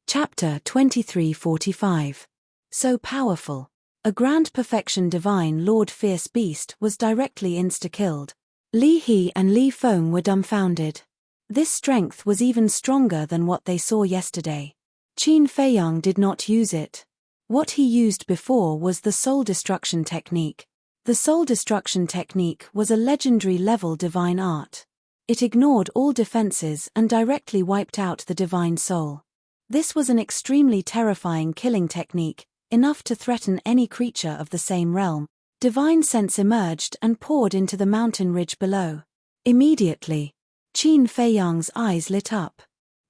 Chapter 2345. So powerful. A grand perfection divine Lord Fierce Beast was directly insta-killed. Li He and Li Feng were dumbfounded. This strength was even stronger than what they saw yesterday. Qin Feiyang did not use it. What he used before was the soul destruction technique. The soul destruction technique was a legendary level divine art. It ignored all defenses and directly wiped out the divine soul. This was an extremely terrifying killing technique, enough to threaten any creature of the same realm. Divine sense emerged and poured into the mountain ridge below. Immediately, Qin Feiyang's eyes lit up.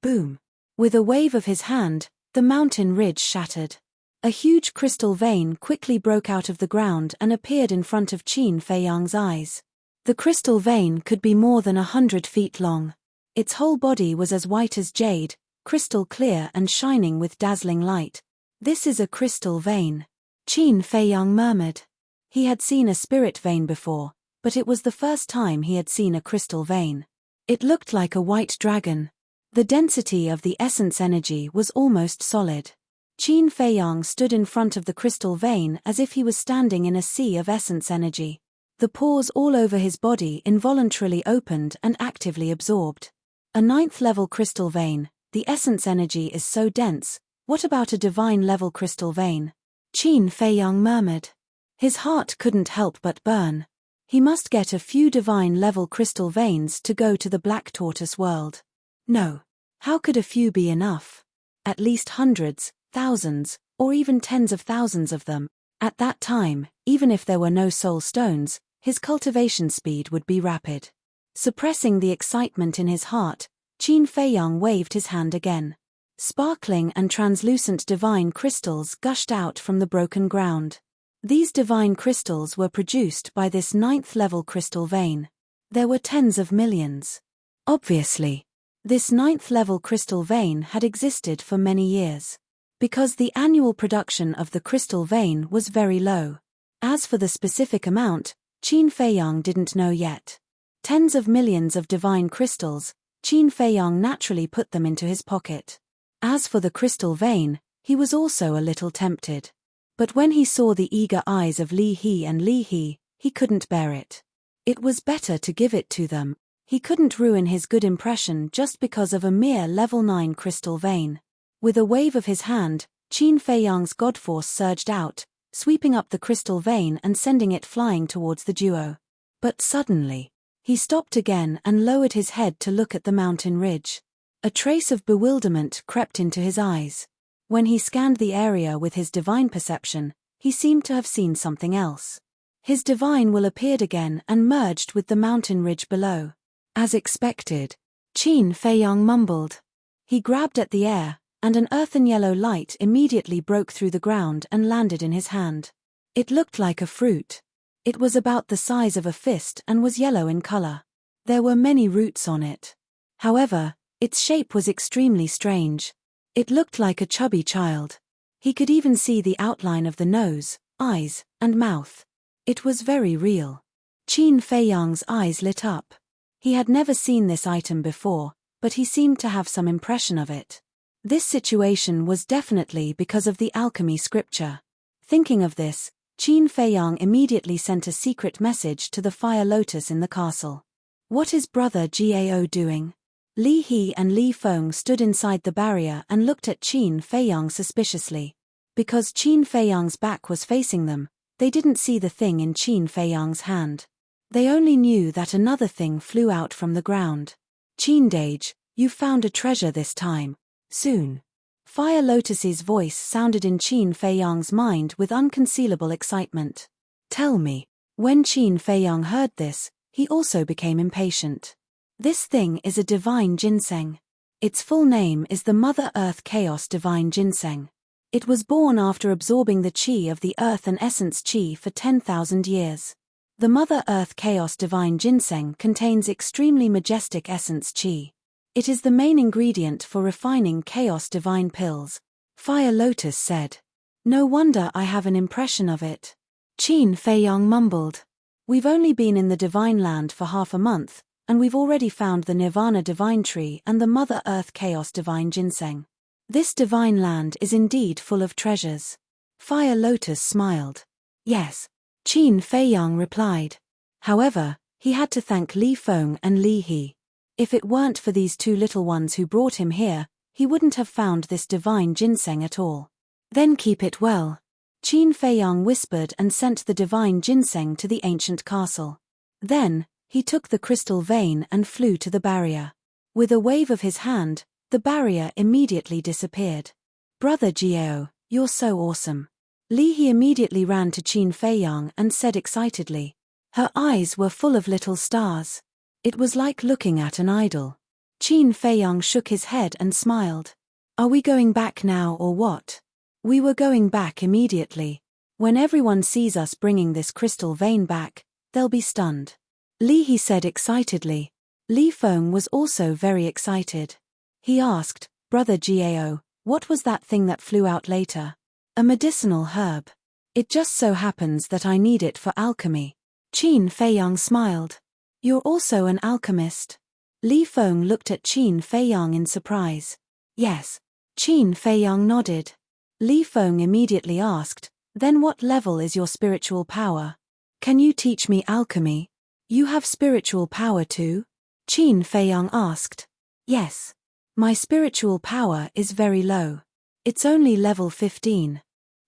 Boom! With a wave of his hand, the mountain ridge shattered. A huge crystal vein quickly broke out of the ground and appeared in front of Qin Feiyang's eyes. The crystal vein could be more than 100 feet long. Its whole body was as white as jade, crystal clear and shining with dazzling light. "This is a crystal vein," Qin Feiyang murmured. He had seen a spirit vein before, but it was the first time he had seen a crystal vein. It looked like a white dragon. The density of the essence energy was almost solid. Qin Feiyang stood in front of the crystal vein as if he was standing in a sea of essence energy. The pores all over his body involuntarily opened and actively absorbed. A 9th level crystal vein, the essence energy is so dense, what about a divine level crystal vein? Qin Feiyang murmured. His heart couldn't help but burn. He must get a few divine level crystal veins to go to the Black Tortoise world. No. How could a few be enough? At least hundreds, thousands, or even tens of thousands of them. At that time, even if there were no soul stones, his cultivation speed would be rapid. Suppressing the excitement in his heart, Qin Feiyang waved his hand again. Sparkling and translucent divine crystals gushed out from the broken ground. These divine crystals were produced by this 9th level crystal vein. There were tens of millions. Obviously, this 9th level crystal vein had existed for many years. Because the annual production of the crystal vein was very low. As for the specific amount, Qin Feiyang didn't know yet. Tens of millions of divine crystals, Qin Feiyang naturally put them into his pocket. As for the crystal vein, he was also a little tempted. But when he saw the eager eyes of Li He and Li He, he couldn't bear it. It was better to give it to them. He couldn't ruin his good impression just because of a mere level 9 crystal vein. With a wave of his hand, Qin Feiyang's god force surged out, sweeping up the crystal vein and sending it flying towards the duo. But suddenly, he stopped again and lowered his head to look at the mountain ridge. A trace of bewilderment crept into his eyes. When he scanned the area with his divine perception, he seemed to have seen something else. His divine will appeared again and merged with the mountain ridge below. As expected, Qin Feiyang mumbled. He grabbed at the air, and an earthen yellow light immediately broke through the ground and landed in his hand. It looked like a fruit. It was about the size of a fist and was yellow in color. There were many roots on it. However, its shape was extremely strange. It looked like a chubby child. He could even see the outline of the nose, eyes, and mouth. It was very real. Qin Feiyang's eyes lit up. He had never seen this item before, but he seemed to have some impression of it. This situation was definitely because of the alchemy scripture. Thinking of this, Qin Feiyang immediately sent a secret message to the Fire Lotus in the castle. "What is Brother Gao doing?" Li He and Li Feng stood inside the barrier and looked at Qin Feiyang suspiciously. Because Qin Feiyang's back was facing them, they didn't see the thing in Qin Feiyang's hand. They only knew that another thing flew out from the ground. "Qin Dage, you found a treasure this time. Soon." Fire Lotus's voice sounded in Qin Feiyang's mind with unconcealable excitement. "Tell me." When Qin Feiyang heard this, he also became impatient. This thing is a divine ginseng. Its full name is the Mother Earth Chaos Divine Ginseng. It was born after absorbing the qi of the earth and essence qi for 10,000 years. The Mother Earth Chaos Divine Ginseng contains extremely majestic essence qi. It is the main ingredient for refining chaos divine pills. Fire Lotus said. "No wonder I have an impression of it." Qin Feiyang mumbled. "We've only been in the divine land for half a month, and we've already found the Nirvana Divine Tree and the Mother Earth Chaos Divine Ginseng. This divine land is indeed full of treasures. Fire Lotus smiled. Yes. Qin Feiyang replied. However, he had to thank Li Feng and Li He. If it weren't for these two little ones who brought him here, he wouldn't have found this divine ginseng at all. Then keep it well. Qin Feiyang whispered and sent the divine ginseng to the ancient castle. Then, he took the crystal vein and flew to the barrier. With a wave of his hand, the barrier immediately disappeared. Brother Jiao, you're so awesome. Li He immediately ran to Qin Feiyang and said excitedly. Her eyes were full of little stars. It was like looking at an idol. Qin Feiyang shook his head and smiled. Are we going back now or what? We were going back immediately. When everyone sees us bringing this crystal vein back, they'll be stunned. Li He said excitedly. Li Feng was also very excited. He asked, Brother Jiao, what was that thing that flew out later? A medicinal herb. It just so happens that I need it for alchemy. Qin Feiyang smiled. You're also an alchemist? Li Feng looked at Qin Feiyang in surprise. Yes. Qin Feiyang nodded. Li Feng immediately asked, then what level is your spiritual power? Can you teach me alchemy? You have spiritual power too? Qin Feiyang asked. Yes. My spiritual power is very low. It's only level 15.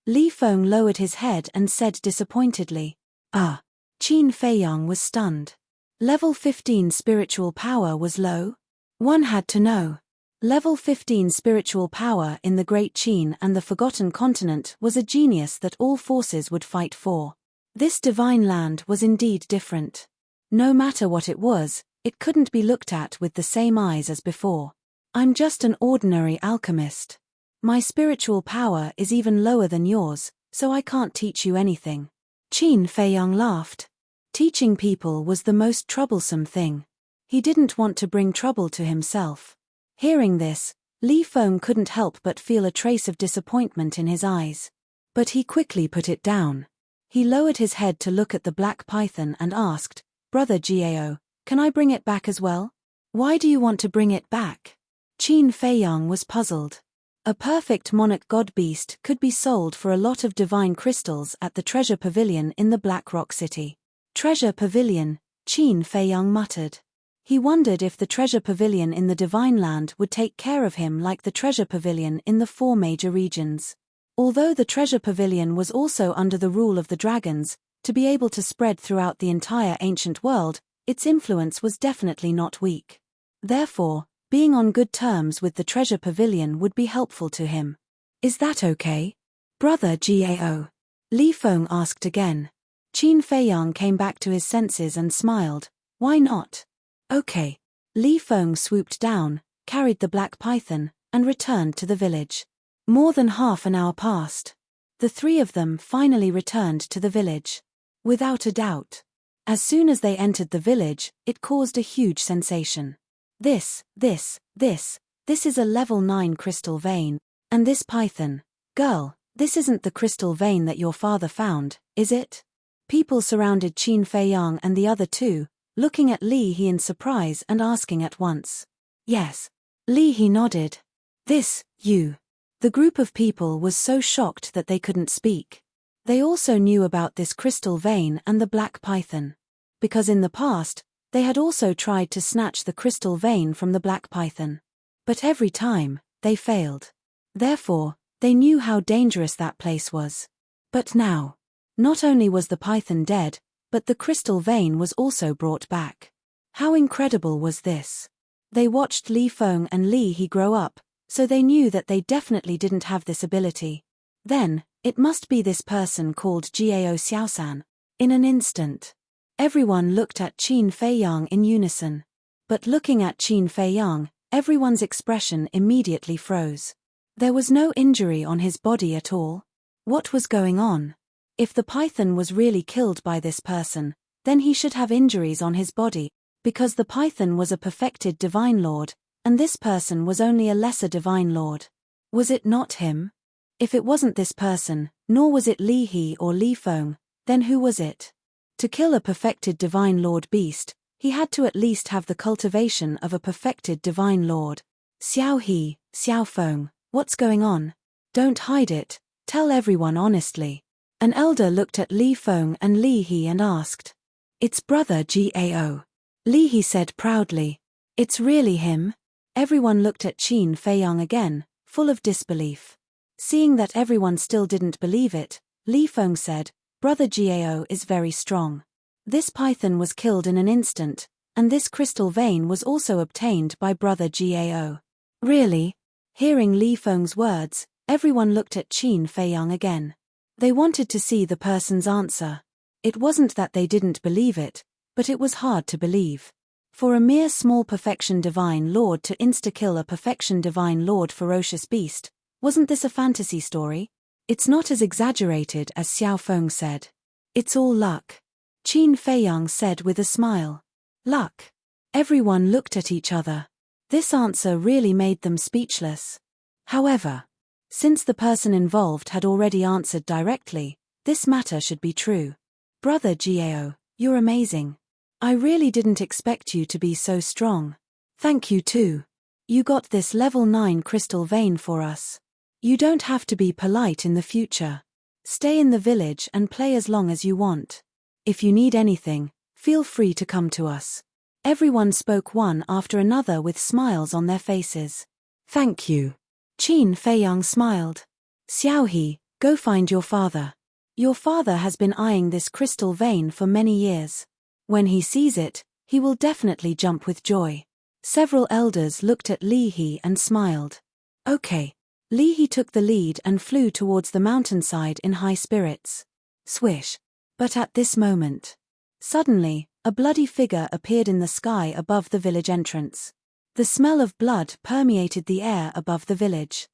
Li Feng lowered his head and said disappointedly. Ah. Qin Feiyang was stunned. Level 15 spiritual power was low? One had to know. Level 15 spiritual power in the Great Qin and the Forgotten Continent was a genius that all forces would fight for. This divine land was indeed different. No matter what it was, it couldn't be looked at with the same eyes as before. I'm just an ordinary alchemist. My spiritual power is even lower than yours, so I can't teach you anything. Qin Feiyang laughed. Teaching people was the most troublesome thing. He didn't want to bring trouble to himself. Hearing this, Li Feng couldn't help but feel a trace of disappointment in his eyes. But he quickly put it down. He lowered his head to look at the black python and asked, Brother Jiao, can I bring it back as well? Why do you want to bring it back? Qin Feiyang was puzzled. A perfect monarch god beast could be sold for a lot of divine crystals at the treasure pavilion in the Black Rock City. Treasure pavilion, Qin Feiyang muttered. He wondered if the treasure pavilion in the divine land would take care of him like the treasure pavilion in the 4 major regions. Although the treasure pavilion was also under the rule of the dragons, to be able to spread throughout the entire ancient world, its influence was definitely not weak. Therefore, being on good terms with the treasure pavilion would be helpful to him. Is that okay? Brother Jiao? Li Feng asked again. Qin Feiyang came back to his senses and smiled. Why not? Okay. Li Feng swooped down, carried the black python, and returned to the village. More than half an hour passed. The 3 of them finally returned to the village. Without a doubt. As soon as they entered the village, it caused a huge sensation. This is a level 9 crystal vein, and this python. Girl, this isn't the crystal vein that your father found, is it? People surrounded Qin Feiyang and the other 2, looking at Li He in surprise and asking at once. Yes. Li He nodded. This, you. The group of people was so shocked that they couldn't speak. They also knew about this crystal vein and the black python. Because in the past, they had also tried to snatch the crystal vein from the black python. But every time, they failed. Therefore, they knew how dangerous that place was. But now, not only was the python dead, but the crystal vein was also brought back. How incredible was this? They watched Li Feng and Li He grow up, so they knew that they definitely didn't have this ability. Then, it must be this person called Jiao Xiaosan. In an instant, everyone looked at Qin Feiyang in unison. But looking at Qin Feiyang, everyone's expression immediately froze. There was no injury on his body at all. What was going on? If the python was really killed by this person, then he should have injuries on his body, because the python was a perfected divine lord, and this person was only a lesser divine lord. Was it not him? If it wasn't this person, nor was it Li He or Li Feng, then who was it? To kill a perfected divine lord beast, he had to at least have the cultivation of a perfected divine lord. Xiao He, Xiao Feng, What's going on? Don't hide it, tell everyone honestly. An elder looked at Li Feng and Li He and asked. It's brother Gao. Li He said proudly. It's really him? Everyone looked at Qin Feiyang again, full of disbelief. Seeing that everyone still didn't believe it, Li Feng said, Brother Gao is very strong. This python was killed in an instant, and this crystal vein was also obtained by Brother Gao. Really? Hearing Li Feng's words, everyone looked at Qin Feiyang again. They wanted to see the person's answer. It wasn't that they didn't believe it, but it was hard to believe. For a mere small perfection divine lord to insta-kill a perfection divine lord ferocious beast, wasn't this a fantasy story? It's not as exaggerated as Xiao Feng said. It's all luck. Qin Feiyang said with a smile. Luck. Everyone looked at each other. This answer really made them speechless. However, since the person involved had already answered directly, this matter should be true. Brother Gao, you're amazing. I really didn't expect you to be so strong. Thank you too. You got this level 9 crystal vein for us. You don't have to be polite in the future. Stay in the village and play as long as you want. If you need anything, feel free to come to us. Everyone spoke one after another with smiles on their faces. Thank you. Qin Feiyang smiled. Xiaohe, go find your father. Your father has been eyeing this crystal vein for many years. When he sees it, he will definitely jump with joy. Several elders looked at Li He and smiled. Okay. Li He took the lead and flew towards the mountainside in high spirits. Swish. But at this moment, suddenly, a bloody figure appeared in the sky above the village entrance. The smell of blood permeated the air above the village.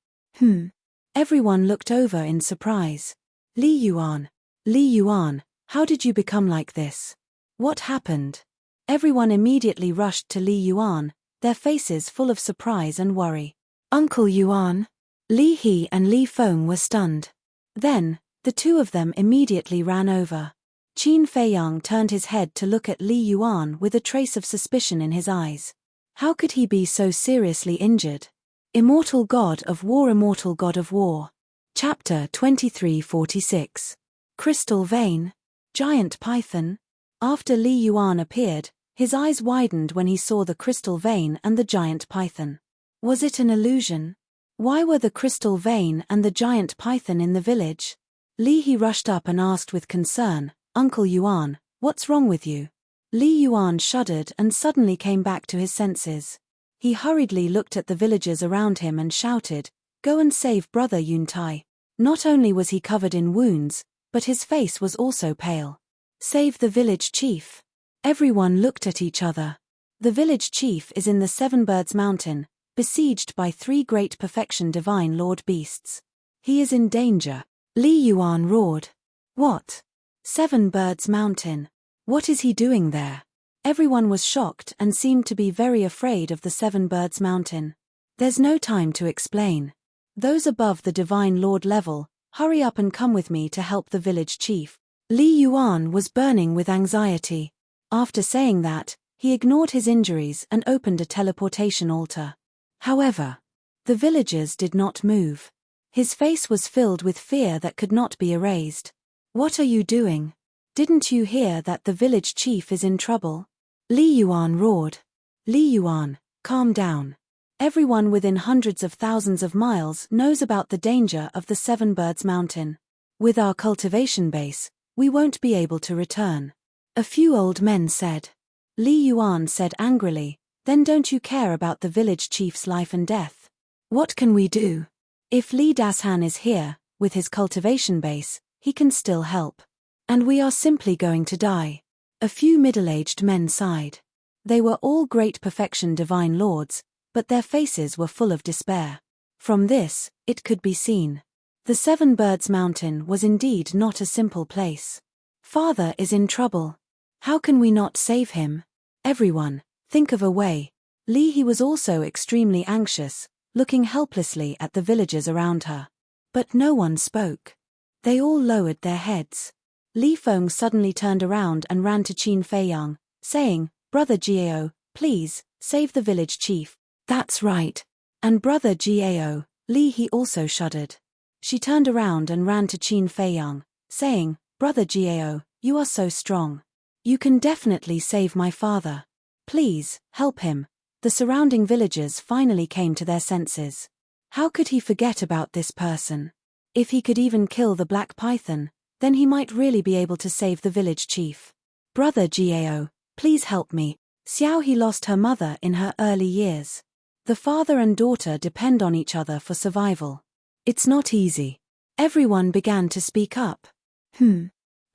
Everyone looked over in surprise. Li Yuan. Li Yuan, how did you become like this? What happened? Everyone immediately rushed to Li Yuan, their faces full of surprise and worry. Uncle Yuan. Li He and Li Feng were stunned. Then, the two of them immediately ran over. Qin Feiyang turned his head to look at Li Yuan with a trace of suspicion in his eyes. How could he be so seriously injured? Immortal God of War, Immortal God of War. Chapter 2346. Crystal Vein. Giant Python. After Li Yuan appeared, his eyes widened when he saw the crystal vein and the giant python. Was it an illusion? Why were the crystal vein and the giant python in the village? Li He rushed up and asked with concern, Uncle Yuan, what's wrong with you? Li Yuan shuddered and suddenly came back to his senses. He hurriedly looked at the villagers around him and shouted, Go and save Brother Yuntai. Not only was he covered in wounds, but his face was also pale. Save the village chief. Everyone looked at each other. The village chief is in the Seven Birds Mountain, besieged by 3 great perfection divine lord beasts. He is in danger. Li Yuan roared. What? Seven Birds Mountain. What is he doing there? Everyone was shocked and seemed to be very afraid of the Seven Birds Mountain. There's no time to explain. Those above the divine lord level, hurry up and come with me to help the village chief. Li Yuan was burning with anxiety. After saying that, he ignored his injuries and opened a teleportation altar. However, the villagers did not move. His face was filled with fear that could not be erased. What are you doing? Didn't you hear that the village chief is in trouble? Li Yuan roared. Li Yuan, calm down. Everyone within hundreds of thousands of miles knows about the danger of the Seven Birds Mountain. With our cultivation base, we won't be able to return. A few old men said. Li Yuan said angrily, then don't you care about the village chief's life and death? What can we do? If Li Dashan is here, with his cultivation base, he can still help. And we are simply going to die. A few middle-aged men sighed. They were all great perfection divine lords, but their faces were full of despair. From this, it could be seen. The Seven Birds Mountain was indeed not a simple place. Father is in trouble. How can we not save him? Everyone, think of a way. Li He was also extremely anxious, looking helplessly at the villagers around her. But no one spoke. They all lowered their heads. Li Feng suddenly turned around and ran to Qin Feiyang, saying, Brother Gao, please, save the village chief. That's right. And Brother Gao, Li He also shuddered. She turned around and ran to Qin Feiyang, saying, "Brother Jiao, you are so strong. You can definitely save my father. Please, help him." The surrounding villagers finally came to their senses. How could he forget about this person? If he could even kill the black python, then he might really be able to save the village chief. "Brother Jiao, please help me." Xiao He lost her mother in her early years. The father and daughter depend on each other for survival. It's not easy. Everyone began to speak up.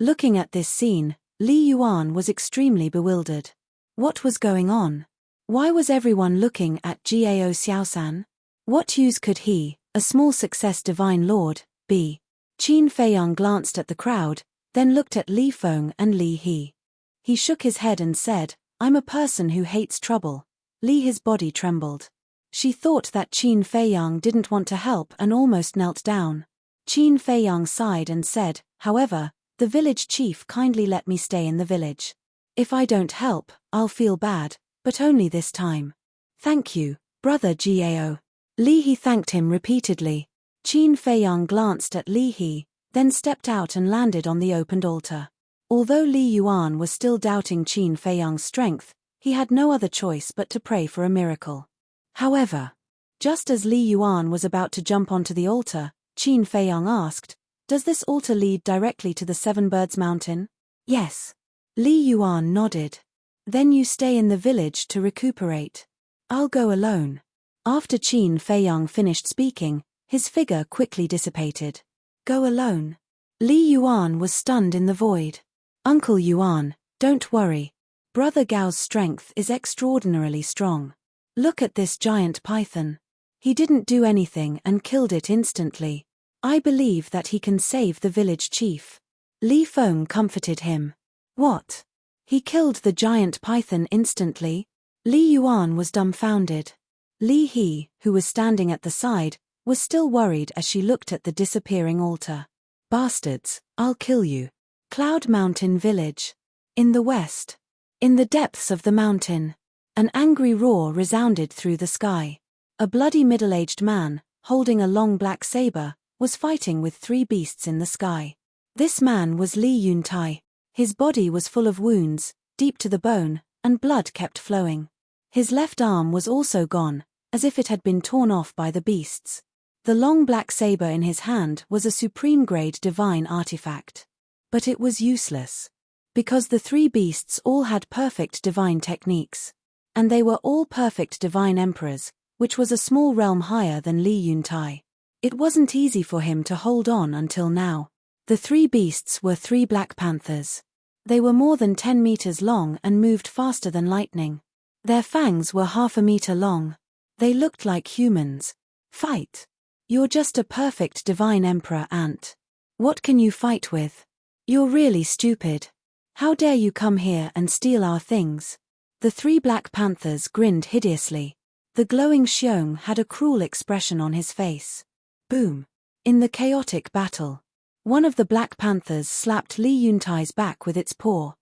Looking at this scene, Li Yuan was extremely bewildered. What was going on? Why was everyone looking at Jiao Xiaosan? What use could he, a small success divine lord, be? Qin Feiyang glanced at the crowd, then looked at Li Feng and Li He. He shook his head and said, "I'm a person who hates trouble." Li He's body trembled. She thought that Qin Feiyang didn't want to help and almost knelt down. Qin Feiyang sighed and said, "However, the village chief kindly let me stay in the village. If I don't help, I'll feel bad, but only this time. Thank you, Brother Jiao." Li He thanked him repeatedly. Qin Feiyang glanced at Li He, then stepped out and landed on the opened altar. Although Li Yuan was still doubting Qin Feiyang's strength, he had no other choice but to pray for a miracle. However, just as Li Yuan was about to jump onto the altar, Qin Feiyang asked, "Does this altar lead directly to the Seven Birds Mountain?" "Yes." Li Yuan nodded. "Then you stay in the village to recuperate. I'll go alone." After Qin Feiyang finished speaking, his figure quickly dissipated. "Go alone?" Li Yuan was stunned in the void. "Uncle Yuan, don't worry. Brother Gao's strength is extraordinarily strong. Look at this giant python. He didn't do anything and killed it instantly. I believe that he can save the village chief." Li Feng comforted him. "What? He killed the giant python instantly?" Li Yuan was dumbfounded. Li He, who was standing at the side, was still worried as she looked at the disappearing altar. "Bastards, I'll kill you." Cloud Mountain Village. In the west. In the depths of the mountain. An angry roar resounded through the sky. A bloody middle-aged man, holding a long black saber, was fighting with three beasts in the sky. This man was Li Yuntai. His body was full of wounds, deep to the bone, and blood kept flowing. His left arm was also gone, as if it had been torn off by the beasts. The long black saber in his hand was a supreme-grade divine artifact. But it was useless. Because the three beasts all had perfect divine techniques. And they were all perfect divine emperors, which was a small realm higher than Li Yuntai. It wasn't easy for him to hold on until now. The three beasts were three black panthers. They were more than 10 meters long and moved faster than lightning. Their fangs were 1/2 meter long. They looked like humans. "Fight. You're just a perfect divine emperor ant. What can you fight with? You're really stupid. How dare you come here and steal our things?" The three black panthers grinned hideously. The glowing Xiong had a cruel expression on his face. Boom. In the chaotic battle, one of the black panthers slapped Li Yuntai's back with its paw.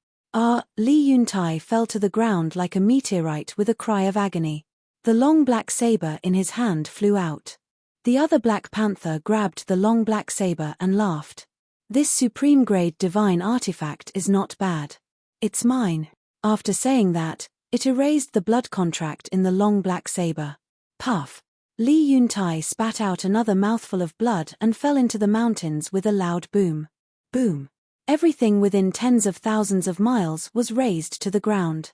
Li Yuntai fell to the ground like a meteorite with a cry of agony. The long black saber in his hand flew out. The other black panther grabbed the long black saber and laughed. "This supreme-grade divine artifact is not bad. It's mine." After saying that, it erased the blood contract in the long black saber. Puff. Li Yuntai spat out another mouthful of blood and fell into the mountains with a loud boom. Boom. Everything within tens of thousands of miles was razed to the ground.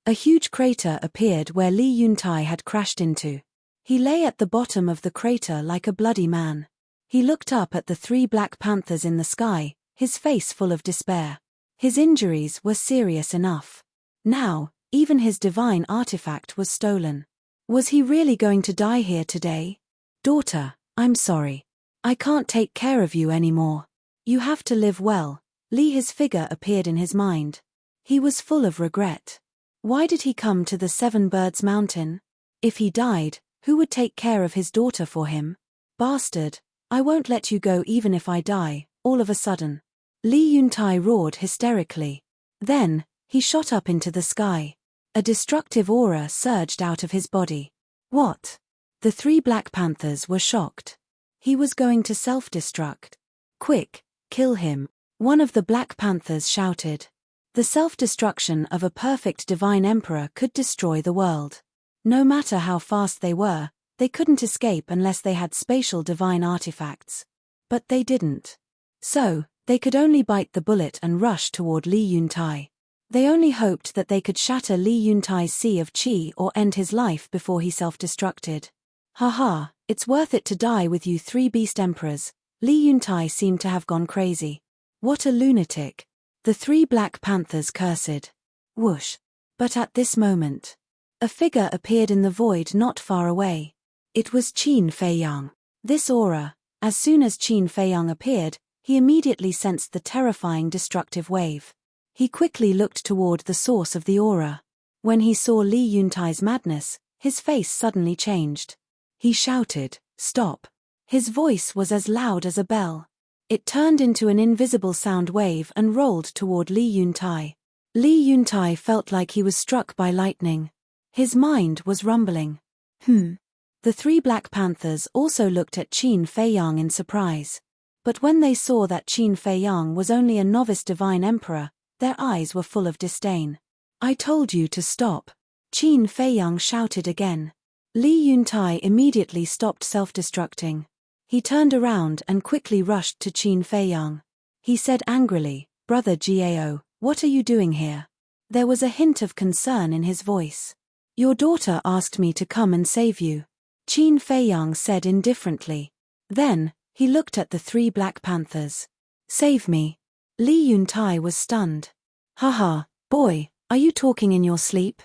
A huge crater appeared where Li Yuntai had crashed into. He lay at the bottom of the crater like a bloody man. He looked up at the three black panthers in the sky, his face full of despair. His injuries were serious enough. Now, even his divine artifact was stolen. Was he really going to die here today? "Daughter, I'm sorry. I can't take care of you anymore. You have to live well." His figure appeared in his mind. He was full of regret. Why did he come to the Seven Birds Mountain? If he died, who would take care of his daughter for him? "Bastard, I won't let you go even if I die." All of a sudden, Li Yuntai roared hysterically. Then, he shot up into the sky. A destructive aura surged out of his body. "What? The 3 Black Panthers were shocked. He was going to self-destruct. Quick, kill him, one of the Black Panthers shouted. The self-destruction of a perfect divine emperor could destroy the world. No matter how fast they were, they couldn't escape unless they had spatial divine artifacts. But they didn't. So, they could only bite the bullet and rush toward Li Yuntai. They only hoped that they could shatter Li Yuntai's sea of qi or end his life before he self-destructed. Haha, it's worth it to die with you 3 beast emperors. Li Yuntai seemed to have gone crazy. What a lunatic. The 3 Black Panthers cursed. Whoosh. But at this moment, a figure appeared in the void not far away. It was Qin Feiyang. This aura, as soon as Qin Feiyang appeared, he immediately sensed the terrifying destructive wave. He quickly looked toward the source of the aura. When he saw Li Yuntai's madness, his face suddenly changed. He shouted, "Stop!" His voice was as loud as a bell. It turned into an invisible sound wave and rolled toward Li Yuntai. Li Yuntai felt like he was struck by lightning. His mind was rumbling. The 3 Black Panthers also looked at Qin Feiyang in surprise. But when they saw that Qin Feiyang was only a novice divine emperor, their eyes were full of disdain. "I told you to stop," Qin Feiyang shouted again. Li Yuntai immediately stopped self-destructing. He turned around and quickly rushed to Qin Feiyang. He said angrily, "Brother Gao, what are you doing here?" There was a hint of concern in his voice. "Your daughter asked me to come and save you," Qin Feiyang said indifferently. Then, he looked at the 3 Black Panthers. "Save me." Li Yuntai was stunned. "Haha, boy, are you talking in your sleep?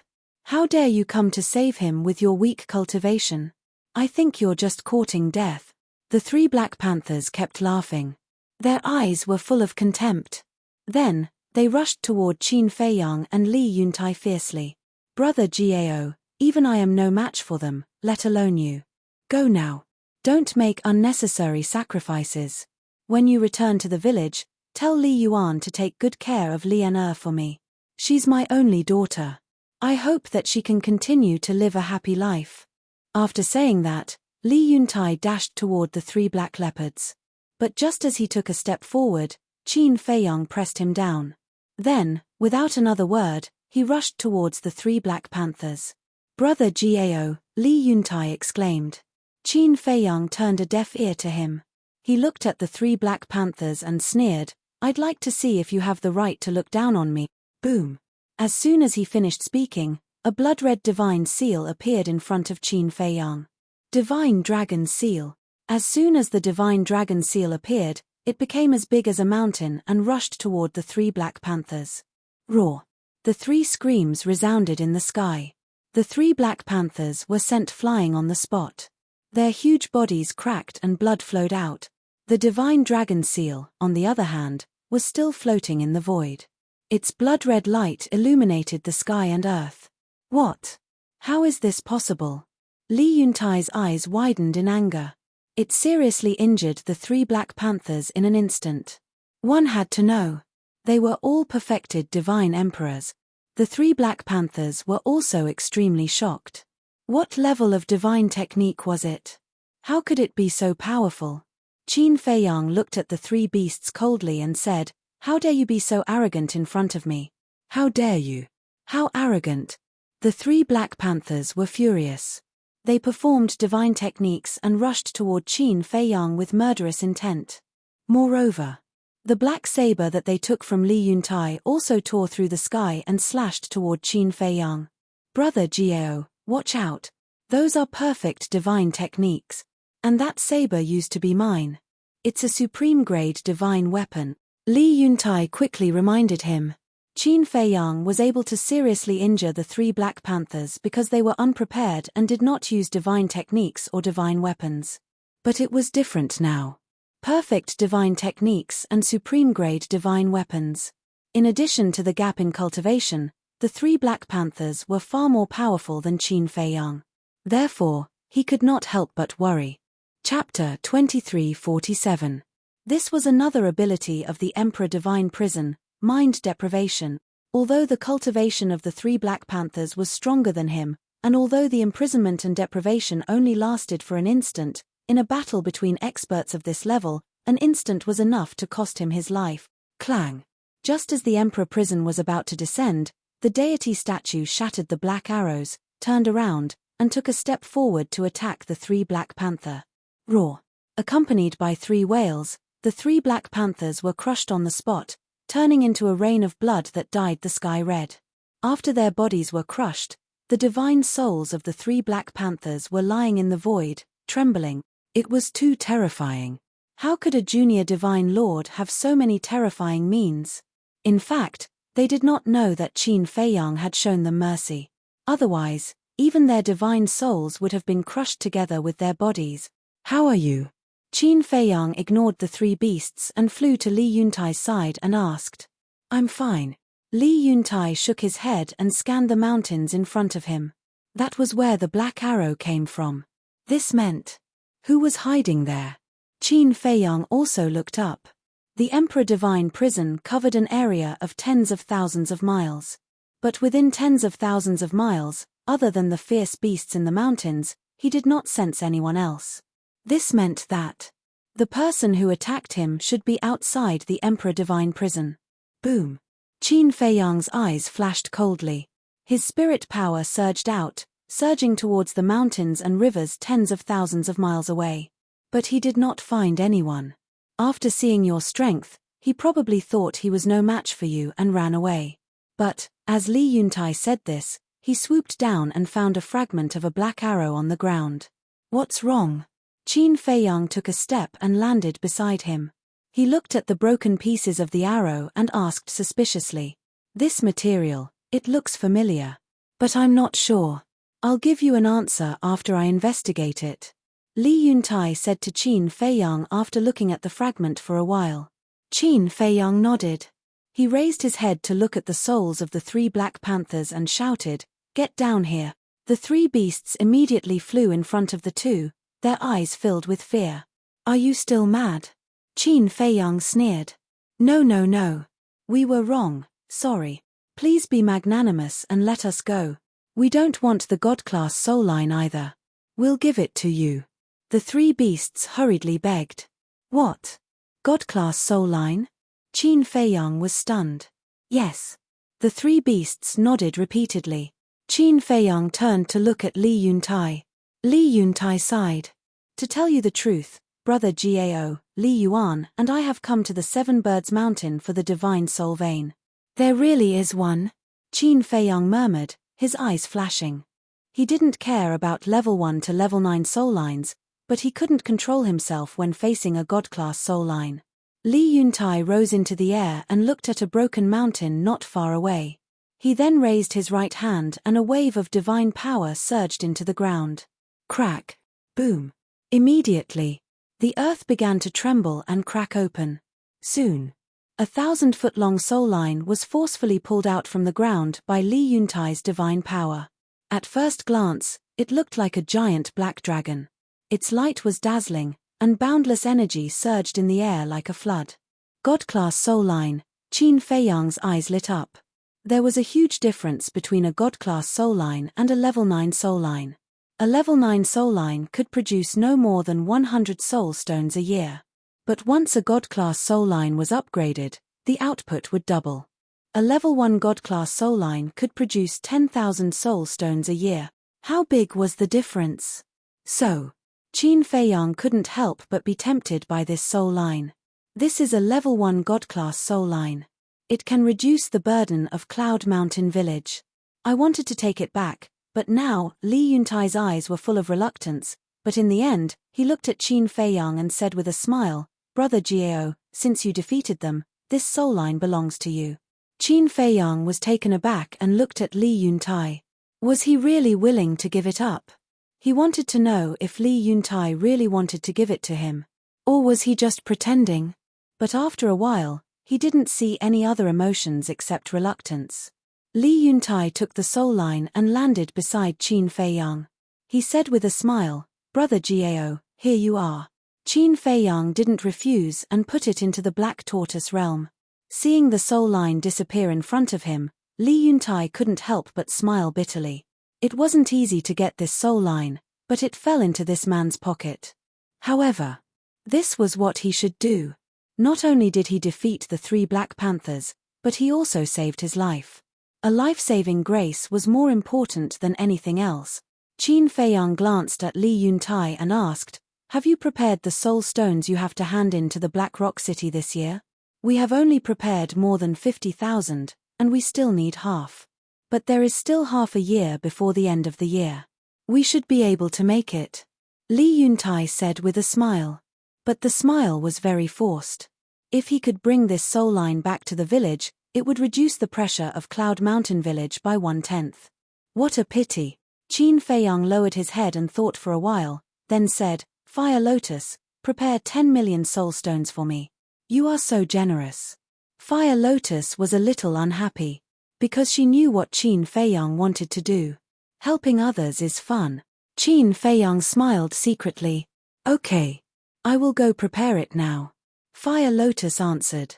How dare you come to save him with your weak cultivation? I think you're just courting death." The 3 Black Panthers kept laughing. Their eyes were full of contempt. Then, they rushed toward Qin Feiyang and Li Yuntai fiercely. "Brother Gao, even I am no match for them, let alone you. Go now. Don't make unnecessary sacrifices. When you return to the village, tell Li Yuan to take good care of Li En for me. She's my only daughter. I hope that she can continue to live a happy life." After saying that, Li Yuntai dashed toward the 3 black leopards. But just as he took a step forward, Qin Feiyang pressed him down. Then, without another word, he rushed towards the 3 Black Panthers. "Brother Gao," Li Yuntai exclaimed. Qin Feiyang turned a deaf ear to him. He looked at the 3 Black Panthers and sneered, "I'd like to see if you have the right to look down on me." Boom! As soon as he finished speaking, a blood-red divine seal appeared in front of Qin Feiyang. Divine Dragon Seal. As soon as the Divine Dragon Seal appeared, it became as big as a mountain and rushed toward the 3 Black Panthers. Roar! The 3 screams resounded in the sky. The 3 Black Panthers were sent flying on the spot. Their huge bodies cracked and blood flowed out. The Divine Dragon Seal, on the other hand, was still floating in the void. Its blood-red light illuminated the sky and earth. What? How is this possible? Li Yuntai's eyes widened in anger. It seriously injured the 3 Black Panthers in an instant. One had to know. They were all perfected divine emperors. The 3 Black Panthers were also extremely shocked. What level of divine technique was it? How could it be so powerful? Qin Feiyang looked at the 3 beasts coldly and said, "How dare you be so arrogant in front of me? How dare you? How arrogant!" The 3 Black Panthers were furious. They performed divine techniques and rushed toward Qin Feiyang with murderous intent. Moreover, the black saber that they took from Li Yuntai also tore through the sky and slashed toward Qin Feiyang. "Brother Gao, watch out. Those are perfect divine techniques. And that saber used to be mine. It's a supreme-grade divine weapon." Li Yuntai quickly reminded him. Qin Feiyang was able to seriously injure the 3 Black Panthers because they were unprepared and did not use divine techniques or divine weapons. But it was different now. Perfect divine techniques and supreme-grade divine weapons. In addition to the gap in cultivation, the 3 Black Panthers were far more powerful than Qin Feiyang. Therefore, he could not help but worry. Chapter 2347. This was another ability of the Emperor Divine Prison, mind deprivation. Although the cultivation of the 3 Black Panthers was stronger than him, And although the imprisonment and deprivation only lasted for an instant, in a battle between experts of this level, an instant was enough to cost him his life. Clang! Just as the Emperor prison was about to descend, the deity statue shattered the black arrows, turned around, and took a step forward to attack the 3 Black Panther. Roar! Accompanied by 3 whales, the 3 Black Panthers were crushed on the spot, turning into a rain of blood that dyed the sky red. After their bodies were crushed, the divine souls of the 3 Black Panthers were lying in the void, trembling. It was too terrifying. How could a junior divine lord have so many terrifying means? In fact, they did not know that Qin Feiyang had shown them mercy. Otherwise, even their divine souls would have been crushed together with their bodies. How are you? Qin Feiyang ignored the 3 beasts and flew to Li Yuntai's side and asked. I'm fine. Li Yuntai shook his head and scanned the mountains in front of him. That was where the black arrow came from. This meant. Who was hiding there? Qin Feiyang also looked up. The Emperor Divine prison covered an area of tens of thousands of miles. But within tens of thousands of miles, other than the fierce beasts in the mountains, he did not sense anyone else. This meant that the person who attacked him should be outside the Emperor Divine prison. Boom! Qin Feiyang's eyes flashed coldly. His spirit power surged out, surging towards the mountains and rivers tens of thousands of miles away. But he did not find anyone. After seeing your strength, he probably thought he was no match for you and ran away. But, as Li Yuntai said this, he swooped down and found a fragment of a black arrow on the ground. What's wrong? Qin Feiyang took a step and landed beside him. He looked at the broken pieces of the arrow and asked suspiciously. This material, it looks familiar. But I'm not sure. I'll give you an answer after I investigate it. Li Yuntai said to Qin Feiyang after looking at the fragment for a while. Qin Feiyang nodded. He raised his head to look at the souls of the 3 Black Panthers and shouted, Get down here. The 3 beasts immediately flew in front of the 2, their eyes filled with fear. Are you still mad? Qin Feiyang sneered. No. We were wrong, sorry. Please be magnanimous and let us go. We don't want the God-class soul line either. We'll give it to you. The 3 beasts hurriedly begged. What? God-class soul line? Qin Feiyang was stunned. Yes. The 3 beasts nodded repeatedly. Qin Feiyang turned to look at Li Yuntai. Li Yuntai sighed. To tell you the truth, Brother Gao, Li Yuan and I have come to the 7 Birds Mountain for the divine soul vein. There really is one? Qin Feiyang murmured, his eyes flashing. He didn't care about level 1 to level 9 soul lines, but he couldn't control himself when facing a God-class soul line. Li Yuntai rose into the air and looked at a broken mountain not far away. He then raised his right hand and a wave of divine power surged into the ground. Crack! Boom! Immediately, the earth began to tremble and crack open. Soon, a 1,000-foot-long soul line was forcefully pulled out from the ground by Li Yuntai's divine power. At first glance, it looked like a giant black dragon. Its light was dazzling, and boundless energy surged in the air like a flood. God-class soul line, Qin Feiyang's eyes lit up. There was a huge difference between a God-class soul line and a level 9 soul line. A level 9 soul line could produce no more than 100 soul stones a year. But once a God-class soul line was upgraded, the output would double. A level 1 God-class soul line could produce 10,000 soul stones a year. How big was the difference? So, Qin Feiyang couldn't help but be tempted by this soul line. This is a level 1 God-class soul line. It can reduce the burden of Cloud Mountain Village. I wanted to take it back, but now Li Yuntai's eyes were full of reluctance, but in the end, he looked at Qin Feiyang and said with a smile, Brother Gao, since you defeated them, this soul line belongs to you. Qin Feiyang was taken aback and looked at Li Yuntai. Was he really willing to give it up? He wanted to know if Li Yuntai really wanted to give it to him. Or was he just pretending? But after a while, he didn't see any other emotions except reluctance. Li Yuntai took the soul line and landed beside Qin Feiyang. He said with a smile, Brother Gao, here you are. Qin Feiyang didn't refuse and put it into the Black Tortoise realm. Seeing the soul line disappear in front of him, Li Yuntai couldn't help but smile bitterly. It wasn't easy to get this soul line, but it fell into this man's pocket. However, this was what he should do. Not only did he defeat the 3 Black Panthers, but he also saved his life. A life-saving grace was more important than anything else. Qin Feiyang glanced at Li Yuntai and asked, "Have you prepared the soul stones you have to hand in to the Black Rock City this year? We have only prepared more than 50,000, and we still need half. But there is still half a year before the end of the year. We should be able to make it," Li Yuntai said with a smile. But the smile was very forced. If he could bring this soul line back to the village, it would reduce the pressure of Cloud Mountain Village by 1/10. What a pity. Qin Feiyang lowered his head and thought for a while, then said, "Fire Lotus, prepare 10 million soul stones for me. You are so generous." Fire Lotus was a little unhappy, because she knew what Qin Feiyang wanted to do. Helping others is fun. Qin Feiyang smiled secretly. "Okay. I will go prepare it now," Fire Lotus answered.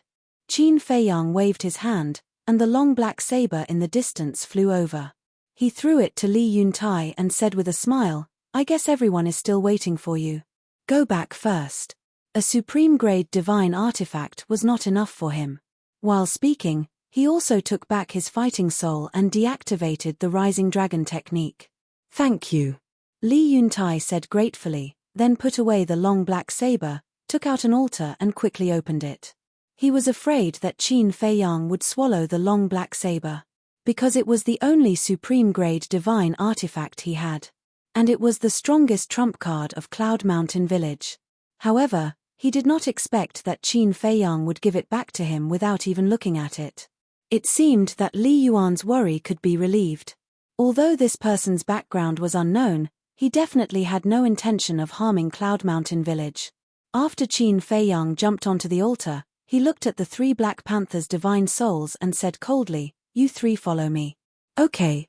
Qin Feiyang waved his hand, and the long black saber in the distance flew over. He threw it to Li Yuntai and said with a smile, "I guess everyone is still waiting for you. Go back first." A supreme-grade divine artifact was not enough for him. While speaking, he also took back his fighting soul and deactivated the Rising Dragon technique. "Thank you," Li Yuntai said gratefully, then put away the long black saber, took out an altar and quickly opened it. He was afraid that Qin Feiyang would swallow the long black saber, because it was the only supreme-grade divine artifact he had. And it was the strongest trump card of Cloud Mountain Village. However, he did not expect that Qin Feiyang would give it back to him without even looking at it. It seemed that Li Yuan's worry could be relieved. Although this person's background was unknown, he definitely had no intention of harming Cloud Mountain Village. After Qin Feiyang jumped onto the altar, he looked at the 3 Black Panthers' divine souls and said coldly, "You 3 follow me." Okay.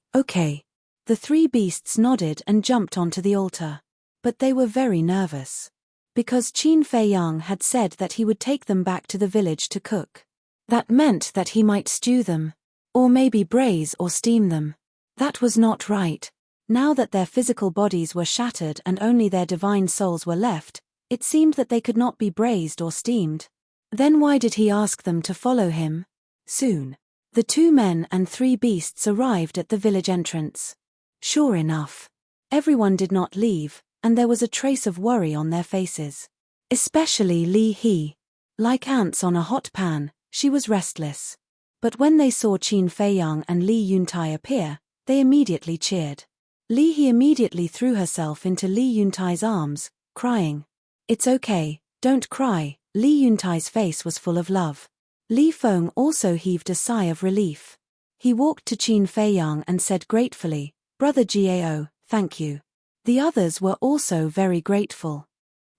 The 3 beasts nodded and jumped onto the altar. But they were very nervous. Because Qin Feiyang had said that he would take them back to the village to cook. That meant that he might stew them. Or maybe braise or steam them. That was not right. Now that their physical bodies were shattered and only their divine souls were left, it seemed that they could not be braised or steamed. Then why did he ask them to follow him? Soon, the 2 men and 3 beasts arrived at the village entrance. Sure enough, everyone did not leave, and there was a trace of worry on their faces. Especially Li He. Like ants on a hot pan, she was restless. But when they saw Qin Feiyang and Li Yuntai appear, they immediately cheered. Li He immediately threw herself into Li Yuntai's arms, crying. "It's okay, don't cry." Li Yuntai's face was full of love. Li Feng also heaved a sigh of relief. He walked to Qin Feiyang and said gratefully, "Brother Gao, thank you." The others were also very grateful.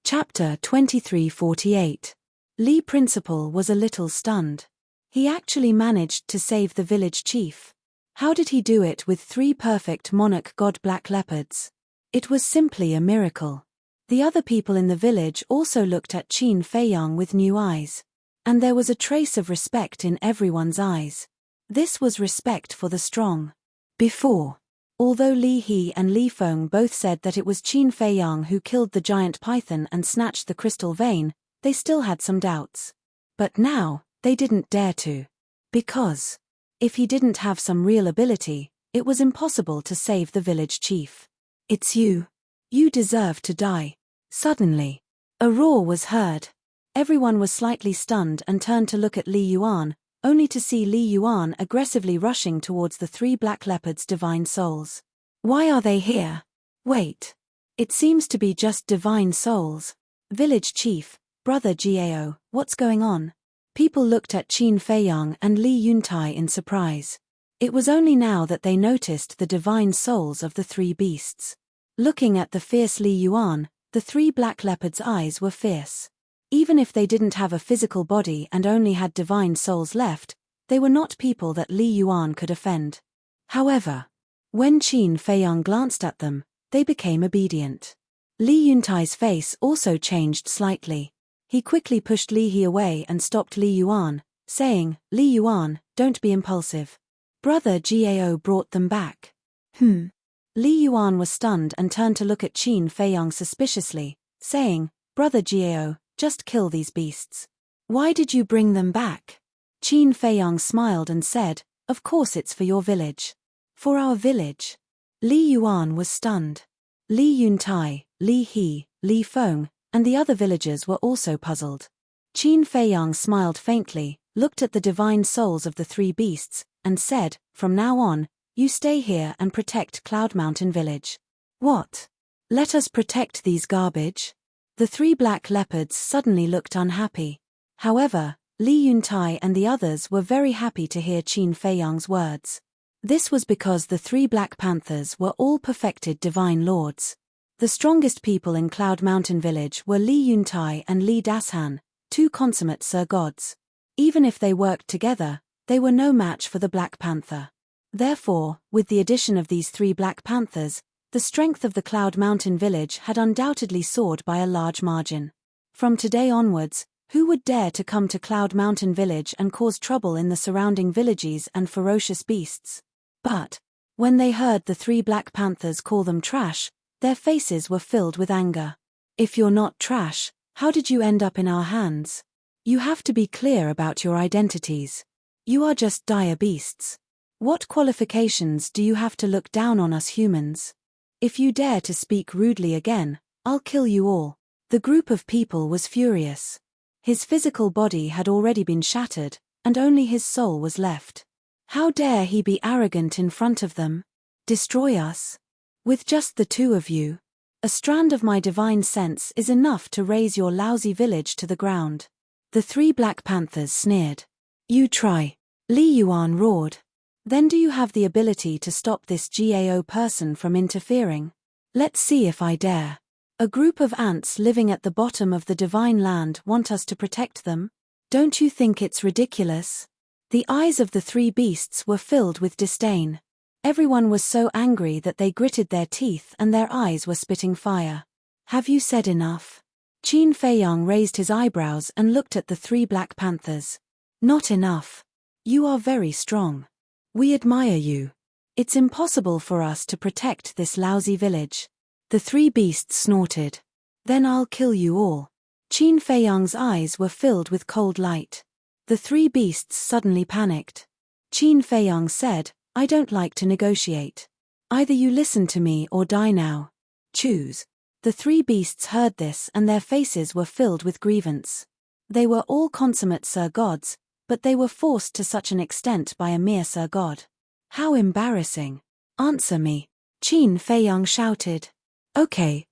Chapter 2348. Li Principal was a little stunned. He actually managed to save the village chief. How did he do it with 3 perfect monarch god black leopards? It was simply a miracle. The other people in the village also looked at Qin Feiyang with new eyes. And there was a trace of respect in everyone's eyes. This was respect for the strong. Before, although Li He and Li Feng both said that it was Qin Feiyang who killed the giant python and snatched the crystal vein, they still had some doubts. But now, they didn't dare to. Because, if he didn't have some real ability, it was impossible to save the village chief. "It's you. You deserve to die." Suddenly, a roar was heard. Everyone was slightly stunned and turned to look at Li Yuan, only to see Li Yuan aggressively rushing towards the 3 black leopards' divine souls. Why are they here? Wait. It seems to be just divine souls. Village chief, Brother Gao, what's going on? People looked at Qin Feiyang and Li Yuntai in surprise. It was only now that they noticed the divine souls of the 3 beasts. Looking at the fierce Li Yuan, the 3 black leopards' eyes were fierce. Even if they didn't have a physical body and only had divine souls left, they were not people that Li Yuan could offend. However, when Qin Feiyang glanced at them, they became obedient. Li Yuntai's face also changed slightly. He quickly pushed Li He away and stopped Li Yuan, saying, "Li Yuan, don't be impulsive." Brother Gao brought them back. Li Yuan was stunned and turned to look at Qin Feiyang suspiciously, saying, "Brother Jiao, just kill these beasts. Why did you bring them back?" Qin Feiyang smiled and said, "Of course it's for your village." "For our village?" Li Yuan was stunned. Li Yuntai, Li He, Li Feng, and the other villagers were also puzzled. Qin Feiyang smiled faintly, looked at the divine souls of the three beasts, and said, "From now on, you stay here and protect Cloud Mountain Village." "What? Let us protect these garbage?" The three black leopards suddenly looked unhappy. However, Li Yuntai and the others were very happy to hear Qin Feiyang's words. This was because the three black panthers were all perfected divine lords. The strongest people in Cloud Mountain Village were Li Yuntai and Li Dashan, two consummate Sir Gods. Even if they worked together, they were no match for the Black Panther. Therefore, with the addition of these three Black Panthers, the strength of the Cloud Mountain Village had undoubtedly soared by a large margin. From today onwards, who would dare to come to Cloud Mountain Village and cause trouble in the surrounding villages and ferocious beasts? But, when they heard the three Black Panthers call them trash, their faces were filled with anger. "If you're not trash, how did you end up in our hands? You have to be clear about your identities. You are just dire beasts. What qualifications do you have to look down on us humans? If you dare to speak rudely again, I'll kill you all." The group of people was furious. His physical body had already been shattered, and only his soul was left. How dare he be arrogant in front of them? Destroy us? With just the two of you? A strand of my divine sense is enough to raise your lousy village to the ground. The three Black Panthers sneered. "You try." Li Yuan roared. "Then do you have the ability to stop this GAO person from interfering? Let's see if I dare. A group of ants living at the bottom of the divine land want us to protect them? Don't you think it's ridiculous?" The eyes of the three beasts were filled with disdain. Everyone was so angry that they gritted their teeth and their eyes were spitting fire. "Have you said enough?" Qin Feiyang raised his eyebrows and looked at the three Black Panthers. "Not enough. You are very strong. We admire you. It's impossible for us to protect this lousy village." The three beasts snorted. "Then I'll kill you all." Qin Feiyang's eyes were filled with cold light. The three beasts suddenly panicked. Qin Feiyang said, "I don't like to negotiate. Either you listen to me or die now. Choose." The three beasts heard this and their faces were filled with grievance. They were all consummate Sir Gods, but they were forced to such an extent by a mere Sir God. How embarrassing. "Answer me," Qin Feiyang shouted. Okay.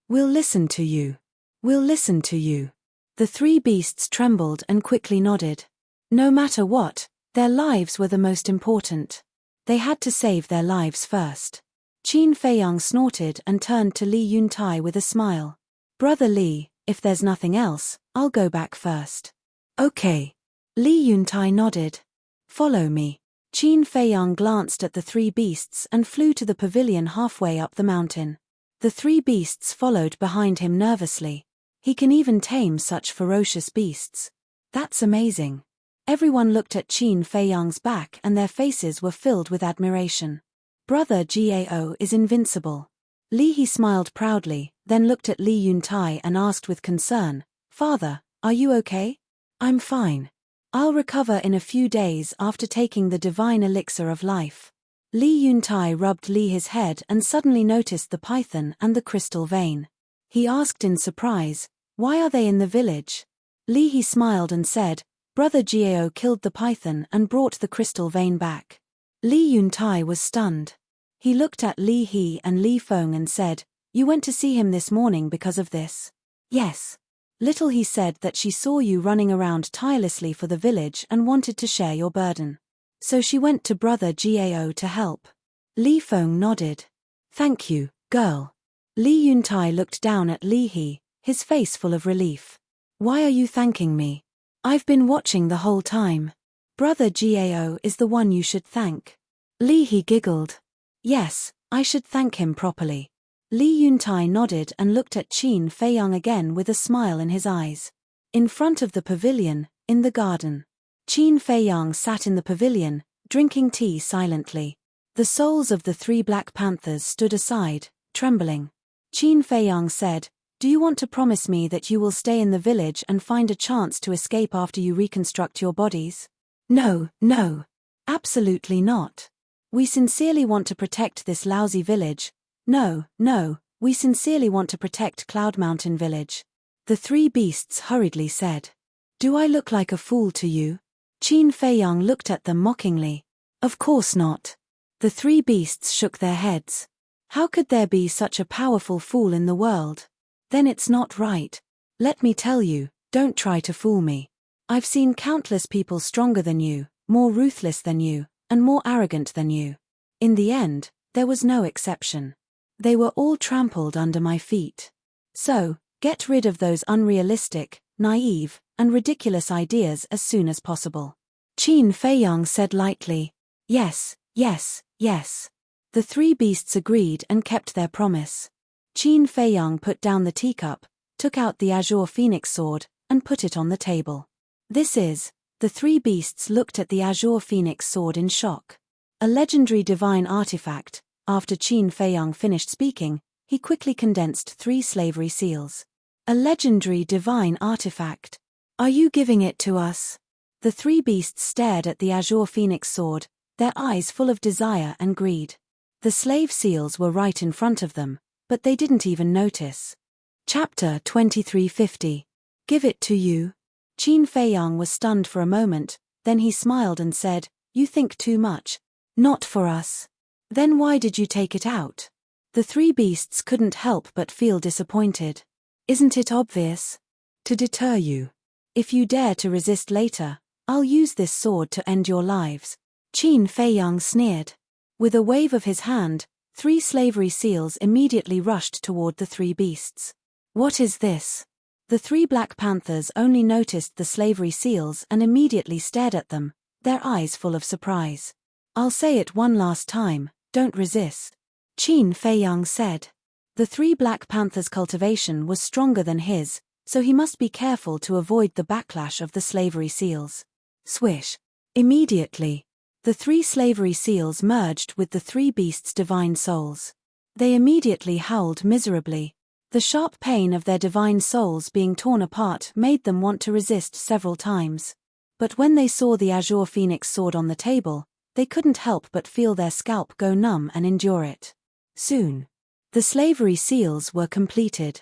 We'll listen to you. We'll listen to you." The three beasts trembled and quickly nodded. No matter what, their lives were the most important. They had to save their lives first. Qin Feiyang snorted and turned to Li Yuntai with a smile. "Brother Li, if there's nothing else, I'll go back first." "Okay." Li Yuntai nodded. "Follow me." Qin Feiyang glanced at the three beasts and flew to the pavilion halfway up the mountain. The three beasts followed behind him nervously. He can even tame such ferocious beasts. That's amazing. Everyone looked at Qin Feiyang's back and their faces were filled with admiration. Brother Gao is invincible. Li He smiled proudly, then looked at Li Yuntai and asked with concern, "Father, are you okay?" "I'm fine. I'll recover in a few days after taking the divine elixir of life." Li Yuntai rubbed Li He's head and suddenly noticed the python and the crystal vein. He asked in surprise, "Why are they in the village?" Li He smiled and said, "Brother Gao killed the python and brought the crystal vein back." Li Yuntai was stunned. He looked at Li He and Li Feng and said, "You went to see him this morning because of this?" "Yes. Little He said that she saw you running around tirelessly for the village and wanted to share your burden. So she went to Brother Gao to help." Li Feng nodded. "Thank you, girl." Li Yuntai looked down at Li He, his face full of relief. "Why are you thanking me? I've been watching the whole time. Brother Gao is the one you should thank." Li He giggled. "Yes, I should thank him properly." Li Yuntai nodded and looked at Qin Feiyang again with a smile in his eyes. In front of the pavilion, in the garden. Qin Feiyang sat in the pavilion, drinking tea silently. The souls of the 3 Black Panthers stood aside, trembling. Qin Feiyang said, "Do you want to promise me that you will stay in the village and find a chance to escape after you reconstruct your bodies?" "No, no. Absolutely not. We sincerely want to protect this lousy village. No, no, we sincerely want to protect Cloud Mountain Village." The 3 beasts hurriedly said. "Do I look like a fool to you?" Qin Feiyang looked at them mockingly. "Of course not." The 3 beasts shook their heads. "How could there be such a powerful fool in the world? Then it's not right. Let me tell you, don't try to fool me. I've seen countless people stronger than you, more ruthless than you, and more arrogant than you. In the end, there was no exception. They were all trampled under my feet. So, get rid of those unrealistic, naive, and ridiculous ideas as soon as possible." Qin Feiyang said lightly, "Yes, yes, yes." The 3 beasts agreed and kept their promise. Qin Feiyang put down the teacup, took out the azure phoenix sword, and put it on the table. "This is..." The 3 beasts looked at the azure phoenix sword in shock. "A legendary divine artifact." After Qin Feiyang finished speaking, he quickly condensed 3 slavery seals. "A legendary divine artifact. Are you giving it to us?" The 3 beasts stared at the azure phoenix sword, their eyes full of desire and greed. The slave seals were right in front of them, but they didn't even notice. Chapter 2350. Give it to you? Qin Feiyang was stunned for a moment, then he smiled and said, "You think too much. Not for us. Then why did you take it out?" The 3 beasts couldn't help but feel disappointed. "Isn't it obvious? To deter you. If you dare to resist later, I'll use this sword to end your lives." Qin Feiyang sneered. With a wave of his hand, 3 slavery seals immediately rushed toward the 3 beasts. "What is this?" The 3 Black Panthers only noticed the slavery seals and immediately stared at them, their eyes full of surprise. "I'll say it one last time, don't resist," Qin Feiyang said. The 3 Black Panthers' cultivation was stronger than his, so he must be careful to avoid the backlash of the slavery seals. Swish! Immediately, the 3 slavery seals merged with the 3 beasts' divine souls. They immediately howled miserably. The sharp pain of their divine souls being torn apart made them want to resist several times. But when they saw the azure phoenix sword on the table, they couldn't help but feel their scalp go numb and endure it. Soon, the slavery seals were completed.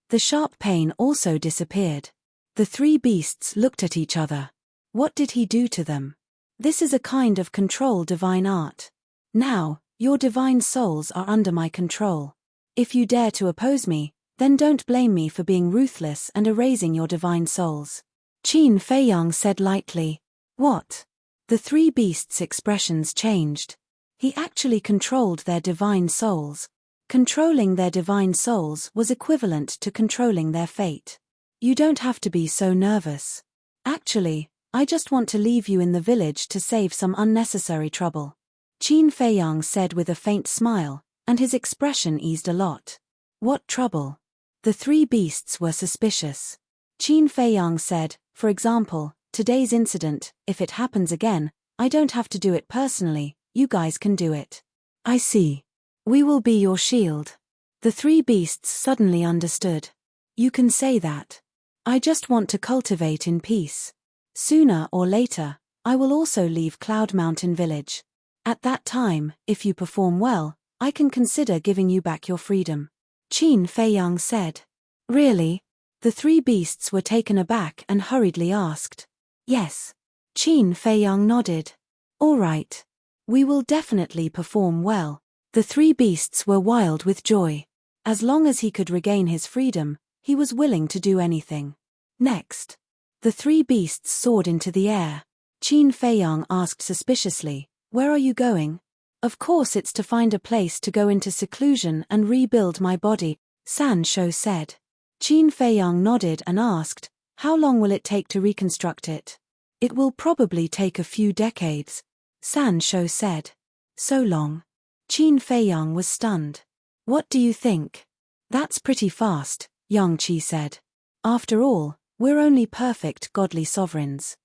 The sharp pain also disappeared. The 3 beasts looked at each other. What did he do to them? This is a kind of control divine art. Now, your divine souls are under my control. If you dare to oppose me, then don't blame me for being ruthless and erasing your divine souls. Qin Feiyang said lightly. What? The 3 beasts' expressions changed. He actually controlled their divine souls. Controlling their divine souls was equivalent to controlling their fate. You don't have to be so nervous. Actually, I just want to leave you in the village to save some unnecessary trouble. Qin Feiyang said with a faint smile, and his expression eased a lot. What trouble? The 3 beasts were suspicious. Qin Feiyang said, for example, today's incident, if it happens again, I don't have to do it personally, you guys can do it. I see. We will be your shield. The 3 beasts suddenly understood. You can say that. I just want to cultivate in peace. Sooner or later, I will also leave Cloud Mountain Village. At that time, if you perform well, I can consider giving you back your freedom. Qin Feiyang said. Really? The 3 beasts were taken aback and hurriedly asked. Yes. Qin Feiyang nodded. All right. We will definitely perform well. The 3 beasts were wild with joy. As long as he could regain his freedom, he was willing to do anything. Next. The 3 beasts soared into the air. Qin Feiyang asked suspiciously, "Where are you going?" "Of course it's to find a place to go into seclusion and rebuild my body," San Shou said. Qin Feiyang nodded and asked, "How long will it take to reconstruct it?" "It will probably take a few decades," San Shou said. "So long?" Qin Feiyang was stunned. "What do you think?" "That's pretty fast," Yang Qi said. "After all, we're only perfect godly sovereigns.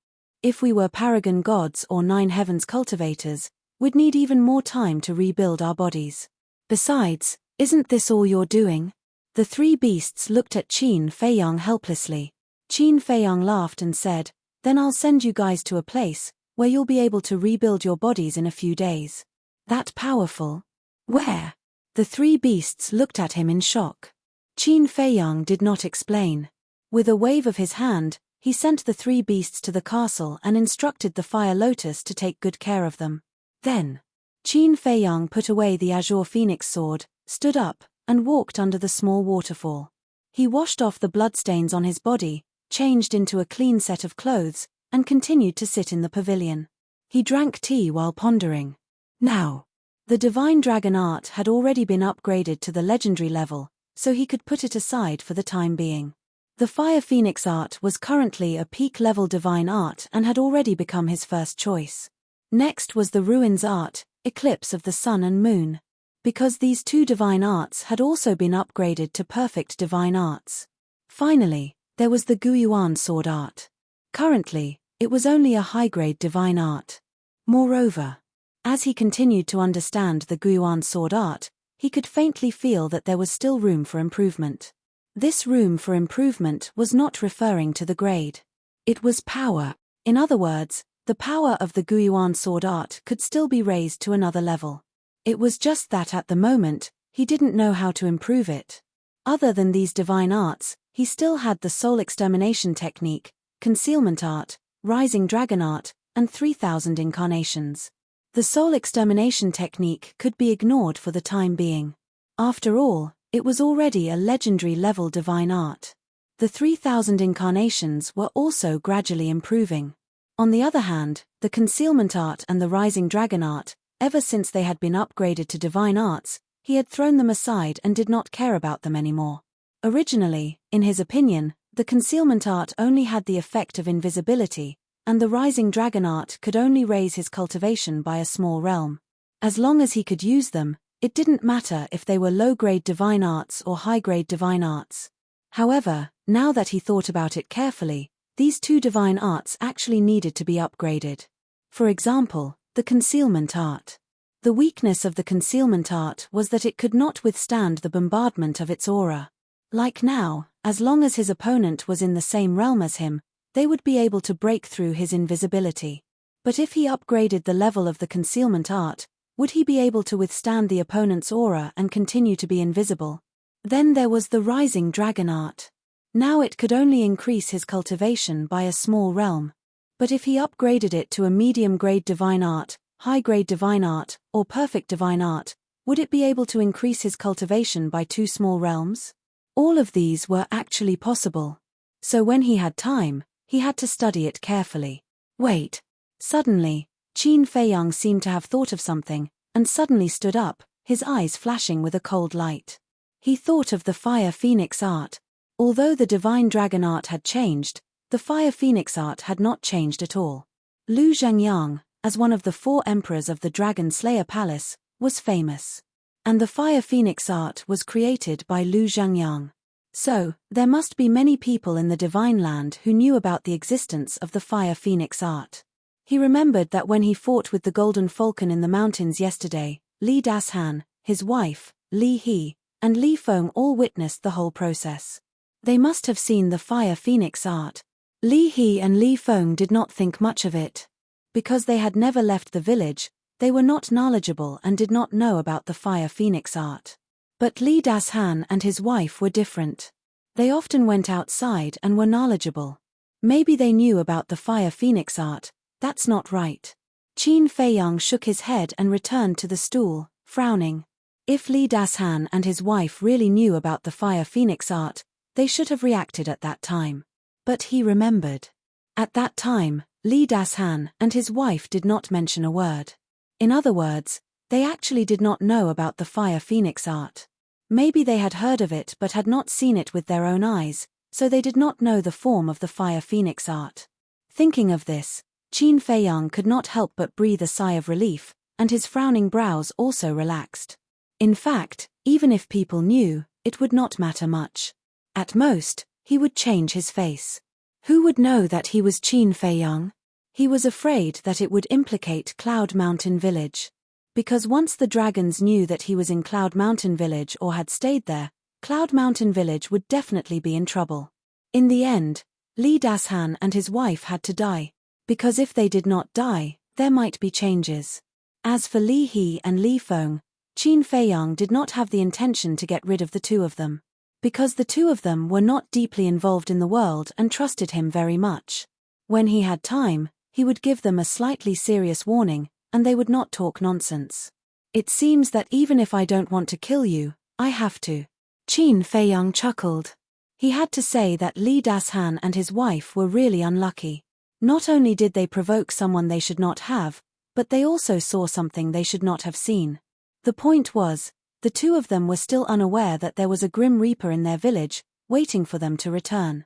If we were paragon gods or 9 heavens cultivators, We'd need even more time to rebuild our bodies. Besides, isn't this all you're doing? The three beasts looked at Qin Feiyang helplessly. Qin Feiyang laughed and said, "Then I'll send you guys to a place where you'll be able to rebuild your bodies in a few days." That powerful? Where? The three beasts looked at him in shock. Qin Feiyang did not explain. With a wave of his hand, he sent the three beasts to the castle and instructed the Fire Lotus to take good care of them. Then, Qin Feiyang put away the azure phoenix sword, stood up, and walked under the small waterfall. He washed off the bloodstains on his body, changed into a clean set of clothes, and continued to sit in the pavilion. He drank tea while pondering. Now, the divine dragon art had already been upgraded to the legendary level, so he could put it aside for the time being. The Fire Phoenix art was currently a peak-level divine art and had already become his first choice. Next was the Ruins art, Eclipse of the Sun and Moon. Because these two divine arts had also been upgraded to perfect divine arts. Finally, there was the Guiyuan sword art. Currently, it was only a high-grade divine art. Moreover, as he continued to understand the Guiyuan sword art, he could faintly feel that there was still room for improvement. This room for improvement was not referring to the grade. It was power. In other words, the power of the Guiyuan sword art could still be raised to another level. It was just that at the moment, he didn't know how to improve it. Other than these divine arts, he still had the soul extermination technique, concealment art, rising dragon art, and 3,000 incarnations. The soul extermination technique could be ignored for the time being. After all, it was already a legendary level divine art. The 3,000 incarnations were also gradually improving. On the other hand, the concealment art and the rising dragon art, ever since they had been upgraded to divine arts, he had thrown them aside and did not care about them anymore. Originally, in his opinion, the concealment art only had the effect of invisibility, and the rising dragon art could only raise his cultivation by a small realm. As long as he could use them, it didn't matter if they were low-grade divine arts or high-grade divine arts. However, now that he thought about it carefully, these two divine arts actually needed to be upgraded. For example, the concealment art. The weakness of the concealment art was that it could not withstand the bombardment of its aura. Like now, as long as his opponent was in the same realm as him, they would be able to break through his invisibility. But if he upgraded the level of the concealment art, would he be able to withstand the opponent's aura and continue to be invisible? Then there was the rising dragon art. Now it could only increase his cultivation by a small realm. But if he upgraded it to a medium-grade divine art, high-grade divine art, or perfect divine art, would it be able to increase his cultivation by 2 small realms? All of these were actually possible. So when he had time, he had to study it carefully. Wait. Suddenly, Qin Feiyang seemed to have thought of something, and suddenly stood up, his eyes flashing with a cold light. He thought of the Fire Phoenix art. Although the divine dragon art had changed, the Fire Phoenix art had not changed at all. Lu Zhengyang, as one of the 4 emperors of the Dragon Slayer Palace, was famous. And the Fire Phoenix art was created by Lu Zhengyang. So, there must be many people in the Divine Land who knew about the existence of the Fire Phoenix art. He remembered that when he fought with the Golden Falcon in the mountains yesterday, Li Dashan, his wife, Li He, and Li Feng all witnessed the whole process. They must have seen the Fire Phoenix art. Li He and Li Feng did not think much of it. Because they had never left the village, they were not knowledgeable and did not know about the Fire Phoenix art. But Li Dashan and his wife were different. They often went outside and were knowledgeable. Maybe they knew about the Fire Phoenix art. That's not right. Qin Feiyang shook his head and returned to the stool, frowning. If Li Dashan and his wife really knew about the Fire Phoenix art, they should have reacted at that time. But he remembered. At that time, Li Dashan and his wife did not mention a word. In other words, they actually did not know about the Fire Phoenix art. Maybe they had heard of it but had not seen it with their own eyes, so they did not know the form of the Fire Phoenix art. Thinking of this, Qin Feiyang could not help but breathe a sigh of relief, and his frowning brows also relaxed. In fact, even if people knew, it would not matter much. At most, he would change his face. Who would know that he was Qin Feiyang? He was afraid that it would implicate Cloud Mountain Village. Because once the dragons knew that he was in Cloud Mountain Village or had stayed there, Cloud Mountain Village would definitely be in trouble. In the end, Li Dashan and his wife had to die. Because if they did not die, there might be changes. As for Li He and Li Feng, Qin Feiyang did not have the intention to get rid of the two of them. Because the two of them were not deeply involved in the world and trusted him very much. When he had time, he would give them a slightly serious warning, and they would not talk nonsense. It seems that even if I don't want to kill you, I have to. Qin Feiyang chuckled. He had to say that Li Dashan and his wife were really unlucky. Not only did they provoke someone they should not have, but they also saw something they should not have seen. The point was, the two of them were still unaware that there was a Grim Reaper in their village, waiting for them to return.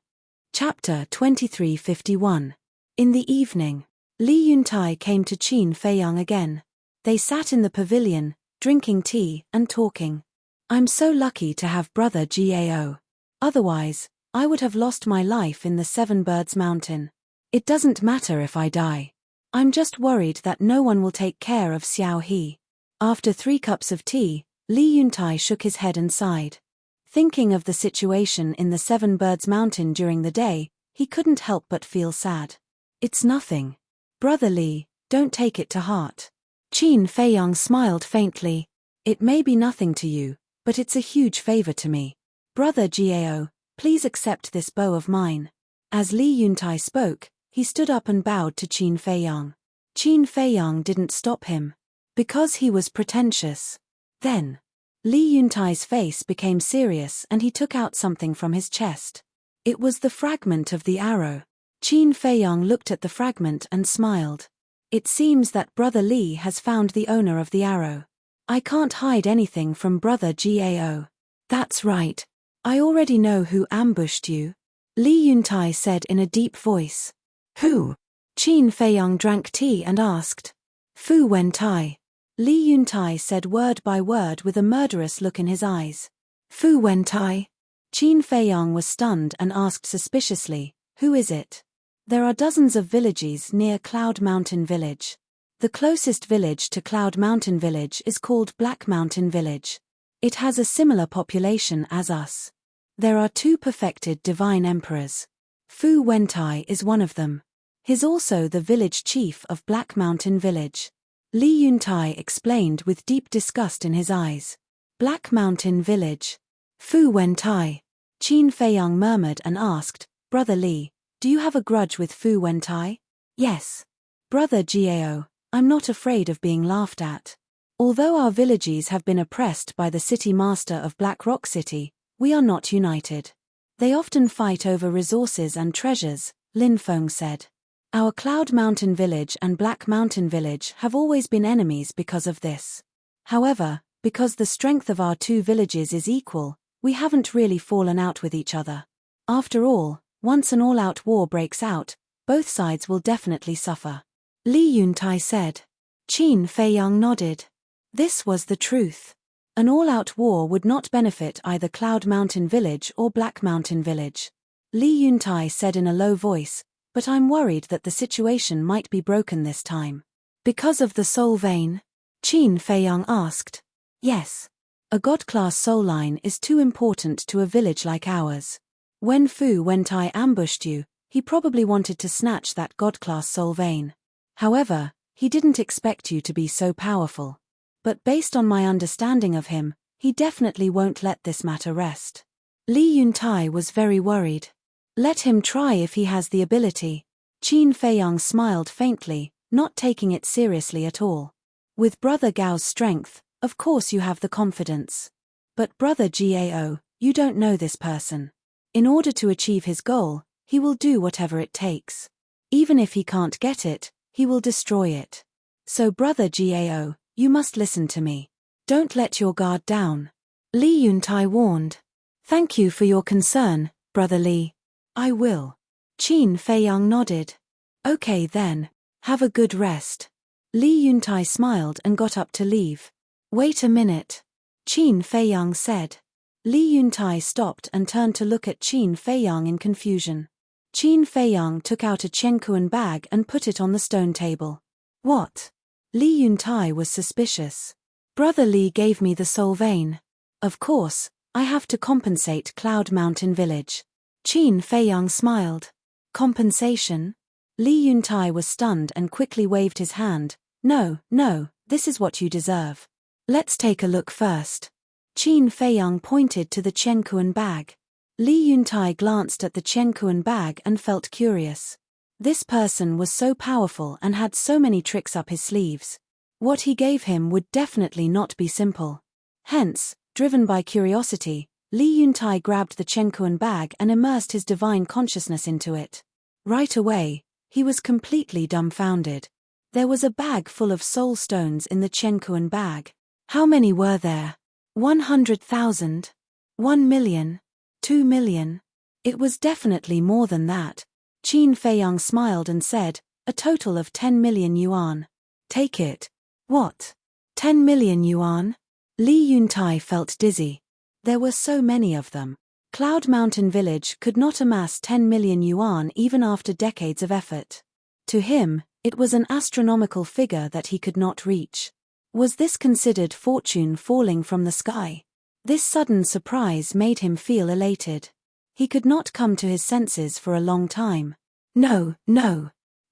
Chapter 2351. In the evening, Li Yuntai came to Qin Feiyang again. They sat in the pavilion, drinking tea and talking. I'm so lucky to have brother Gao. Otherwise, I would have lost my life in the Seven Birds Mountain. It doesn't matter if I die. I'm just worried that no one will take care of Xiao He. After 3 cups of tea, Li Yuntai shook his head and sighed. Thinking of the situation in the Seven Birds Mountain during the day, he couldn't help but feel sad. It's nothing. Brother Li, don't take it to heart. Qin Feiyang smiled faintly. It may be nothing to you, but it's a huge favor to me. Brother Gao, please accept this bow of mine. As Li Yuntai spoke, he stood up and bowed to Qin Feiyang. Qin Feiyang didn't stop him. Because he was pretentious. Then, Li Yuntai's face became serious and he took out something from his chest. It was the fragment of the arrow. Qin Feiyang looked at the fragment and smiled. It seems that Brother Li has found the owner of the arrow. I can't hide anything from Brother Gao. That's right. I already know who ambushed you. Li Yuntai said in a deep voice. Who? Qin Feiyang drank tea and asked. Fu Wentai. Li Yuntai said word by word with a murderous look in his eyes. Fu Wentai? Qin Feiyang was stunned and asked suspiciously, who is it? There are dozens of villages near Cloud Mountain Village. The closest village to Cloud Mountain Village is called Black Mountain Village. It has a similar population as us. There are 2 perfected divine emperors. Fu Wentai is one of them. He's also the village chief of Black Mountain Village. Li Yuntai explained with deep disgust in his eyes. Black Mountain Village. Fu Wentai. Qin Feiyang murmured and asked, Brother Li, do you have a grudge with Fu Wentai? Yes. Brother Gao, I'm not afraid of being laughed at. Although our villages have been oppressed by the city master of Black Rock City, we are not united. They often fight over resources and treasures, Lin Feng said. Our Cloud Mountain Village and Black Mountain Village have always been enemies because of this. However, because the strength of our 2 villages is equal, we haven't really fallen out with each other. After all, once an all-out war breaks out, both sides will definitely suffer. Li Yuntai said. Qin Feiyang nodded. This was the truth. An all-out war would not benefit either Cloud Mountain Village or Black Mountain Village. Li Yuntai said in a low voice, but I'm worried that the situation might be broken this time. Because of the soul vein? Qin Feiyang asked. Yes. A god-class soul line is too important to a village like ours. When Fu Wentai ambushed you, he probably wanted to snatch that god-class soul vein. However, he didn't expect you to be so powerful. But based on my understanding of him, he definitely won't let this matter rest. Li Yuntai was very worried. Let him try if he has the ability. Qin Feiyang smiled faintly, not taking it seriously at all. With Brother Gao's strength, of course you have the confidence. But Brother Gao, you don't know this person. In order to achieve his goal, he will do whatever it takes. Even if he can't get it, he will destroy it. So Brother Gao, you must listen to me. Don't let your guard down. Li Yuntai warned. Thank you for your concern, Brother Li. I will. Qin Feiyang nodded. Okay then, have a good rest. Li Yuntai smiled and got up to leave. Wait a minute. Qin Feiyang said. Li Yuntai stopped and turned to look at Qin Feiyang in confusion. Qin Feiyang took out a Chenkuan bag and put it on the stone table. What? Li Yuntai was suspicious. Brother Li gave me the soul vein. Of course, I have to compensate Cloud Mountain Village. Qin Feiyang smiled. Compensation? Li Yuntai was stunned and quickly waved his hand. No, this is what you deserve. Let's take a look first. Qin Feiyang pointed to the Chenkuan bag. Li Yuntai glanced at the Chenkuan bag and felt curious. This person was so powerful and had so many tricks up his sleeves. What he gave him would definitely not be simple. Hence, driven by curiosity, Li Yuntai grabbed the Chenkuan bag and immersed his divine consciousness into it. Right away, he was completely dumbfounded. There was a bag full of soul stones in the Chenkuan bag. How many were there? 100,000? 1 million? 2 million? It was definitely more than that. Qin Feiyang smiled and said, a total of 10 million yuan. Take it. What? 10 million yuan? Li Yuntai felt dizzy. There were so many of them. Cloud Mountain Village could not amass 10 million yuan even after decades of effort. To him, it was an astronomical figure that he could not reach. Was this considered fortune falling from the sky? This sudden surprise made him feel elated. He could not come to his senses for a long time. No,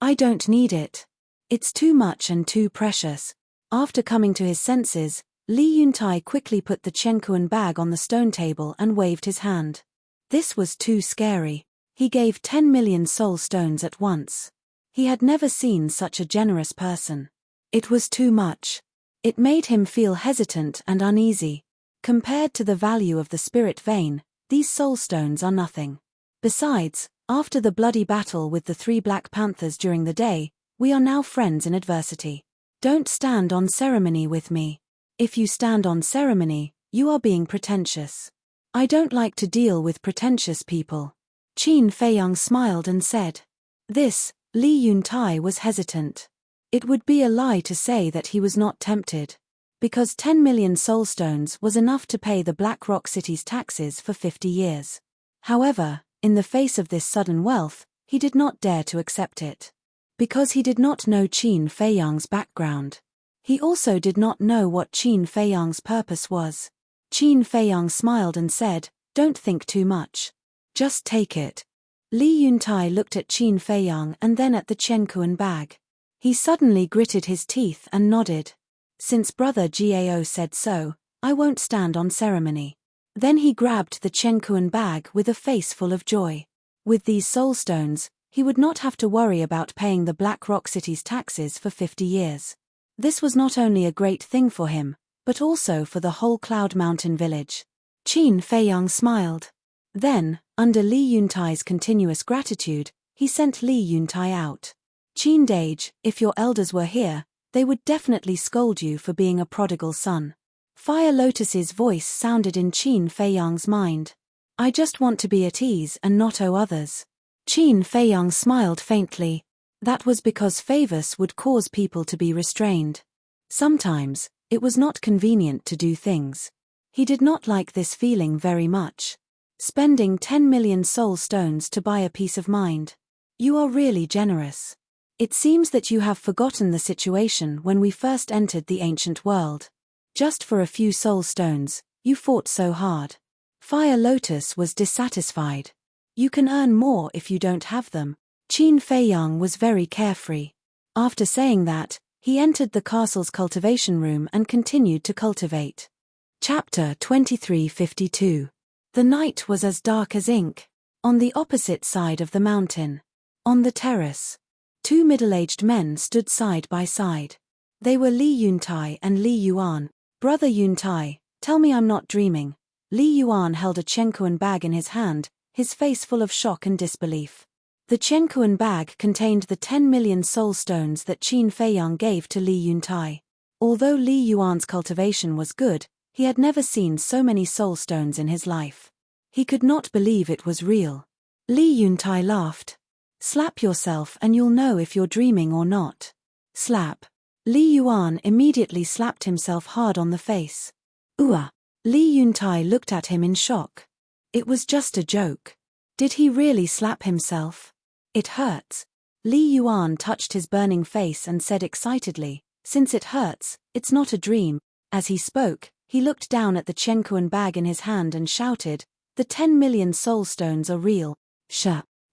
I don't need it. It's too much and too precious. After coming to his senses, Li Yuntai quickly put the Chenkuan bag on the stone table and waved his hand. This was too scary. He gave 10 million soul stones at once. He had never seen such a generous person. It was too much. It made him feel hesitant and uneasy. Compared to the value of the spirit vein, these soul stones are nothing. Besides, after the bloody battle with the 3 Black Panthers during the day, we are now friends in adversity. Don't stand on ceremony with me. If you stand on ceremony, you are being pretentious. I don't like to deal with pretentious people. Qin Feiyang smiled and said. This, Li Yuntai was hesitant. It would be a lie to say that he was not tempted. Because 10 million soul stones was enough to pay the Black Rock City's taxes for 50 years. However, in the face of this sudden wealth, he did not dare to accept it. Because he did not know Qin Feiyang's background. He also did not know what Qin Feiyang's purpose was. Qin Feiyang smiled and said, don't think too much. Just take it. Li Yuntai looked at Qin Feiyang and then at the Chenkuan bag. He suddenly gritted his teeth and nodded. Since Brother Gao said so, I won't stand on ceremony. Then he grabbed the Chenkuan bag with a face full of joy. With these soul stones, he would not have to worry about paying the Black Rock City's taxes for 50 years. This was not only a great thing for him, but also for the whole Cloud Mountain Village. Qin Feiyang smiled. Then, under Li Yuntai's continuous gratitude, he sent Li Yuntai out. Qin Dage, if your elders were here, they would definitely scold you for being a prodigal son. Fire Lotus's voice sounded in Qin Feiyang's mind. I just want to be at ease and not owe others. Qin Feiyang smiled faintly. That was because favors would cause people to be restrained. Sometimes, it was not convenient to do things. He did not like this feeling very much. Spending 10 million soul stones to buy a peace of mind. You are really generous. It seems that you have forgotten the situation when we first entered the ancient world. Just for a few soul stones, you fought so hard. Fire Lotus was dissatisfied. You can earn more if you don't have them. Qin Feiyang was very carefree. After saying that, he entered the castle's cultivation room and continued to cultivate. Chapter 2352. The night was as dark as ink. On the opposite side of the mountain. On the terrace. 2 middle-aged men stood side by side. They were Li Yuntai and Li Yuan. Brother Yuntai, tell me I'm not dreaming. Li Yuan held a Chenkuan bag in his hand, his face full of shock and disbelief. The Chenkuan bag contained the 10 million soul stones that Qin Feiyang gave to Li Yuntai. Although Li Yuan's cultivation was good, he had never seen so many soul stones in his life. He could not believe it was real. Li Yuntai laughed. Slap yourself and you'll know if you're dreaming or not. Slap. Li Yuan immediately slapped himself hard on the face. Li Yuntai looked at him in shock. It was just a joke. Did he really slap himself? It hurts. Li Yuan touched his burning face and said excitedly, since it hurts, it's not a dream. As he spoke, he looked down at the Chenkuan bag in his hand and shouted, the 10 million soul stones are real.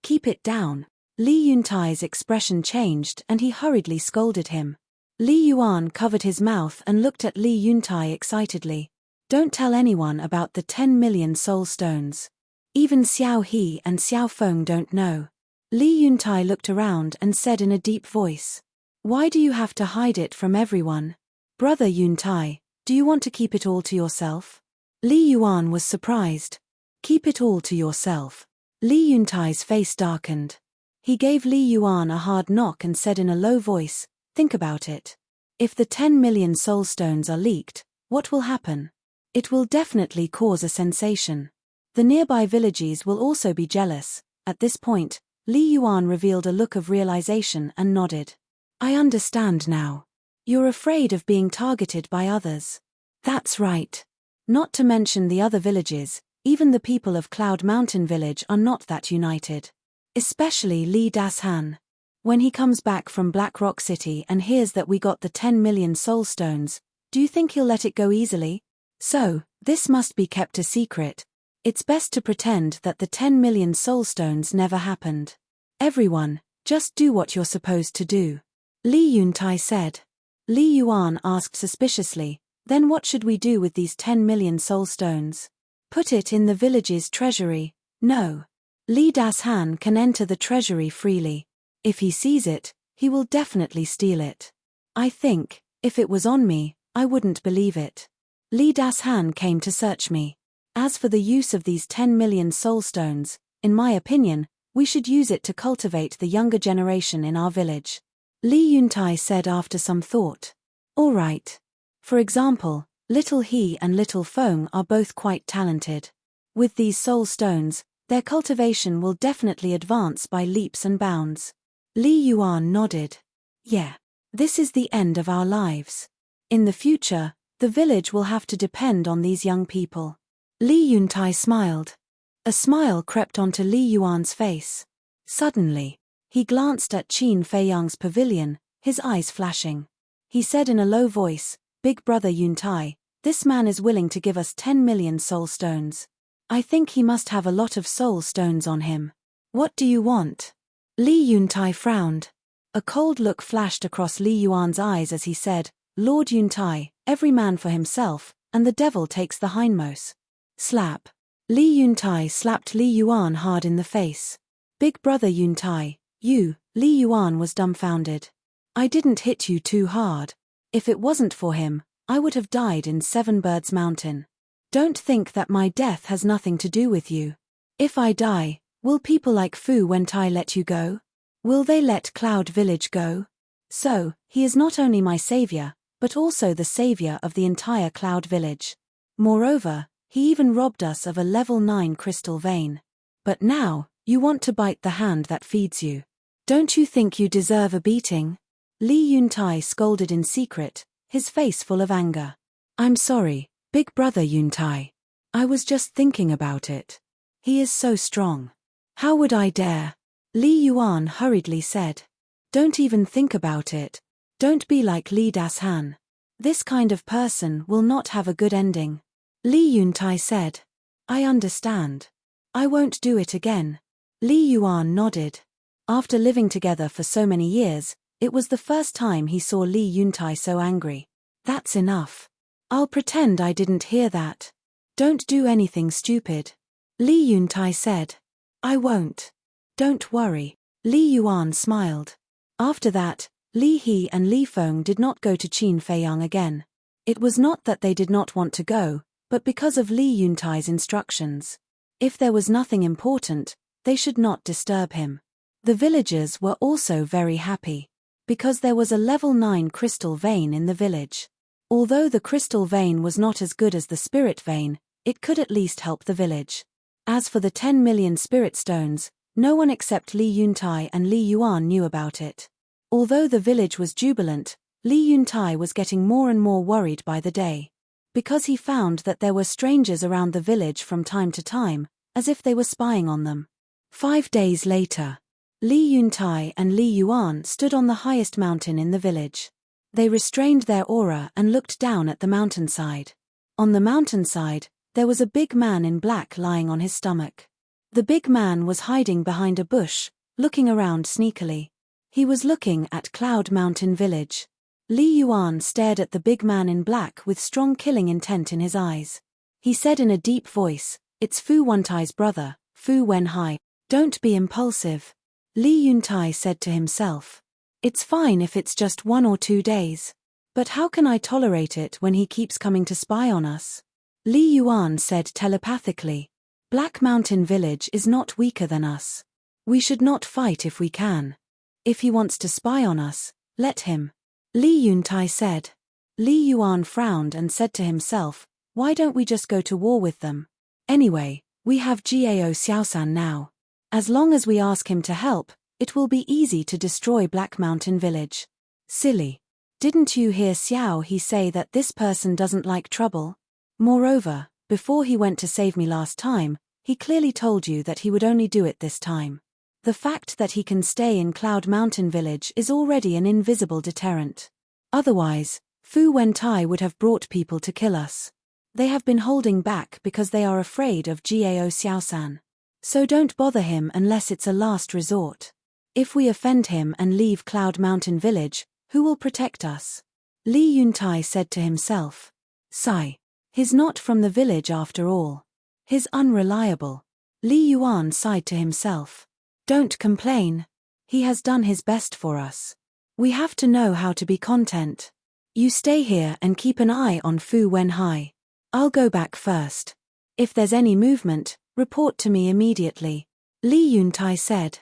Keep it down. Li Yuntai's expression changed and he hurriedly scolded him. Li Yuan covered his mouth and looked at Li Yuntai excitedly. Don't tell anyone about the 10 million soul stones. Even Xiao He and Xiao Feng don't know. Li Yuntai looked around and said in a deep voice. Why do you have to hide it from everyone? Brother Yuntai, do you want to keep it all to yourself? Li Yuan was surprised. Keep it all to yourself. Li Yuntai's face darkened. He gave Li Yuan a hard knock and said in a low voice, think about it. If the 10 million soul stones are leaked, what will happen? It will definitely cause a sensation. The nearby villages will also be jealous. At this point, Li Yuan revealed a look of realization and nodded. I understand now. You're afraid of being targeted by others. That's right. Not to mention the other villages, even the people of Cloud Mountain Village are not that united. Especially Li Dashan. When he comes back from Black Rock City and hears that we got the 10 million soul stones, do you think he'll let it go easily? So, this must be kept a secret. It's best to pretend that the 10 million soul stones never happened. Everyone, just do what you're supposed to do. Li Yuntai said. Li Yuan asked suspiciously, then what should we do with these 10 million soul stones? Put it in the village's treasury. No. Li Dashan can enter the treasury freely. If he sees it, he will definitely steal it. I think, if it was on me, I wouldn't believe it. Li Dashan came to search me. As for the use of these 10 million soul stones, in my opinion, we should use it to cultivate the younger generation in our village. Li Yuntai said after some thought. All right. For example, Little He and Little Feng are both quite talented. With these soul stones, their cultivation will definitely advance by leaps and bounds. Li Yuan nodded. Yeah. This is the end of our lives. In the future, the village will have to depend on these young people. Li Yuntai smiled. A smile crept onto Li Yuan's face. Suddenly, he glanced at Qin Feiyang's pavilion, his eyes flashing. He said in a low voice, Big brother Yuntai, this man is willing to give us 10 million soul stones. I think he must have a lot of soul stones on him. What do you want? Li Yuntai frowned. A cold look flashed across Li Yuan's eyes as he said, Lord Yuntai, every man for himself, and the devil takes the hindmost. Slap. Li Yuntai slapped Li Yuan hard in the face. Big brother Yuntai, you, Li Yuan was dumbfounded. I didn't hit you too hard. If it wasn't for him, I would have died in Seven Birds Mountain. Don't think that my death has nothing to do with you. If I die, will people like Fu Wentai let you go? Will they let Cloud Village go? So, he is not only my savior, but also the savior of the entire Cloud Village. Moreover, he even robbed us of a level 9 crystal vein. But now, you want to bite the hand that feeds you. Don't you think you deserve a beating? Li Yuntai scolded in secret, his face full of anger. I'm sorry, big brother Yuntai. I was just thinking about it. He is so strong. How would I dare? Li Yuan hurriedly said. Don't even think about it. Don't be like Li Dashan. This kind of person will not have a good ending. Li Yuntai said. I understand. I won't do it again. Li Yuan nodded. After living together for so many years, it was the first time he saw Li Yuntai so angry. That's enough. I'll pretend I didn't hear that. Don't do anything stupid. Li Yuntai said. I won't. Don't worry. Li Yuan smiled. After that, Li He and Li Feng did not go to Qin Feiyang again. It was not that they did not want to go, but because of Li Yuntai's instructions. If there was nothing important, they should not disturb him. The villagers were also very happy, because there was a level 9 crystal vein in the village. Although the crystal vein was not as good as the spirit vein, it could at least help the village. As for the 10 million spirit stones, no one except Li Yuntai and Li Yuan knew about it. Although the village was jubilant, Li Yuntai was getting more and more worried by the day. Because he found that there were strangers around the village from time to time, as if they were spying on them. 5 days later, Li Yuntai and Li Yuan stood on the highest mountain in the village. They restrained their aura and looked down at the mountainside. On the mountainside, there was a big man in black lying on his stomach. The big man was hiding behind a bush, looking around sneakily. He was looking at Cloud Mountain Village. Li Yuan stared at the big man in black with strong killing intent in his eyes. He said in a deep voice, "It's Fu Wentai's brother, Fu Wenhai. Don't be impulsive." Li Yuntai said to himself. "It's fine if it's just 1 or 2 days. But how can I tolerate it when he keeps coming to spy on us?" Li Yuan said telepathically, "Black Mountain Village is not weaker than us. We should not fight if we can. If he wants to spy on us, let him." Li Yuntai said. Li Yuan frowned and said to himself, "Why don't we just go to war with them? Anyway, we have Gao Xiaosan now. As long as we ask him to help, it will be easy to destroy Black Mountain Village." Silly. Didn't you hear Xiao He say that this person doesn't like trouble? Moreover, before he went to save me last time, he clearly told you that he would only do it this time. The fact that he can stay in Cloud Mountain Village is already an invisible deterrent. Otherwise, Fu Wentai would have brought people to kill us. They have been holding back because they are afraid of Gao Xiaosan. So don't bother him unless it's a last resort. If we offend him and leave Cloud Mountain Village, who will protect us? Li Yuntai said to himself. Sigh. He's not from the village after all. He's unreliable. Li Yuan sighed to himself. Don't complain. He has done his best for us. We have to know how to be content. You stay here and keep an eye on Fu Wenhai. I'll go back first. If there's any movement, report to me immediately. Li Yuntai said.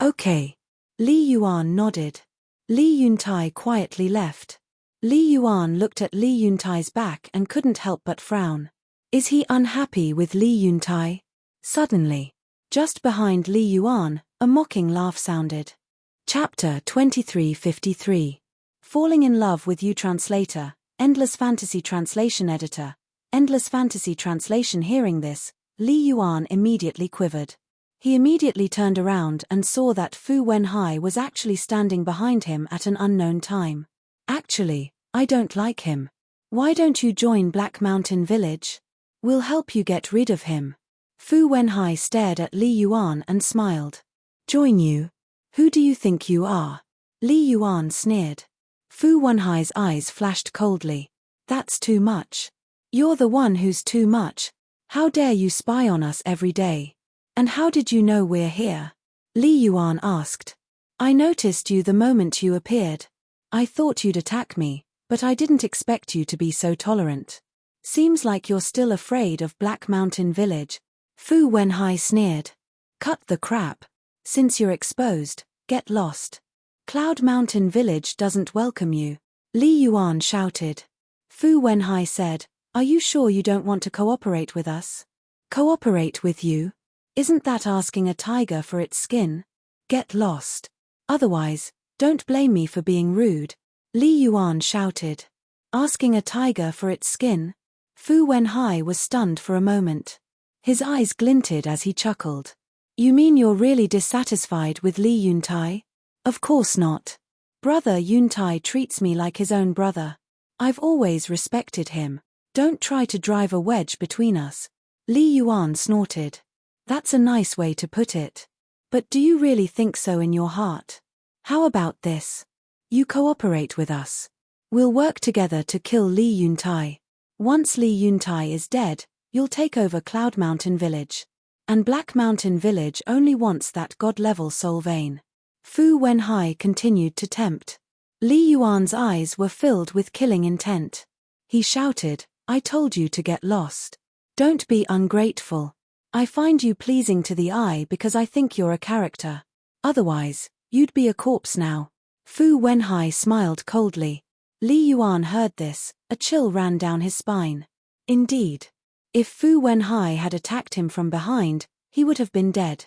Okay. Li Yuan nodded. Li Yuntai quietly left. Li Yuan looked at Li Yuntai's back and couldn't help but frown. Is he unhappy with Li Yuntai? Suddenly, just behind Li Yuan, a mocking laugh sounded. Chapter 2353. Falling in Love with You. Translator, Endless Fantasy Translation Editor. Endless Fantasy Translation. Hearing this, Li Yuan immediately quivered. He immediately turned around and saw that Fu Wenhai was actually standing behind him at an unknown time. Actually, I don't like him. Why don't you join Black Mountain Village? We'll help you get rid of him. Fu Wenhai stared at Li Yuan and smiled. Join you? Who do you think you are? Li Yuan sneered. Fu Wenhai's eyes flashed coldly. That's too much. You're the one who's too much. How dare you spy on us every day? And how did you know we're here? Li Yuan asked. I noticed you the moment you appeared. I thought you'd attack me, but I didn't expect you to be so tolerant. Seems like you're still afraid of Black Mountain Village. Fu Wenhai sneered. Cut the crap. Since you're exposed, get lost. Cloud Mountain Village doesn't welcome you. Li Yuan shouted. Fu Wenhai said, Are you sure you don't want to cooperate with us? Cooperate with you? Isn't that asking a tiger for its skin? Get lost. Otherwise, don't blame me for being rude. Li Yuan shouted. Asking a tiger for its skin? Fu Wenhai was stunned for a moment. His eyes glinted as he chuckled. You mean you're really dissatisfied with Li Yuntai? Of course not. Brother Yuntai treats me like his own brother. I've always respected him. Don't try to drive a wedge between us. Li Yuan snorted. That's a nice way to put it. But do you really think so in your heart? How about this? You cooperate with us. We'll work together to kill Li Yuntai. Once Li Yuntai is dead, you'll take over Cloud Mountain Village. And Black Mountain Village only wants that god-level soul vein. Fu Wenhai continued to tempt. Li Yuan's eyes were filled with killing intent. He shouted, I told you to get lost. Don't be ungrateful. I find you pleasing to the eye because I think you're a character. Otherwise, you'd be a corpse now. Fu Wenhai smiled coldly. Li Yuan heard this, a chill ran down his spine. Indeed. If Fu Wenhai had attacked him from behind, he would have been dead.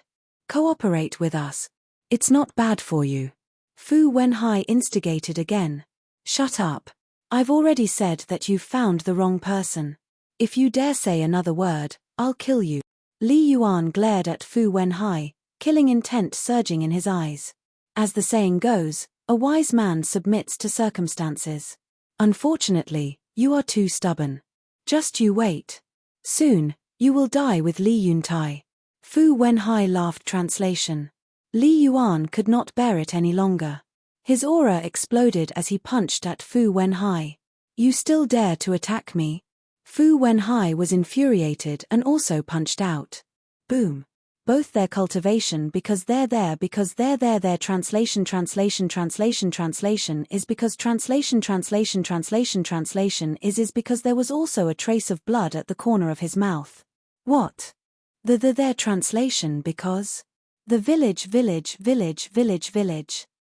Cooperate with us. It's not bad for you. Fu Wenhai instigated again. Shut up. I've already said that you've found the wrong person. If you dare say another word, I'll kill you. Li Yuan glared at Fu Wenhai, killing intent surging in his eyes. As the saying goes, a wise man submits to circumstances. Unfortunately, you are too stubborn. Just you wait. Soon, you will die with Li Yuntai. Fu Wenhai laughed. Translation. Li Yuan could not bear it any longer. His aura exploded as he punched at Fu Wenhai. You still dare to attack me? Fu Wenhai was infuriated and also punched out. Boom. Both their cultivation because they're there their translation is because translation is because there was also a trace of blood at the corner of his mouth. What? Their translation because? The village.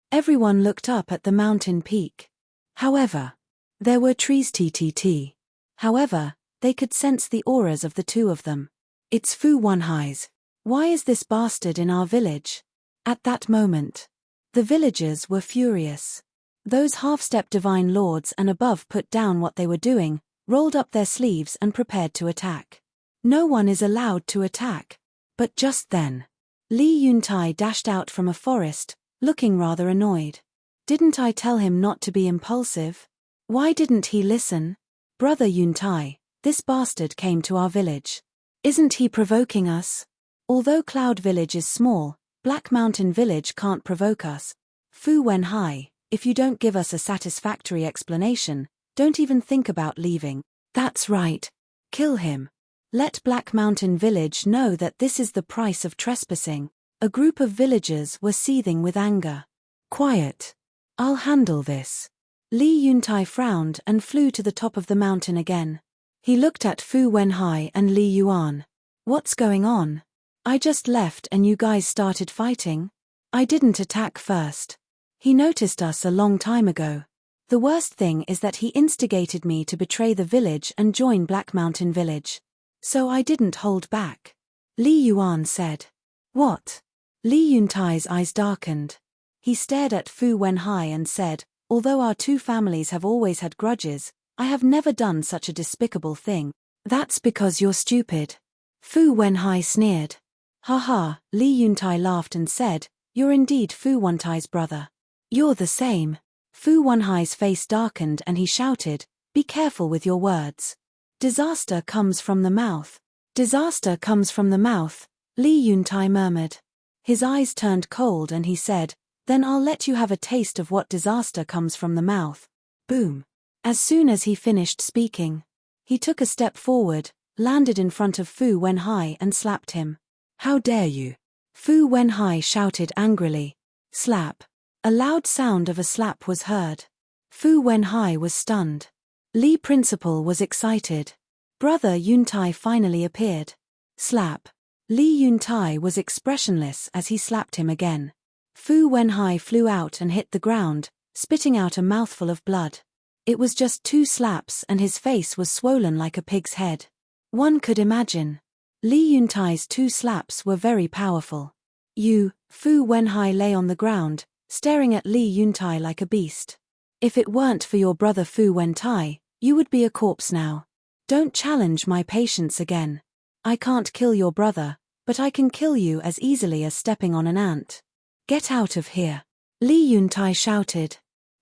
Everyone looked up at the mountain peak. However, there were trees ttt. However, they could sense the auras of the two of them. It's Fu Wenhai's. Why is this bastard in our village? At that moment, the villagers were furious. Those half-step divine lords and above put down what they were doing, rolled up their sleeves and prepared to attack. No one is allowed to attack. But just then, Li Yuntai dashed out from a forest, looking rather annoyed. Didn't I tell him not to be impulsive? Why didn't he listen? Brother Yuntai, this bastard came to our village. Isn't he provoking us? Although Cloud Village is small, Black Mountain Village can't provoke us. Fu Wenhai, if you don't give us a satisfactory explanation, don't even think about leaving. That's right. Kill him. Let Black Mountain Village know that this is the price of trespassing. A group of villagers were seething with anger. Quiet. I'll handle this. Li Yuntai frowned and flew to the top of the mountain again. He looked at Fu Wenhai and Li Yuan. What's going on? I just left and you guys started fighting? I didn't attack first. He noticed us a long time ago. The worst thing is that he instigated me to betray the village and join Black Mountain Village. So I didn't hold back. Li Yuan said. What? Li Yuntai's eyes darkened. He stared at Fu Wenhai and said, although our two families have always had grudges, I have never done such a despicable thing. That's because you're stupid. Fu Wenhai sneered. Haha, Li Yuntai laughed and said, you're indeed Fu Wenhai's brother. You're the same. Fu Wenhai's face darkened and he shouted, be careful with your words. Disaster comes from the mouth. Disaster comes from the mouth, Li Yuntai murmured. His eyes turned cold and he said, then I'll let you have a taste of what disaster comes from the mouth. Boom. As soon as he finished speaking, he took a step forward, landed in front of Fu Wenhai and slapped him. How dare you? Fu Wenhai shouted angrily. Slap. A loud sound of a slap was heard. Fu Wenhai was stunned. Li Principal was excited. Brother Yuntai finally appeared. Slap. Li Yuntai was expressionless as he slapped him again. Fu Wenhai flew out and hit the ground, spitting out a mouthful of blood. It was just 2 slaps and his face was swollen like a pig's head. One could imagine. Li Yuntai's 2 slaps were very powerful. Fu Wenhai lay on the ground, staring at Li Yuntai like a beast. If it weren't for your brother Fu Wentai, you would be a corpse now. Don't challenge my patience again. I can't kill your brother, but I can kill you as easily as stepping on an ant. Get out of here. Li Yuntai shouted.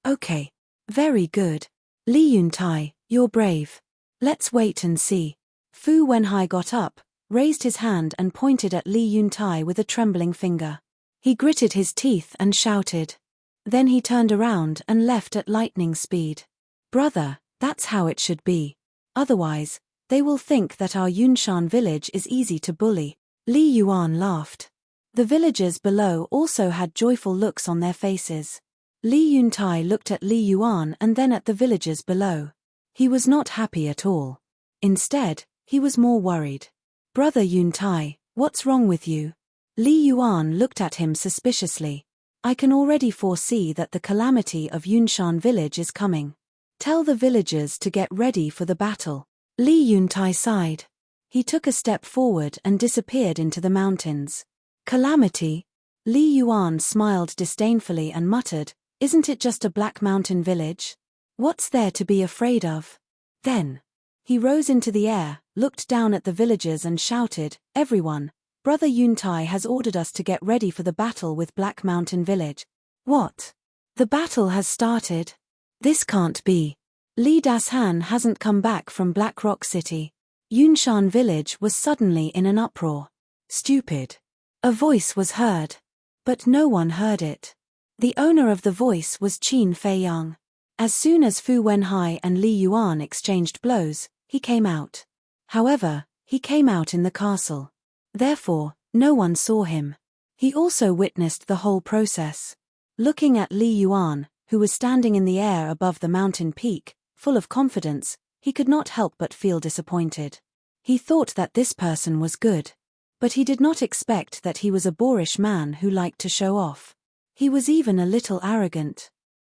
Okay. Very good. Li Yuntai, you're brave. Let's wait and see. Fu Wenhai got up, raised his hand and pointed at Li Yuntai with a trembling finger. He gritted his teeth and shouted. Then he turned around and left at lightning speed. Brother, that's how it should be. Otherwise, they will think that our Yunshan village is easy to bully. Li Yuan laughed. The villagers below also had joyful looks on their faces. Li Yuntai looked at Li Yuan and then at the villagers below. He was not happy at all. Instead, he was more worried. Brother Yuntai, what's wrong with you? Li Yuan looked at him suspiciously. I can already foresee that the calamity of Yunshan village is coming. Tell the villagers to get ready for the battle. Li Yuntai sighed. He took a step forward and disappeared into the mountains. Calamity? Li Yuan smiled disdainfully and muttered, isn't it just a Black Mountain village? What's there to be afraid of? Then, he rose into the air, looked down at the villagers and shouted, everyone, Brother Yuntai has ordered us to get ready for the battle with Black Mountain Village. What? The battle has started? This can't be. Li Dashan hasn't come back from Black Rock City. Yunshan Village was suddenly in an uproar. Stupid. A voice was heard. But no one heard it. The owner of the voice was Qin Feiyang. As soon as Fu Wenhai and Li Yuan exchanged blows, he came out. However, he came out in the castle. Therefore, no one saw him. He also witnessed the whole process. Looking at Li Yuan, who was standing in the air above the mountain peak, full of confidence, he could not help but feel disappointed. He thought that this person was good. But he did not expect that he was a boorish man who liked to show off. He was even a little arrogant.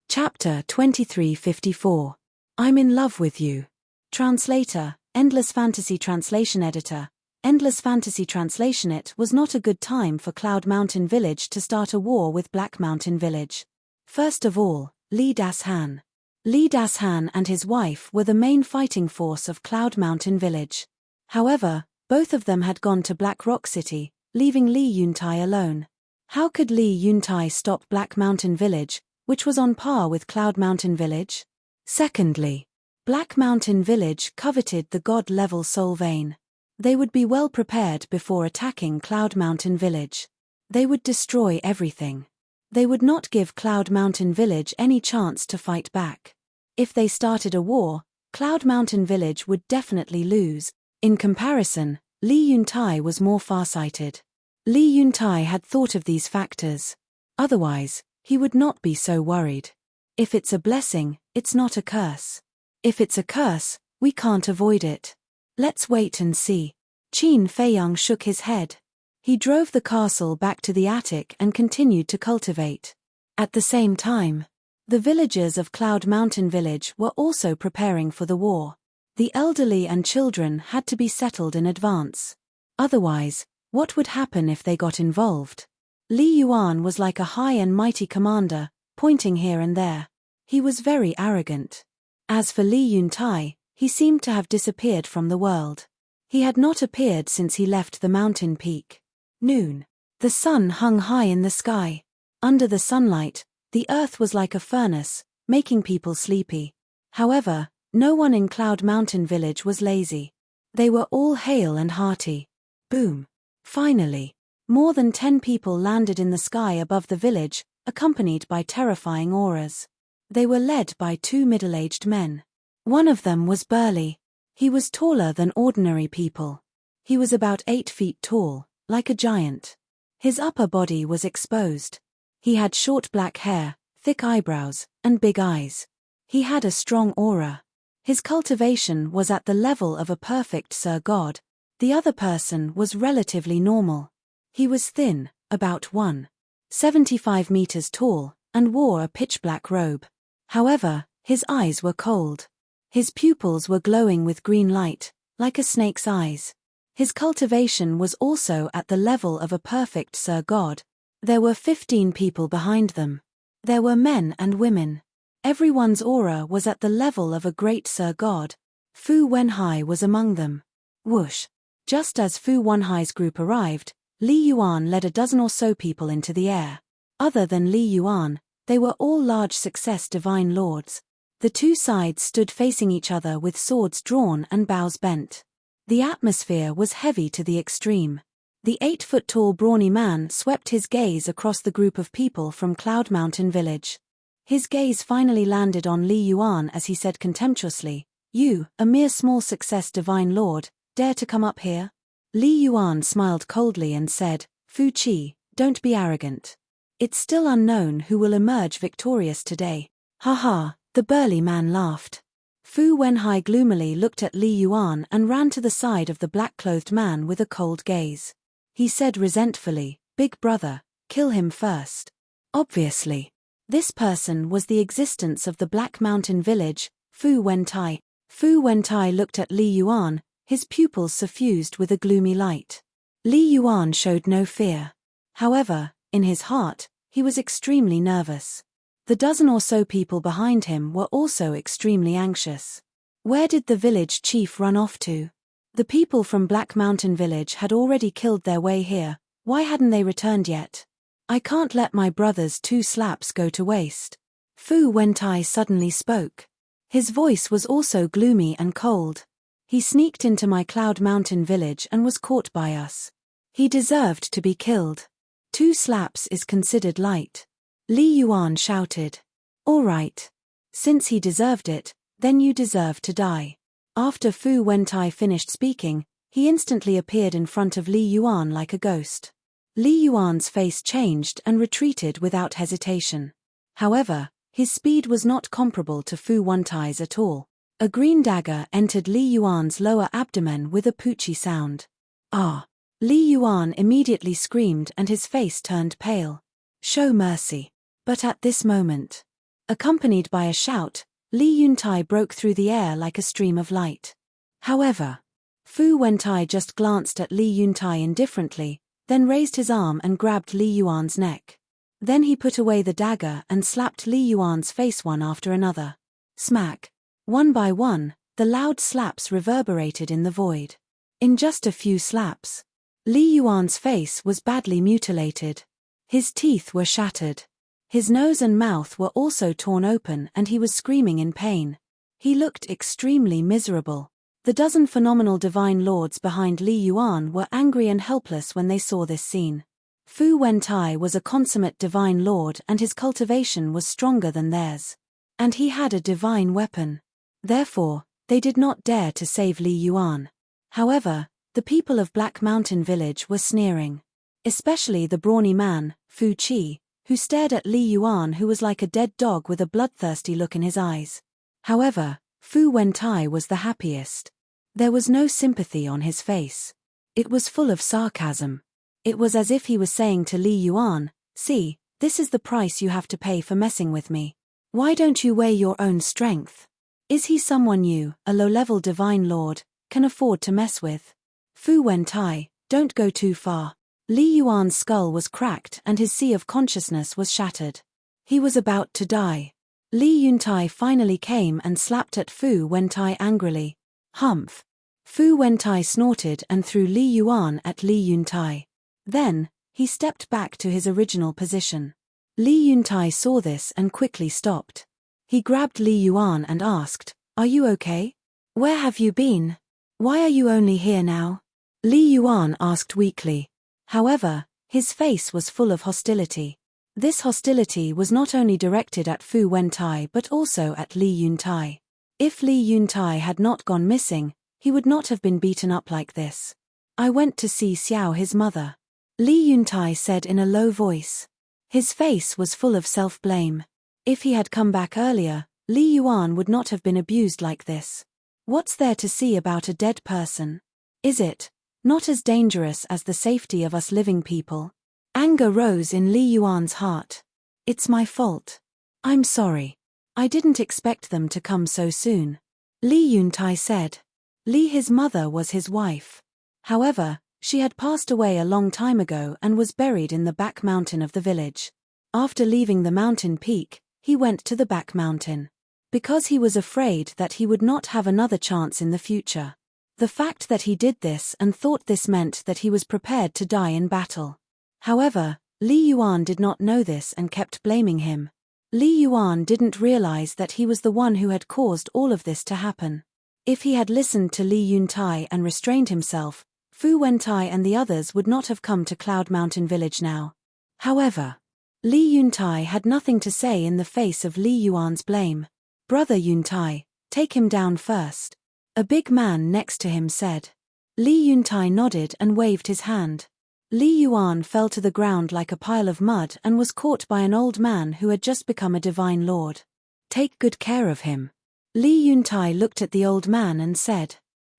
Chapter 2354. I'm in love with you. Translator, Endless Fantasy Translation Editor. Endless Fantasy Translation. It was not a good time for Cloud Mountain Village to start a war with Black Mountain Village. First of all, Li Dashan. Li Dashan and his wife were the main fighting force of Cloud Mountain Village. However, both of them had gone to Black Rock City, leaving Li Yuntai alone. How could Li Yuntai stop Black Mountain Village, which was on par with Cloud Mountain Village? Secondly, Black Mountain Village coveted the god-level soul vein. They would be well prepared before attacking Cloud Mountain Village. They would destroy everything. They would not give Cloud Mountain Village any chance to fight back. If they started a war, Cloud Mountain Village would definitely lose. In comparison, Li Yuntai was more farsighted. Li Yuntai had thought of these factors. Otherwise, he would not be so worried. If it's a blessing, it's not a curse. If it's a curse, we can't avoid it. Let's wait and see. Qin Feiyang shook his head. He drove the castle back to the attic and continued to cultivate. At the same time, the villagers of Cloud Mountain Village were also preparing for the war. The elderly and children had to be settled in advance. Otherwise, what would happen if they got involved? Li Yuan was like a high and mighty commander, pointing here and there. He was very arrogant. As for Li Yuntai, he seemed to have disappeared from the world. He had not appeared since he left the mountain peak. Noon. The sun hung high in the sky. Under the sunlight, the earth was like a furnace, making people sleepy. However, no one in Cloud Mountain Village was lazy. They were all hale and hearty. Boom. Finally, more than 10 people landed in the sky above the village, accompanied by terrifying auras. They were led by 2 middle-aged men. One of them was burly. He was taller than ordinary people. He was about 8 feet tall, like a giant. His upper body was exposed. He had short black hair, thick eyebrows, and big eyes. He had a strong aura. His cultivation was at the level of a perfect Sir God. The other person was relatively normal. He was thin, about 1.75 meters tall, and wore a pitch-black robe. However, his eyes were cold. His pupils were glowing with green light, like a snake's eyes. His cultivation was also at the level of a perfect Sir God. There were 15 people behind them. There were men and women. Everyone's aura was at the level of a great Sir God. Fu Wenhai was among them. Whoosh! Just as Fu Wenhai's group arrived, Li Yuan led a dozen or so people into the air. Other than Li Yuan, they were all large success divine lords. The two sides stood facing each other with swords drawn and bows bent. The atmosphere was heavy to the extreme. The 8-foot-tall brawny man swept his gaze across the group of people from Cloud Mountain Village. His gaze finally landed on Li Yuan as he said contemptuously, "You, a mere small success divine lord, dare to come up here?" Li Yuan smiled coldly and said, "Fu Qi, don't be arrogant. It's still unknown who will emerge victorious today." "Ha ha," the burly man laughed. Fu Wenhai gloomily looked at Li Yuan and ran to the side of the black-clothed man with a cold gaze. He said resentfully, "Big brother, kill him first." Obviously, this person was the existence of the Black Mountain Village, Fu Wentai. Fu Wentai looked at Li Yuan, his pupils suffused with a gloomy light. Li Yuan showed no fear. However, in his heart, he was extremely nervous. The dozen or so people behind him were also extremely anxious. Where did the village chief run off to? The people from Black Mountain Village had already killed their way here. Why hadn't they returned yet? I can't let my brother's 2 slaps go to waste. Fu Wentai suddenly spoke. His voice was also gloomy and cold. He sneaked into my Cloud Mountain village and was caught by us. He deserved to be killed. 2 slaps is considered light. Li Yuan shouted. All right. Since he deserved it, then you deserve to die. After Fu Wentai finished speaking, he instantly appeared in front of Li Yuan like a ghost. Li Yuan's face changed and retreated without hesitation. However, his speed was not comparable to Fu Wentai's at all. A green dagger entered Li Yuan's lower abdomen with a poochie sound. Ah! Li Yuan immediately screamed and his face turned pale. Show mercy. But at this moment, accompanied by a shout, Li Yuntai broke through the air like a stream of light. However, Fu Wentai just glanced at Li Yuntai indifferently, then raised his arm and grabbed Li Yuan's neck. Then he put away the dagger and slapped Li Yuan's face one after another. Smack! One by one, the loud slaps reverberated in the void. In just a few slaps, Li Yuan's face was badly mutilated. His teeth were shattered. His nose and mouth were also torn open and he was screaming in pain. He looked extremely miserable. The dozen phenomenal divine lords behind Li Yuan were angry and helpless when they saw this scene. Fu Wentai was a consummate divine lord and his cultivation was stronger than theirs. And he had a divine weapon. Therefore, they did not dare to save Li Yuan. However, the people of Black Mountain Village were sneering. Especially the brawny man, Fu Qi, who stared at Li Yuan, who was like a dead dog with a bloodthirsty look in his eyes. However, Fu Wentai was the happiest. There was no sympathy on his face. It was full of sarcasm. It was as if he was saying to Li Yuan, "See, this is the price you have to pay for messing with me. Why don't you weigh your own strength? Is he someone you, a low-level divine lord, can afford to mess with? Fu Wentai, don't go too far." Li Yuan's skull was cracked and his sea of consciousness was shattered. He was about to die. Li Yuntai finally came and slapped at Fu Wentai angrily. Humph! Fu Wentai snorted and threw Li Yuan at Li Yuntai. Then, he stepped back to his original position. Li Yuntai saw this and quickly stopped. He grabbed Li Yuan and asked, "Are you okay? Where have you been? Why are you only here now?" Li Yuan asked weakly. However, his face was full of hostility. This hostility was not only directed at Fu Wentai but also at Li Yuntai. If Li Yuntai had not gone missing, he would not have been beaten up like this. "I went to see Xiao, his mother," Li Yuntai said in a low voice. His face was full of self-blame. If he had come back earlier, Li Yuan would not have been abused like this. What's there to see about a dead person? Is it not as dangerous as the safety of us living people? Anger rose in Li Yuan's heart. "It's my fault. I'm sorry. I didn't expect them to come so soon," Li Yuntai said. Li, his mother, was his wife. However, she had passed away a long time ago and was buried in the back mountain of the village. After leaving the mountain peak, he went to the back mountain. Because he was afraid that he would not have another chance in the future. The fact that he did this and thought this meant that he was prepared to die in battle. However, Li Yuan did not know this and kept blaming him. Li Yuan didn't realize that he was the one who had caused all of this to happen. If he had listened to Li Yuntai and restrained himself, Fu Wentai and the others would not have come to Cloud Mountain Village now. However, Li Yuntai had nothing to say in the face of Li Yuan's blame. "Brother Yuntai, take him down first," a big man next to him said. Li Yuntai nodded and waved his hand. Li Yuan fell to the ground like a pile of mud and was caught by an old man who had just become a divine lord. "Take good care of him." Li Yuntai looked at the old man and said,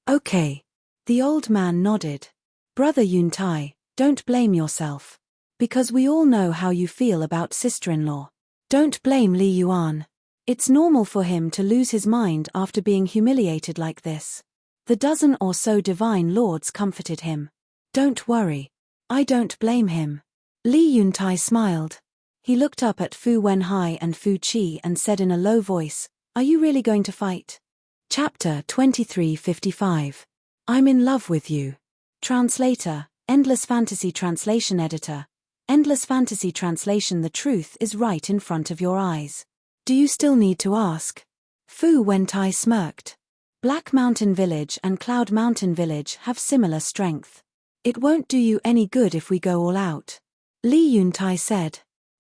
"Okay." The old man nodded. "Brother Yuntai, don't blame yourself. Because we all know how you feel about sister-in-law. Don't blame Li Yuan. It's normal for him to lose his mind after being humiliated like this." The dozen or so divine lords comforted him. "Don't worry. I don't blame him." Li Yuntai smiled. He looked up at Fu Wenhai and Fu Qi and said in a low voice, "Are you really going to fight?" Chapter 2355. I'm in love with you. Translator, Endless Fantasy Translation Editor. Endless Fantasy Translation. The truth is right in front of your eyes. Do you still need to ask? Fu Wentai smirked. Black Mountain Village and Cloud Mountain Village have similar strength. It won't do you any good if we go all out. Li Yuntai said.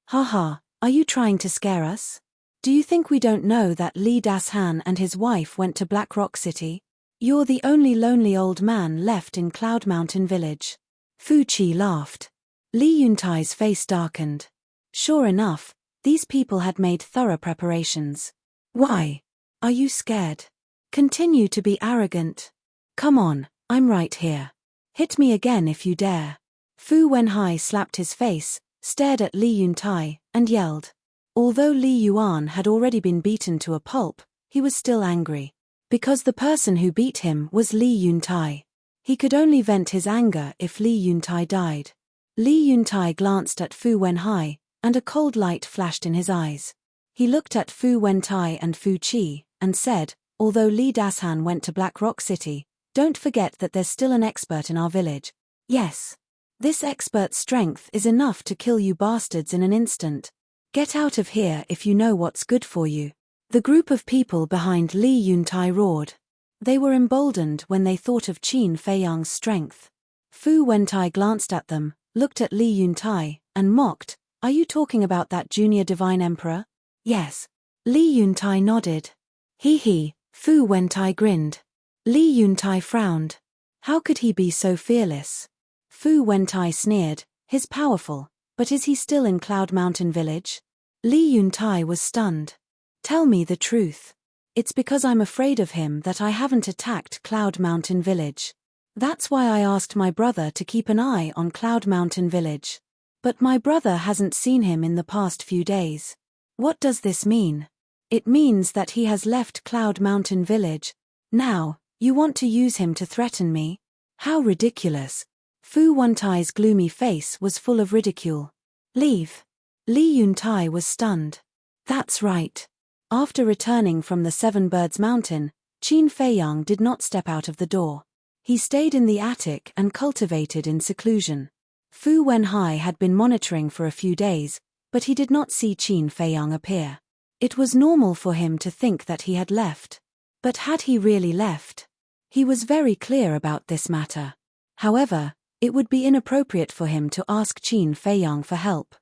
Haha, are you trying to scare us? Do you think we don't know that Li Dashan and his wife went to Black Rock City? You're the only lonely old man left in Cloud Mountain Village. Fu Qi laughed. Li Yuntai's face darkened. Sure enough, these people had made thorough preparations. Why? Are you scared? Continue to be arrogant. Come on, I'm right here. Hit me again if you dare. Fu Wenhai slapped his face, stared at Li Yuntai, and yelled. Although Li Yuan had already been beaten to a pulp, he was still angry. Because the person who beat him was Li Yuntai. He could only vent his anger if Li Yuntai died. Li Yuntai glanced at Fu Wenhai, and a cold light flashed in his eyes. He looked at Fu Wentai and Fu Qi, and said, although Li Dashan went to Black Rock City, don't forget that there's still an expert in our village. Yes. This expert's strength is enough to kill you bastards in an instant. Get out of here if you know what's good for you. The group of people behind Li Yuntai roared. They were emboldened when they thought of Qin Feiyang's strength. Fu Wentai glanced at them, looked at Li Yuntai, and mocked, are you talking about that junior divine emperor? Yes. Li Yuntai nodded. He, Fu Wentai grinned. Li Yuntai frowned. How could he be so fearless? Fu Wentai sneered, he's powerful, but is he still in Cloud Mountain Village? Li Yuntai was stunned. Tell me the truth. It's because I'm afraid of him that I haven't attacked Cloud Mountain Village. That's why I asked my brother to keep an eye on Cloud Mountain Village. But my brother hasn't seen him in the past few days. What does this mean? It means that he has left Cloud Mountain Village. Now, you want to use him to threaten me? How ridiculous. Fu Wentai's gloomy face was full of ridicule. Leave. Li Yuntai was stunned. That's right. After returning from the Seven Birds Mountain, Qin Feiyang did not step out of the door. He stayed in the attic and cultivated in seclusion. Fu Wenhai had been monitoring for a few days, but he did not see Qin Feiyang appear. It was normal for him to think that he had left. But had he really left? He was very clear about this matter. However, it would be inappropriate for him to ask Qin Feiyang for help.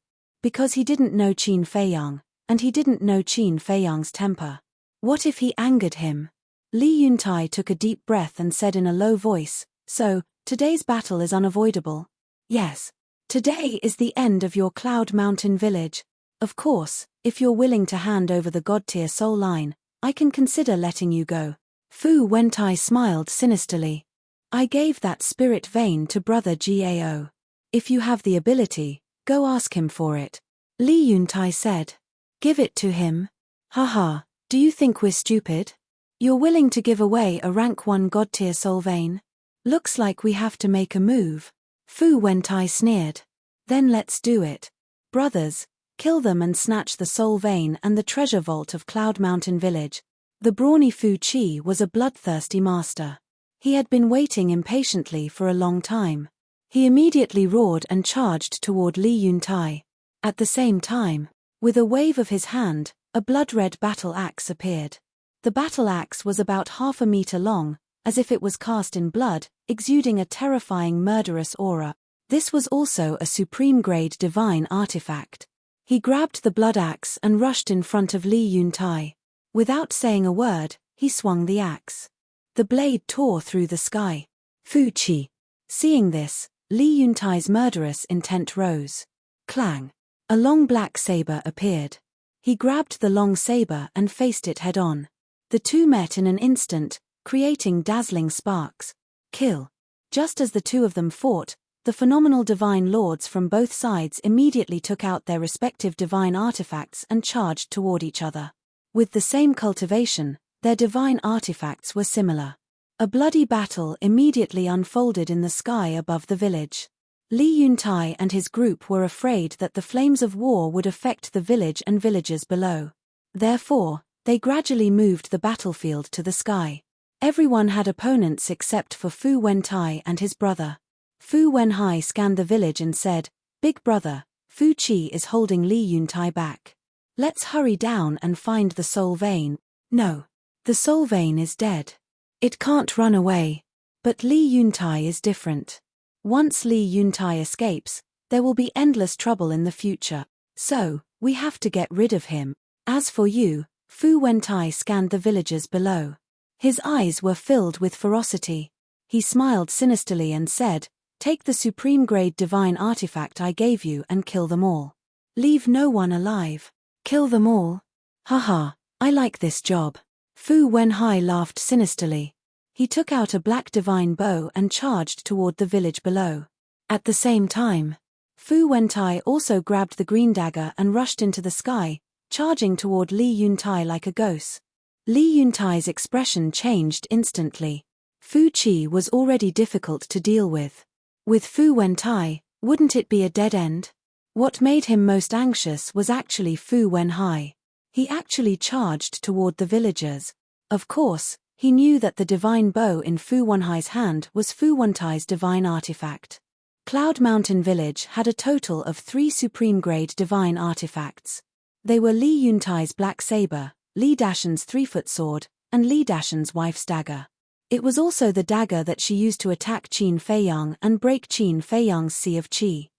Because he didn't know Qin Feiyang, and he didn't know Qin Feiyang's temper. What if he angered him? Li Yuntai took a deep breath and said in a low voice, so, today's battle is unavoidable? Yes. Today is the end of your Cloud Mountain Village. Of course, if you're willing to hand over the God-tier soul line, I can consider letting you go. Fu Wentai smiled sinisterly. I gave that spirit vein to Brother Gao. If you have the ability, go ask him for it. Li Yuntai said. Give it to him? Haha, do you think we're stupid? You're willing to give away a rank 1 God-tier soul vein? Looks like we have to make a move. Fu Wentai sneered. Then let's do it. Brothers, kill them and snatch the soul vein and the treasure vault of Cloud Mountain Village. The brawny Fu Qi was a bloodthirsty master. He had been waiting impatiently for a long time. He immediately roared and charged toward Li Yuntai. At the same time, with a wave of his hand, a blood-red battle axe appeared. The battle axe was about 1/2 meter long, as if it was cast in blood, exuding a terrifying murderous aura. This was also a supreme-grade divine artifact. He grabbed the blood axe and rushed in front of Li Yuntai. Without saying a word, he swung the axe. The blade tore through the sky. Fu Qi. Seeing this, Li Yuntai's murderous intent rose. Clang. A long black saber appeared. He grabbed the long saber and faced it head-on. The two met in an instant, creating dazzling sparks. Kill. Just as the two of them fought, the phenomenal divine lords from both sides immediately took out their respective divine artifacts and charged toward each other. With the same cultivation, their divine artifacts were similar. A bloody battle immediately unfolded in the sky above the village. Li Yuntai and his group were afraid that the flames of war would affect the village and villagers below. Therefore, they gradually moved the battlefield to the sky. Everyone had opponents except for Fu Wentai and his brother. Fu Wenhai scanned the village and said, "Big brother, Fu Qi is holding Li Yuntai back. Let's hurry down and find the soul vein." "No. The soul vein is dead. It can't run away. But Li Yuntai is different. Once Li Yuntai escapes, there will be endless trouble in the future. So, we have to get rid of him. As for you," Fu Wentai scanned the villagers below. His eyes were filled with ferocity. He smiled sinisterly and said, "Take the supreme-grade divine artifact I gave you and kill them all. Leave no one alive. Kill them all? Haha, I like this job." Fu Wenhai laughed sinisterly. He took out a black divine bow and charged toward the village below. At the same time, Fu Wentai also grabbed the green dagger and rushed into the sky, charging toward Li Yuntai like a ghost. Li Yuntai's expression changed instantly. Fu Qi was already difficult to deal with. With Fu Wentai, wouldn't it be a dead end? What made him most anxious was actually Fu Wenhai. He actually charged toward the villagers. Of course, he knew that the divine bow in Fu Wenhai's hand was Fu Wentai's divine artifact. Cloud Mountain Village had a total of 3 supreme-grade divine artifacts. They were Li Yuntai's black saber, Li Dashan's 3-foot sword, and Li Dashan's wife's dagger. It was also the dagger that she used to attack Qin Feiyang and break Qin Feiyang's Sea of Qi.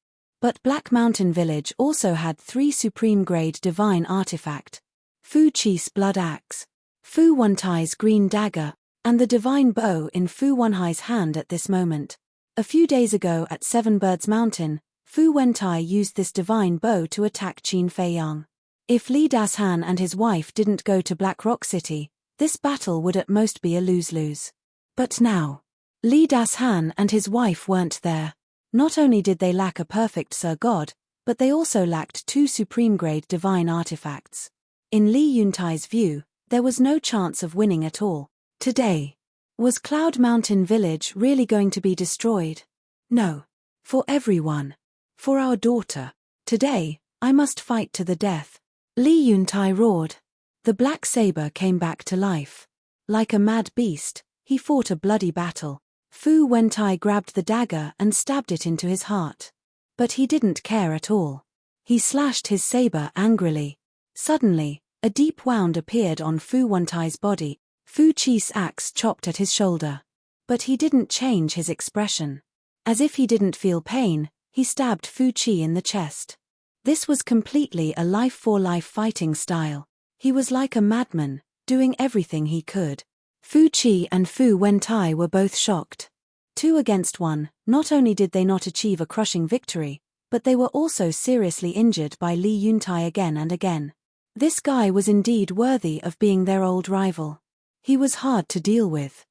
But Black Mountain Village also had 3 supreme-grade divine artifact: Fu Qi's blood axe, Fu Wentai's green dagger, and the divine bow in Fu Wenhai's hand at this moment. A few days ago at Seven Birds Mountain, Fu Wentai used this divine bow to attack Qin Feiyang. If Li Dashan and his wife didn't go to Black Rock City, this battle would at most be a lose-lose. But now, Li Dashan and his wife weren't there. Not only did they lack a perfect Sir God, but they also lacked 2 supreme-grade divine artifacts. In Li Yuntai's view, there was no chance of winning at all. Today, was Cloud Mountain Village really going to be destroyed? No. For everyone. For our daughter. Today, I must fight to the death. Li Yuntai roared. The black saber came back to life. Like a mad beast, he fought a bloody battle. Fu Wentai grabbed the dagger and stabbed it into his heart. But he didn't care at all. He slashed his saber angrily. Suddenly, a deep wound appeared on Fu Wentai's body. Fu Qi's axe chopped at his shoulder. But he didn't change his expression. As if he didn't feel pain, he stabbed Fu Qi in the chest. This was completely a life-for-life fighting style. He was like a madman, doing everything he could. Fu Qi and Fu Wentai were both shocked. 2 against 1, not only did they not achieve a crushing victory, but they were also seriously injured by Li Yuntai again and again. This guy was indeed worthy of being their old rival. He was hard to deal with.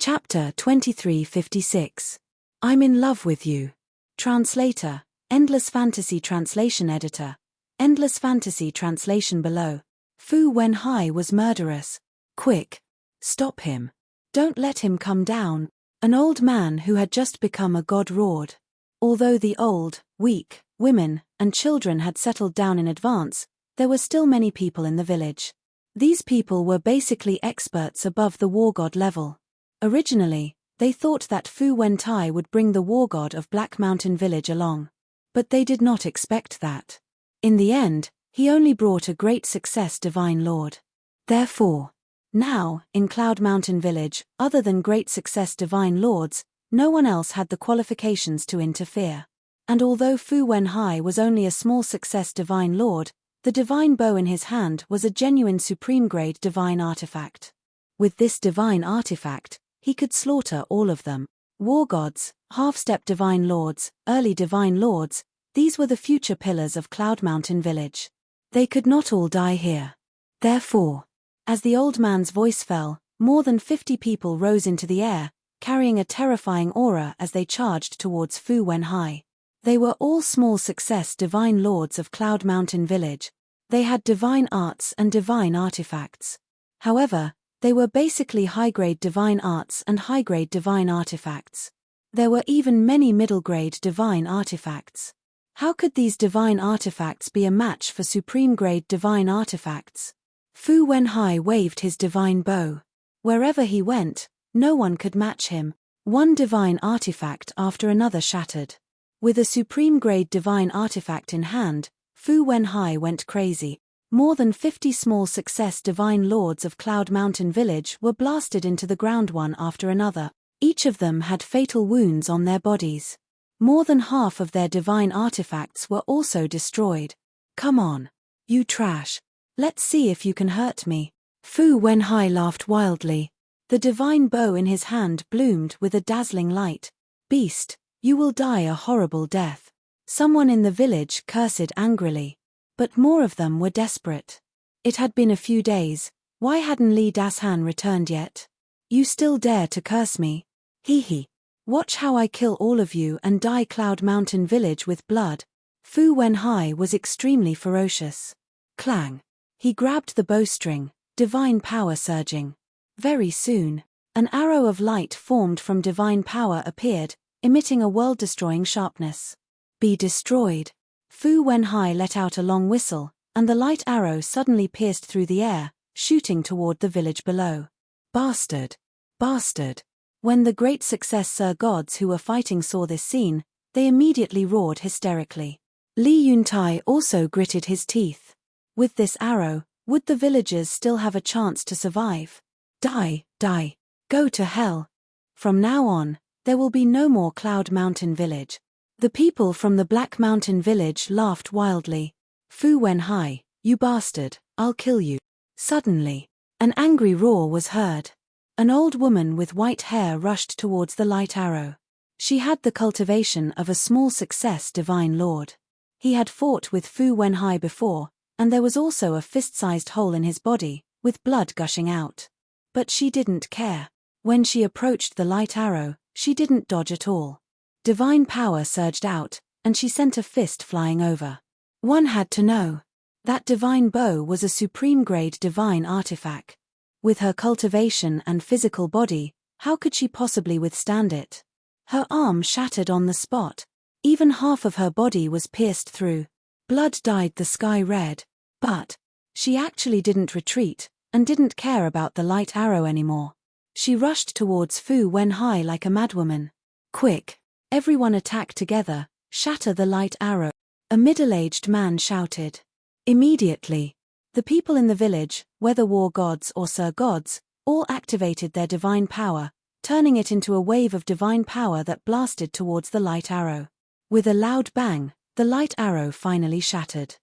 Chapter 2356. I'm in love with you. Translator, Endless Fantasy Translation Editor. Endless Fantasy Translation below. Fu Wenhai was murderous. Quick. Stop him. Don't let him come down. An old man who had just become a god roared. Although the old, weak, women, and children had settled down in advance, there were still many people in the village. These people were basically experts above the war god level. Originally, they thought that Fu Wentai would bring the war god of Black Mountain Village along. But they did not expect that. In the end, he only brought a great success Divine Lord. Therefore, now, in Cloud Mountain Village, other than great success Divine Lords, no one else had the qualifications to interfere. And although Fu Wenhai was only a small success Divine Lord, the divine bow in his hand was a genuine supreme-grade divine artifact. With this divine artifact, he could slaughter all of them. War gods, half-step divine lords, early divine lords, these were the future pillars of Cloud Mountain Village. They could not all die here. Therefore, as the old man's voice fell, more than 50 people rose into the air, carrying a terrifying aura as they charged towards Fu Wenhai. They were all small success divine lords of Cloud Mountain Village. They had divine arts and divine artifacts. However, they were basically high-grade divine arts and high-grade divine artifacts. There were even many middle-grade divine artifacts. How could these divine artifacts be a match for supreme-grade divine artifacts? Fu Wenhai waved his divine bow. Wherever he went, No one could match him. One divine artifact after another shattered. With a supreme-grade divine artifact in hand, Fu Wenhai went crazy. More than 50 small success divine lords of Cloud Mountain Village were blasted into the ground one after another. Each of them had fatal wounds on their bodies. More than half of their divine artifacts were also destroyed. Come on. You trash. Let's see if you can hurt me. Fu Wenhai laughed wildly. The divine bow in his hand bloomed with a dazzling light. Beast, you will die a horrible death. Someone in the village cursed angrily. But more of them were desperate. It had been a few days. Why hadn't Li Dashan returned yet? You still dare to curse me? Hee hee. Watch how I kill all of you and dye Cloud Mountain Village with blood. Fu Wenhai was extremely ferocious. Clang. He grabbed the bowstring, divine power surging. Very soon, an arrow of light formed from divine power appeared, emitting a world-destroying sharpness. Be destroyed. Fu Wenhai let out a long whistle, and the light arrow suddenly pierced through the air, shooting toward the village below. Bastard! Bastard! When the great success Sir Gods who were fighting saw this scene, they immediately roared hysterically. Li Yuntai also gritted his teeth. With this arrow, would the villagers still have a chance to survive? Die, die. Go to hell. From now on, there will be no more Cloud Mountain Village. The people from the Black Mountain Village laughed wildly. Fu Wenhai, you bastard, I'll kill you. Suddenly, an angry roar was heard. An old woman with white hair rushed towards the light arrow. She had the cultivation of a small success divine lord. He had fought with Fu Wenhai before, and there was also a fist-sized hole in his body, with blood gushing out. But she didn't care. When she approached the light arrow, she didn't dodge at all. Divine power surged out, and she sent a fist flying over. One had to know. That divine bow was a supreme-grade divine artifact. With her cultivation and physical body, how could she possibly withstand it? Her arm shattered on the spot. Even half of her body was pierced through. Blood dyed the sky red. But she actually didn't retreat, and didn't care about the light arrow anymore. She rushed towards Fu Wenhai like a madwoman. Quick! Everyone attack together, shatter the light arrow. A middle-aged man shouted. Immediately, the people in the village, whether war gods or Sir Gods, all activated their divine power, turning it into a wave of divine power that blasted towards the light arrow. With a loud bang, the light arrow finally shattered.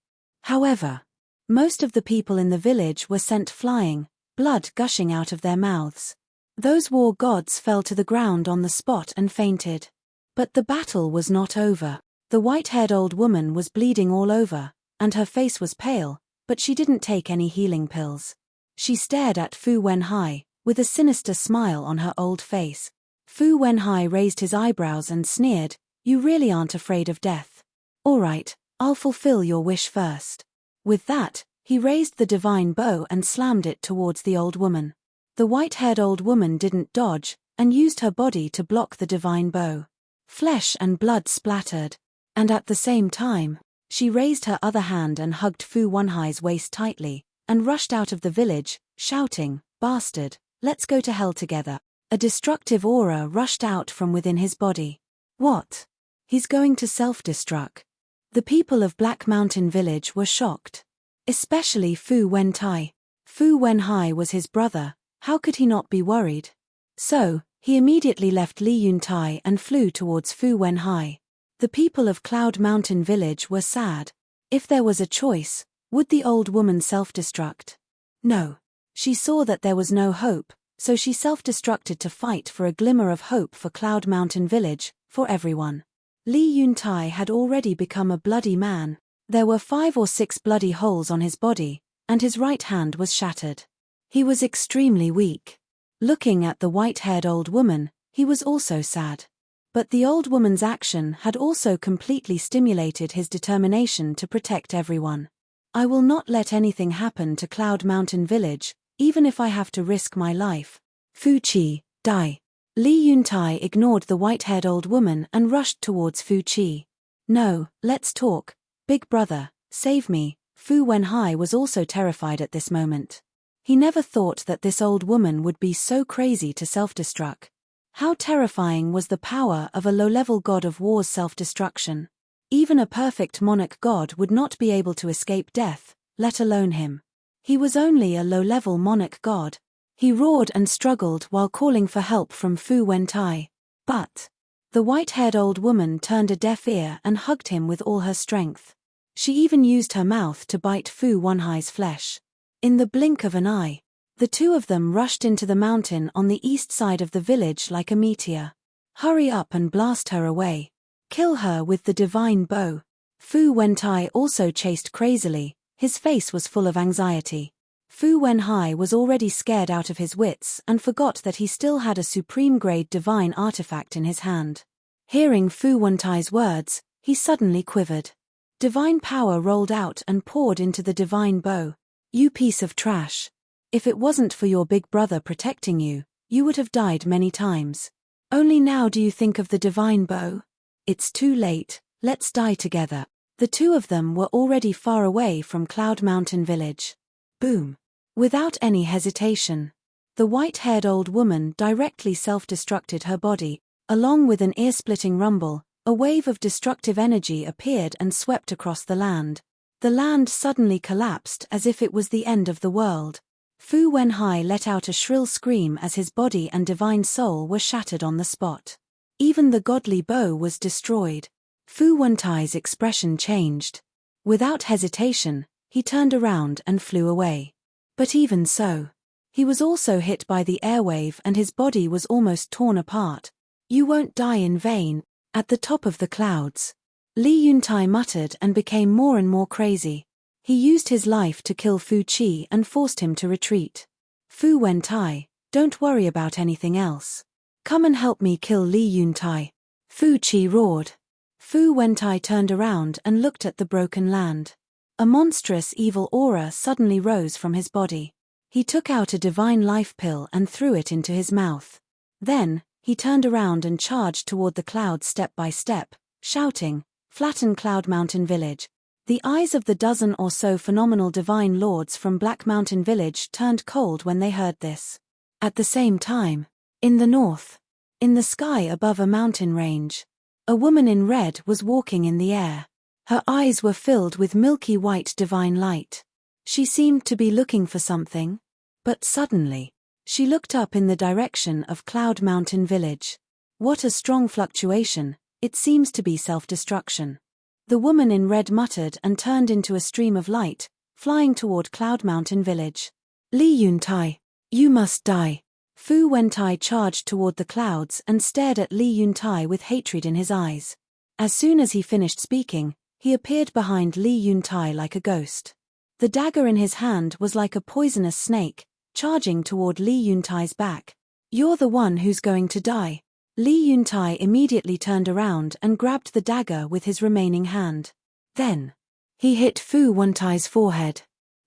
However, most of the people in the village were sent flying, blood gushing out of their mouths. Those war gods fell to the ground on the spot and fainted. But the battle was not over. The white-haired old woman was bleeding all over, and her face was pale, but she didn't take any healing pills. She stared at Fu Wenhai, with a sinister smile on her old face. Fu Wenhai raised his eyebrows and sneered, "You really aren't afraid of death. All right, I'll fulfill your wish first." With that, he raised the divine bow and slammed it towards the old woman. The white-haired old woman didn't dodge, and used her body to block the divine bow. Flesh and blood splattered, and at the same time, she raised her other hand and hugged Fu Wenhai's waist tightly, and rushed out of the village, shouting, "Bastard, let's go to hell together." A destructive aura rushed out from within his body. What? He's going to self-destruct. The people of Black Mountain Village were shocked. Especially Fu Wentai. Fu Wenhai was his brother, how could he not be worried? So, he immediately left Li Yuntai and flew towards Fu Wenhai. The people of Cloud Mountain Village were sad. If there was a choice, would the old woman self-destruct? No. She saw that there was no hope, so she self-destructed to fight for a glimmer of hope for Cloud Mountain Village, for everyone. Li Yuntai had already become a bloody man. There were 5 or 6 bloody holes on his body, and his right hand was shattered. He was extremely weak. Looking at the white-haired old woman, he was also sad. But the old woman's action had also completely stimulated his determination to protect everyone. "I will not let anything happen to Cloud Mountain Village, even if I have to risk my life. Fu Qi, die." Li Yuntai ignored the white-haired old woman and rushed towards Fu Qi. "No, let's talk. Big brother, save me." Fu Wenhai was also terrified at this moment. He never thought that this old woman would be so crazy to self-destruct. How terrifying was the power of a low-level god of war's self-destruction. Even a perfect monarch god would not be able to escape death, let alone him. He was only a low-level monarch god. He roared and struggled while calling for help from Fu Wentai. But the white-haired old woman turned a deaf ear and hugged him with all her strength. She even used her mouth to bite Fu Wenhai's flesh. In the blink of an eye, the two of them rushed into the mountain on the east side of the village like a meteor. Hurry up and blast her away. Kill her with the divine bow. Fu Wentai also chased crazily. His face was full of anxiety. Fu Wenhai was already scared out of his wits and forgot that he still had a supreme-grade divine artifact in his hand. Hearing Fu Wentai's words, he suddenly quivered. Divine power rolled out and poured into the divine bow. You piece of trash. If it wasn't for your big brother protecting you, you would have died many times. Only now do you think of the divine bow? It's too late, let's die together. The two of them were already far away from Cloud Mountain Village. Boom. Without any hesitation, the white-haired old woman directly self-destructed her body. Along with an ear-splitting rumble, a wave of destructive energy appeared and swept across the land. The land suddenly collapsed as if it was the end of the world. Fu Wenhai let out a shrill scream as his body and divine soul were shattered on the spot. Even the godly bow was destroyed. Fu Wentai's expression changed. Without hesitation, he turned around and flew away. But even so, he was also hit by the airwave and his body was almost torn apart. You won't die in vain. At the top of the clouds, Li Yuntai muttered and became more and more crazy. He used his life to kill Fu Qi and forced him to retreat. Fu Wentai, don't worry about anything else. Come and help me kill Li Yuntai. Fu Qi roared. Fu Wentai turned around and looked at the broken land. A monstrous evil aura suddenly rose from his body. He took out a divine life pill and threw it into his mouth. Then, he turned around and charged toward the clouds step by step, shouting, "Flatten Cloud Mountain Village." The eyes of the dozen or so phenomenal divine lords from Black Mountain Village turned cold when they heard this. At the same time, in the north, in the sky above a mountain range, a woman in red was walking in the air. Her eyes were filled with milky white divine light. She seemed to be looking for something, but suddenly, she looked up in the direction of Cloud Mountain Village. What a strong fluctuation, it seems to be self-destruction. The woman in red muttered and turned into a stream of light, flying toward Cloud Mountain Village. Li Yuntai, you must die. Fu Wentai charged toward the clouds and stared at Li Yuntai with hatred in his eyes. As soon as he finished speaking, he appeared behind Li Yuntai like a ghost. The dagger in his hand was like a poisonous snake, charging toward Li Yuntai's back. You're the one who's going to die. Li Yuntai immediately turned around and grabbed the dagger with his remaining hand. Then, he hit Fu Wentai's forehead.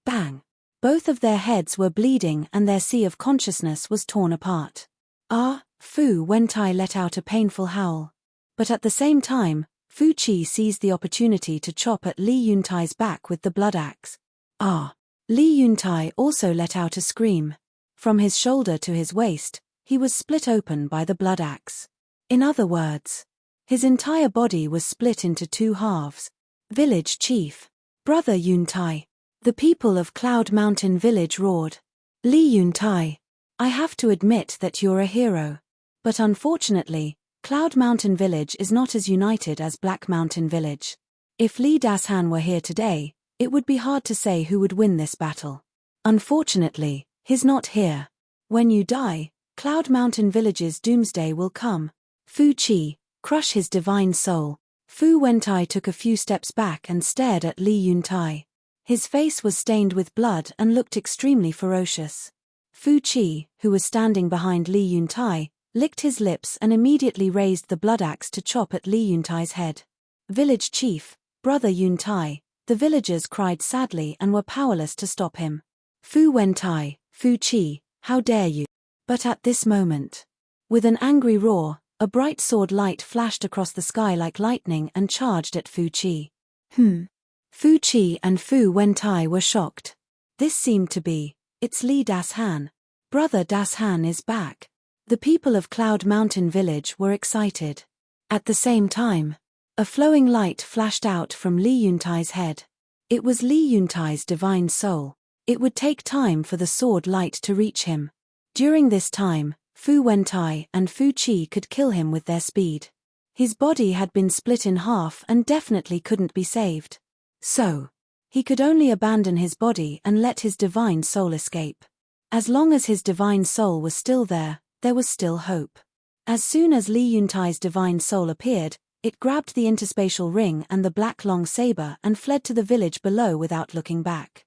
Bang! Both of their heads were bleeding and their sea of consciousness was torn apart. Fu Wentai let out a painful howl. But at the same time, Fu Qi seized the opportunity to chop at Li Yuntai's back with the blood axe. Li Yuntai also let out a scream. From his shoulder to his waist, he was split open by the blood axe. In other words, his entire body was split into two halves. Village Chief, Brother Yuntai. The people of Cloud Mountain Village roared. Li Yuntai, I have to admit that you're a hero. But unfortunately, Cloud Mountain Village is not as united as Black Mountain Village. If Li Dashan were here today, it would be hard to say who would win this battle. Unfortunately, he's not here. When you die, Cloud Mountain Village's doomsday will come. Fu Qi, crush his divine soul. Fu Wentai took a few steps back and stared at Li Yuntai. His face was stained with blood and looked extremely ferocious. Fu Qi, who was standing behind Li Yuntai, licked his lips and immediately raised the blood axe to chop at Li Yuntai's head. Village Chief, Brother Yuntai, the villagers cried sadly and were powerless to stop him. Fu Wentai, Fu Qi, how dare you? But at this moment, with an angry roar, a bright sword light flashed across the sky like lightning and charged at Fu Qi. Fu Qi and Fu Wentai were shocked. This seemed to be It's Lee Das-han. Brother Das-han is back. The people of Cloud Mountain Village were excited. At the same time, a flowing light flashed out from Li Yuntai's head. It was Li Yuntai's divine soul. It would take time for the sword light to reach him. During this time, Fu Wentai and Fu Qi could kill him with their speed. His body had been split in half and definitely couldn't be saved. So, he could only abandon his body and let his divine soul escape. As long as his divine soul was still there was still hope. As soon as Li Yuntai's divine soul appeared, it grabbed the interspatial ring and the black long saber and fled to the village below without looking back.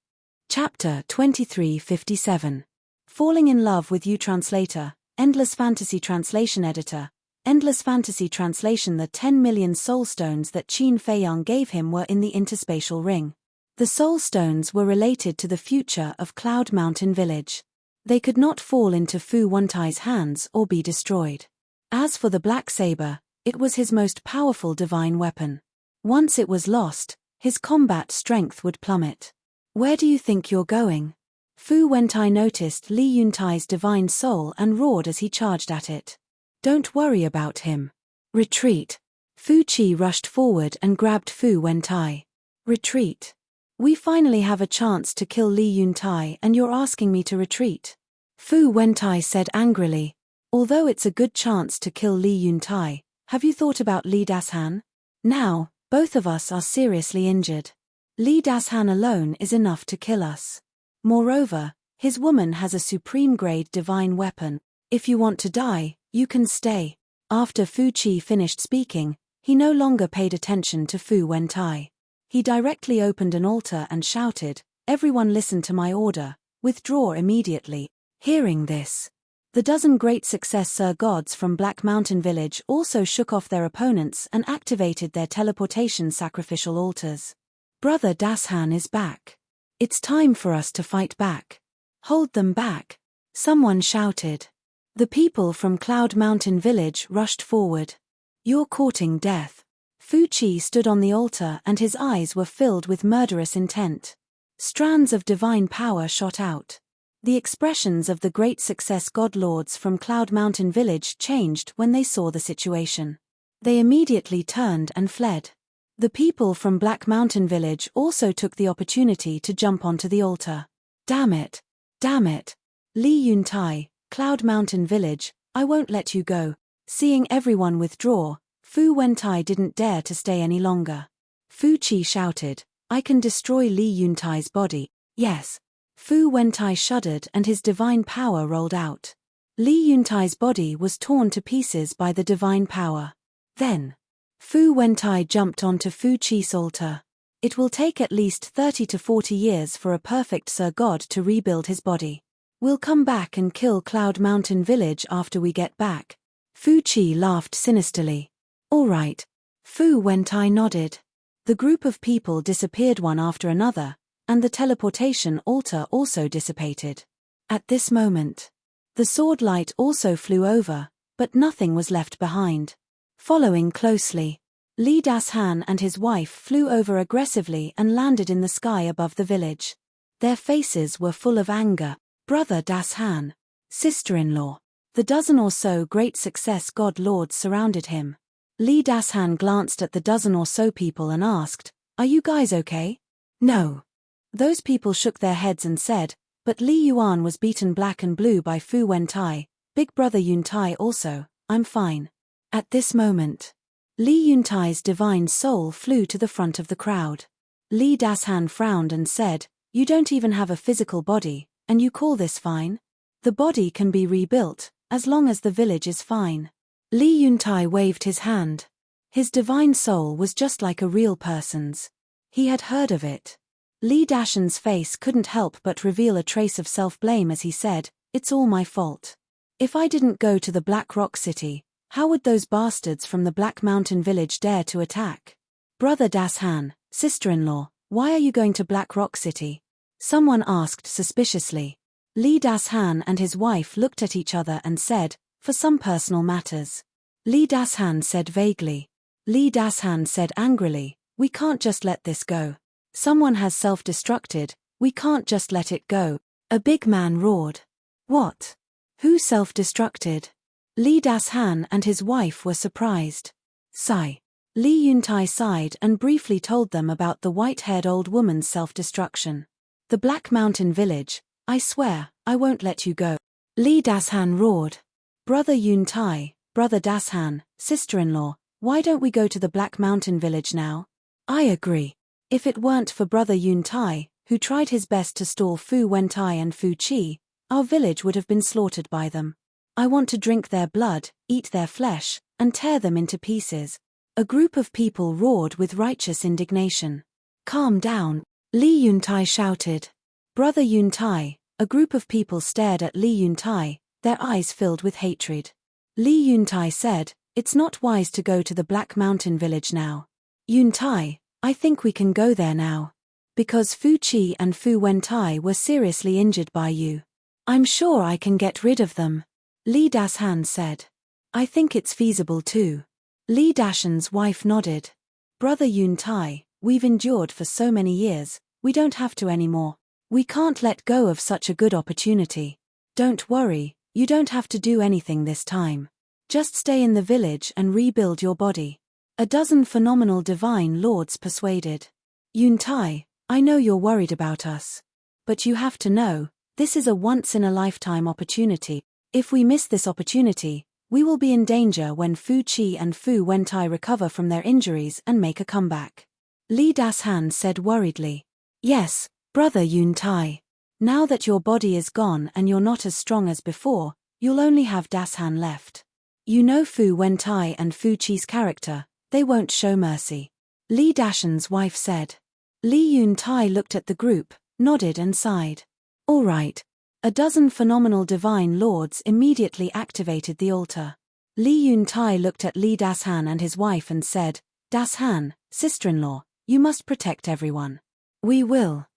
Chapter 2357. Falling in Love with You. Translator, Endless Fantasy Translation Editor. Endless Fantasy Translation. The 10 million soul stones that Qin Feiyang gave him were in the interspatial ring. The soul stones were related to the future of Cloud Mountain Village. They could not fall into Fu Wentai's hands or be destroyed. As for the black saber, it was his most powerful divine weapon. Once it was lost, his combat strength would plummet. Where do you think you're going? Fu Wentai noticed Li Yuntai's divine soul and roared as he charged at it. Don't worry about him. Retreat. Fu Qi rushed forward and grabbed Fu Wentai. Retreat. We finally have a chance to kill Li Yuntai and you're asking me to retreat? Fu Wentai said angrily. Although it's a good chance to kill Li Yuntai, have you thought about Li Das-han? Now, both of us are seriously injured. Li Das-han alone is enough to kill us. Moreover, his woman has a supreme-grade divine weapon. If you want to die, you can stay. After Fu Qi finished speaking, he no longer paid attention to Fu Wentai. He directly opened an altar and shouted, "Everyone listen to my order, withdraw immediately." Hearing this, the dozen great success Sir gods from Black Mountain Village also shook off their opponents and activated their teleportation sacrificial altars. Brother Das-han is back. It's time for us to fight back. Hold them back. Someone shouted. The people from Cloud Mountain Village rushed forward. You're courting death. Fu Qi stood on the altar and his eyes were filled with murderous intent. Strands of divine power shot out. The expressions of the great success god lords from Cloud Mountain Village changed when they saw the situation. They immediately turned and fled. The people from Black Mountain Village also took the opportunity to jump onto the altar. Damn it! Damn it! Li Yuntai, Cloud Mountain Village, I won't let you go. Seeing everyone withdraw, Fu Wentai didn't dare to stay any longer. Fu Qi shouted, I can destroy Li Yuntai's body. Yes. Fu Wentai shuddered and his divine power rolled out. Li Yuntai's body was torn to pieces by the divine power. Then, Fu Wentai jumped onto Fu Qi's altar. It will take at least 30 to 40 years for a perfect Sir God to rebuild his body. We'll come back and kill Cloud Mountain Village after we get back. Fu Qi laughed sinisterly. All right. Fu Wentai nodded. The group of people disappeared one after another, and the teleportation altar also dissipated. At this moment, the sword light also flew over, but nothing was left behind. Following closely, Li Das-han and his wife flew over aggressively and landed in the sky above the village. Their faces were full of anger. Brother Das-han, sister-in-law. The dozen or so great success god lords surrounded him. Li Das-han glanced at the dozen or so people and asked, Are you guys okay? No. Those people shook their heads and said, But Li Yuan was beaten black and blue by Fu Wentai, Big Brother Yuntai also, I'm fine. At this moment, Li Yuntai's divine soul flew to the front of the crowd. Li Das-han frowned and said, You don't even have a physical body, and you call this fine? The body can be rebuilt, as long as the village is fine. Li Yuntai waved his hand. His divine soul was just like a real person's. He had heard of it. Li Das-han's face couldn't help but reveal a trace of self-blame as he said, It's all my fault. If I didn't go to the Black Rock City, how would those bastards from the Black Mountain Village dare to attack? Brother Das-han, sister-in-law, why are you going to Black Rock City? Someone asked suspiciously. Li Das-han and his wife looked at each other and said, For some personal matters. Li Das-han said vaguely. Li Das-han said angrily, We can't just let this go. Someone has self-destructed, we can't just let it go. A big man roared. What? Who self-destructed? Li Das-han and his wife were surprised. Sigh. Li Yuntai sighed and briefly told them about the white-haired old woman's self-destruction. The Black Mountain Village, I swear, I won't let you go. Li Das-han roared. Brother Yuntai, Brother Das-han, sister-in-law, why don't we go to the Black Mountain Village now? I agree. If it weren't for Brother Yuntai, who tried his best to stall Fu Wentai and Fu Qi, our village would have been slaughtered by them. I want to drink their blood, eat their flesh, and tear them into pieces. A group of people roared with righteous indignation. Calm down, Li Yuntai shouted. Brother Yuntai. A group of people stared at Li Yuntai, their eyes filled with hatred. Li Yuntai said, it's not wise to go to the Black Mountain Village now. Yuntai, I think we can go there now. Because Fu Qi and Fu Wentai were seriously injured by you. I'm sure I can get rid of them. Li Das-han said. I think it's feasible too. Li Dashan's wife nodded. Brother Yuntai, we've endured for so many years, we don't have to anymore. We can't let go of such a good opportunity. Don't worry, you don't have to do anything this time. Just stay in the village and rebuild your body. A dozen phenomenal divine lords persuaded. Yuntai, I know you're worried about us. But you have to know, this is a once-in-a-lifetime opportunity. If we miss this opportunity, we will be in danger when Fu Qi and Fu Wentai recover from their injuries and make a comeback. Li Das-han said worriedly. Yes, Brother Yuntai. Now that your body is gone and you're not as strong as before, you'll only have Das-han left. You know Fu Wentai and Fu Qi's character, they won't show mercy. Li Dashan's wife said. Li Yuntai looked at the group, nodded and sighed. All right. A dozen phenomenal divine lords immediately activated the altar. Li Yuntai looked at Li Das-han and his wife and said, Das-han, sister-in-law, you must protect everyone. We will.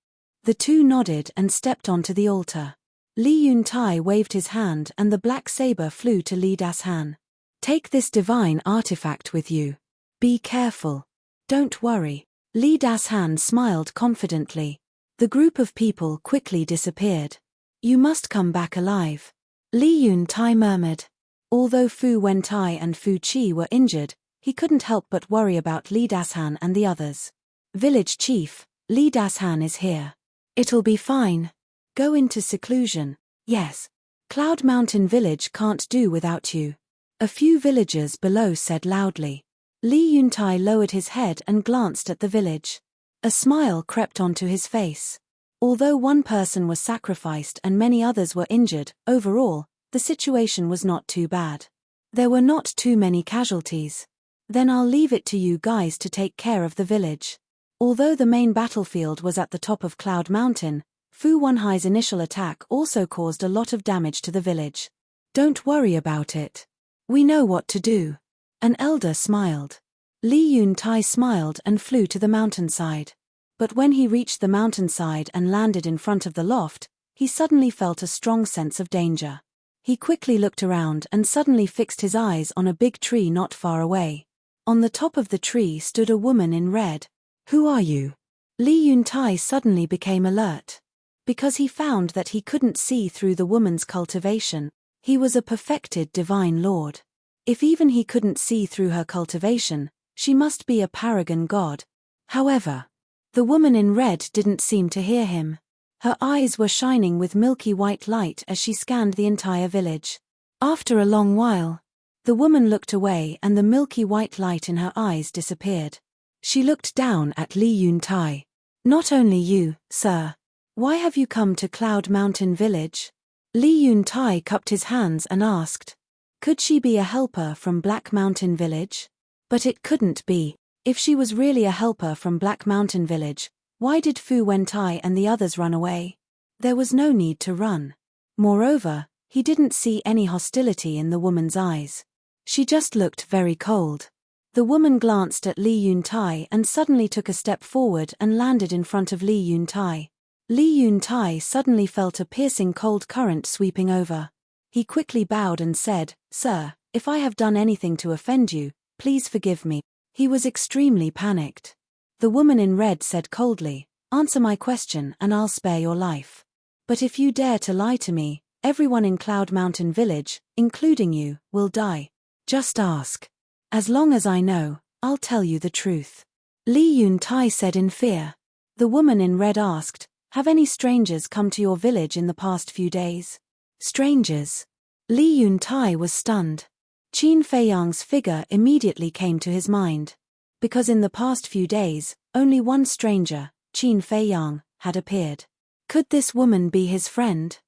The two nodded and stepped onto the altar. Li Yuntai waved his hand and the black saber flew to Li Das-han. Take this divine artifact with you. Be careful. Don't worry. Li Das-han smiled confidently. The group of people quickly disappeared. You must come back alive. Li Yuntai murmured. Although Fu Wentai and Fu Qi were injured, he couldn't help but worry about Li Das-han and the others. Village chief, Li Das-han is here. It'll be fine. Go into seclusion. Yes. Cloud Mountain Village can't do without you. A few villagers below said loudly. Li Yuntai lowered his head and glanced at the village. A smile crept onto his face. Although one person was sacrificed and many others were injured, overall, the situation was not too bad. There were not too many casualties. Then I'll leave it to you guys to take care of the village. Although the main battlefield was at the top of Cloud Mountain, Fu Wenhai's initial attack also caused a lot of damage to the village. Don't worry about it. We know what to do. An elder smiled. Li Yuntai smiled and flew to the mountainside. But when he reached the mountainside and landed in front of the loft, he suddenly felt a strong sense of danger. He quickly looked around and suddenly fixed his eyes on a big tree not far away. On the top of the tree stood a woman in red. Who are you? Li Yuntai suddenly became alert. Because he found that he couldn't see through the woman's cultivation. He was a perfected divine lord. If even he couldn't see through her cultivation, she must be a paragon god. However, the woman in red didn't seem to hear him. Her eyes were shining with milky white light as she scanned the entire village. After a long while, the woman looked away and the milky white light in her eyes disappeared. She looked down at Li Yuntai. Not only you, sir. Why have you come to Cloud Mountain Village? Li Yuntai cupped his hands and asked. Could she be a helper from Black Mountain Village? But it couldn't be. If she was really a helper from Black Mountain Village, why did Fu Wentai and the others run away? There was no need to run. Moreover, he didn't see any hostility in the woman's eyes. She just looked very cold. The woman glanced at Li Yuntai and suddenly took a step forward and landed in front of Li Yuntai. Li Yuntai suddenly felt a piercing cold current sweeping over. He quickly bowed and said, Sir, if I have done anything to offend you, please forgive me. He was extremely panicked. The woman in red said coldly, Answer my question and I'll spare your life. But if you dare to lie to me, everyone in Cloud Mountain Village, including you, will die. Just ask. As long as I know, I'll tell you the truth. Li Yun-tai said in fear. The woman in red asked, have any strangers come to your village in the past few days? Strangers? Li Yun-tai was stunned. Qin Feiyang's figure immediately came to his mind. Because in the past few days, only one stranger, Qin Feiyang, had appeared. Could this woman be his friend?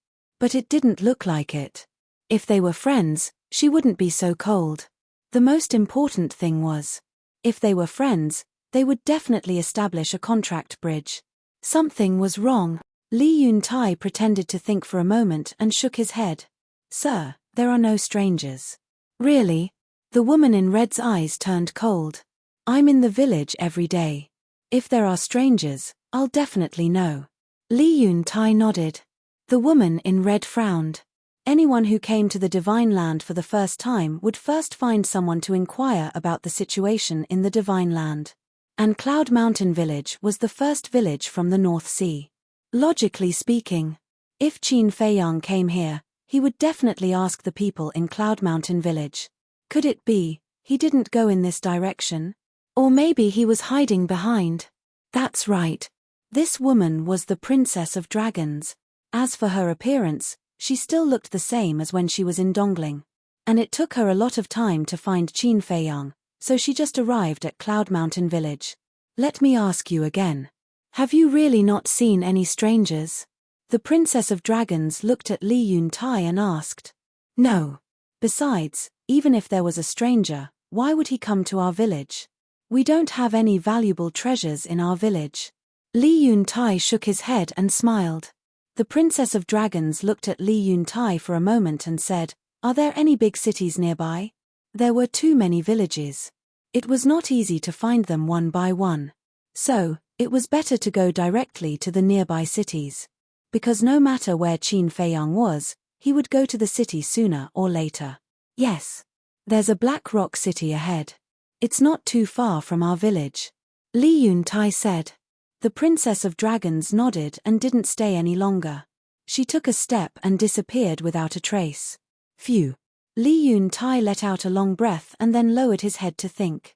But it didn't look like it. If they were friends, she wouldn't be so cold. The most important thing was, if they were friends, they would definitely establish a contract bridge. Something was wrong. Li Yun-tai pretended to think for a moment and shook his head. Sir, there are no strangers. Really? The woman in red's eyes turned cold. I'm in the village every day. If there are strangers, I'll definitely know. Li Yun-tai nodded. The woman in red frowned. Anyone who came to the Divine Land for the first time would first find someone to inquire about the situation in the Divine Land. And Cloud Mountain Village was the first village from the North Sea. Logically speaking, if Qin Feiyang came here, he would definitely ask the people in Cloud Mountain Village. Could it be, he didn't go in this direction? Or maybe he was hiding behind. That's right. This woman was the Princess of Dragons. As for her appearance, she still looked the same as when she was in Dongling. And it took her a lot of time to find Qin Feiyang, so she just arrived at Cloud Mountain Village. Let me ask you again. Have you really not seen any strangers? The Princess of Dragons looked at Li Yun-tai and asked. No. Besides, even if there was a stranger, why would he come to our village? We don't have any valuable treasures in our village. Li Yun-tai shook his head and smiled. The Princess of Dragons looked at Li Yun-tai for a moment and said, are there any big cities nearby? There were too many villages. It was not easy to find them one by one. So, it was better to go directly to the nearby cities. Because no matter where Qin Feiyang was, he would go to the city sooner or later. Yes. There's a Black Rock city ahead. It's not too far from our village. Li Yun-tai said. The Princess of Dragons nodded and didn't stay any longer. She took a step and disappeared without a trace. Phew. Li Yun-tai let out a long breath and then lowered his head to think.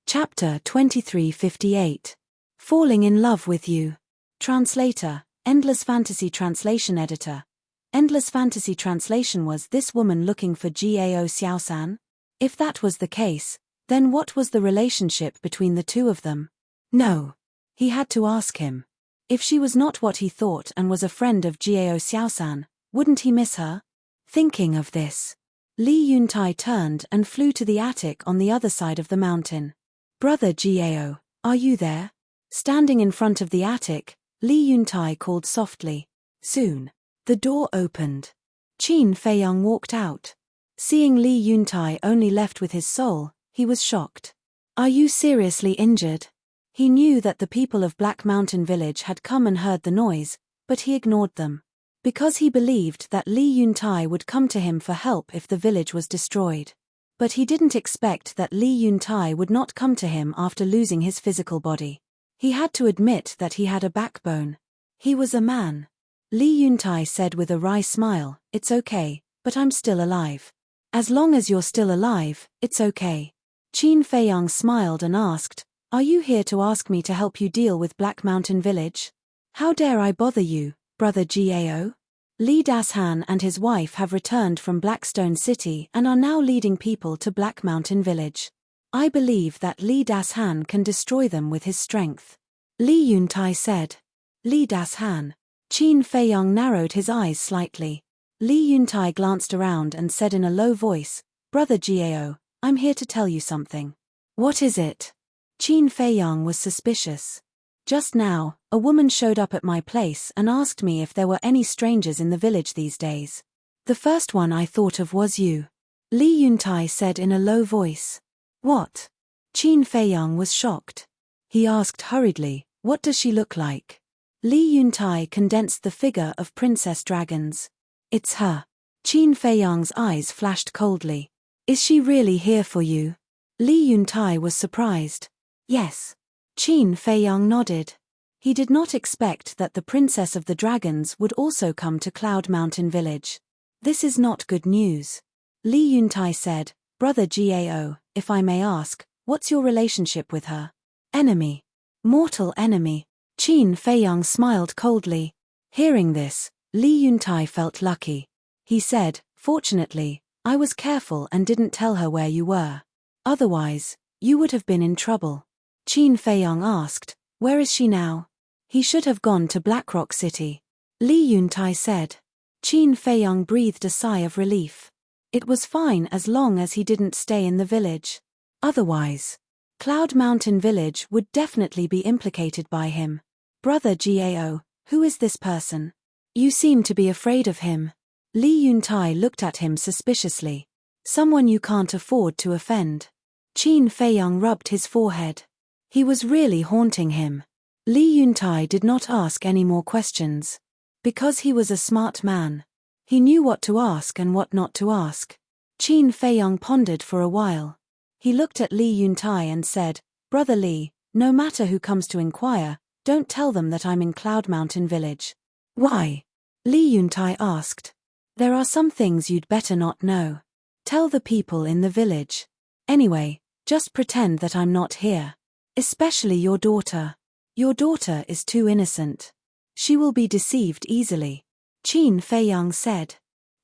Chapter 2358. Falling in Love with You. Translator, Endless Fantasy Translation Editor. Endless Fantasy Translation. Was this woman looking for Gao Xiaosan? If that was the case, then what was the relationship between the two of them? No. He had to ask him. If she was not what he thought and was a friend of Gao Xiaosan, wouldn't he miss her? Thinking of this, Li Yun-tai turned and flew to the attic on the other side of the mountain. Brother Gao, are you there? Standing in front of the attic, Li Yun-tai called softly. Soon. The door opened. Qin Feiyang walked out. Seeing Li Yun-tai only left with his soul, he was shocked. Are you seriously injured? He knew that the people of Black Mountain Village had come and heard the noise, but he ignored them. Because he believed that Li Yun-tai would come to him for help if the village was destroyed. But he didn't expect that Li Yun-tai would not come to him after losing his physical body. He had to admit that he had a backbone. He was a man. Li Yun-tai said with a wry smile, it's okay, but I'm still alive. As long as you're still alive, it's okay. Qin Feiyang smiled and asked, are you here to ask me to help you deal with Black Mountain Village? How dare I bother you, Brother Gao? Li Dashan and his wife have returned from Blackstone City and are now leading people to Black Mountain Village. I believe that Li Dashan can destroy them with his strength. Li Yun-tai said. Li Dashan. Qin Feiyang narrowed his eyes slightly. Li Yun-tai glanced around and said in a low voice, Brother Gao, I'm here to tell you something. What is it? Qin Feiyang was suspicious. Just now, a woman showed up at my place and asked me if there were any strangers in the village these days. The first one I thought of was you. Li Yun-tai said in a low voice. What? Qin Feiyang was shocked. He asked hurriedly, what does she look like? Li Yun-tai condensed the figure of Princess Dragons. It's her. Qin Feiyang's eyes flashed coldly. Is she really here for you? Li Yun-tai was surprised. Yes. Qin Feiyang nodded. He did not expect that the Princess of the Dragons would also come to Cloud Mountain Village. This is not good news. Li Yuntai said, Brother Gao, if I may ask, what's your relationship with her? Enemy. Mortal enemy. Qin Feiyang smiled coldly. Hearing this, Li Yuntai felt lucky. He said, fortunately, I was careful and didn't tell her where you were. Otherwise, you would have been in trouble. Qin Feiyang asked, where is she now? He should have gone to Blackrock City. Li Yuntai said. Qin Feiyang breathed a sigh of relief. It was fine as long as he didn't stay in the village. Otherwise, Cloud Mountain Village would definitely be implicated by him. Brother Gao, who is this person? You seem to be afraid of him. Li Yuntai looked at him suspiciously. Someone you can't afford to offend. Qin Feiyang rubbed his forehead. He was really haunting him. Li Yuntai did not ask any more questions. Because he was a smart man. He knew what to ask and what not to ask. Qin Feiyang pondered for a while. He looked at Li Yuntai and said, Brother Li, no matter who comes to inquire, don't tell them that I'm in Cloud Mountain Village. Why? Li Yuntai asked. There are some things you'd better not know. Tell the people in the village. Anyway, just pretend that I'm not here. Especially your daughter. Your daughter is too innocent. She will be deceived easily. Qin Feiyang said.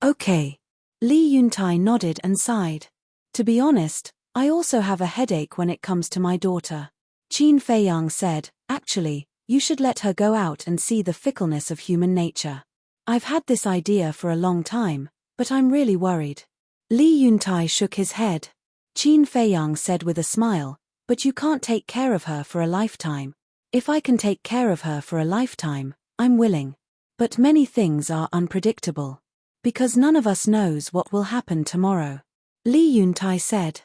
Okay. Li Yuntai nodded and sighed. To be honest, I also have a headache when it comes to my daughter. Qin Feiyang said, actually, you should let her go out and see the fickleness of human nature. I've had this idea for a long time, but I'm really worried. Li Yuntai shook his head. Qin Feiyang said with a smile, but you can't take care of her for a lifetime. If I can take care of her for a lifetime, I'm willing. But many things are unpredictable. Because none of us knows what will happen tomorrow. Li Yuntai said.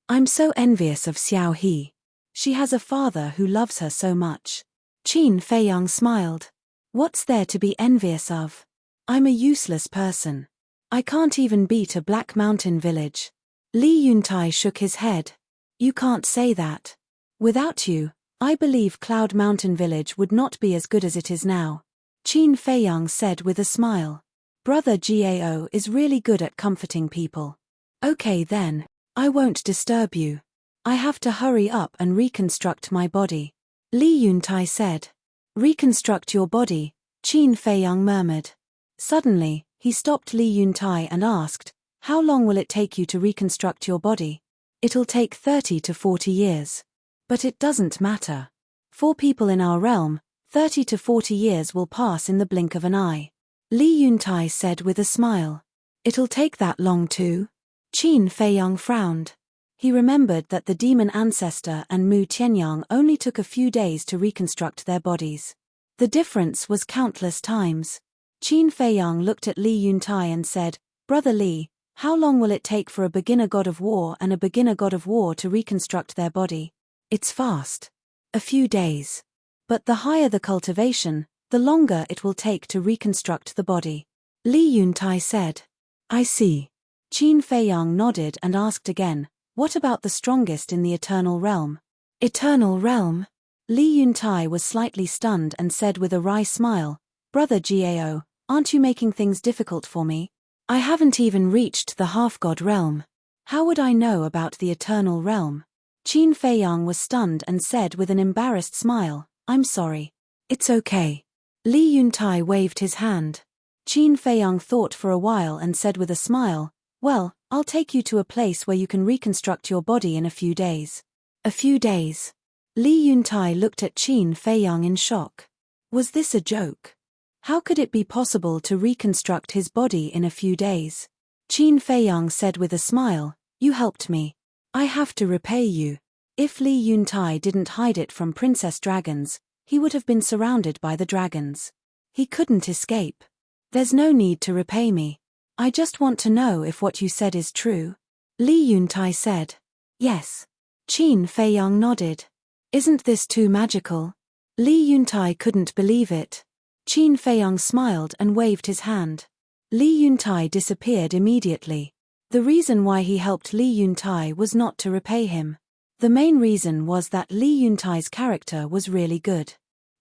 I'm so envious of Xiao He. She has a father who loves her so much. Qin Feiyang smiled. What's there to be envious of? I'm a useless person. I can't even beat a Black Mountain Village. Li Yuntai shook his head. You can't say that. Without you, I believe Cloud Mountain Village would not be as good as it is now. Qin Feiyang said with a smile. Brother Gao is really good at comforting people. Okay then, I won't disturb you. I have to hurry up and reconstruct my body. Li Yuntai said. Reconstruct your body, Qin Feiyang murmured. Suddenly, he stopped Li Yuntai and asked, how long will it take you to reconstruct your body? It'll take 30 to 40 years. But it doesn't matter. For people in our realm, 30 to 40 years will pass in the blink of an eye. Li Yuntai said with a smile. It'll take that long too? Qin Feiyang frowned. He remembered that the demon ancestor and Mu Tianyang only took a few days to reconstruct their bodies. The difference was countless times. Qin Feiyang looked at Li Yuntai and said, Brother Li, how long will it take for a beginner god of war and a beginner god of war to reconstruct their body? It's fast. A few days. But the higher the cultivation, the longer it will take to reconstruct the body. Li Yuntai said. I see. Qin Feiyang nodded and asked again, what about the strongest in the Eternal Realm? Eternal Realm? Li Yuntai was slightly stunned and said with a wry smile, Brother Gao, aren't you making things difficult for me? I haven't even reached the half-god realm. How would I know about the Eternal Realm? Qin Feiyang was stunned and said with an embarrassed smile, I'm sorry. It's okay. Li Yuntai waved his hand. Qin Feiyang thought for a while and said with a smile, well, I'll take you to a place where you can reconstruct your body in a few days. A few days. Li Yuntai looked at Qin Feiyang in shock. Was this a joke? How could it be possible to reconstruct his body in a few days? Qin Feiyang said with a smile, you helped me. I have to repay you. If Li Yuntai didn't hide it from Princess Dragons, he would have been surrounded by the dragons. He couldn't escape. There's no need to repay me. I just want to know if what you said is true. Li Yuntai said. Yes. Qin Feiyang nodded. Isn't this too magical? Li Yuntai couldn't believe it. Qin Feiyang smiled and waved his hand. Li Yuntai disappeared immediately. The reason why he helped Li Yuntai was not to repay him. The main reason was that Li Yuntai's character was really good.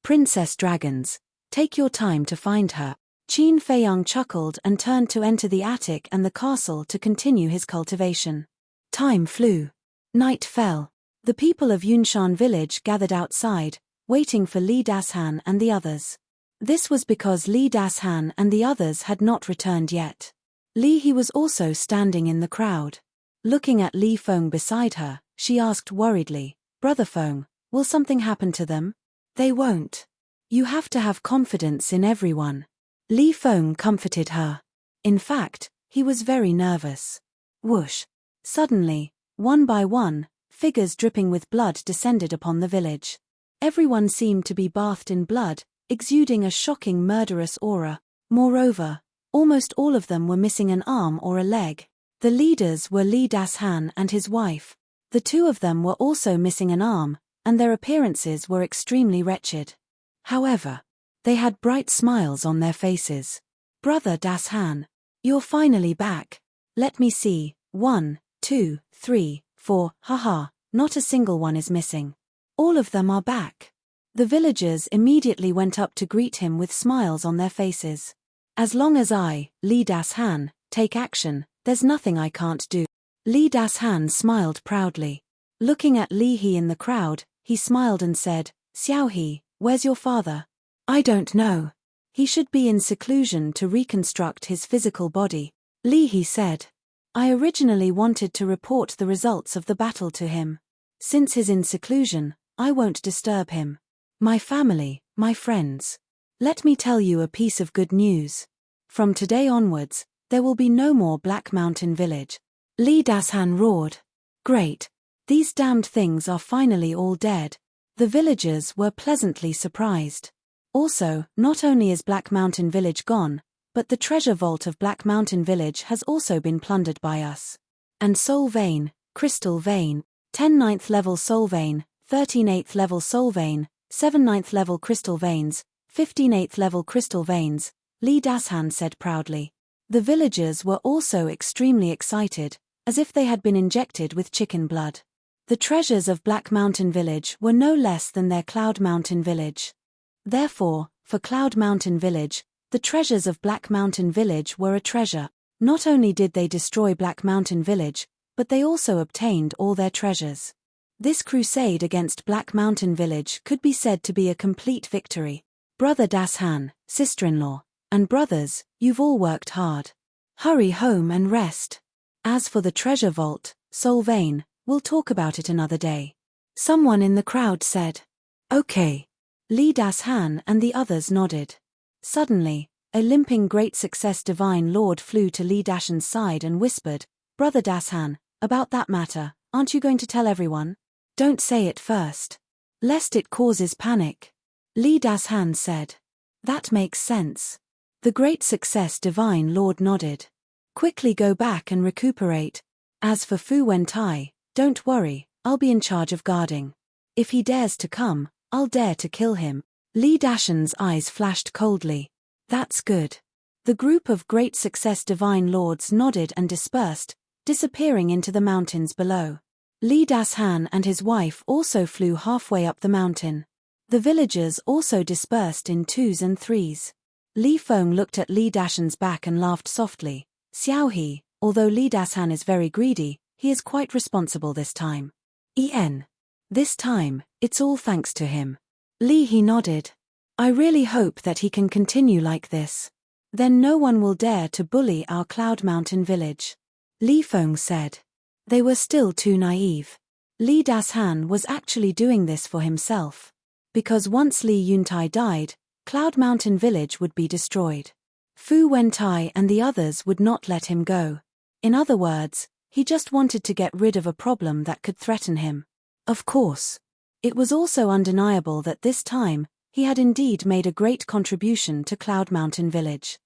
Princess dragons. Take your time to find her. Qin Feiyang chuckled and turned to enter the attic and the castle to continue his cultivation. Time flew. Night fell. The people of Yunshan village gathered outside, waiting for Li Dashan and the others. This was because Li Dashan and the others had not returned yet. Li He was also standing in the crowd. Looking at Li Feng beside her, she asked worriedly, "Brother Feng, will something happen to them?" "They won't. You have to have confidence in everyone." Li Feng comforted her. In fact, he was very nervous. Whoosh! Suddenly, one by one, figures dripping with blood descended upon the village. Everyone seemed to be bathed in blood, exuding a shocking murderous aura. Moreover, almost all of them were missing an arm or a leg. The leaders were Li Dashan and his wife. The two of them were also missing an arm, and their appearances were extremely wretched. However, they had bright smiles on their faces. "Brother Dashan, you're finally back. Let me see, 1, 2, 3, 4, haha, not a single one is missing. All of them are back." The villagers immediately went up to greet him with smiles on their faces. "As long as I, Li Dashan, take action, there's nothing I can't do." Li Dashan smiled proudly. Looking at Li He in the crowd, he smiled and said, "Xiao He, where's your father?" "I don't know. He should be in seclusion to reconstruct his physical body," Li He said. "I originally wanted to report the results of the battle to him. Since he's in seclusion, I won't disturb him. My family, my friends. Let me tell you a piece of good news. From today onwards, there will be no more Black Mountain Village." Li Dashan roared. "Great. These damned things are finally all dead." The villagers were pleasantly surprised. Also, not only is Black Mountain Village gone, but the treasure vault of Black Mountain Village has also been plundered by us. And Soul Vein, Crystal Vein, 10 9th level Soul Vein, 13 8th level Soul Vein, 7 9th level Crystal Veins, 15 8th level Crystal Veins, Li Dashan said proudly. The villagers were also extremely excited, as if they had been injected with chicken blood. The treasures of Black Mountain Village were no less than their Cloud Mountain Village. Therefore, for Cloud Mountain Village, the treasures of Black Mountain Village were a treasure. Not only did they destroy Black Mountain Village, but they also obtained all their treasures. This crusade against Black Mountain Village could be said to be a complete victory. Brother Dashan, sister-in-law, and brothers, you've all worked hard. Hurry home and rest. As for the treasure vault, Soul Vein, we'll talk about it another day. Someone in the crowd said. Okay. Li Dashan and the others nodded. Suddenly, a limping Great Success Divine Lord flew to Li Dashan's side and whispered, "Brother Dashan, about that matter, aren't you going to tell everyone? Don't say it first. Lest it causes panic." Li Dashan said. "That makes sense." The Great Success Divine Lord nodded. "Quickly go back and recuperate. As for Fu Wentai, don't worry, I'll be in charge of guarding. If he dares to come, I'll dare to kill him." Li Dashan's eyes flashed coldly. "That's good." The group of Great Success Divine Lords nodded and dispersed, disappearing into the mountains below. Li Dashan and his wife also flew halfway up the mountain. The villagers also dispersed in 2s and 3s. Li Feng looked at Li Dashan's back and laughed softly. "Xiao He, although Li Dashan is very greedy, he is quite responsible this time. This time, it's all thanks to him." Li He nodded. "I really hope that he can continue like this. Then no one will dare to bully our Cloud Mountain Village." Li Feng said. They were still too naive. Li Dashan was actually doing this for himself. Because once Li Yuntai died, Cloud Mountain Village would be destroyed. Fu Wentai and the others would not let him go. In other words, he just wanted to get rid of a problem that could threaten him. Of course. It was also undeniable that this time, he had indeed made a great contribution to Cloud Mountain Village.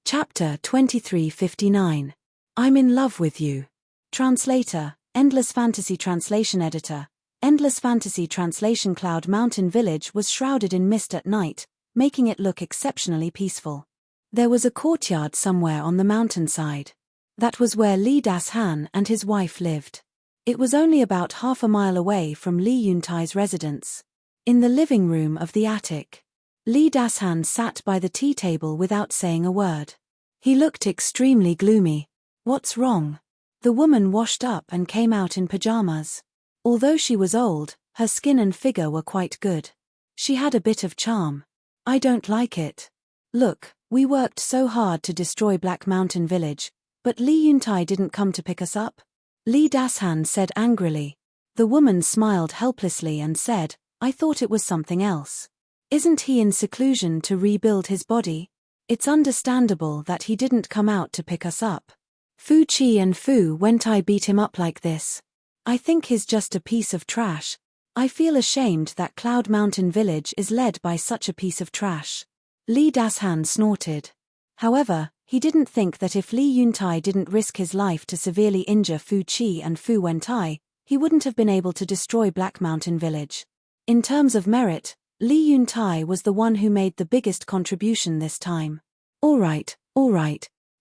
Chapter 2359. I'm in love with you. Translator, Endless Fantasy Translation Editor. Endless Fantasy Translation. Cloud Mountain Village was shrouded in mist at night, making it look exceptionally peaceful. There was a courtyard somewhere on the mountainside. That was where Li Dashan and his wife lived. It was only about half a mile away from Li Yuntai's residence. In the living room of the attic, Li Dashan sat by the tea table without saying a word. He looked extremely gloomy. What's wrong? The woman washed up and came out in pajamas. Although she was old, her skin and figure were quite good. She had a bit of charm. I don't like it. Look, we worked so hard to destroy Black Mountain Village, but Li Yuntai didn't come to pick us up? Li Dashan said angrily. The woman smiled helplessly and said, I thought it was something else. Isn't he in seclusion to rebuild his body? It's understandable that he didn't come out to pick us up. Fu Qi and Fu Wentai beat him up like this. I think he's just a piece of trash. I feel ashamed that Cloud Mountain Village is led by such a piece of trash. Li Dashan snorted. However, he didn't think that if Li Yuntai didn't risk his life to severely injure Fu Qi and Fu Wentai, he wouldn't have been able to destroy Black Mountain Village. In terms of merit, Li Yuntai was the one who made the biggest contribution this time. All right.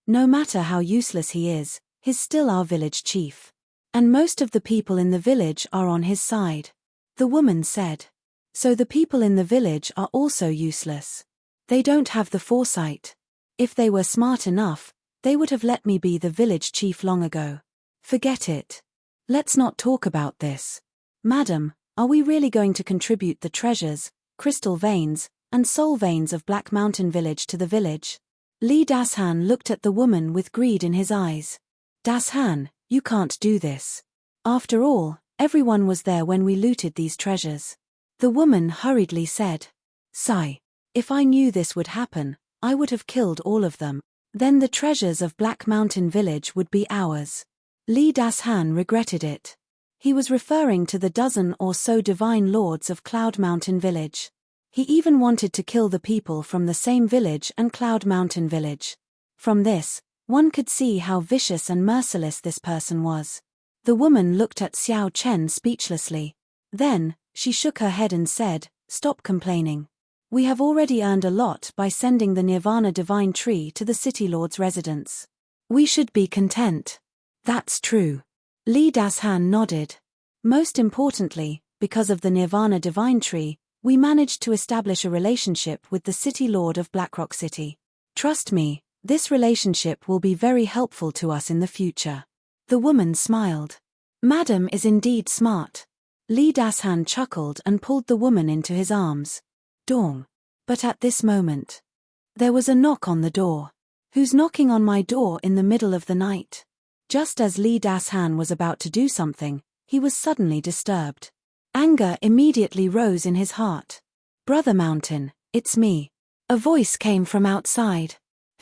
No matter how useless he is, he's still our village chief. And most of the people in the village are on his side. The woman said. So the people in the village are also useless. They don't have the foresight. If they were smart enough, they would have let me be the village chief long ago. Forget it. Let's not talk about this. Madam, are we really going to contribute the treasures, crystal veins, and soul veins of Black Mountain Village to the village? Li Dashan looked at the woman with greed in his eyes. Dashan, you can't do this. After all, everyone was there when we looted these treasures. The woman hurriedly said. Sigh. If I knew this would happen, I would have killed all of them. Then the treasures of Black Mountain Village would be ours. Li Dashan regretted it. He was referring to the dozen or so divine lords of Cloud Mountain Village. He even wanted to kill the people from the same village and Cloud Mountain Village. From this, one could see how vicious and merciless this person was. The woman looked at Xiao Chen speechlessly. Then, she shook her head and said, Stop complaining. We have already earned a lot by sending the Nirvana Divine Tree to the City Lord's residence. We should be content. That's true. Li Dashan nodded. Most importantly, because of the Nirvana Divine Tree, we managed to establish a relationship with the City Lord of Blackrock City. Trust me, this relationship will be very helpful to us in the future. The woman smiled. Madam is indeed smart. Li Dashan chuckled and pulled the woman into his arms. Dong. But at this moment, there was a knock on the door. Who's knocking on my door in the middle of the night? Just as Li Dashan was about to do something, he was suddenly disturbed. Anger immediately rose in his heart. Brother Mountain, it's me. A voice came from outside.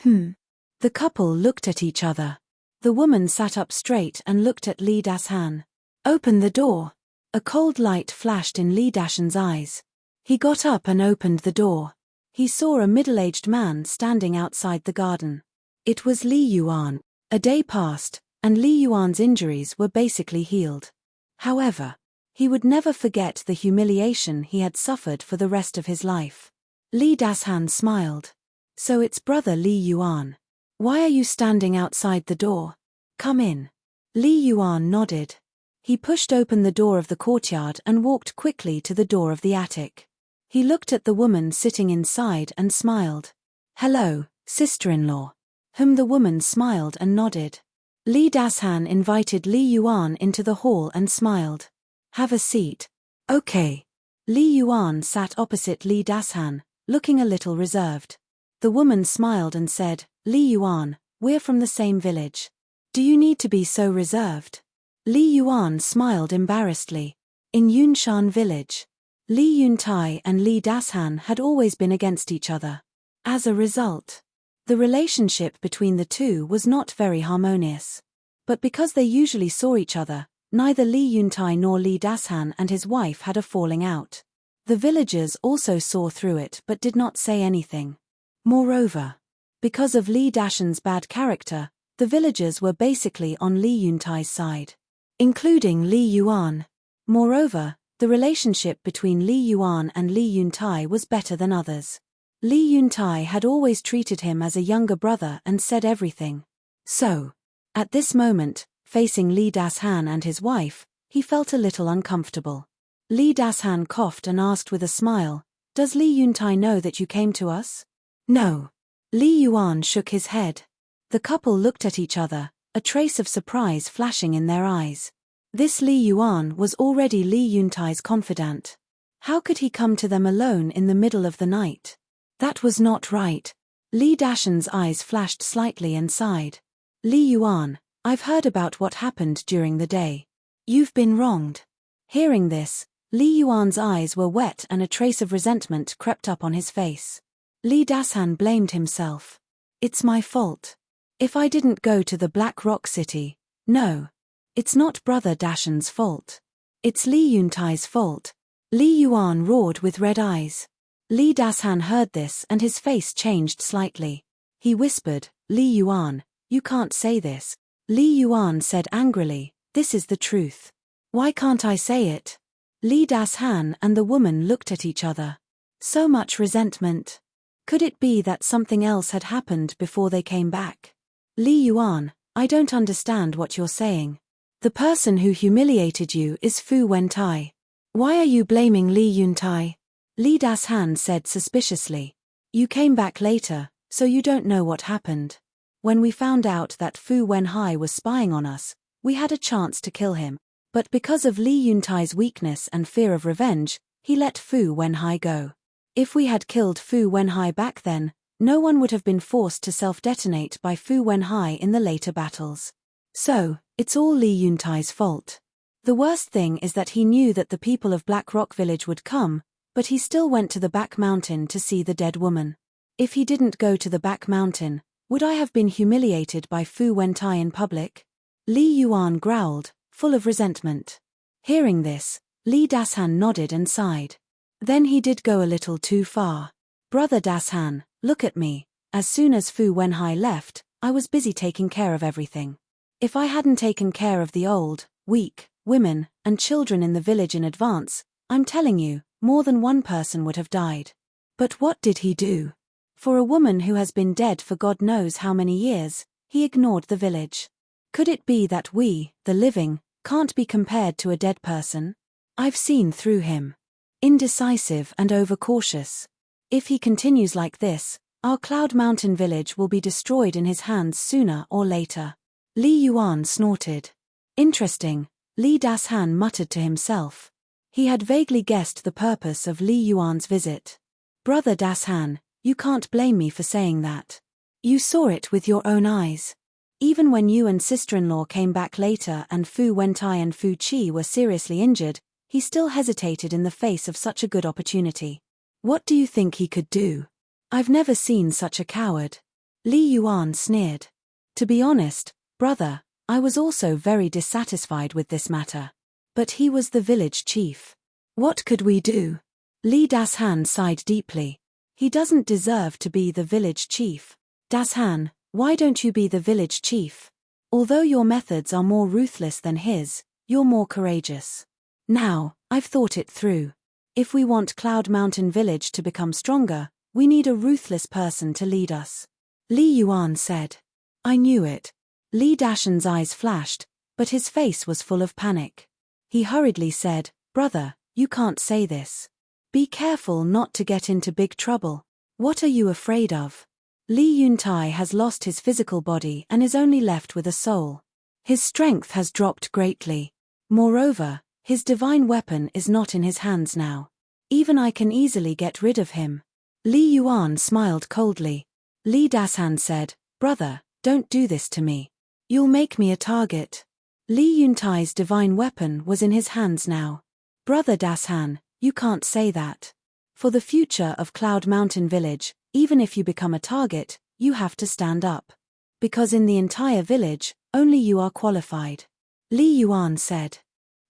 The couple looked at each other. The woman sat up straight and looked at Li Dashan. Open the door. A cold light flashed in Li Dashan's eyes. He got up and opened the door. He saw a middle-aged man standing outside the garden. It was Li Yuan. A day passed, and Li Yuan's injuries were basically healed. However, he would never forget the humiliation he had suffered for the rest of his life. Li Dashan smiled. So it's brother Li Yuan. Why are you standing outside the door? Come in. Li Yuan nodded. He pushed open the door of the courtyard and walked quickly to the door of the attic. He looked at the woman sitting inside and smiled. Hello, sister-in-law. Whom the woman smiled and nodded. Li Dashan invited Li Yuan into the hall and smiled. Have a seat. Okay. Li Yuan sat opposite Li Dashan, looking a little reserved. The woman smiled and said, Li Yuan, we're from the same village. Do you need to be so reserved? Li Yuan smiled embarrassedly. In Yunshan village, Li Yuntai and Li Dashan had always been against each other. As a result, the relationship between the two was not very harmonious. But because they usually saw each other, neither Li Yuntai nor Li Dashan and his wife had a falling out. The villagers also saw through it but did not say anything. Moreover, because of Li Dashan's bad character, the villagers were basically on Li Yuntai's side, including Li Yuan. Moreover, the relationship between Li Yuan and Li Yuntai was better than others. Li Yuntai had always treated him as a younger brother and said everything. So, at this moment, facing Li Dashan and his wife, he felt a little uncomfortable. Li Dashan coughed and asked with a smile, Does Li Yuntai know that you came to us? No. Li Yuan shook his head. The couple looked at each other, a trace of surprise flashing in their eyes. This Li Yuan was already Li Yuntai's confidant. How could he come to them alone in the middle of the night? That was not right. Li Dashan's eyes flashed slightly and sighed. Li Yuan, I've heard about what happened during the day. You've been wronged. Hearing this, Li Yuan's eyes were wet and a trace of resentment crept up on his face. Li Dashan blamed himself. It's my fault. If I didn't go to the Black Rock City, no. It's not Brother Dashan's fault. It's Li Yuntai's fault. Li Yuan roared with red eyes. Li Dashan heard this and his face changed slightly. He whispered, Li Yuan, you can't say this. Li Yuan said angrily, this is the truth. Why can't I say it? Li Dashan and the woman looked at each other. So much resentment. Could it be that something else had happened before they came back? Li Yuan, I don't understand what you're saying. The person who humiliated you is Fu Wentai. Why are you blaming Li Yuntai? Li Dashan said suspiciously. You came back later, so you don't know what happened. When we found out that Fu Wenhai was spying on us, we had a chance to kill him, but because of Li Yuntai's weakness and fear of revenge, he let Fu Wenhai go. If we had killed Fu Wenhai back then, no one would have been forced to self-detonate by Fu Wenhai in the later battles. So, it's all Li Yuntai's fault. The worst thing is that he knew that the people of Black Rock Village would come, but he still went to the back mountain to see the dead woman. If he didn't go to the back mountain, would I have been humiliated by Fu Wentai in public? Li Yuan growled, full of resentment. Hearing this, Li Dashan nodded and sighed. Then he did go a little too far. Brother Dashan, look at me. As soon as Fu Wenhai left, I was busy taking care of everything. If I hadn't taken care of the old, weak, women, and children in the village in advance, I'm telling you, more than one person would have died. But what did he do? For a woman who has been dead for God knows how many years, he ignored the village. Could it be that we, the living, can't be compared to a dead person? I've seen through him. Indecisive and overcautious. If he continues like this, our Cloud Mountain village will be destroyed in his hands sooner or later. Li Yuan snorted. Interesting, Li Dashan muttered to himself. He had vaguely guessed the purpose of Li Yuan's visit. Brother Dashan, you can't blame me for saying that. You saw it with your own eyes. Even when you and sister-in-law came back later and Fu Wentai and Fu Qi were seriously injured, he still hesitated in the face of such a good opportunity. What do you think he could do? I've never seen such a coward. Li Yuan sneered. To be honest, brother, I was also very dissatisfied with this matter. But he was the village chief. What could we do? Li Dashan sighed deeply. He doesn't deserve to be the village chief. Dashan, why don't you be the village chief? Although your methods are more ruthless than his, you're more courageous. Now, I've thought it through. If we want Cloud Mountain Village to become stronger, we need a ruthless person to lead us. Li Yuan said. I knew it. Li Dashan's eyes flashed, but his face was full of panic. He hurriedly said, Brother, you can't say this. Be careful not to get into big trouble. What are you afraid of? Li Yuntai has lost his physical body and is only left with a soul. His strength has dropped greatly. Moreover, his divine weapon is not in his hands now. Even I can easily get rid of him. Li Yuan smiled coldly. Li Dashan said, Brother, don't do this to me. You'll make me a target. Li Yuntai's divine weapon was in his hands now. Brother Dashan, you can't say that. For the future of Cloud Mountain Village, even if you become a target, you have to stand up. Because in the entire village, only you are qualified. Li Yuan said.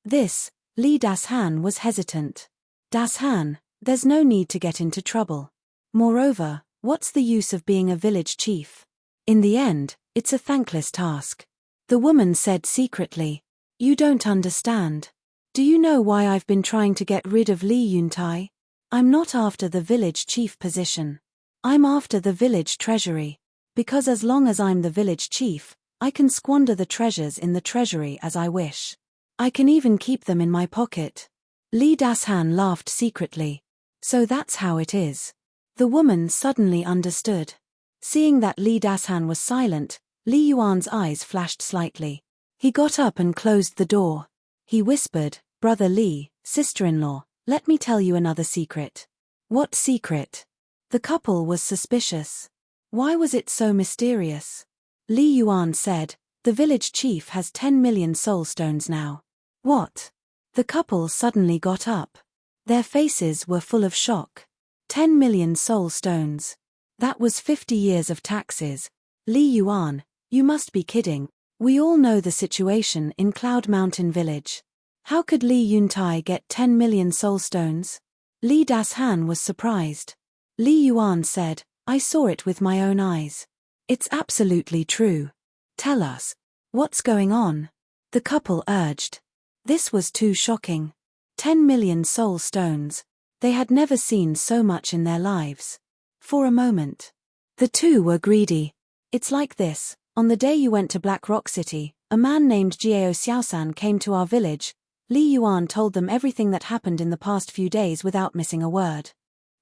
This, Li Dashan was hesitant. Dashan, there's no need to get into trouble. Moreover, what's the use of being a village chief? In the end, it's a thankless task. The woman said secretly. You don't understand. Do you know why I've been trying to get rid of Li Yuntai? I'm not after the village chief position. I'm after the village treasury. Because as long as I'm the village chief, I can squander the treasures in the treasury as I wish. I can even keep them in my pocket. Li Dashan laughed secretly. So that's how it is. The woman suddenly understood. Seeing that Li Dashan was silent, Li Yuan's eyes flashed slightly. He got up and closed the door. He whispered, "Brother Li, sister-in-law, let me tell you another secret." What secret? The couple was suspicious. Why was it so mysterious? Li Yuan said, "The village chief has 10 million soul stones now." What? The couple suddenly got up. Their faces were full of shock. 10 million soul stones. That was 50 years of taxes. Li Yuan, you must be kidding. We all know the situation in Cloud Mountain Village. How could Li Yuntai get 10 million soul stones? Li Dashan was surprised. Li Yuan said, "I saw it with my own eyes. It's absolutely true. Tell us, what's going on?" The couple urged. This was too shocking. 10 million soul stones. They had never seen so much in their lives. For a moment, the two were greedy. "It's like this. On the day you went to Black Rock City, a man named Jiao Xiaosan came to our village." Li Yuan told them everything that happened in the past few days without missing a word.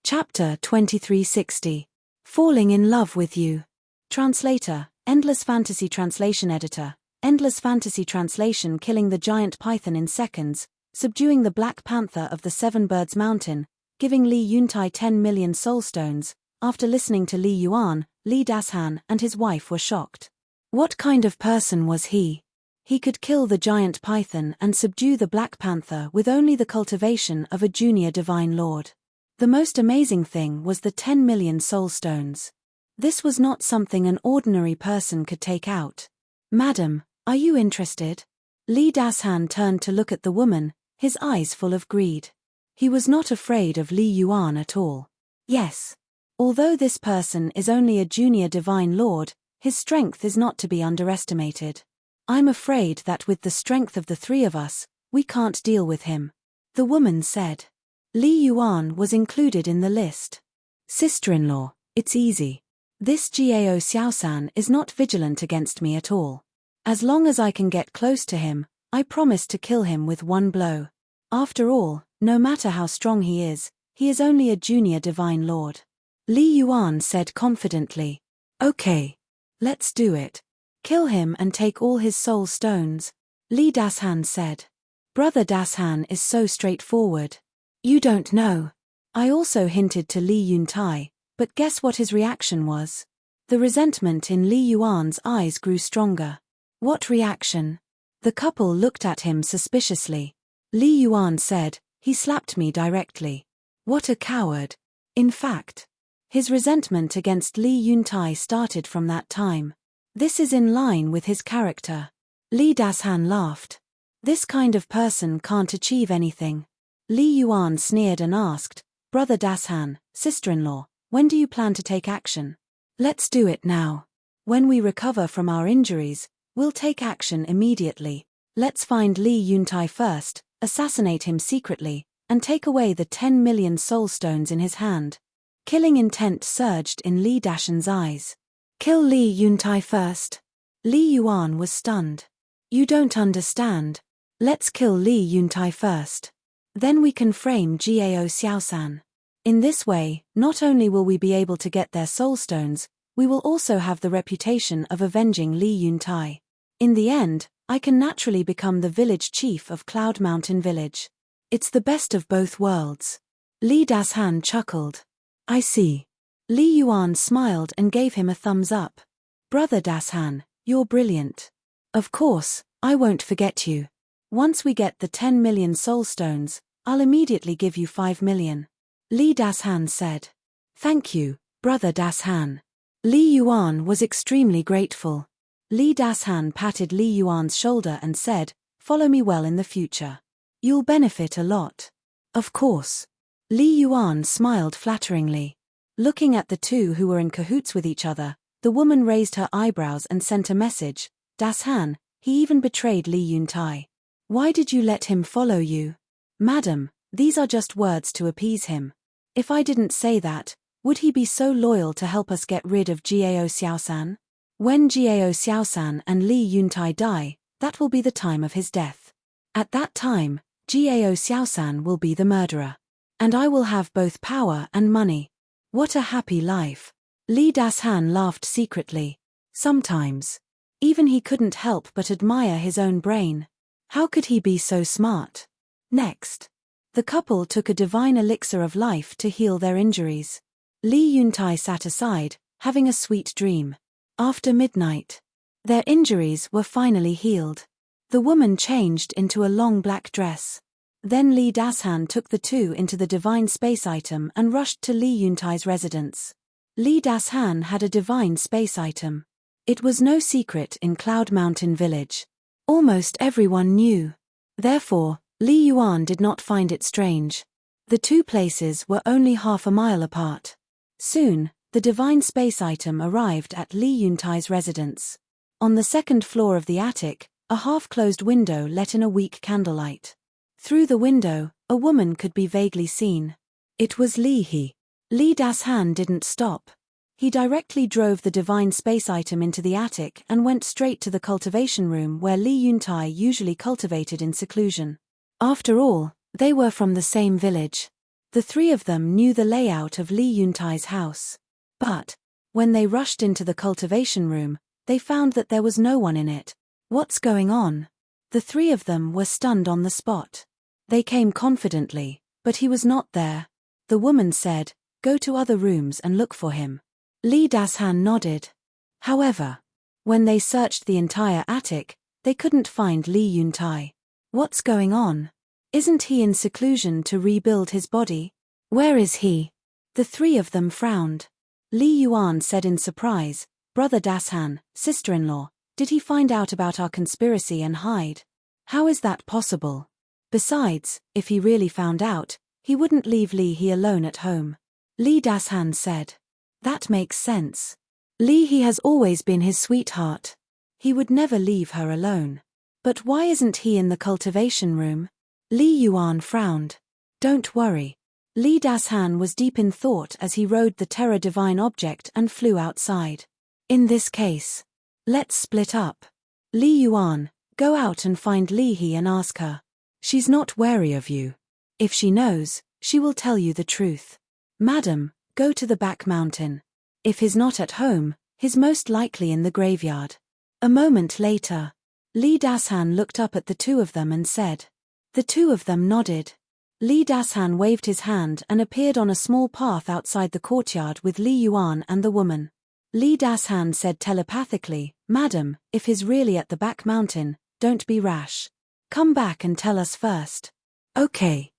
Chapter 2360. Falling in Love with You. Translator, Endless Fantasy Translation Editor. Endless Fantasy Translation. Killing the giant python in seconds, subduing the Black Panther of the Seven Birds Mountain, giving Li Yuntai 10 million soul stones. After listening to Li Yuan, Li Dashan and his wife were shocked. What kind of person was he? He could kill the giant python and subdue the Black Panther with only the cultivation of a junior divine lord. The most amazing thing was the 10 million soul stones. This was not something an ordinary person could take out. "Madam, are you interested?" Li Dashan turned to look at the woman, his eyes full of greed. He was not afraid of Li Yuan at all. "Yes. Although this person is only a junior divine lord, his strength is not to be underestimated. I'm afraid that with the strength of the three of us, we can't deal with him," the woman said. Li Yuan was included in the list. "Sister-in-law, it's easy. This Jiao Xiaosan is not vigilant against me at all. As long as I can get close to him, I promise to kill him with one blow. After all, no matter how strong he is only a junior divine lord." Li Yuan said confidently. "Okay. Let's do it. Kill him and take all his soul stones," Li Dashan said. "Brother Dashan is so straightforward. You don't know." I also hinted to Li Yuntai, but guess what his reaction was? The resentment in Li Yuan's eyes grew stronger. What reaction? The couple looked at him suspiciously. Li Yuan said, "He slapped me directly." What a coward. In fact, his resentment against Li Yuntai started from that time. This is in line with his character. Li Dashan laughed. This kind of person can't achieve anything. Li Yuan sneered and asked, "Brother Dashan, sister-in-law, when do you plan to take action?" "Let's do it now. When we recover from our injuries, we'll take action immediately. Let's find Li Yuntai first, assassinate him secretly, and take away the 10 million soul stones in his hand." Killing intent surged in Li Dashan's eyes. "Kill Li Yuntai first?" Li Yuan was stunned. "You don't understand. Let's kill Li Yuntai first. Then we can frame Jiao Xiaosan. In this way, not only will we be able to get their soul stones, we will also have the reputation of avenging Li Yuntai. In the end, I can naturally become the village chief of Cloud Mountain Village. It's the best of both worlds." Li Dashan chuckled. "I see." Li Yuan smiled and gave him a thumbs up. "Brother Dashan, you're brilliant. Of course, I won't forget you. Once we get the 10 million soul stones, I'll immediately give you 5 million. Li Dashan said. "Thank you, Brother Dashan." Li Yuan was extremely grateful. Li Dashan patted Li Yuan's shoulder and said, "Follow me well in the future. You'll benefit a lot." "Of course." Li Yuan smiled flatteringly. Looking at the two who were in cahoots with each other, the woman raised her eyebrows and sent a message. "Dashan, he even betrayed Li Yuntai. Why did you let him follow you?" "Madam, these are just words to appease him. If I didn't say that, would he be so loyal to help us get rid of Jiao Xiaosan? When Jiao Xiaosan and Li Yuntai die, that will be the time of his death. At that time, Jiao Xiaosan will be the murderer. And I will have both power and money. What a happy life. Li Dashan laughed secretly. Sometimes. Even he couldn't help but admire his own brain. How could he be so smart? Next. The couple took a divine elixir of life to heal their injuries. Li Yuntai sat aside, having a sweet dream. After midnight. Their injuries were finally healed. The woman changed into a long black dress. Then Li Dashan took the two into the divine space item and rushed to Li Yuntai's residence. Li Dashan had a divine space item. It was no secret in Cloud Mountain Village. Almost everyone knew. Therefore, Li Yuan did not find it strange. The two places were only half a mile apart. Soon, the divine space item arrived at Li Yuntai's residence. On the second floor of the attic, a half-closed window let in a weak candlelight. Through the window, a woman could be vaguely seen. It was Li He. Li Dashan didn't stop. He directly drove the divine space item into the attic and went straight to the cultivation room where Li Yuntai usually cultivated in seclusion. After all, they were from the same village. The three of them knew the layout of Li Yuntai's house. But, when they rushed into the cultivation room, they found that there was no one in it. What's going on? The three of them were stunned on the spot. They came confidently, but he was not there. The woman said, "Go to other rooms and look for him." Li Dashan nodded. However, when they searched the entire attic, they couldn't find Li Yuntai. What's going on? Isn't he in seclusion to rebuild his body? Where is he? The three of them frowned. Li Yuan said in surprise, "Brother Dashan, sister-in-law, did he find out about our conspiracy and hide? How is that possible? Besides, if he really found out, he wouldn't leave Li He alone at home." Li Dashan said. "That makes sense. Li He has always been his sweetheart. He would never leave her alone. But why isn't he in the cultivation room?" Li Yuan frowned. "Don't worry." Li Dashan was deep in thought as he rode the Terra Divine object and flew outside. "In this case, let's split up. Li Yuan, go out and find Li He and ask her. She's not wary of you. If she knows, she will tell you the truth. Madam, go to the back mountain. If he's not at home, he's most likely in the graveyard." A moment later, Li Dashan looked up at the two of them and said. The two of them nodded. Li Dashan waved his hand and appeared on a small path outside the courtyard with Li Yuan and the woman. Li Dashan said telepathically, "Madam, if he's really at the back mountain, don't be rash. Come back and tell us first." "Okay."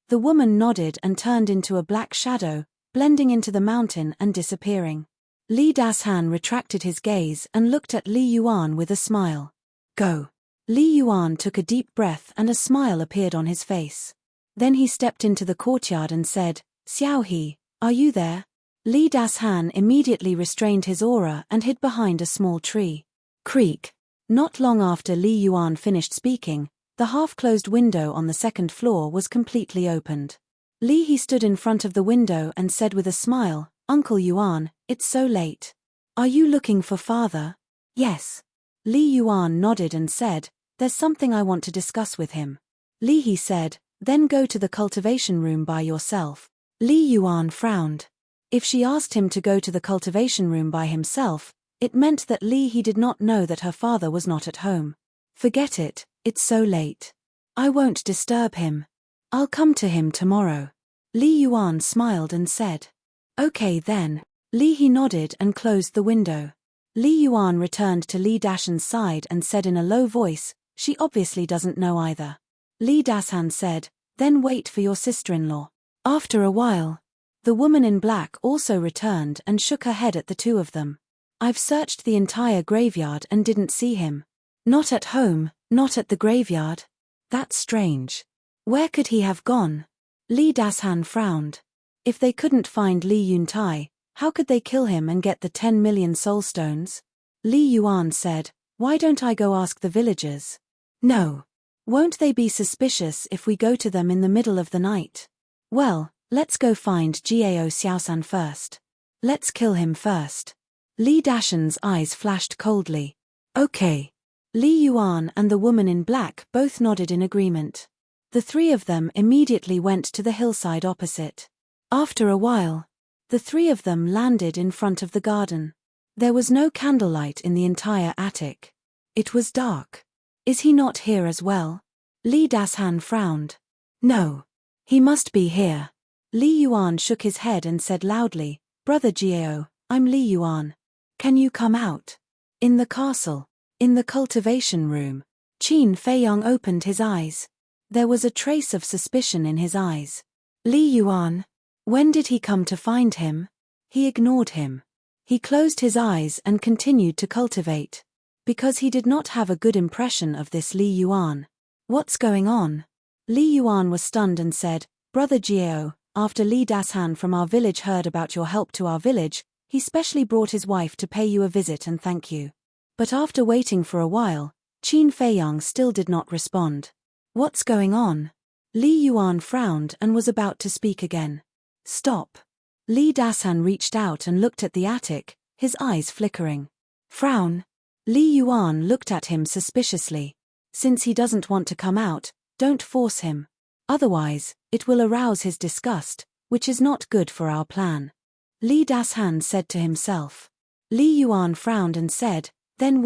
The woman nodded and turned into a black shadow, blending into the mountain and disappearing. Li Dashan retracted his gaze and looked at Li Yuan with a smile. "Go." Li Yuan took a deep breath and a smile appeared on his face. Then he stepped into the courtyard and said, "Xiao He, are you there?" Li Dashan immediately restrained his aura and hid behind a small tree. Creak. Not long after Li Yuan finished speaking, the half-closed window on the second floor was completely opened. Li He stood in front of the window and said with a smile, "Uncle Yuan, it's so late. Are you looking for father?" "Yes." Li Yuan nodded and said, "There's something I want to discuss with him." Li He said, "Then go to the cultivation room by yourself." Li Yuan frowned. If she asked him to go to the cultivation room by himself, it meant that Li He did not know that her father was not at home. "Forget it, it's so late. I won't disturb him. I'll come to him tomorrow." Li Yuan smiled and said, "Okay then." Li He nodded and closed the window. Li Yuan returned to Li Dashan's side and said in a low voice, "She obviously doesn't know either." Li Dashan said, "Then wait for your sister-in-law." After a while, the woman in black also returned and shook her head at the two of them. "I've searched the entire graveyard and didn't see him. Not at home, not at the graveyard. That's strange. Where could he have gone?" Li Dashan frowned. If they couldn't find Li Yuntai, how could they kill him and get the 10 million soul stones? Li Yuan said, "Why don't I go ask the villagers?" "No. Won't they be suspicious if we go to them in the middle of the night?" "Well, let's go find Gao Xiaosan first. Let's kill him first." Li Dashan's eyes flashed coldly. "Okay." Li Yuan and the woman in black both nodded in agreement. The three of them immediately went to the hillside opposite. After a while, the three of them landed in front of the garden. There was no candlelight in the entire attic. It was dark. Is he not here as well? Li Dashan frowned. No. He must be here. Li Yuan shook his head and said loudly, Brother Jiao, I'm Li Yuan. Can you come out? In the castle. In the cultivation room. Qin Feiyang opened his eyes. There was a trace of suspicion in his eyes. Li Yuan. When did he come to find him? He ignored him. He closed his eyes and continued to cultivate. Because he did not have a good impression of this Li Yuan. What's going on? Li Yuan was stunned and said, Brother Jiao, after Li Dashan from our village heard about your help to our village, he specially brought his wife to pay you a visit and thank you. But after waiting for a while, Qin Feiyang still did not respond. What's going on? Li Yuan frowned and was about to speak again. Stop. Li Dashan reached out and looked at the attic, his eyes flickering. Frown. Li Yuan looked at him suspiciously. Since he doesn't want to come out, don't force him. Otherwise, it will arouse his disgust, which is not good for our plan. Li Dashan said to himself. Li Yuan frowned and said, Then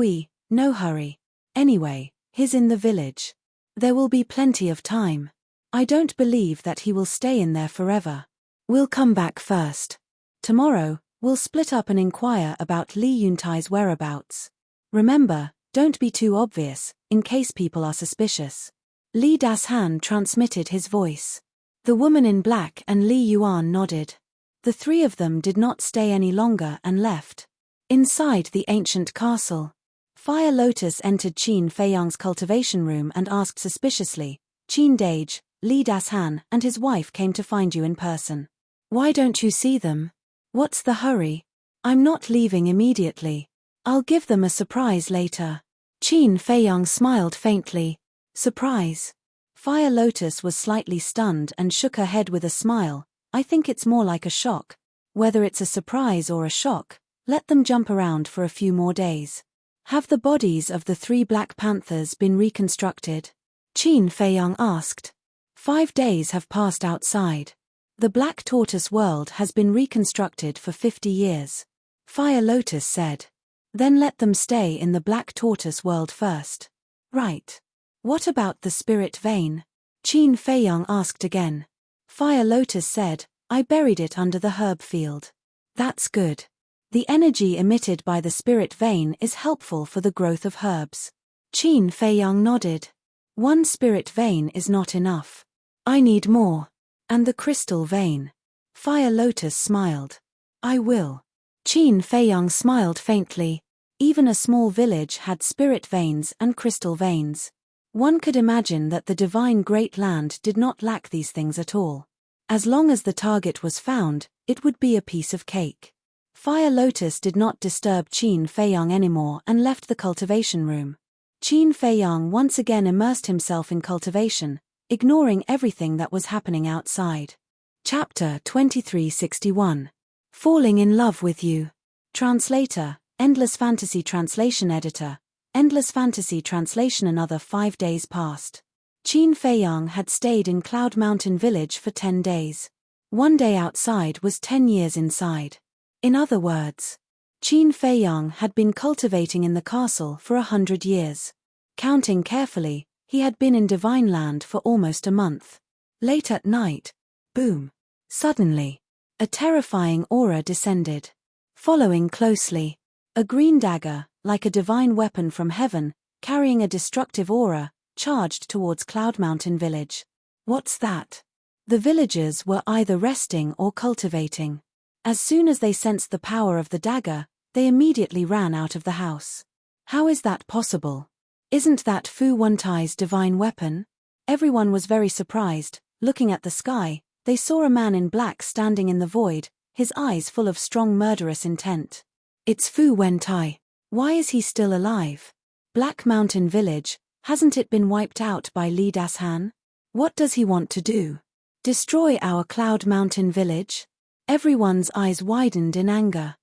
no hurry. Anyway, he's in the village. There will be plenty of time. I don't believe that he will stay in there forever. We'll come back first. Tomorrow, we'll split up and inquire about Li Yuntai's whereabouts. Remember, don't be too obvious, in case people are suspicious. Li Dashan transmitted his voice. The woman in black and Li Yuan nodded. The three of them did not stay any longer and left. Inside the ancient castle, Fire Lotus entered Qin Feiyang's cultivation room and asked suspiciously, Qin Dage, Li Dashan and his wife came to find you in person. Why don't you see them? What's the hurry? I'm not leaving immediately. I'll give them a surprise later. Qin Feiyang smiled faintly. Surprise? Fire Lotus was slightly stunned and shook her head with a smile. I think it's more like a shock. Whether it's a surprise or a shock, let them jump around for a few more days. Have the bodies of the 3 Black Panthers been reconstructed? Qin Feiyang asked. 5 days have passed outside. The Black Tortoise world has been reconstructed for 50 years. Fire Lotus said. Then let them stay in the Black Tortoise world first. Right. What about the spirit vein? Qin Feiyang asked again. Fire Lotus said, I buried it under the herb field. That's good. The energy emitted by the spirit vein is helpful for the growth of herbs. Qin Feiyang nodded. 1 spirit vein is not enough. I need more. And the crystal vein. Fire Lotus smiled. I will. Qin Feiyang smiled faintly. Even a small village had spirit veins and crystal veins. One could imagine that the divine Great Land did not lack these things at all. As long as the target was found, it would be a piece of cake. Fire Lotus did not disturb Qin Feiyang anymore and left the cultivation room. Qin Feiyang once again immersed himself in cultivation, ignoring everything that was happening outside. Chapter 2361. Falling in Love with You. Translator, Endless Fantasy Translation Editor, Endless Fantasy Translation. Another 5 days passed. Qin Feiyang had stayed in Cloud Mountain Village for 10 days. 1 day outside was 10 years inside. In other words, Qin Feiyang had been cultivating in the castle for 100 years. Counting carefully, he had been in Divine Land for almost a month. Late at night, boom! Suddenly, a terrifying aura descended. Following closely, a green dagger, like a divine weapon from heaven, carrying a destructive aura, charged towards Cloud Mountain Village. What's that? The villagers were either resting or cultivating. As soon as they sensed the power of the dagger, they immediately ran out of the house. How is that possible? Isn't that Fu Wentai's divine weapon? Everyone was very surprised. Looking at the sky, they saw a man in black standing in the void, his eyes full of strong murderous intent. It's Fu Wentai. Why is he still alive? Black Mountain Village, hasn't it been wiped out by Li Dashan? What does he want to do? Destroy our Cloud Mountain Village? Everyone's eyes widened in anger.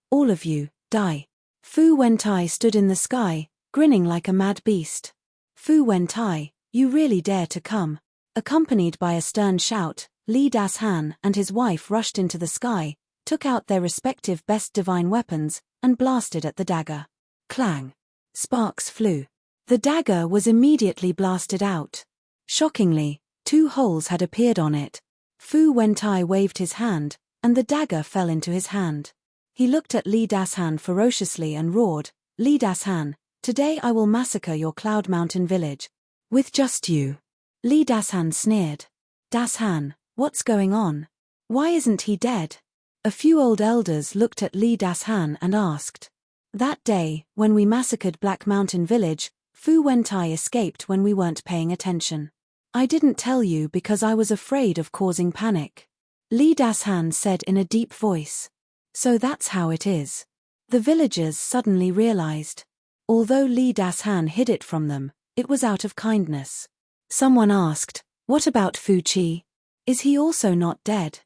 All of you, die. Fu Wentai stood in the sky, grinning like a mad beast. Fu Wentai, You really dare to come. Accompanied by a stern shout, Lee Das-Han and his wife rushed into the sky, took out their respective best divine weapons, and blasted at the dagger. Clang! Sparks flew. The dagger was immediately blasted out. Shockingly, 2 holes had appeared on it. Fu Wentai waved his hand, and the dagger fell into his hand. He looked at Lee Das-Han ferociously and roared, "Lee Das-Han, today I will massacre your Cloud Mountain village. With just you." Lee Das-Han sneered. "Das-Han, what's going on? Why isn't he dead?" A few old elders looked at Lee Das-Han and asked. "That day, when we massacred Black Mountain Village, Fu Wentai escaped when we weren't paying attention. I didn't tell you because I was afraid of causing panic," Lee Das-Han said in a deep voice. "So that's how it is." The villagers suddenly realized. Although Lee Das-Han hid it from them, it was out of kindness. Someone asked, "What about Fu Qi? Is he also not dead?"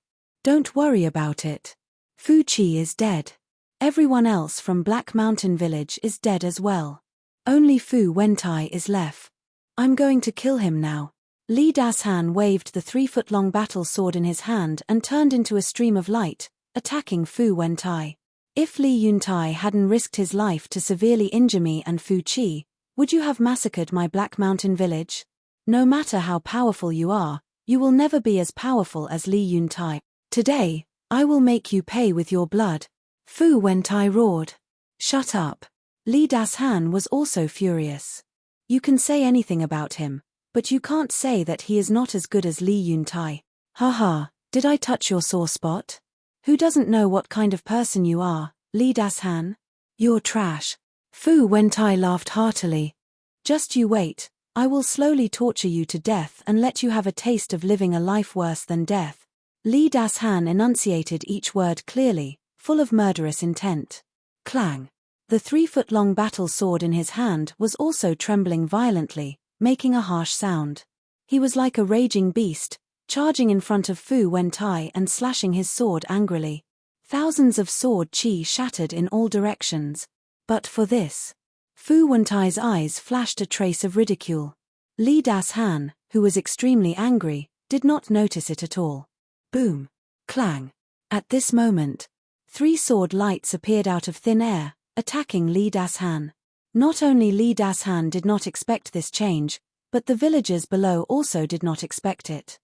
"Don't worry about it. Fu Qi is dead. Everyone else from Black Mountain Village is dead as well. Only Fu Wentai is left. I'm going to kill him now." Lee Das-Han waved the 3-foot-long battle sword in his hand and turned into a stream of light, attacking Fu Wentai. "If Li Yuntai hadn't risked his life to severely injure me and Fu Qi, would you have massacred my Black Mountain Village? No matter how powerful you are, you will never be as powerful as Li Yuntai. Today, I will make you pay with your blood." Fu Wentai roared. "Shut up." Lee Das-Han was also furious. "You can say anything about him, but you can't say that he is not as good as Li Yuntai. Haha, did I touch your sore spot? Who doesn't know what kind of person you are, Lee Das-Han? You're trash." Fu Wentai laughed heartily. "Just you wait, I will slowly torture you to death and let you have a taste of living a life worse than death." Lee Das-Han enunciated each word clearly, full of murderous intent. Clang! The 3-foot-long battle sword in his hand was also trembling violently, making a harsh sound. He was like a raging beast, charging in front of Fu Wentai and slashing his sword angrily. Thousands of sword chi shattered in all directions. But for this, Fu Wentai's eyes flashed a trace of ridicule. Lee Das-Han, who was extremely angry, did not notice it at all. Boom! Clang! At this moment, 3 sword lights appeared out of thin air, attacking Lee Das-Han. Not only Lee Das-Han did not expect this change, but the villagers below also did not expect it.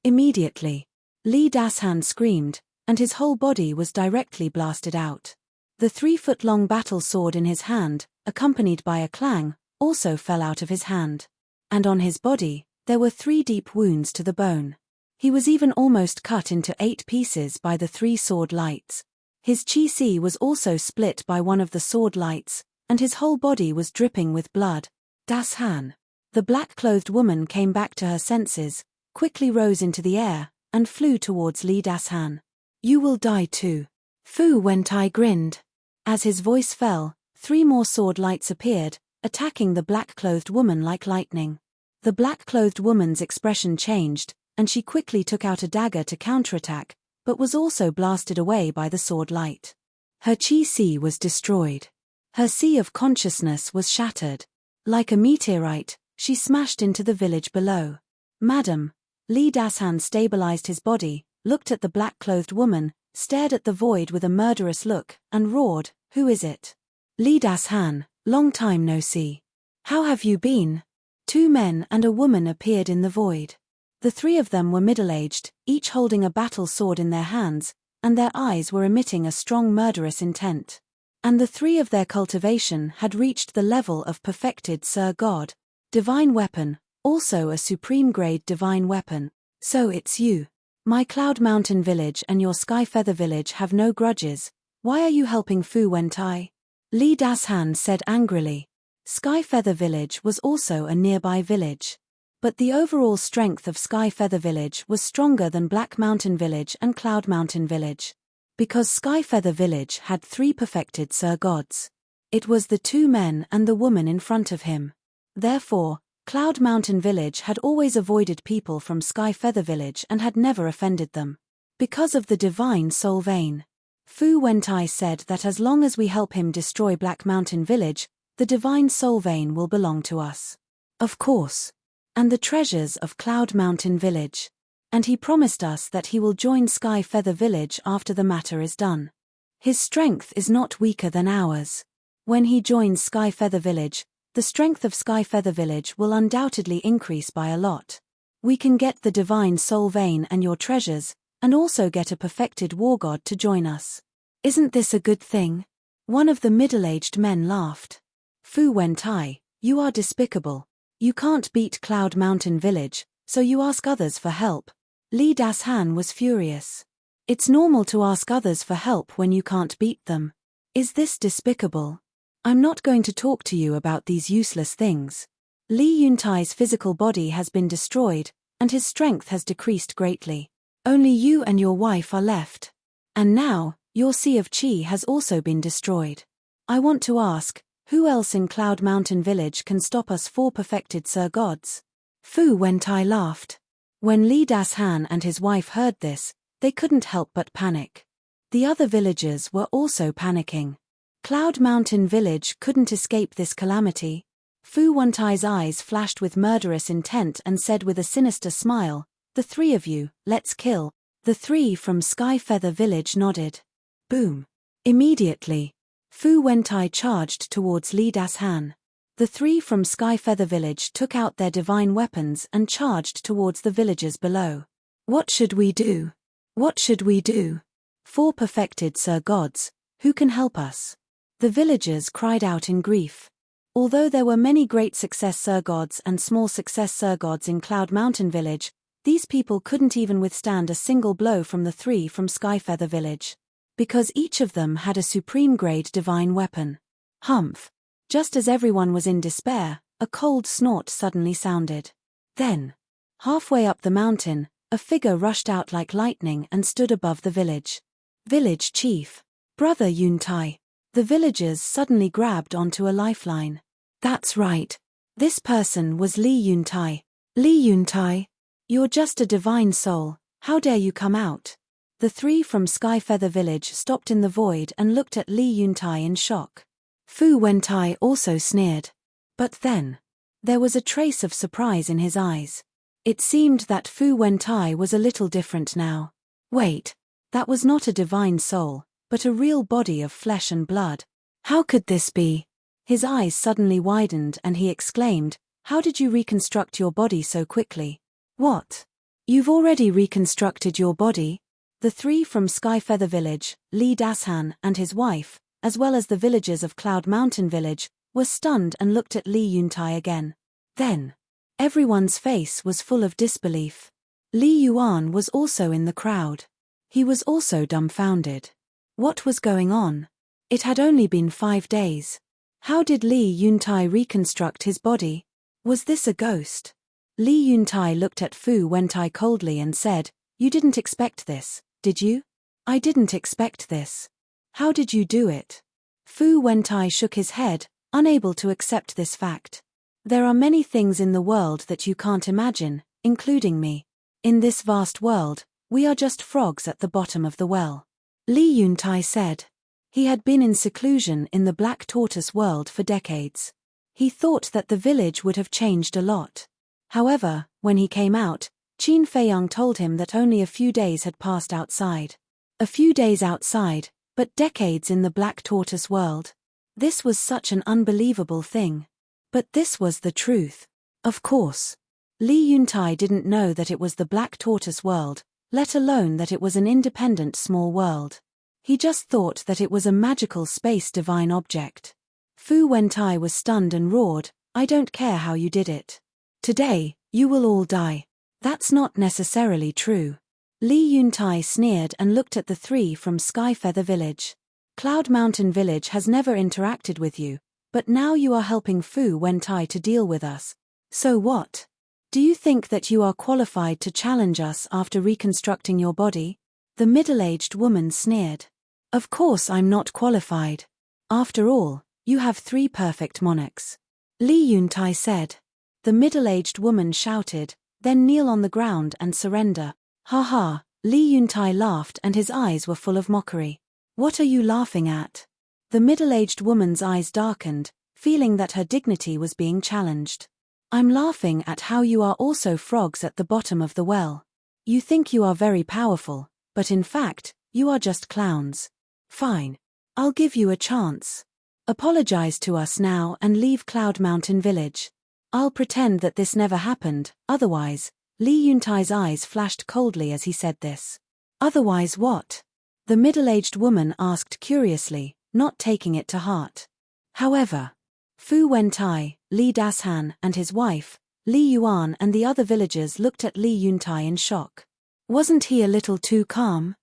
Immediately, Lee Das-Han screamed, and his whole body was directly blasted out. The 3-foot-long battle sword in his hand, accompanied by a clang, also fell out of his hand. And on his body, there were 3 deep wounds to the bone. He was even almost cut into 8 pieces by the 3 sword lights. His chi-si was also split by one of the sword lights, and his whole body was dripping with blood. Das-Han. The black-clothed woman came back to her senses, quickly rose into the air, and flew towards Lee Das-Han. "You will die too." Fu Wentai grinned. As his voice fell, 3 more sword lights appeared, attacking the black-clothed woman like lightning. The black-clothed woman's expression changed, and she quickly took out a dagger to counterattack, but was also blasted away by the sword light. Her chi-si was destroyed. Her sea of consciousness was shattered. Like a meteorite, she smashed into the village below. "Madam," Lee Das-Han stabilized his body, looked at the black-clothed woman, stared at the void with a murderous look, and roared, "Who is it?" "Lee Das-Han, long time no see. How have you been?" 2 men and a woman appeared in the void. The 3 of them were middle-aged, each holding a battle sword in their hands, and their eyes were emitting a strong murderous intent. And the 3 of their cultivation had reached the level of perfected Sir God. Divine weapon, also a supreme-grade divine weapon. "So it's you. My Cloud Mountain Village and your Sky Feather Village have no grudges. Why are you helping Fu Wentai?" Lee Das-Han said angrily. Sky Feather Village was also a nearby village. But the overall strength of Sky Feather Village was stronger than Black Mountain Village and Cloud Mountain Village. Because Sky Feather Village had 3 perfected Sir Gods. It was the 2 men and the woman in front of him. Therefore, Cloud Mountain Village had always avoided people from Sky Feather Village and had never offended them. Because of the divine soul vein. Fu Wentai said that as long as we help him destroy Black Mountain Village, the divine soul vein will belong to us. Of course. and the treasures of Cloud Mountain Village. And he promised us that he will join Sky Feather Village after the matter is done. His strength is not weaker than ours. When he joins Sky Feather Village, the strength of Sky Feather Village will undoubtedly increase by a lot. We can get the Divine Soul Vein and your treasures, and also get a perfected war god to join us. Isn't this a good thing? One of the middle-aged men laughed. Fu Wentai, you are despicable. You can't beat Cloud Mountain Village, so you ask others for help. Li Das-han was furious. It's normal to ask others for help when you can't beat them. Is this despicable? I'm not going to talk to you about these useless things. Li Yuntai's physical body has been destroyed, and his strength has decreased greatly. Only you and your wife are left. And now, your Sea of Qi has also been destroyed. I want to ask, who else in Cloud Mountain Village can stop us 4 perfected Sir Gods? Fu Wentai laughed. When Li Das-han and his wife heard this, they couldn't help but panic. The other villagers were also panicking. Cloud Mountain Village couldn't escape this calamity. Fu Wentai's eyes flashed with murderous intent and said with a sinister smile, "The 3 of you, let's kill." The 3 from Sky Feather Village nodded. Boom. Immediately, Fu Wentai charged towards Li Das-han. The 3 from Sky Feather Village took out their divine weapons and charged towards the villagers below. What should we do? What should we do? 4 perfected Sir Gods, who can help us? The villagers cried out in grief. Although there were many great success Sir Gods and small success Sir Gods in Cloud Mountain Village, these people couldn't even withstand a single blow from the 3 from Sky Feather Village. Because each of them had a supreme grade divine weapon. Humph. Just as everyone was in despair, a cold snort suddenly sounded. Then, halfway up the mountain, a figure rushed out like lightning and stood above the village. Village Chief. Brother Yuntai. The villagers suddenly grabbed onto a lifeline. That's right. This person was Li Yuntai. Li Yuntai? You're just a divine soul, how dare you come out? The 3 from Sky Feather Village stopped in the void and looked at Li Yuntai in shock. Fu Wentai also sneered. But then, there was a trace of surprise in his eyes. It seemed that Fu Wentai was a little different now. Wait, that was not a divine soul, but a real body of flesh and blood. How could this be? His eyes suddenly widened and he exclaimed, "How did you reconstruct your body so quickly?" What? You've already reconstructed your body? The 3 from Sky Feather Village, Li Das-han and his wife, as well as the villagers of Cloud Mountain Village, were stunned and looked at Li Yuntai again. Then, everyone's face was full of disbelief. Li Yuan was also in the crowd. He was also dumbfounded. What was going on? It had only been 5 days. How did Li Yuntai reconstruct his body? Was this a ghost? Li Yuntai looked at Fu Wentai coldly and said, "You didn't expect this, did you?" "I didn't expect this." "How did you do it?" Fu Wentai shook his head, unable to accept this fact. "There are many things in the world that you can't imagine, including me. In this vast world, we are just frogs at the bottom of the well." Li Yuntai said. He had been in seclusion in the Black Tortoise world for decades. He thought that the village would have changed a lot. However, when he came out, Qin Feiyang told him that only a few days had passed outside. A few days outside, but decades in the Black Tortoise world. This was such an unbelievable thing. But this was the truth. Of course. Li Yuntai didn't know that it was the Black Tortoise world, let alone that it was an independent small world. He just thought that it was a magical space divine object. Fu Wentai was stunned and roared, "I don't care how you did it. Today, you will all die." That's not necessarily true. Li Yuntai sneered and looked at the 3 from Sky Feather Village. Cloud Mountain Village has never interacted with you, but now you are helping Fu Wentai to deal with us. So what? Do you think that you are qualified to challenge us after reconstructing your body? The middle-aged woman sneered. Of course I'm not qualified. After all, you have 3 perfect monarchs. Li Yuntai said. The middle-aged woman shouted, "Then kneel on the ground and surrender." "Ha ha," Li Yuntai laughed and his eyes were full of mockery. "What are you laughing at?" The middle-aged woman's eyes darkened, feeling that her dignity was being challenged. I'm laughing at how you are also frogs at the bottom of the well. You think you are very powerful, but in fact, you are just clowns. Fine. I'll give you a chance. Apologize to us now and leave Cloud Mountain Village. I'll pretend that this never happened, otherwise. Li Yuntai's eyes flashed coldly as he said this. Otherwise what? The middle-aged woman asked curiously, not taking it to heart. However, Fu Wentai, Li Dashan and his wife, Li Yuan and the other villagers looked at Li Yuntai in shock. Wasn't he a little too calm?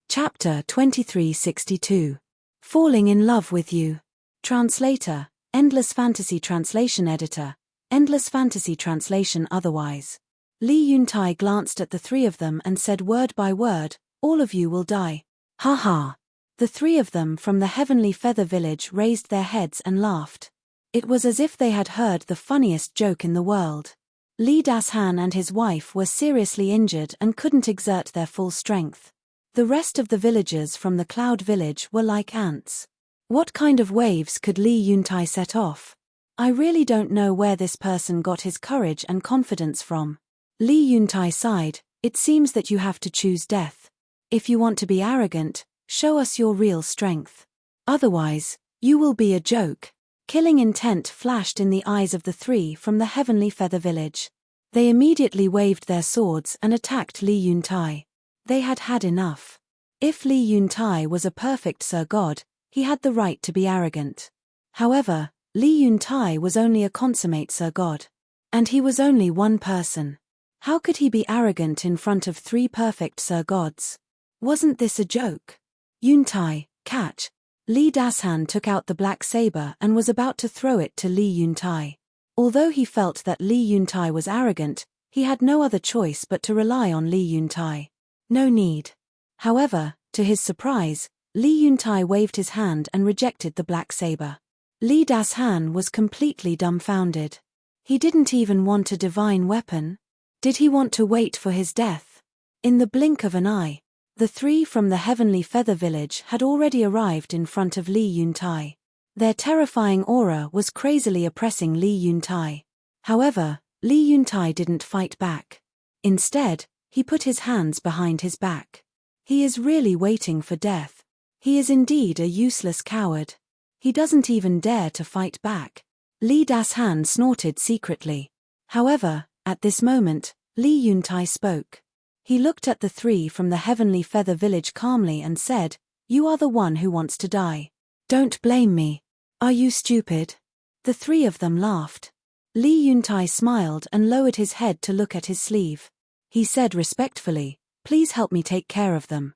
Chapter 2362. Falling in love with you. Translator, Endless Fantasy Translation Editor, Endless Fantasy Translation Otherwise. Li Yuntai glanced at the three of them and said word by word, all of you will die. Ha ha. The three of them from the Heavenly Feather Village raised their heads and laughed. It was as if they had heard the funniest joke in the world. Li Dashan and his wife were seriously injured and couldn't exert their full strength. The rest of the villagers from the Cloud Village were like ants. What kind of waves could Li Yuntai set off? I really don't know where this person got his courage and confidence from. Li Yuntai sighed, it seems that you have to choose death. If you want to be arrogant, show us your real strength. Otherwise, you will be a joke. Killing intent flashed in the eyes of the three from the Heavenly Feather Village. They immediately waved their swords and attacked Li Yuntai. They had had enough. If Li Yuntai was a perfect Sir God, he had the right to be arrogant. However, Li Yuntai was only a consummate Sir God. And he was only one person. How could he be arrogant in front of three perfect Sir Gods? Wasn't this a joke? Yuntai, catch. Li Dashan took out the black saber and was about to throw it to Li Yuntai. Although he felt that Li Yuntai was arrogant, he had no other choice but to rely on Li Yuntai. No need. However, to his surprise, Li Yuntai waved his hand and rejected the black saber. Li Dashan was completely dumbfounded. He didn't even want a divine weapon. Did he want to wait for his death? In the blink of an eye, the three from the Heavenly Feather Village had already arrived in front of Li Yuntai. Their terrifying aura was crazily oppressing Li Yuntai. However, Li Yuntai didn't fight back. Instead, he put his hands behind his back. He is really waiting for death. He is indeed a useless coward. He doesn't even dare to fight back. Li Dashan snorted secretly. However, at this moment, Li Yuntai spoke. He looked at the three from the Heavenly Feather Village calmly and said, "You are the one who wants to die. Don't blame me. Are you stupid?" The three of them laughed. Li Yuntai smiled and lowered his head to look at his sleeve. He said respectfully, "Please help me take care of them."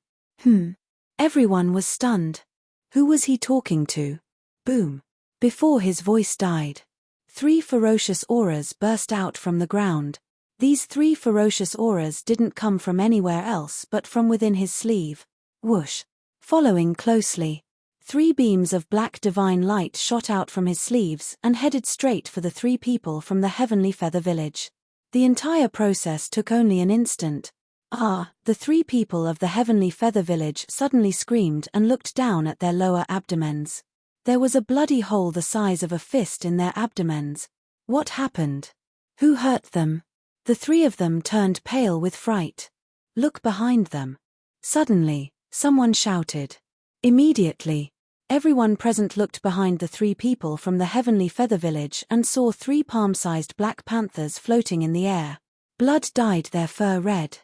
Everyone was stunned. Who was he talking to? Boom. Before his voice died, three ferocious auras burst out from the ground. These three ferocious auras didn't come from anywhere else but from within his sleeve. Whoosh. Following closely, three beams of black divine light shot out from his sleeves and headed straight for the three people from the Heavenly Feather Village. The entire process took only an instant. The three people of the Heavenly Feather Village suddenly screamed and looked down at their lower abdomens. There was a bloody hole the size of a fist in their abdomens. What happened? Who hurt them? The three of them turned pale with fright. Look behind them. Suddenly, someone shouted. Immediately, everyone present looked behind the three people from the Heavenly Feather Village and saw three palm-sized black panthers floating in the air. Blood dyed their fur red.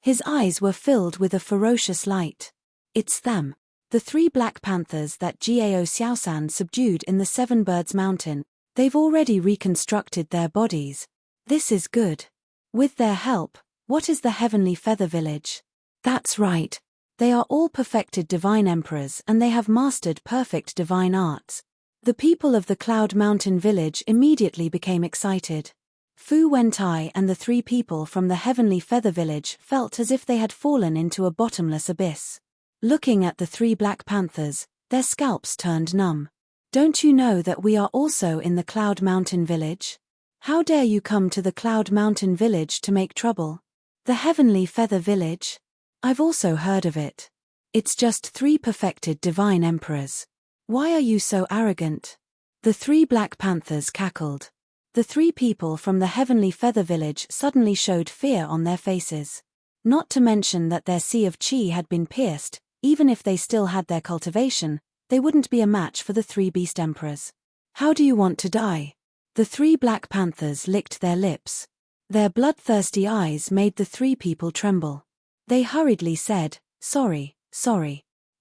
His eyes were filled with a ferocious light. It's them. The three black panthers that Gao Xiaosan subdued in the Seven Birds Mountain. They've already reconstructed their bodies. This is good. With their help, what is the Heavenly Feather Village? That's right. They are all perfected divine emperors and they have mastered perfect divine arts. The people of the Cloud Mountain Village immediately became excited. Fu Wentai and the three people from the Heavenly Feather Village felt as if they had fallen into a bottomless abyss. Looking at the three black panthers, their scalps turned numb. Don't you know that we are also in the Cloud Mountain Village? How dare you come to the Cloud Mountain Village to make trouble? The Heavenly Feather Village? I've also heard of it. It's just three perfected divine emperors. Why are you so arrogant? The three black panthers cackled. The 3 people from the Heavenly Feather Village suddenly showed fear on their faces. Not to mention that their sea of chi had been pierced. Even if they still had their cultivation, they wouldn't be a match for the 3 beast emperors. How do you want to die? The 3 black panthers licked their lips. Their bloodthirsty eyes made the 3 people tremble. They hurriedly said, sorry.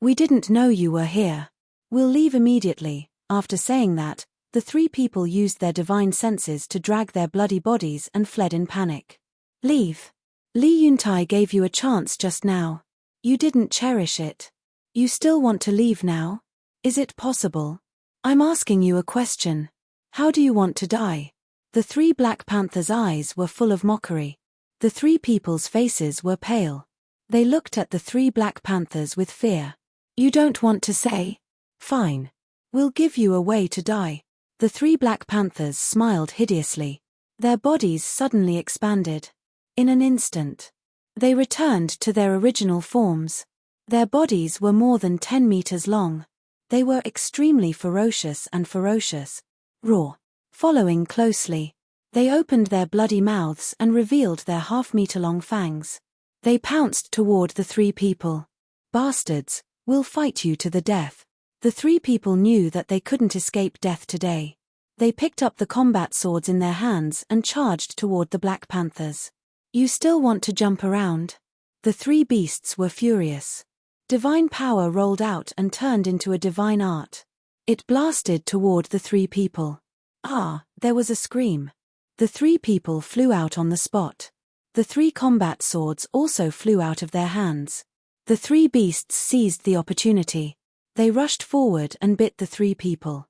We didn't know you were here. We'll leave immediately. After saying that, the 3 people used their divine senses to drag their bloody bodies and fled in panic. Leave. Li Yuntai gave you a chance just now. You didn't cherish it. You still want to leave now? Is it possible? I'm asking you a question. How do you want to die? The 3 black panthers' eyes were full of mockery. The 3 people's faces were pale. They looked at the 3 black panthers with fear. You don't want to say? Fine. We'll give you a way to die. The 3 black panthers smiled hideously. Their bodies suddenly expanded. In an instant, they returned to their original forms. Their bodies were more than 10 meters long. They were extremely ferocious and ferocious. Raw. Following closely, they opened their bloody mouths and revealed their half-meter-long fangs. They pounced toward the 3 people. Bastards, we'll fight you to the death. The 3 people knew that they couldn't escape death today. They picked up the combat swords in their hands and charged toward the Black Panthers. You still want to jump around? The 3 beasts were furious. Divine power rolled out and turned into a divine art. It blasted toward the 3 people. There was a scream. The 3 people flew out on the spot. The 3 combat swords also flew out of their hands. The 3 beasts seized the opportunity. They rushed forward and bit the 3 people.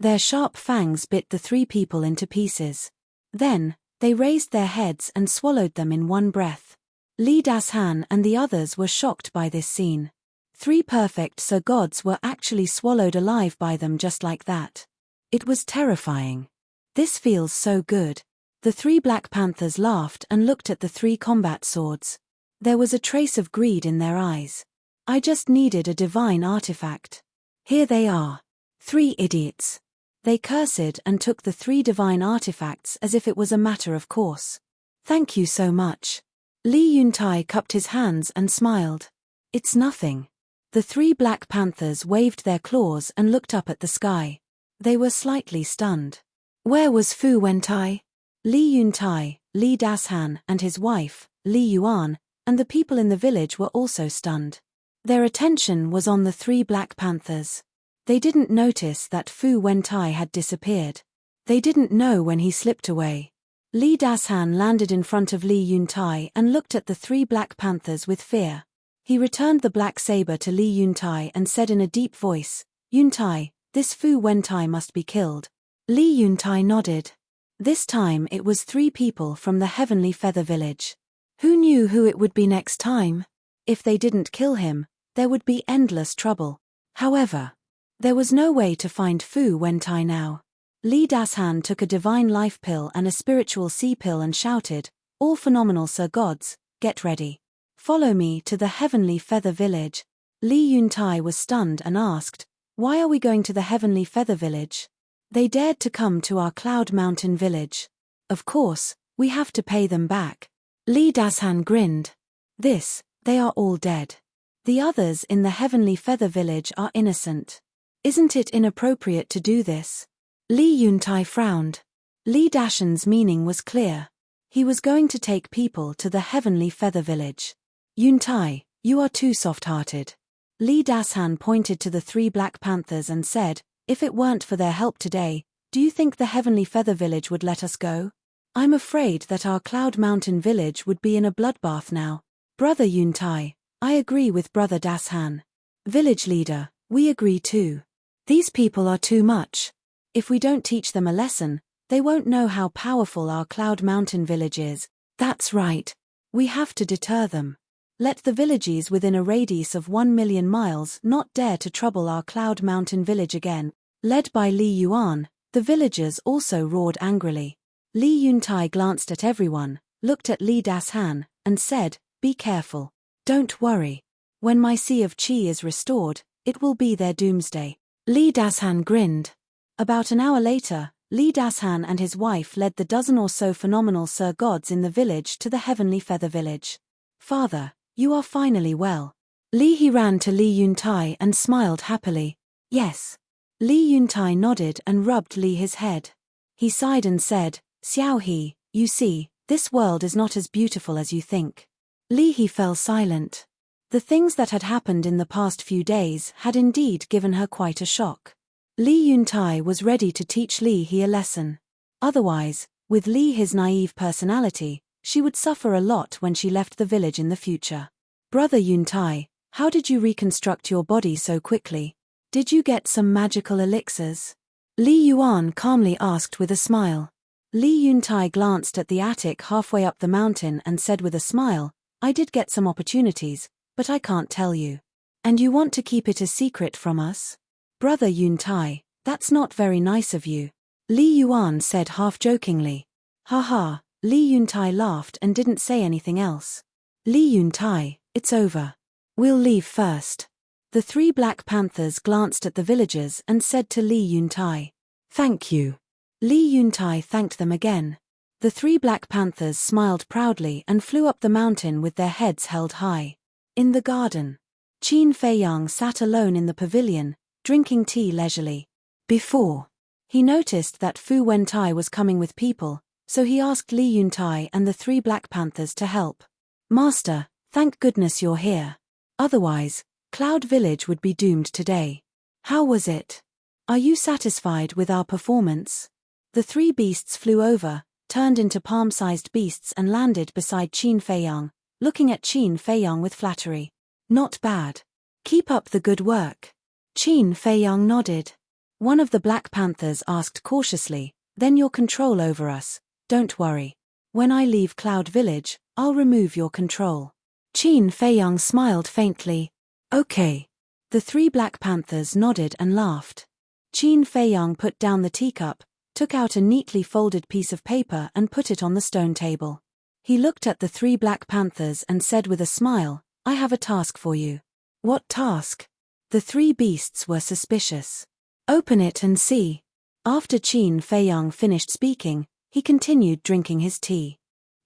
Their sharp fangs bit the 3 people into pieces. Then, they raised their heads and swallowed them in one breath. Li Dashan and the others were shocked by this scene. 3 perfect Sir Gods were actually swallowed alive by them just like that. It was terrifying. This feels so good. The 3 Black Panthers laughed and looked at the 3 combat swords. There was a trace of greed in their eyes. I just needed a divine artifact. Here they are. 3 idiots. They cursed and took the 3 divine artifacts as if it was a matter of course. Thank you so much. Li Yuntai cupped his hands and smiled. It's nothing. The 3 Black Panthers waved their claws and looked up at the sky. They were slightly stunned. Where was Fu Wentai? Li Yuntai, Li Dashan, and his wife, Li Yuan, and the people in the village were also stunned. Their attention was on the 3 Black Panthers. They didn't notice that Fu Wentai had disappeared. They didn't know when he slipped away. Li Dashan landed in front of Li Yuntai and looked at the 3 Black Panthers with fear. He returned the black saber to Li Yuntai and said in a deep voice, Yuntai, this Fu Wentai must be killed. Li Yuntai nodded. This time it was 3 people from the Heavenly Feather Village. Who knew who it would be next time? If they didn't kill him, there would be endless trouble. However, there was no way to find Fu Wentai now. Li Dashan took a divine life pill and a spiritual sea pill and shouted, all phenomenal Sir Gods, get ready. Follow me to the Heavenly Feather Village. Li Yuntai was stunned and asked, why are we going to the Heavenly Feather Village? They dared to come to our Cloud Mountain village. Of course, we have to pay them back. Li Dashan grinned. They are all dead. The others in the Heavenly Feather Village are innocent. Isn't it inappropriate to do this? Li Yuntai frowned. Li Dashan's meaning was clear. He was going to take people to the Heavenly Feather Village. Yuntai, you are too soft-hearted. Li Dashan pointed to the 3 Black Panthers and said, if it weren't for their help today, do you think the Heavenly Feather Village would let us go? I'm afraid that our Cloud Mountain village would be in a bloodbath now. Brother Yuntai, I agree with Brother Dashan. Village leader, we agree too. These people are too much. If we don't teach them a lesson, they won't know how powerful our Cloud Mountain village is. That's right. We have to deter them. Let the villages within a radius of 1 million miles not dare to trouble our Cloud Mountain village again. Led by Li Yuan, the villagers also roared angrily. Li Yuntai glanced at everyone, looked at Li Dashan, and said, be careful. Don't worry. When my sea of chi is restored, it will be their doomsday. Li Dashan grinned. About an hour later, Li Dashan and his wife led the dozen or so phenomenal Sir Gods in the village to the heavenly feather village. Father, you are finally well. Li He ran to Li Yuntai and smiled happily. Yes. Li Yuntai nodded and rubbed Li his head. He sighed and said, Xiao He, you see, this world is not as beautiful as you think. Li He fell silent. The things that had happened in the past few days had indeed given her quite a shock. Li Yuntai was ready to teach Li He a lesson. Otherwise, with Li He's naive personality, she would suffer a lot when she left the village in the future. Brother Yuntai, how did you reconstruct your body so quickly? Did you get some magical elixirs? Li Yuan calmly asked with a smile. Li Yuntai glanced at the attic halfway up the mountain and said with a smile, I did get some opportunities, but I can't tell you. And you want to keep it a secret from us? Brother Yuntai, that's not very nice of you. Li Yuan said half-jokingly. Ha. Li Yuntai laughed and didn't say anything else. Li Yuntai, it's over. We'll leave first. The 3 Black Panthers glanced at the villagers and said to Li Yuntai, Thank you. Li Yuntai thanked them again. The 3 Black Panthers smiled proudly and flew up the mountain with their heads held high. In the garden, Qin Feiyang sat alone in the pavilion, drinking tea leisurely. Before, he noticed that Fu Wentai was coming with people, so he asked Li Yuntai and the 3 Black Panthers to help. Master, thank goodness you're here. Otherwise, Cloud Village would be doomed today. How was it? Are you satisfied with our performance? The 3 beasts flew over, turned into palm-sized beasts and landed beside Qin Feiyang, looking at Qin Feiyang with flattery. Not bad. Keep up the good work. Qin Feiyang nodded. One of the Black Panthers asked cautiously, Then your control over us, don't worry. When I leave Cloud Village, I'll remove your control. Qin Feiyang smiled faintly. Okay. The 3 Black Panthers nodded and laughed. Qin Feiyang put down the teacup, took out a neatly folded piece of paper and put it on the stone table. He looked at the 3 Black Panthers and said with a smile, I have a task for you. What task? The 3 beasts were suspicious. Open it and see. After Qin Feiyang finished speaking, he continued drinking his tea.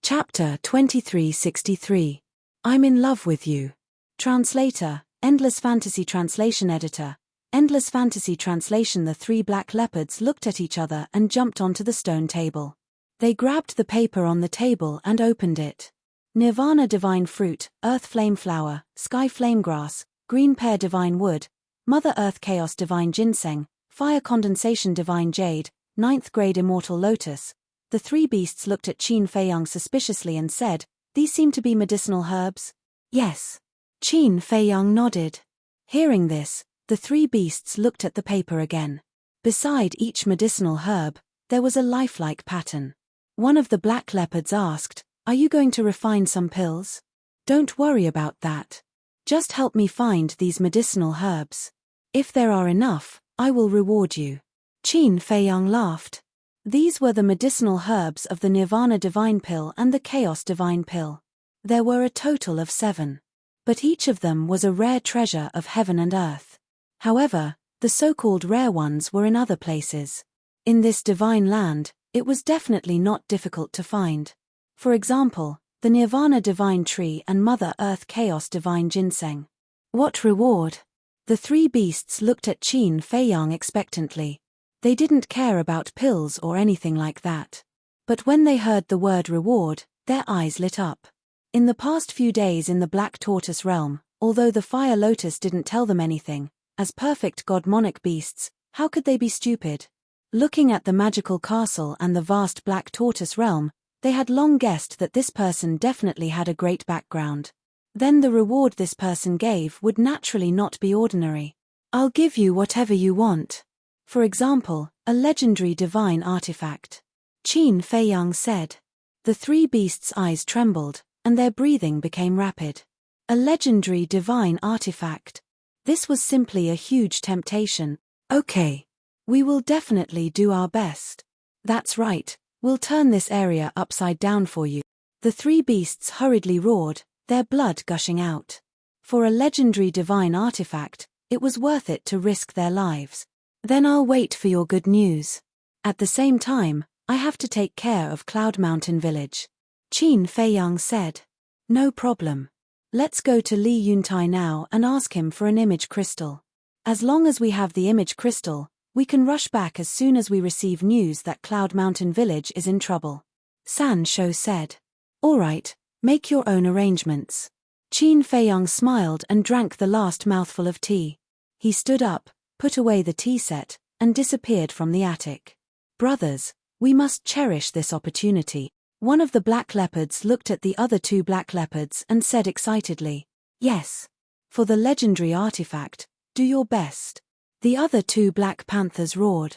Chapter 2363. I'm in love with you. Translator, Endless Fantasy Translation Editor, Endless Fantasy Translation. The 3 black leopards looked at each other and jumped onto the stone table. They grabbed the paper on the table and opened it. Nirvana Divine Fruit, Earth Flame Flower, Sky Flame Grass, Green Pear Divine Wood, Mother Earth Chaos Divine Ginseng, Fire Condensation Divine Jade, 9th Grade Immortal Lotus. The 3 beasts looked at Qin Feiyang suspiciously and said, These seem to be medicinal herbs? Yes. Qin Feiyang nodded. Hearing this, the 3 beasts looked at the paper again. Beside each medicinal herb, there was a lifelike pattern. One of the black leopards asked, Are you going to refine some pills? Don't worry about that. Just help me find these medicinal herbs. If there are enough, I will reward you. Qin Feiyang laughed. These were the medicinal herbs of the Nirvana Divine Pill and the Chaos Divine Pill. There were a total of 7. But each of them was a rare treasure of heaven and earth. However, the so-called rare ones were in other places. In this divine land, it was definitely not difficult to find. For example, the Nirvana Divine Tree and Mother Earth Chaos Divine Ginseng. What reward? The 3 beasts looked at Qin Feiyang expectantly. They didn't care about pills or anything like that. But when they heard the word reward, their eyes lit up. In the past few days in the Black Tortoise realm, although the Fire Lotus didn't tell them anything, as perfect god-monic beasts, how could they be stupid? Looking at the magical castle and the vast Black Tortoise realm, they had long guessed that this person definitely had a great background. Then the reward this person gave would naturally not be ordinary. I'll give you whatever you want. For example, a legendary divine artifact. Qin Feiyang said. The 3 beasts' eyes trembled, and their breathing became rapid. A legendary divine artifact. This was simply a huge temptation. Okay. We will definitely do our best. That's right, we'll turn this area upside down for you. The 3 beasts hurriedly roared, their blood gushing out. For a legendary divine artifact, it was worth it to risk their lives. Then I'll wait for your good news. At the same time, I have to take care of Cloud Mountain Village. Qin Feiyang said. No problem. Let's go to Li Yuntai now and ask him for an image crystal. As long as we have the image crystal, we can rush back as soon as we receive news that Cloud Mountain Village is in trouble. San Shou said. All right, make your own arrangements. Qin Feiyang smiled and drank the last mouthful of tea. He stood up, put away the tea set, and disappeared from the attic. Brothers, we must cherish this opportunity. One of the black leopards looked at the other two black leopards and said excitedly, Yes. For the legendary artifact, do your best. The other two black panthers roared.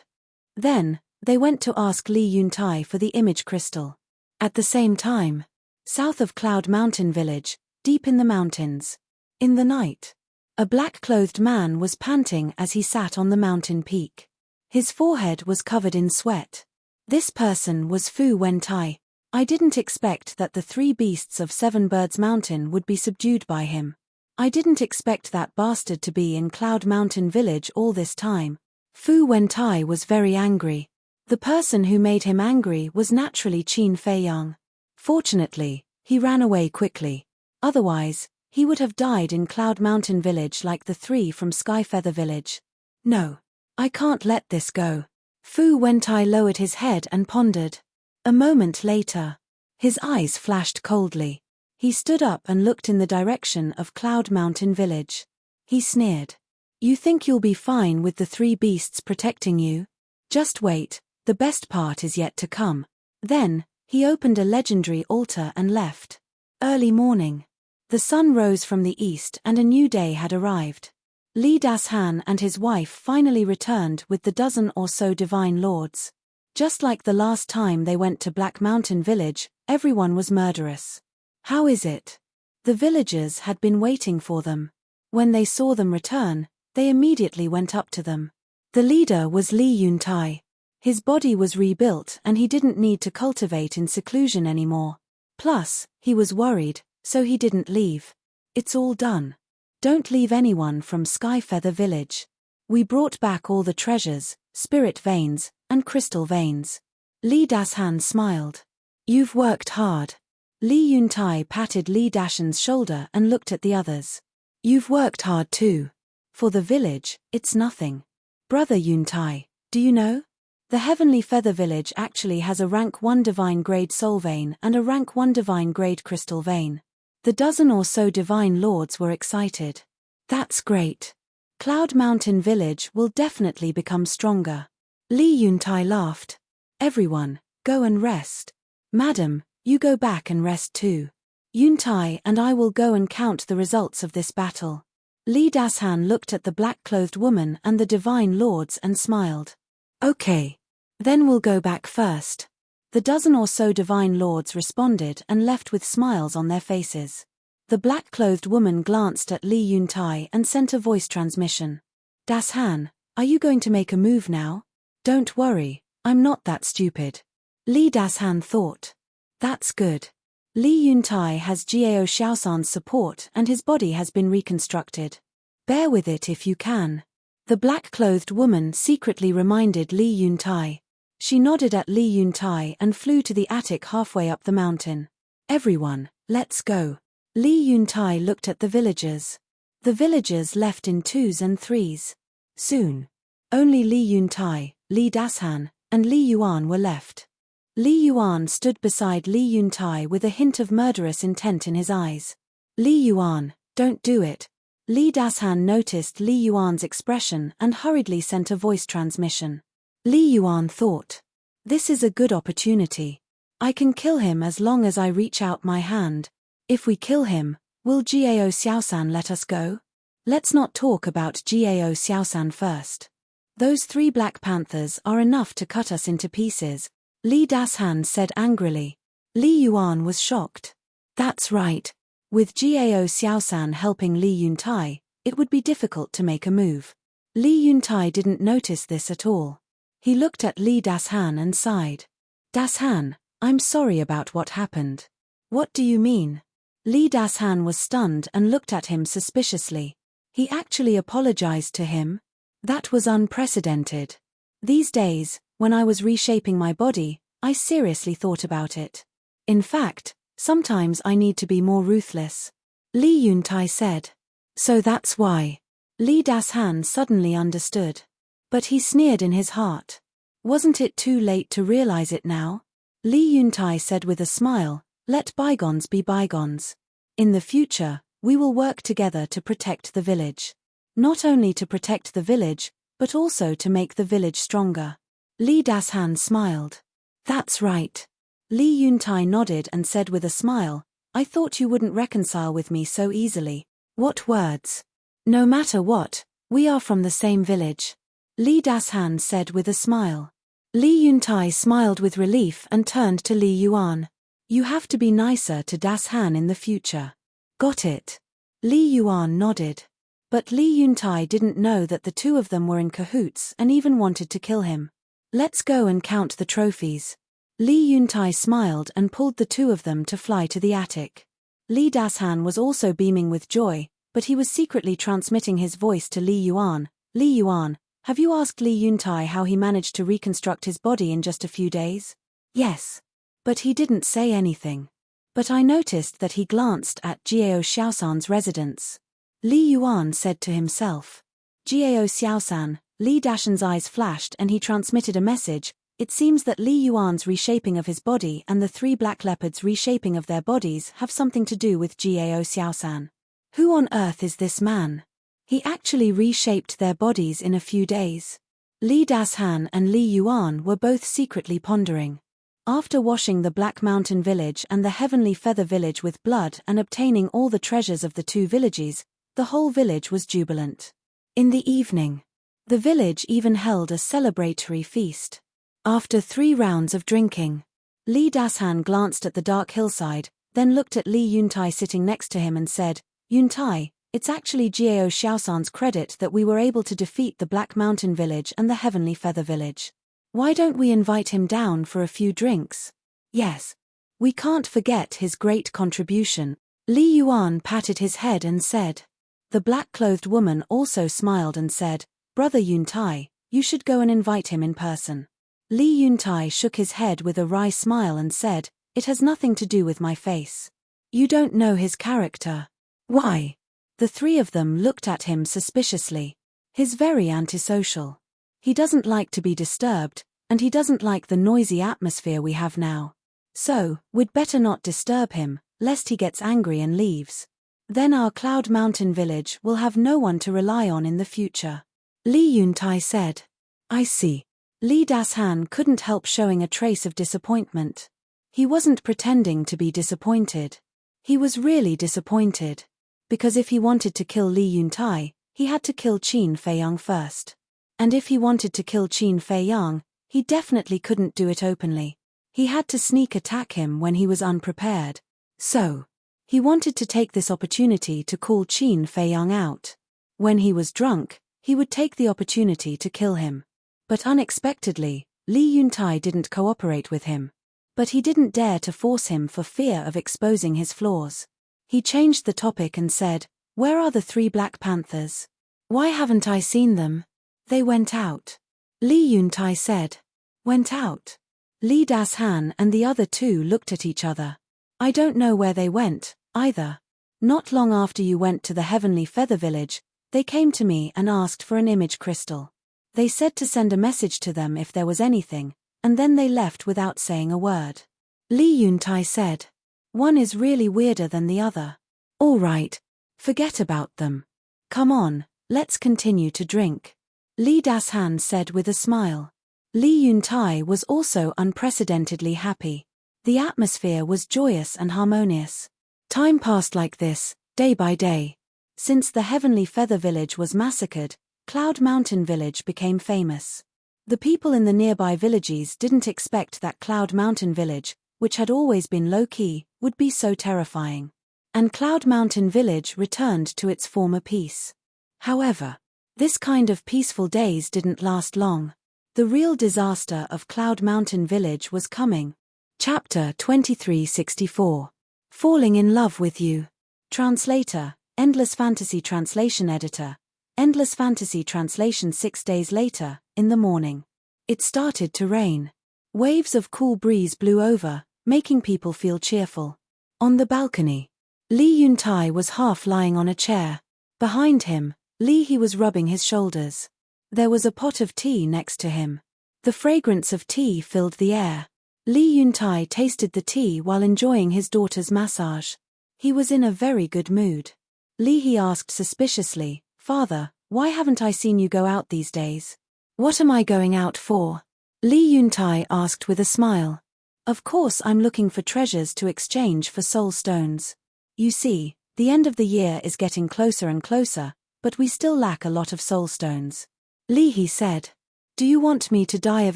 Then, they went to ask Li Yuntai for the image crystal. At the same time, south of Cloud Mountain Village, deep in the mountains. In the night, a black-clothed man was panting as he sat on the mountain peak. His forehead was covered in sweat. This person was Fu Wentai. I didn't expect that the three beasts of Seven Birds Mountain would be subdued by him. I didn't expect that bastard to be in Cloud Mountain Village all this time. Fu Wentai was very angry. The person who made him angry was naturally Qin Feiyang. Fortunately, he ran away quickly. Otherwise, he would have died in Cloud Mountain Village like the three from Skyfeather Village. No, I can't let this go. Fu Wentai lowered his head and pondered. A moment later, his eyes flashed coldly. He stood up and looked in the direction of Cloud Mountain Village. He sneered. You think you'll be fine with the three beasts protecting you? Just wait, the best part is yet to come. Then, he opened a legendary altar and left. Early morning. The sun rose from the east and a new day had arrived. Li Dashan and his wife finally returned with the dozen or so divine lords. Just like the last time they went to Black Mountain Village, everyone was murderous. How is it? The villagers had been waiting for them. When they saw them return, they immediately went up to them. The leader was Li Yuntai. His body was rebuilt and he didn't need to cultivate in seclusion anymore. Plus, he was worried, so he didn't leave. It's all done. Don't leave anyone from Skyfeather Village. We brought back all the treasures, spirit veins, and crystal veins. Li Dashan smiled. You've worked hard. Li Yuntai patted Li Dashan's shoulder and looked at the others. You've worked hard too. For the village, it's nothing. Brother Yuntai, do you know? The Heavenly Feather Village actually has a rank 1 divine grade soul vein and a rank 1 divine grade crystal vein. The dozen or so divine lords were excited. That's great. Cloud Mountain Village will definitely become stronger. Li Yuntai laughed. Everyone, go and rest. Madam, you go back and rest too. Yuntai and I will go and count the results of this battle. Li Dashan looked at the black-clothed woman and the divine lords and smiled. Okay. Then we'll go back first. The dozen or so divine lords responded and left with smiles on their faces. The black-clothed woman glanced at Li Yuntai and sent a voice transmission. Dashan, are you going to make a move now? Don't worry, I'm not that stupid. Li Dashan thought. That's good. Li Yuntai has Gao Xiaosan's support and his body has been reconstructed. Bear with it if you can. The black-clothed woman secretly reminded Li Yuntai. She nodded at Li Yuntai and flew to the attic halfway up the mountain. Everyone, let's go. Li Yuntai looked at the villagers. The villagers left in 2s and 3s. Soon. Only Li Yuntai, Li Dashan, and Li Yuan were left. Li Yuan stood beside Li Yuntai with a hint of murderous intent in his eyes. Li Yuan, don't do it. Li Dashan noticed Li Yuan's expression and hurriedly sent a voice transmission. Li Yuan thought. This is a good opportunity. I can kill him as long as I reach out my hand. If we kill him, will Gao Xiaosan let us go? Let's not talk about Gao Xiaosan first. Those 3 black panthers are enough to cut us into pieces, Li Dashan said angrily. Li Yuan was shocked. That's right. With Gao Xiaosan helping Li Yuntai, it would be difficult to make a move. Li Yuntai didn't notice this at all. He looked at Li Dashan and sighed. Dashan, I'm sorry about what happened. What do you mean? Li Dashan was stunned and looked at him suspiciously. He actually apologized to him? That was unprecedented. These days, When I was reshaping my body, I seriously thought about it. In fact, sometimes I need to be more ruthless. Li Yuntai said. So that's why. Li Dashan suddenly understood. But he sneered in his heart. Wasn't it too late to realize it now? Li Yuntai said with a smile, let bygones be bygones. In the future, we will work together to protect the village. Not only to protect the village, but also to make the village stronger. Li Dashan smiled. That's right. Li Yuntai nodded and said with a smile, I thought you wouldn't reconcile with me so easily. What words? No matter what, we are from the same village. Li Dashan said with a smile. Li Yuntai smiled with relief and turned to Li Yuan. You have to be nicer to Dashan in the future. Got it. Li Yuan nodded. But Li Yuntai didn't know that the two of them were in cahoots and even wanted to kill him. Let's go and count the trophies. Li Yuntai smiled and pulled the two of them to fly to the attic. Li Dashan was also beaming with joy, but he was secretly transmitting his voice to Li Yuan. Li Yuan, have you asked Li Yuntai how he managed to reconstruct his body in just a few days? Yes. But he didn't say anything. But I noticed that he glanced at Jiao Xiaosan's residence. Li Yuan said to himself. Jiao Xiaosan, Li Dashan's eyes flashed and he transmitted a message. It seems that Li Yuan's reshaping of his body and the three black leopards' reshaping of their bodies have something to do with Jiao Xiaosan. Who on earth is this man? He actually reshaped their bodies in a few days. Li Dashan and Li Yuan were both secretly pondering. After washing the Black Mountain village and the Heavenly Feather village with blood and obtaining all the treasures of the two villages, the whole village was jubilant. In the evening, the village even held a celebratory feast. After 3 rounds of drinking, Li Dashan glanced at the dark hillside, then looked at Li Yuntai sitting next to him and said, Yuntai, it's actually Jiao Xiaosan's credit that we were able to defeat the Black Mountain village and the Heavenly Feather village. Why don't we invite him down for a few drinks? Yes. We can't forget his great contribution. Li Yuan patted his head and said. The black-clothed woman also smiled and said, Brother Yuntai, you should go and invite him in person. Li Yuntai shook his head with a wry smile and said, it has nothing to do with my face. You don't know his character. Why? The three of them looked at him suspiciously. He's very antisocial. He doesn't like to be disturbed, and he doesn't like the noisy atmosphere we have now. So, we'd better not disturb him, lest he gets angry and leaves. Then our Cloud Mountain village will have no one to rely on in the future. Li Yuntai said. I see. Li Dashan couldn't help showing a trace of disappointment. He wasn't pretending to be disappointed. He was really disappointed. Because if he wanted to kill Li Yuntai, he had to kill Qin Feiyang first. And if he wanted to kill Qin Feiyang, he definitely couldn't do it openly. He had to sneak attack him when he was unprepared. So, he wanted to take this opportunity to call Qin Feiyang out. When he was drunk, he would take the opportunity to kill him. But unexpectedly, Li Yuntai didn't cooperate with him. But he didn't dare to force him for fear of exposing his flaws. He changed the topic and said, Where are the 3 Black Panthers? Why haven't I seen them? They went out. Li Yuntai said. Went out? Li Dashan and the other 2 looked at each other. I don't know where they went, either. Not long after you went to the Heavenly Feather village, they came to me and asked for an image crystal. They said to send a message to them if there was anything, and then they left without saying a word. Li Yuntai said. One is really weirder than the other. All right. Forget about them. Come on, let's continue to drink. Li Dashan said with a smile. Li Yuntai was also unprecedentedly happy. The atmosphere was joyous and harmonious. Time passed like this, day by day. Since the Heavenly Feather village was massacred, Cloud Mountain village became famous. The people in the nearby villages didn't expect that Cloud Mountain village, which had always been low-key, would be so terrifying. And Cloud Mountain village returned to its former peace. However, this kind of peaceful days didn't last long. The real disaster of Cloud Mountain village was coming. Chapter 2364. Falling in Love with You. Translator, Endless Fantasy Translation Editor. Endless Fantasy Translation 6 days later, in the morning. It started to rain. Waves of cool breeze blew over, making people feel cheerful. On the balcony, Li Yuntai was half lying on a chair. Behind him, Li He was rubbing his shoulders. There was a pot of tea next to him. The fragrance of tea filled the air. Li Yuntai tasted the tea while enjoying his daughter's massage. He was in a very good mood. Li He asked suspiciously, "Father, why haven't I seen you go out these days?" "What am I going out for?" Li Yuntai asked with a smile. "Of course I'm looking for treasures to exchange for soul stones. You see, the end of the year is getting closer and closer, but we still lack a lot of soul stones." Li He said, "Do you want me to die of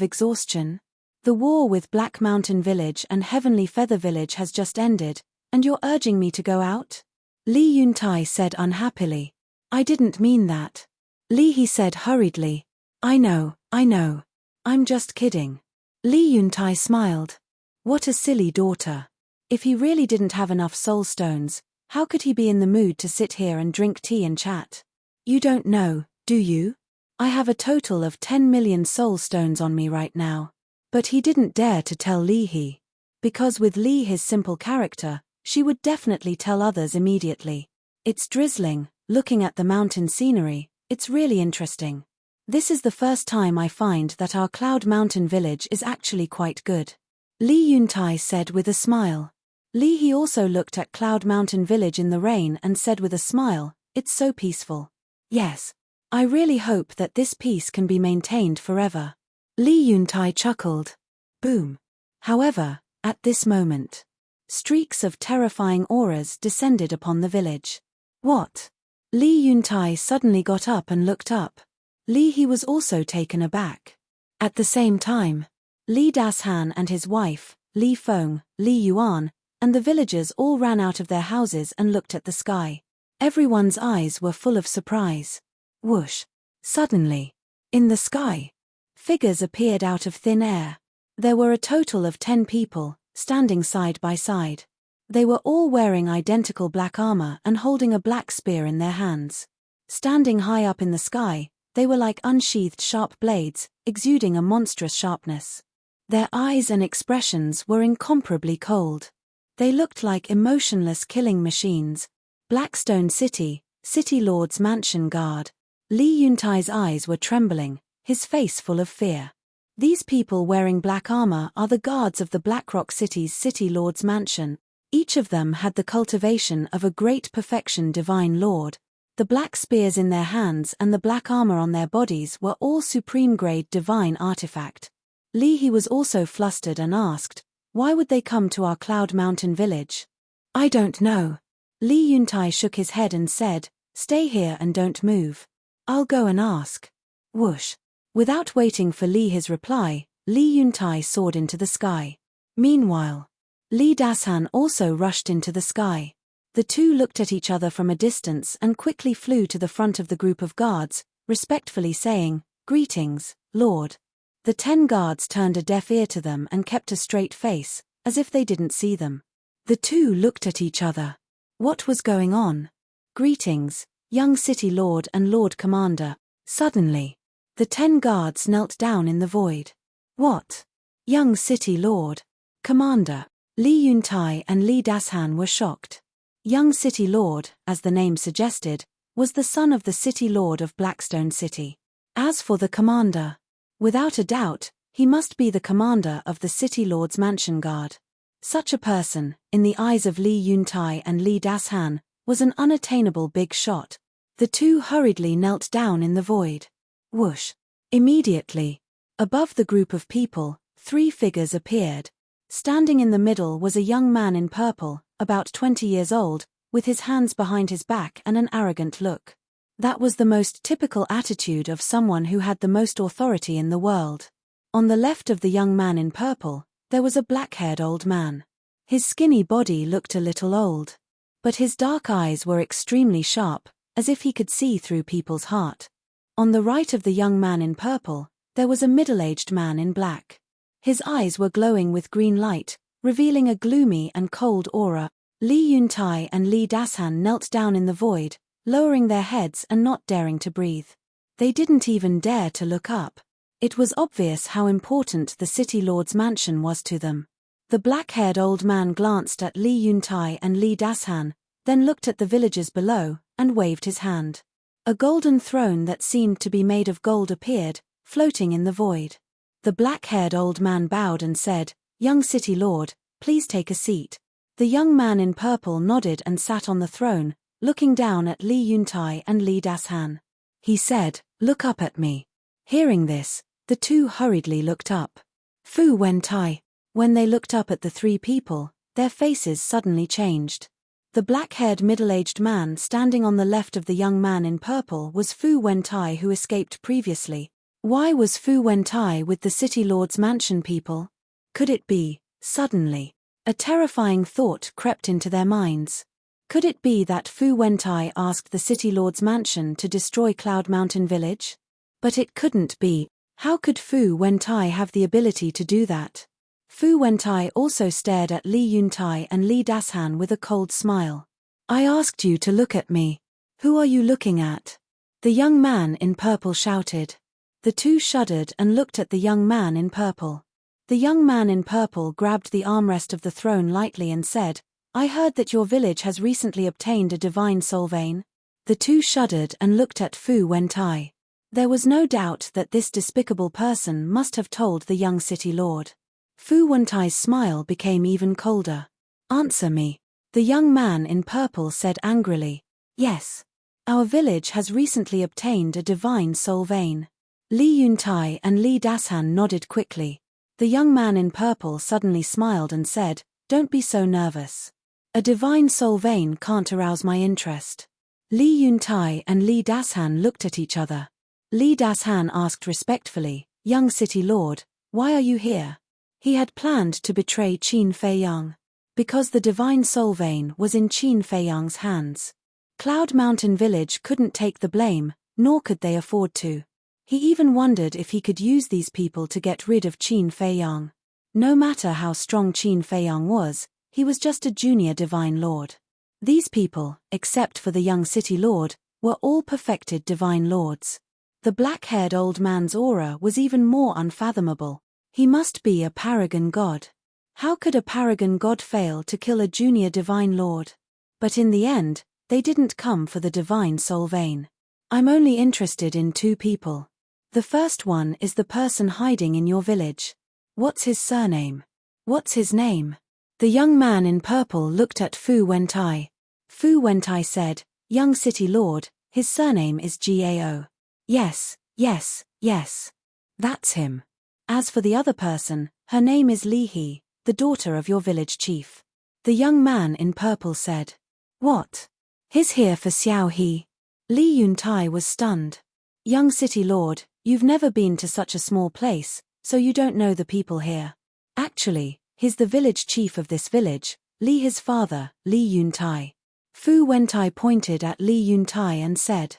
exhaustion? The war with Black Mountain Village and Heavenly Feather Village has just ended, and you're urging me to go out?" Li Yuntai said unhappily. "I didn't mean that." Li He said hurriedly, I know. I'm just kidding." Li Yuntai smiled. What a silly daughter. If he really didn't have enough soul stones, how could he be in the mood to sit here and drink tea and chat? "You don't know, do you? I have a total of 10 million soul stones on me right now." But he didn't dare to tell Li He. Because with Li He's simple character, she would definitely tell others immediately. "It's drizzling, looking at the mountain scenery, it's really interesting. This is the first time I find that our Cloud Mountain village is actually quite good," Li Yuntai said with a smile. Li He also looked at Cloud Mountain village in the rain and said with a smile, "It's so peaceful." "Yes. I really hope that this peace can be maintained forever." Li Yuntai chuckled. Boom. However, at this moment, streaks of terrifying auras descended upon the village. What? Li Yuntai suddenly got up and looked up. Li He was also taken aback. At the same time, Li Dashan and his wife, Li Feng, Li Yuan, and the villagers all ran out of their houses and looked at the sky. Everyone's eyes were full of surprise. Whoosh! Suddenly, in the sky, figures appeared out of thin air. There were a total of 10 people, standing side by side. They were all wearing identical black armor and holding a black spear in their hands. Standing high up in the sky, they were like unsheathed sharp blades, exuding a monstrous sharpness. Their eyes and expressions were incomparably cold. They looked like emotionless killing machines. Blackstone City, City Lord's Mansion Guard. Li Yuntai's eyes were trembling, his face full of fear. These people wearing black armor are the guards of the Blackrock City's City Lord's Mansion. Each of them had the cultivation of a great perfection divine lord. The black spears in their hands and the black armor on their bodies were all supreme-grade divine artifact. Li He was also flustered and asked, "Why would they come to our Cloud Mountain village?" "I don't know." Li Yuntai shook his head and said, "Stay here and don't move. I'll go and ask." Whoosh. Without waiting for Li He's reply, Li Yuntai soared into the sky. Meanwhile, Li Dashan also rushed into the sky. The two looked at each other from a distance and quickly flew to the front of the group of guards, respectfully saying, "Greetings, Lord." The 10 guards turned a deaf ear to them and kept a straight face, as if they didn't see them. The two looked at each other. What was going on? "Greetings, young City Lord and Lord Commander." Suddenly, the 10 guards knelt down in the void. "What? Young City Lord? Commander?" Li Yuntai and Li Dashan were shocked. Young City Lord, as the name suggested, was the son of the City Lord of Blackstone City. As for the commander, without a doubt, he must be the commander of the City Lord's Mansion Guard. Such a person, in the eyes of Li Yuntai and Li Dashan, was an unattainable big shot. The two hurriedly knelt down in the void. Whoosh! Immediately, above the group of people, 3 figures appeared. Standing in the middle was a young man in purple, about 20 years old, with his hands behind his back and an arrogant look. That was the most typical attitude of someone who had the most authority in the world. On the left of the young man in purple, there was a black-haired old man. His skinny body looked a little old. But his dark eyes were extremely sharp, as if he could see through people's heart. On the right of the young man in purple, there was a middle-aged man in black. His eyes were glowing with green light, revealing a gloomy and cold aura. Li Yuntai and Li Dashan knelt down in the void, lowering their heads and not daring to breathe. They didn't even dare to look up. It was obvious how important the city lord's mansion was to them. The black-haired old man glanced at Li Yuntai and Li Dashan, then looked at the villagers below, and waved his hand. A golden throne that seemed to be made of gold appeared, floating in the void. The black-haired old man bowed and said, "Young city lord, please take a seat." The young man in purple nodded and sat on the throne, looking down at Li Yuntai and Li Dashan. He said, "Look up at me." Hearing this, the two hurriedly looked up. Fu Wentai. When they looked up at the three people, their faces suddenly changed. The black-haired middle-aged man standing on the left of the young man in purple was Fu Wentai, who escaped previously. Why was Fu Wentai with the city lord's mansion people? Could it be, suddenly, a terrifying thought crept into their minds? Could it be that Fu Wentai asked the city lord's mansion to destroy Cloud Mountain Village? But it couldn't be. How could Fu Wentai have the ability to do that? Fu Wentai also stared at Li Yuntai and Li Dashan with a cold smile. "I asked you to look at me. Who are you looking at?" The young man in purple shouted. The two shuddered and looked at the young man in purple. The young man in purple grabbed the armrest of the throne lightly and said, "I heard that your village has recently obtained a divine soul vein." The two shuddered and looked at Fu Wentai. There was no doubt that this despicable person must have told the young city lord. Fu Wentai's smile became even colder. "Answer me," the young man in purple said angrily. "Yes. Our village has recently obtained a divine soul vein." Li Yuntai and Li Dashan nodded quickly. The young man in purple suddenly smiled and said, "Don't be so nervous. A divine soul vein can't arouse my interest." Li Yuntai and Li Dashan looked at each other. Li Dashan asked respectfully, "Young city lord, why are you here?" He had planned to betray Qin Feiyang. Because the divine soul vein was in Qin Feiyang's hands. Cloud Mountain Village couldn't take the blame, nor could they afford to. He even wondered if he could use these people to get rid of Qin Feiyang. No matter how strong Qin Feiyang was, he was just a junior divine lord. These people, except for the young city lord, were all perfected divine lords. The black-haired old man's aura was even more unfathomable. He must be a paragon god. How could a paragon god fail to kill a junior divine lord? But in the end, they didn't come for the divine soul vein. "I'm only interested in two people. The first one is the person hiding in your village. What's his surname? What's his name?" The young man in purple looked at Fu Wentai. Fu Wentai said, "Young city lord, his surname is Gao. Yes, yes, yes. That's him. As for the other person, her name is Li He, the daughter of your village chief." The young man in purple said. "What? He's here for Xiao He?" Li Yuntai was stunned. "Young city lord, you've never been to such a small place, so you don't know the people here. Actually, he's the village chief of this village, Li his father, Li Yuntai." Fu Wentai pointed at Li Yuntai and said,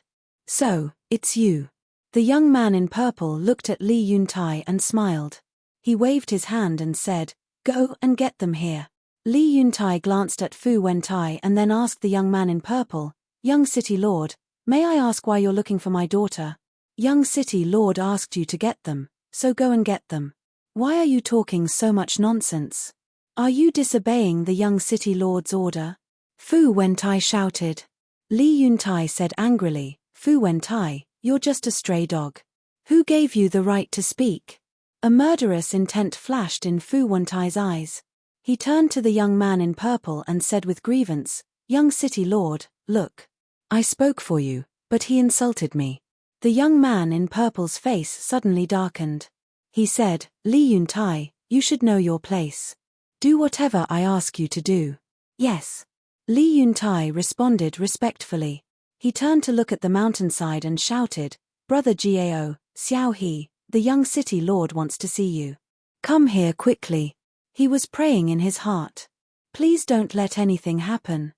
"So, it's you." The young man in purple looked at Li Yuntai and smiled. He waved his hand and said, "Go and get them here." Li Yuntai glanced at Fu Wentai and then asked the young man in purple, "Young city lord, may I ask why you're looking for my daughter?" "Young city lord asked you to get them, so go and get them. Why are you talking so much nonsense? Are you disobeying the young city lord's order?" Fu Wentai shouted. Li Yuntai said angrily, "Fu Wentai, you're just a stray dog. Who gave you the right to speak?" A murderous intent flashed in Fu Wentai's eyes. He turned to the young man in purple and said with grievance, "Young city lord, look. I spoke for you, but he insulted me." The young man in purple's face suddenly darkened. He said, "Li Yuntai, you should know your place. Do whatever I ask you to do." "Yes." Li Yuntai responded respectfully. He turned to look at the mountainside and shouted, "Brother Gao, Xiao He, the young city lord wants to see you. Come here quickly." He was praying in his heart. Please don't let anything happen.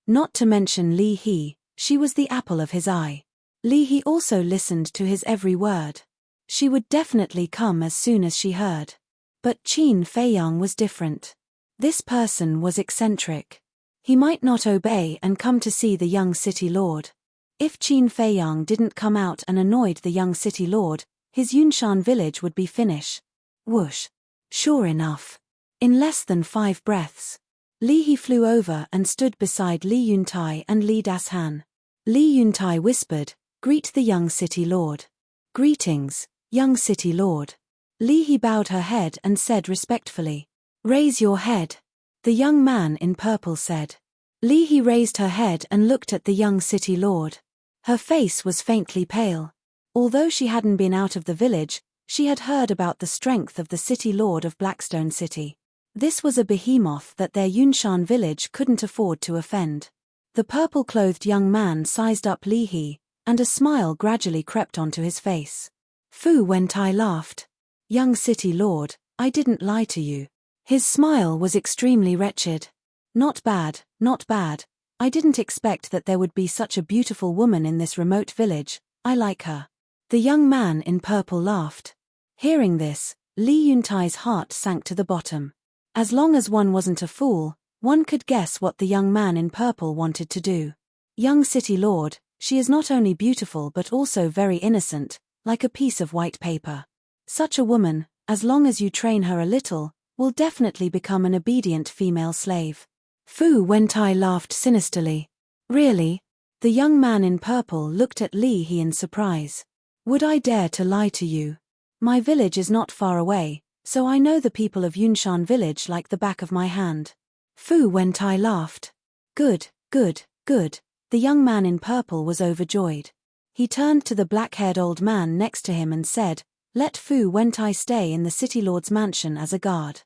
Not to mention Li He, she was the apple of his eye. Li He also listened to his every word. She would definitely come as soon as she heard. But Qin Feiyang was different. This person was eccentric. He might not obey and come to see the young city lord. If Qin Feiyang didn't come out and annoyed the young city lord, His Yunshan village would be finished. Whoosh. Sure enough. In less than 5 breaths, Li He flew over and stood beside Li Yuntai and Li Dashan. Li Yuntai whispered, "Greet the young city lord." "Greetings, young city lord." Li He bowed her head and said respectfully, "Raise your head." The young man in purple said. Li He raised her head and looked at the young city lord. Her face was faintly pale. Although she hadn't been out of the village, she had heard about the strength of the city lord of Blackstone City. This was a behemoth that their Yunshan village couldn't afford to offend. The purple-clothed young man sized up Li He, and a smile gradually crept onto his face. Fu Wentai laughed. "Young city lord, I didn't lie to you." His smile was extremely wretched. "Not bad, not bad. I didn't expect that there would be such a beautiful woman in this remote village. I like her." The young man in purple laughed. Hearing this, Li Yuntai's heart sank to the bottom. As long as one wasn't a fool, one could guess what the young man in purple wanted to do. "Young city lord, she is not only beautiful but also very innocent, like a piece of white paper. Such a woman, as long as you train her a little, will definitely become an obedient female slave." Fu Wentai laughed sinisterly. "Really?" The young man in purple looked at Li He in surprise. "Would I dare to lie to you? My village is not far away, so I know the people of Yunshan village like the back of my hand." Fu Wentai laughed. Good, good, good." The young man in purple was overjoyed. He turned to the black-haired old man next to him and said, "Let Fu Wentai stay in the city lord's mansion as a guard."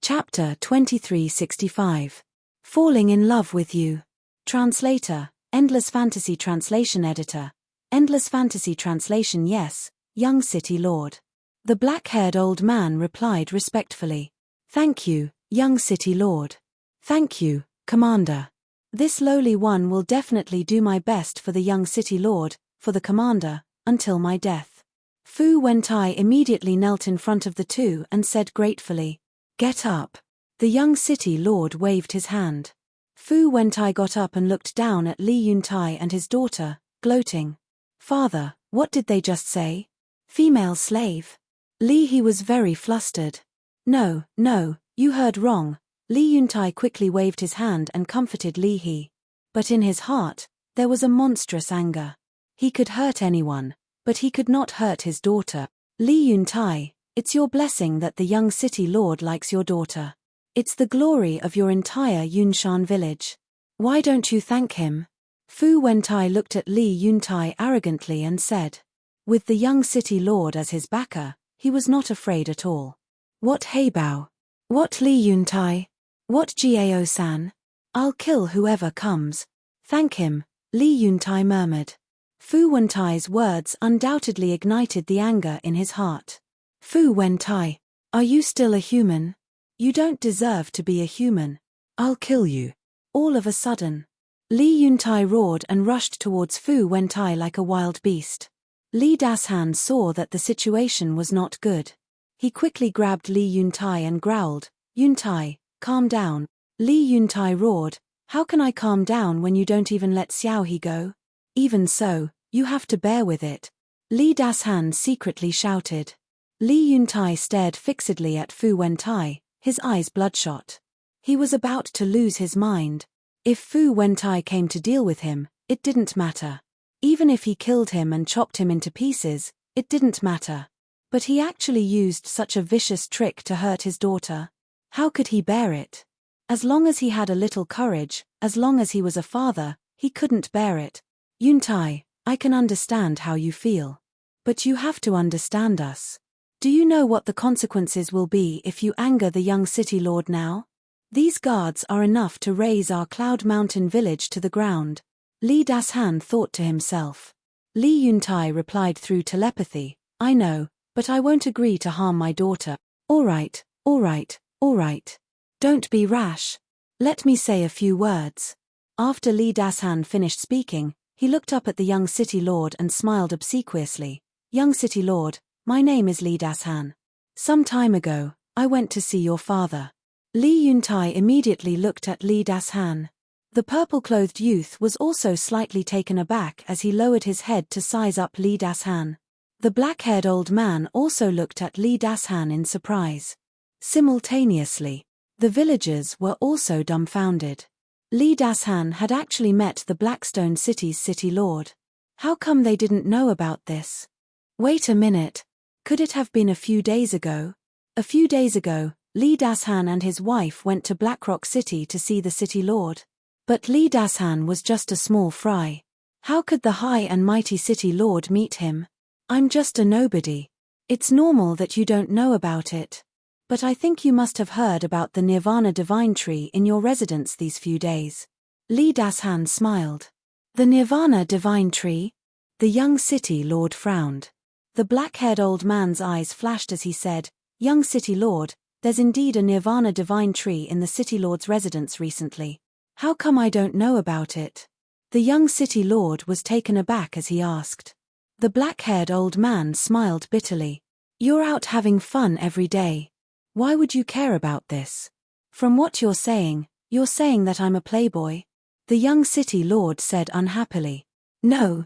Chapter 2365. Falling in Love with You. Translator, Endless Fantasy Translation Editor. Endless Fantasy Translation. Yes, young city lord. The black-haired old man replied respectfully. "Thank you, young city lord." "Thank you, commander." "This lowly one will definitely do my best for the young city lord, for the commander, until my death." Fu Wentai immediately knelt in front of the two and said gratefully, "Get up." The young city lord waved his hand. Fu Wentai got up and looked down at Li Yuntai and his daughter, gloating. "Father, what did they just say? Female slave?" Li He was very flustered. No, you heard wrong." Li Yuntai quickly waved his hand and comforted Li He. But in his heart, there was a monstrous anger. He could hurt anyone, but he could not hurt his daughter. "Li Yuntai, it's your blessing that the young city lord likes your daughter. It's the glory of your entire Yunshan village. Why don't you thank him?" Fu Wentai looked at Li Yuntai arrogantly and said. With the young city lord as his backer, he was not afraid at all. "What Heibao? What Li Yuntai? What Gao-san? I'll kill whoever comes. Thank him," Li Yuntai murmured. Fu Wentai's words undoubtedly ignited the anger in his heart. "Fu Wentai, are you still a human? You don't deserve to be a human. I'll kill you." All of a sudden, Li Yuntai roared and rushed towards Fu Wentai like a wild beast. Li Dashan saw that the situation was not good. He quickly grabbed Li Yuntai and growled, "Yuntai, calm down." Li Yuntai roared, "How can I calm down when you don't even let Xiao He go? Even so, you have to bear with it." Li Dashan secretly shouted. Li Yuntai stared fixedly at Fu Wentai, his eyes bloodshot. He was about to lose his mind. If Fu Wentai came to deal with him, it didn't matter. Even if he killed him and chopped him into pieces, it didn't matter. But he actually used such a vicious trick to hurt his daughter. How could he bear it? As long as he had a little courage, as long as he was a father, he couldn't bear it. "Yuntai, I can understand how you feel. But you have to understand us. Do you know what the consequences will be if you anger the young city lord now? These guards are enough to raze our Cloud Mountain village to the ground." Li Dashan thought to himself. Li Yuntai replied through telepathy, "I know, but I won't agree to harm my daughter." All right. Don't be rash. Let me say a few words." After Li Dashan finished speaking, he looked up at the young city lord and smiled obsequiously. "Young city lord, my name is Li Dashan. Some time ago, I went to see your father." Li Yuntai immediately looked at Li Dashan. The purple-clothed youth was also slightly taken aback as he lowered his head to size up Li Dashan. The black-haired old man also looked at Li Dashan in surprise. Simultaneously, the villagers were also dumbfounded. Li Dashan had actually met the Blackstone City's city lord. How come they didn't know about this? Wait a minute. Could it have been a few days ago? A few days ago, Li Dashan and his wife went to Blackrock City to see the city lord. But Li Dashan was just a small fry. How could the high and mighty city lord meet him? I'm just a nobody. It's normal that you don't know about it. But I think you must have heard about the Nirvana Divine Tree in your residence these few days. Li Dashan smiled. The Nirvana Divine Tree? The young city lord frowned. The black-haired old man's eyes flashed as he said, "Young city lord, there's indeed a Nirvana Divine Tree in the city lord's residence recently. How come I don't know about it?" The young city lord was taken aback as he asked. The black-haired old man smiled bitterly. "You're out having fun every day. Why would you care about this? From what you're saying that I'm a playboy?" The young city lord said unhappily. No.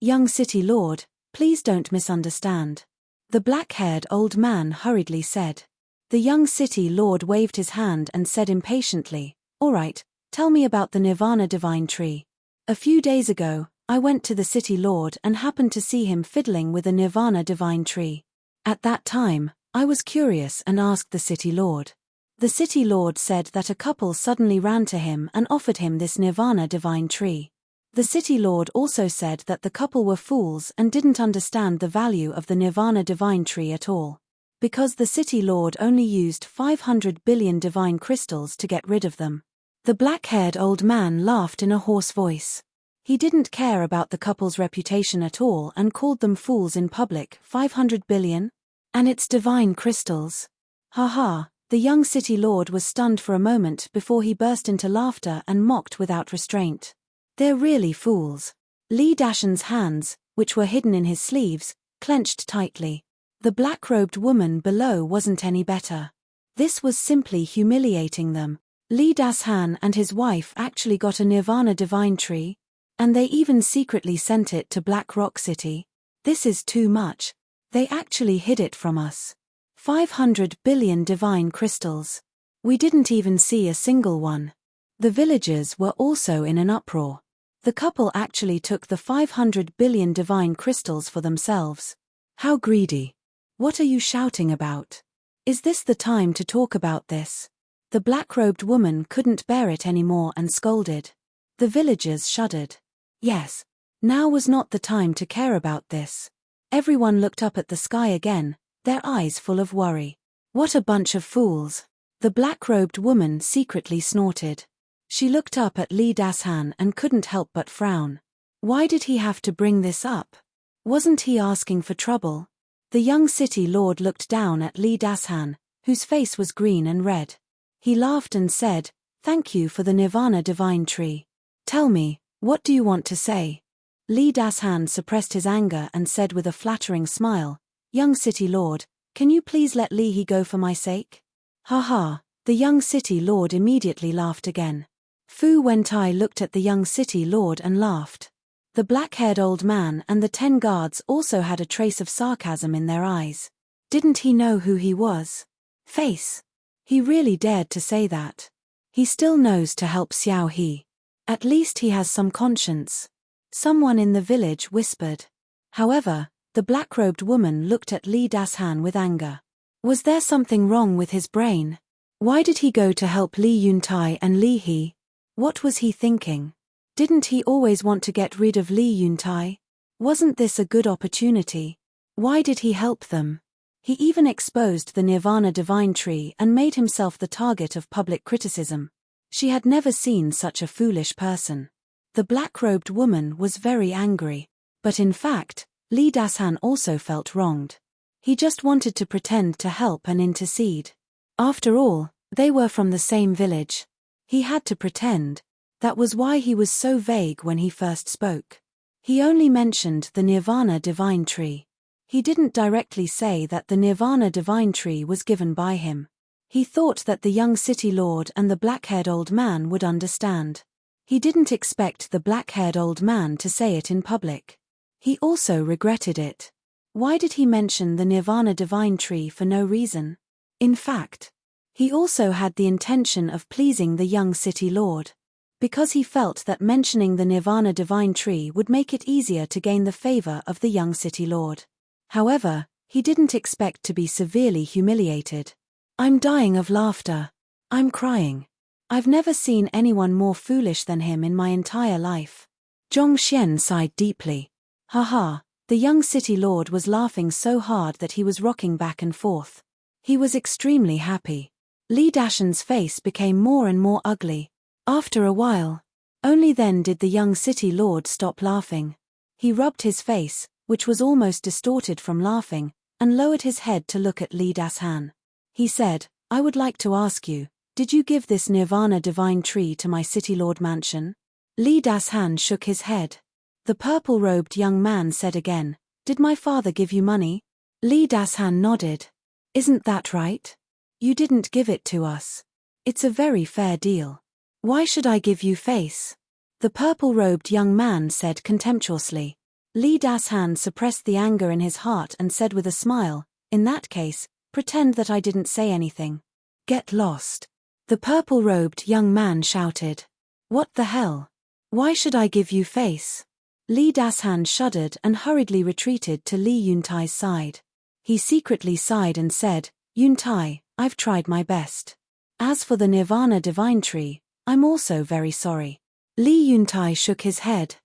Young city lord, please don't misunderstand. The black-haired old man hurriedly said. The young city lord waved his hand and said impatiently, "All right, tell me about the Nirvana Divine Tree. A few days ago, I went to the city lord and happened to see him fiddling with a Nirvana Divine Tree. At that time, I was curious and asked the city lord. The city lord said that a couple suddenly ran to him and offered him this Nirvana Divine Tree. The city lord also said that the couple were fools and didn't understand the value of the Nirvana Divine Tree at all. Because the city lord only used 500 billion divine crystals to get rid of them." The black-haired old man laughed in a hoarse voice. He didn't care about the couple's reputation at all and called them fools in public. 500 billion? And it's divine crystals. Ha. The young city lord was stunned for a moment before he burst into laughter and mocked without restraint. They're really fools. Li Dashan's hands, which were hidden in his sleeves, clenched tightly. The black-robed woman below wasn't any better. This was simply humiliating them. Li Dashan and his wife actually got a Nirvana Divine Tree, and they even secretly sent it to Black Rock City. This is too much. They actually hid it from us. 500 billion divine crystals. We didn't even see a single one. The villagers were also in an uproar. The couple actually took the 500 billion divine crystals for themselves. How greedy. What are you shouting about? Is this the time to talk about this? The black-robed woman couldn't bear it anymore and scolded. The villagers shuddered. Yes. Now was not the time to care about this. Everyone looked up at the sky again, their eyes full of worry. What a bunch of fools. The black-robed woman secretly snorted. She looked up at Li Dashan and couldn't help but frown. Why did he have to bring this up? Wasn't he asking for trouble? The young city lord looked down at Li Dashan, whose face was green and red. He laughed and said, "Thank you for the Nirvana Divine Tree. Tell me, what do you want to say?" Li Dashan suppressed his anger and said with a flattering smile, "Young city lord, can you please let Li He go for my sake?" Ha. The young city lord immediately laughed again. Fu Wentai looked at the young city lord and laughed. The black-haired old man and the 10 guards also had a trace of sarcasm in their eyes. Didn't he know who he was? Face. He really dared to say that. He still knows to help Xiao He. At least he has some conscience. Someone in the village whispered. However, the black-robed woman looked at Li Dashan with anger. Was there something wrong with his brain? Why did he go to help Li Yuntai and Li He? What was he thinking? Didn't he always want to get rid of Li Yuntai? Wasn't this a good opportunity? Why did he help them? He even exposed the Nirvana Divine Tree and made himself the target of public criticism. She had never seen such a foolish person. The black-robed woman was very angry. But in fact, Li Dashan also felt wronged. He just wanted to pretend to help and intercede. After all, they were from the same village. He had to pretend. That was why he was so vague when he first spoke. He only mentioned the Nirvana Divine Tree. He didn't directly say that the Nirvana Divine Tree was given by him. He thought that the young city lord and the black-haired old man would understand. He didn't expect the black-haired old man to say it in public. He also regretted it. Why did he mention the Nirvana divine tree for no reason? In fact, he also had the intention of pleasing the young city lord. Because he felt that mentioning the Nirvana divine tree would make it easier to gain the favor of the young city lord. However, he didn't expect to be severely humiliated. I'm dying of laughter. I'm crying. I've never seen anyone more foolish than him in my entire life. Zhong Xian sighed deeply. Haha, the young city lord was laughing so hard that he was rocking back and forth. He was extremely happy. Li Dashan's face became more and more ugly. After a while, only then did the young city lord stop laughing. He rubbed his face, which was almost distorted from laughing, and lowered his head to look at Li Dashan. He said, I would like to ask you, did you give this Nirvana divine tree to my city lord mansion? Li Dashan shook his head. The purple-robed young man said again, did my father give you money? Li Dashan nodded. Isn't that right? You didn't give it to us. It's a very fair deal. Why should I give you face? The purple-robed young man said contemptuously. Li Dashan suppressed the anger in his heart and said with a smile, in that case, pretend that I didn't say anything. Get lost. The purple-robed young man shouted. What the hell? Why should I give you face? Li Dashan shuddered and hurriedly retreated to Li Yuntai's side. He secretly sighed and said, Yuntai, I've tried my best. As for the Nirvana divine tree, I'm also very sorry. Li Yuntai shook his head.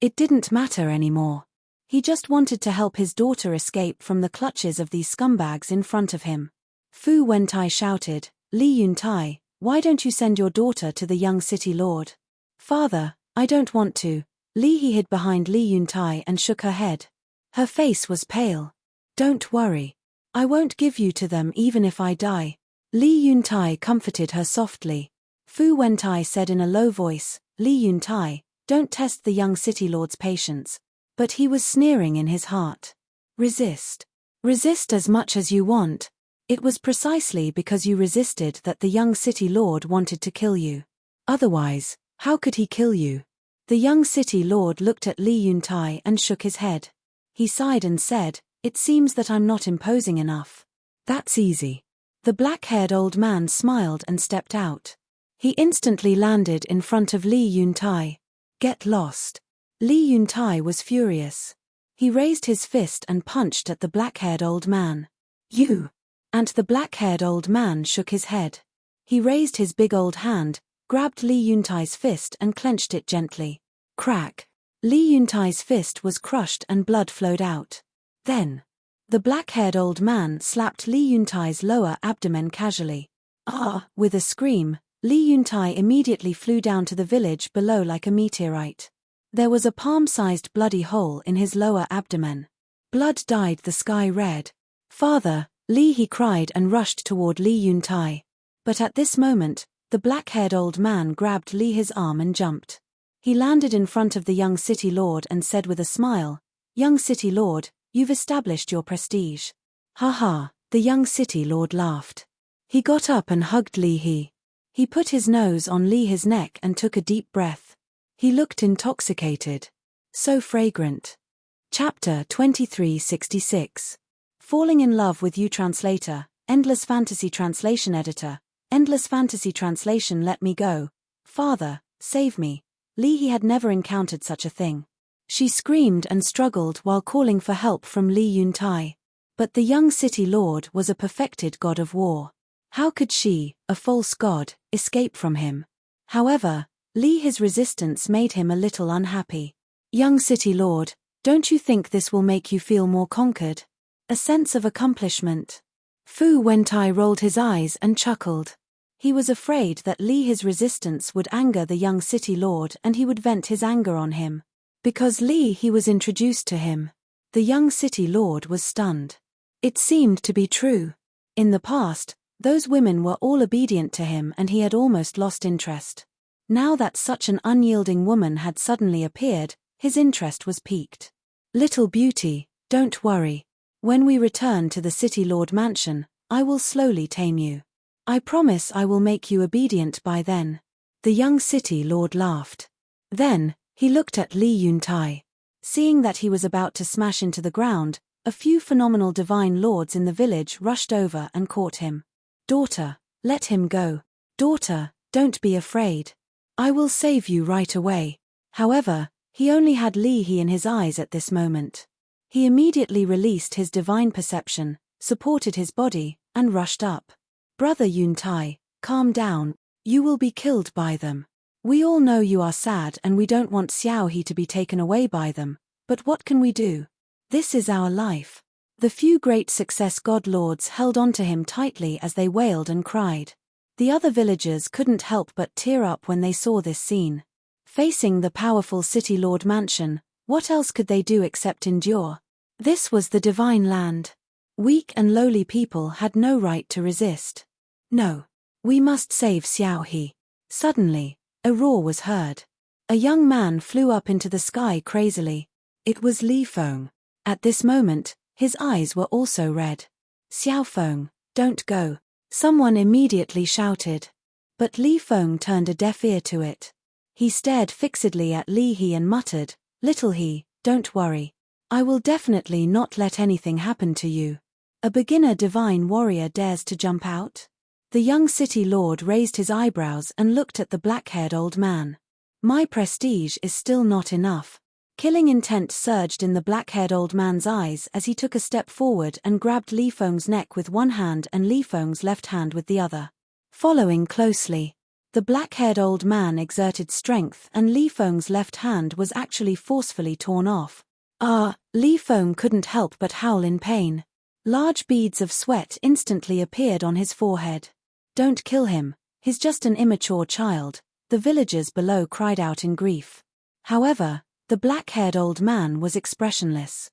It didn't matter anymore. He just wanted to help his daughter escape from the clutches of these scumbags in front of him. Fu Wentai shouted, Li Yuntai, why don't you send your daughter to the young city lord? Father, I don't want to. Li He hid behind Li Yuntai and shook her head. Her face was pale. Don't worry. I won't give you to them even if I die. Li Yuntai comforted her softly. Fu Wentai said in a low voice, Li Yuntai, don't test the young city lord's patience. But he was sneering in his heart. Resist. Resist as much as you want. It was precisely because you resisted that the young city lord wanted to kill you. Otherwise, how could he kill you? The young city lord looked at Li Yuntai and shook his head. He sighed and said, it seems that I'm not imposing enough. That's easy. The black-haired old man smiled and stepped out. He instantly landed in front of Li Yuntai. Get lost. Li Yuntai was furious. He raised his fist and punched at the black-haired old man. You! And the black-haired old man shook his head. He raised his big old hand, grabbed Li Yuntai's fist and clenched it gently. Crack! Li Yuntai's fist was crushed and blood flowed out. Then, the black-haired old man slapped Li Yuntai's lower abdomen casually. Ah! With a scream, Li Yuntai immediately flew down to the village below like a meteorite. There was a palm-sized bloody hole in his lower abdomen. Blood dyed the sky red. Father, Li He cried and rushed toward Li Yuntai. But at this moment, the black-haired old man grabbed Li He's arm and jumped. He landed in front of the young city lord and said with a smile, Young city lord, you've established your prestige. Ha ha, the young city lord laughed. He got up and hugged Li He. He put his nose on Li He's neck and took a deep breath. He looked intoxicated. So fragrant. Chapter 2366. Falling in Love with You. Translator, Endless Fantasy Translation Editor, Endless Fantasy Translation. Let me go. Father, save me. Li He had never encountered such a thing. She screamed and struggled while calling for help from Li Yuntai. But the young city lord was a perfected god of war. How could she, a false god, escape from him? However, Li He's resistance made him a little unhappy. Young city lord, don't you think this will make you feel more conquered? A sense of accomplishment. Fu Wentai rolled his eyes and chuckled. He was afraid that Li He's resistance would anger the young city lord and he would vent his anger on him. Because Li He was introduced to him. The young city lord was stunned. It seemed to be true. In the past, those women were all obedient to him and he had almost lost interest. Now that such an unyielding woman had suddenly appeared, his interest was piqued. Little beauty, don't worry. When we return to the city lord mansion, I will slowly tame you. I promise I will make you obedient by then. The young city lord laughed. Then, he looked at Li Yuntai. Seeing that he was about to smash into the ground, a few phenomenal divine lords in the village rushed over and caught him. "Daughter, let him go. Daughter, don't be afraid. I will save you right away." However, he only had Li He in his eyes at this moment. He immediately released his divine perception, supported his body, and rushed up. "Brother Yuntai, calm down. You will be killed by them. We all know you are sad and we don't want Xiao He to be taken away by them, but what can we do? This is our life." The few great success god lords held on to him tightly as they wailed and cried. The other villagers couldn't help but tear up when they saw this scene. Facing the powerful city lord mansion, what else could they do except endure? This was the divine land. Weak and lowly people had no right to resist. "No. We must save Xiao He." Suddenly, a roar was heard. A young man flew up into the sky crazily. It was Li Feng. At this moment, his eyes were also red. "Xiao Feng, don't go," someone immediately shouted. But Li Feng turned a deaf ear to it. He stared fixedly at Li He and muttered, "Little He, don't worry. I will definitely not let anything happen to you. A beginner divine warrior dares to jump out?" The young city lord raised his eyebrows and looked at the black-haired old man. "My prestige is still not enough." Killing intent surged in the black-haired old man's eyes as he took a step forward and grabbed Li Feng's neck with one hand and Li Feng's left hand with the other. Following closely, the black-haired old man exerted strength and Li Feng's left hand was actually forcefully torn off. Li Feng couldn't help but howl in pain. Large beads of sweat instantly appeared on his forehead. "Don't kill him, he's just an immature child," the villagers below cried out in grief. However, the black-haired old man was expressionless.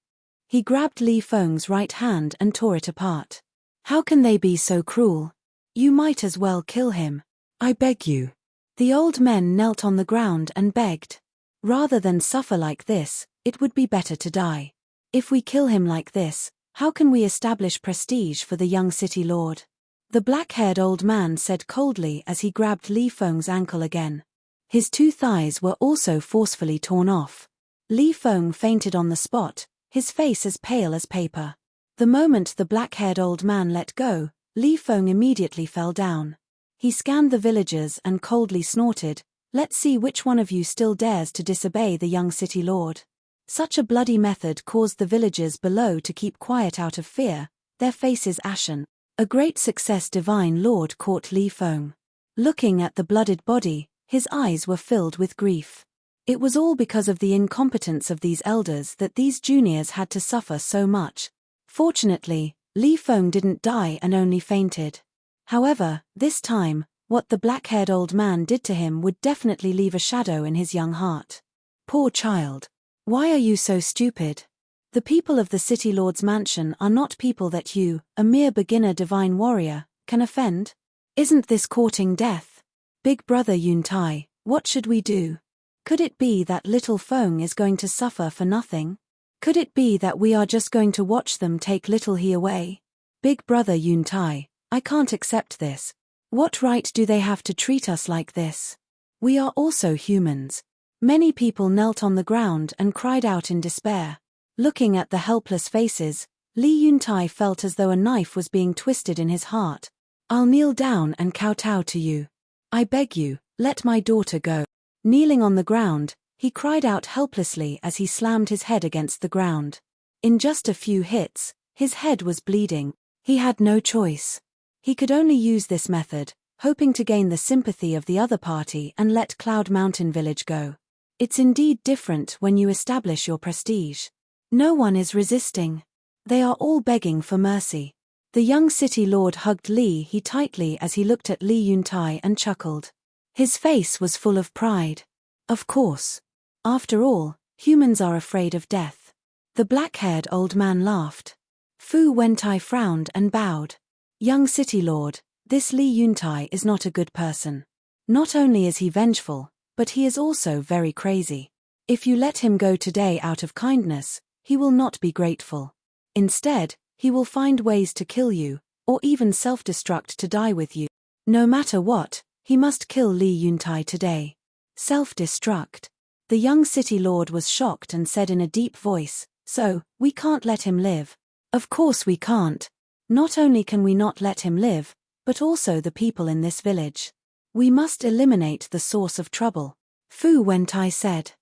He grabbed Li Feng's right hand and tore it apart. "How can they be so cruel? You might as well kill him. I beg you." The old men knelt on the ground and begged. "Rather than suffer like this, it would be better to die. If we kill him like this, how can we establish prestige for the young city lord?" The black-haired old man said coldly as he grabbed Li Feng's ankle again. His two thighs were also forcefully torn off. Li Feng fainted on the spot, his face as pale as paper. The moment the black-haired old man let go, Li Feng immediately fell down. He scanned the villagers and coldly snorted, "Let's see which one of you still dares to disobey the young city lord." Such a bloody method caused the villagers below to keep quiet out of fear, their faces ashen. A great success divine lord caught Li Feng. Looking at the blooded body, his eyes were filled with grief. It was all because of the incompetence of these elders that these juniors had to suffer so much. Fortunately, Li Feng didn't die and only fainted. However, this time, what the black-haired old man did to him would definitely leave a shadow in his young heart. "Poor child. Why are you so stupid? The people of the city lord's mansion are not people that you, a mere beginner divine warrior, can offend. Isn't this courting death? Big brother Yuntai, what should we do? Could it be that little Feng is going to suffer for nothing? Could it be that we are just going to watch them take little He away? Big brother Yuntai, I can't accept this. What right do they have to treat us like this? We are also humans." Many people knelt on the ground and cried out in despair. Looking at the helpless faces, Li Yuntai felt as though a knife was being twisted in his heart. "I'll kneel down and kowtow to you. I beg you, let my daughter go." Kneeling on the ground, he cried out helplessly as he slammed his head against the ground. In just a few hits, his head was bleeding. He had no choice. He could only use this method, hoping to gain the sympathy of the other party and let Cloud Mountain Village go. It's indeed different when you establish your prestige. No one is resisting. They are all begging for mercy. The young city lord hugged Li He tightly as he looked at Li Yuntai and chuckled. His face was full of pride. Of course. After all, humans are afraid of death. The black-haired old man laughed. Fu Wentai frowned and bowed. "Young city lord, this Li Yuntai is not a good person. Not only is he vengeful, but he is also very crazy. If you let him go today out of kindness, he will not be grateful. Instead, he will find ways to kill you, or even self-destruct to die with you. No matter what, he must kill Li Yuntai today." Self-destruct. The young city lord was shocked and said in a deep voice, "So, we can't let him live?" "Of course we can't. Not only can we not let him live, but also the people in this village. We must eliminate the source of trouble," Fu Wentai said.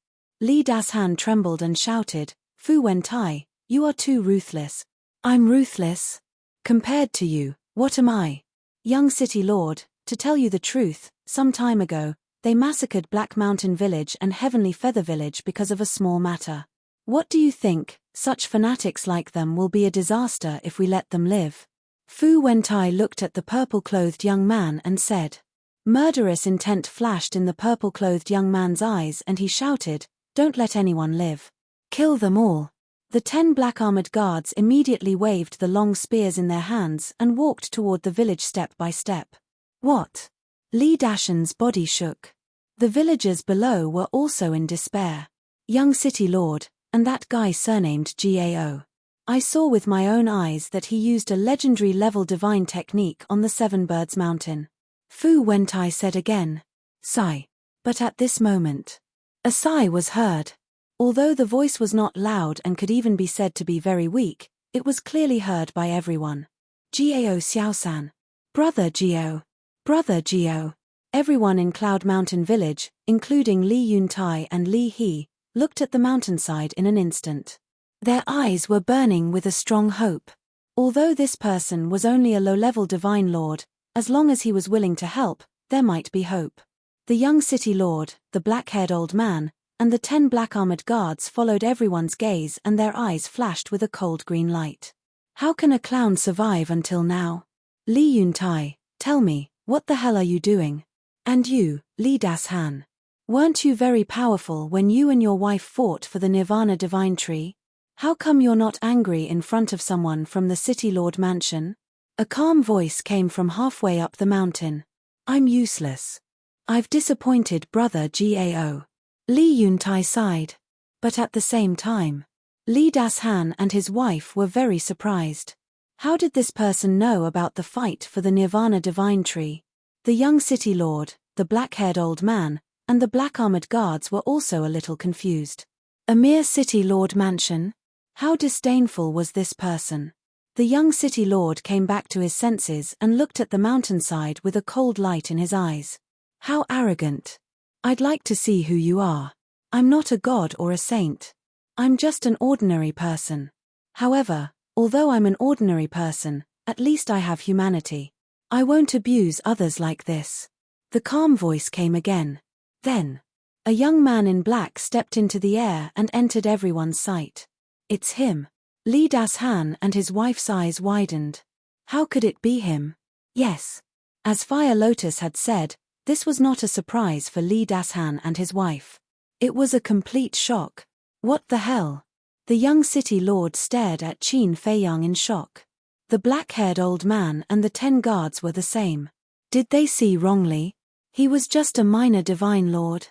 Li Dashan trembled and shouted, "Fu Wentai, you are too ruthless." "I'm ruthless? Compared to you, what am I?" "Young city lord, to tell you the truth, some time ago, they massacred Black Mountain Village and Heavenly Feather Village because of a small matter. What do you think? Such fanatics like them will be a disaster if we let them live." Fu Wentai looked at the purple-clothed young man and said. Murderous intent flashed in the purple-clothed young man's eyes and he shouted, "Don't let anyone live. Kill them all." The 10 black-armored guards immediately waved the long spears in their hands and walked toward the village step by step. "What?" Li Dashan's body shook. The villagers below were also in despair. "Young city lord, and that guy surnamed Gao. I saw with my own eyes that he used a legendary level divine technique on the Seven Birds Mountain." Fu Wentai said again. "Sigh." But at this moment, a sigh was heard. Although the voice was not loud and could even be said to be very weak, it was clearly heard by everyone. "Gao Xiaosan. Brother Gao. Brother Gao." Everyone in Cloud Mountain Village, including Li Yuntai and Li He, looked at the mountainside in an instant. Their eyes were burning with a strong hope. Although this person was only a low-level divine lord, as long as he was willing to help, there might be hope. The young city lord, the black-haired old man, and the 10 black-armored guards followed everyone's gaze and their eyes flashed with a cold green light. "How can a clown survive until now? Li Yuntai, tell me, what the hell are you doing? And you, Li Dashan? Weren't you very powerful when you and your wife fought for the Nirvana Divine Tree? How come you're not angry in front of someone from the City Lord Mansion?" A calm voice came from halfway up the mountain. "I'm useless. I've disappointed Brother Gao." Li Yuntai sighed. But at the same time, Li Dashan and his wife were very surprised. How did this person know about the fight for the Nirvana Divine Tree? The young city lord, the black-haired old man, and the black-armored guards were also a little confused. A mere city lord mansion? How disdainful was this person? The young city lord came back to his senses and looked at the mountainside with a cold light in his eyes. "How arrogant. I'd like to see who you are. I'm not a god or a saint. I'm just an ordinary person. However, although I'm an ordinary person, at least I have humanity. I won't abuse others like this." The calm voice came again. Then, a young man in black stepped into the air and entered everyone's sight. "It's him." Li Dashan and his wife's eyes widened. How could it be him? Yes. As Fire Lotus had said, this was not a surprise for Li Dashan and his wife. It was a complete shock. What the hell? The young city lord stared at Qin Feiyang in shock. The black-haired old man and the 10 guards were the same. Did they see wrongly? He was just a minor divine lord.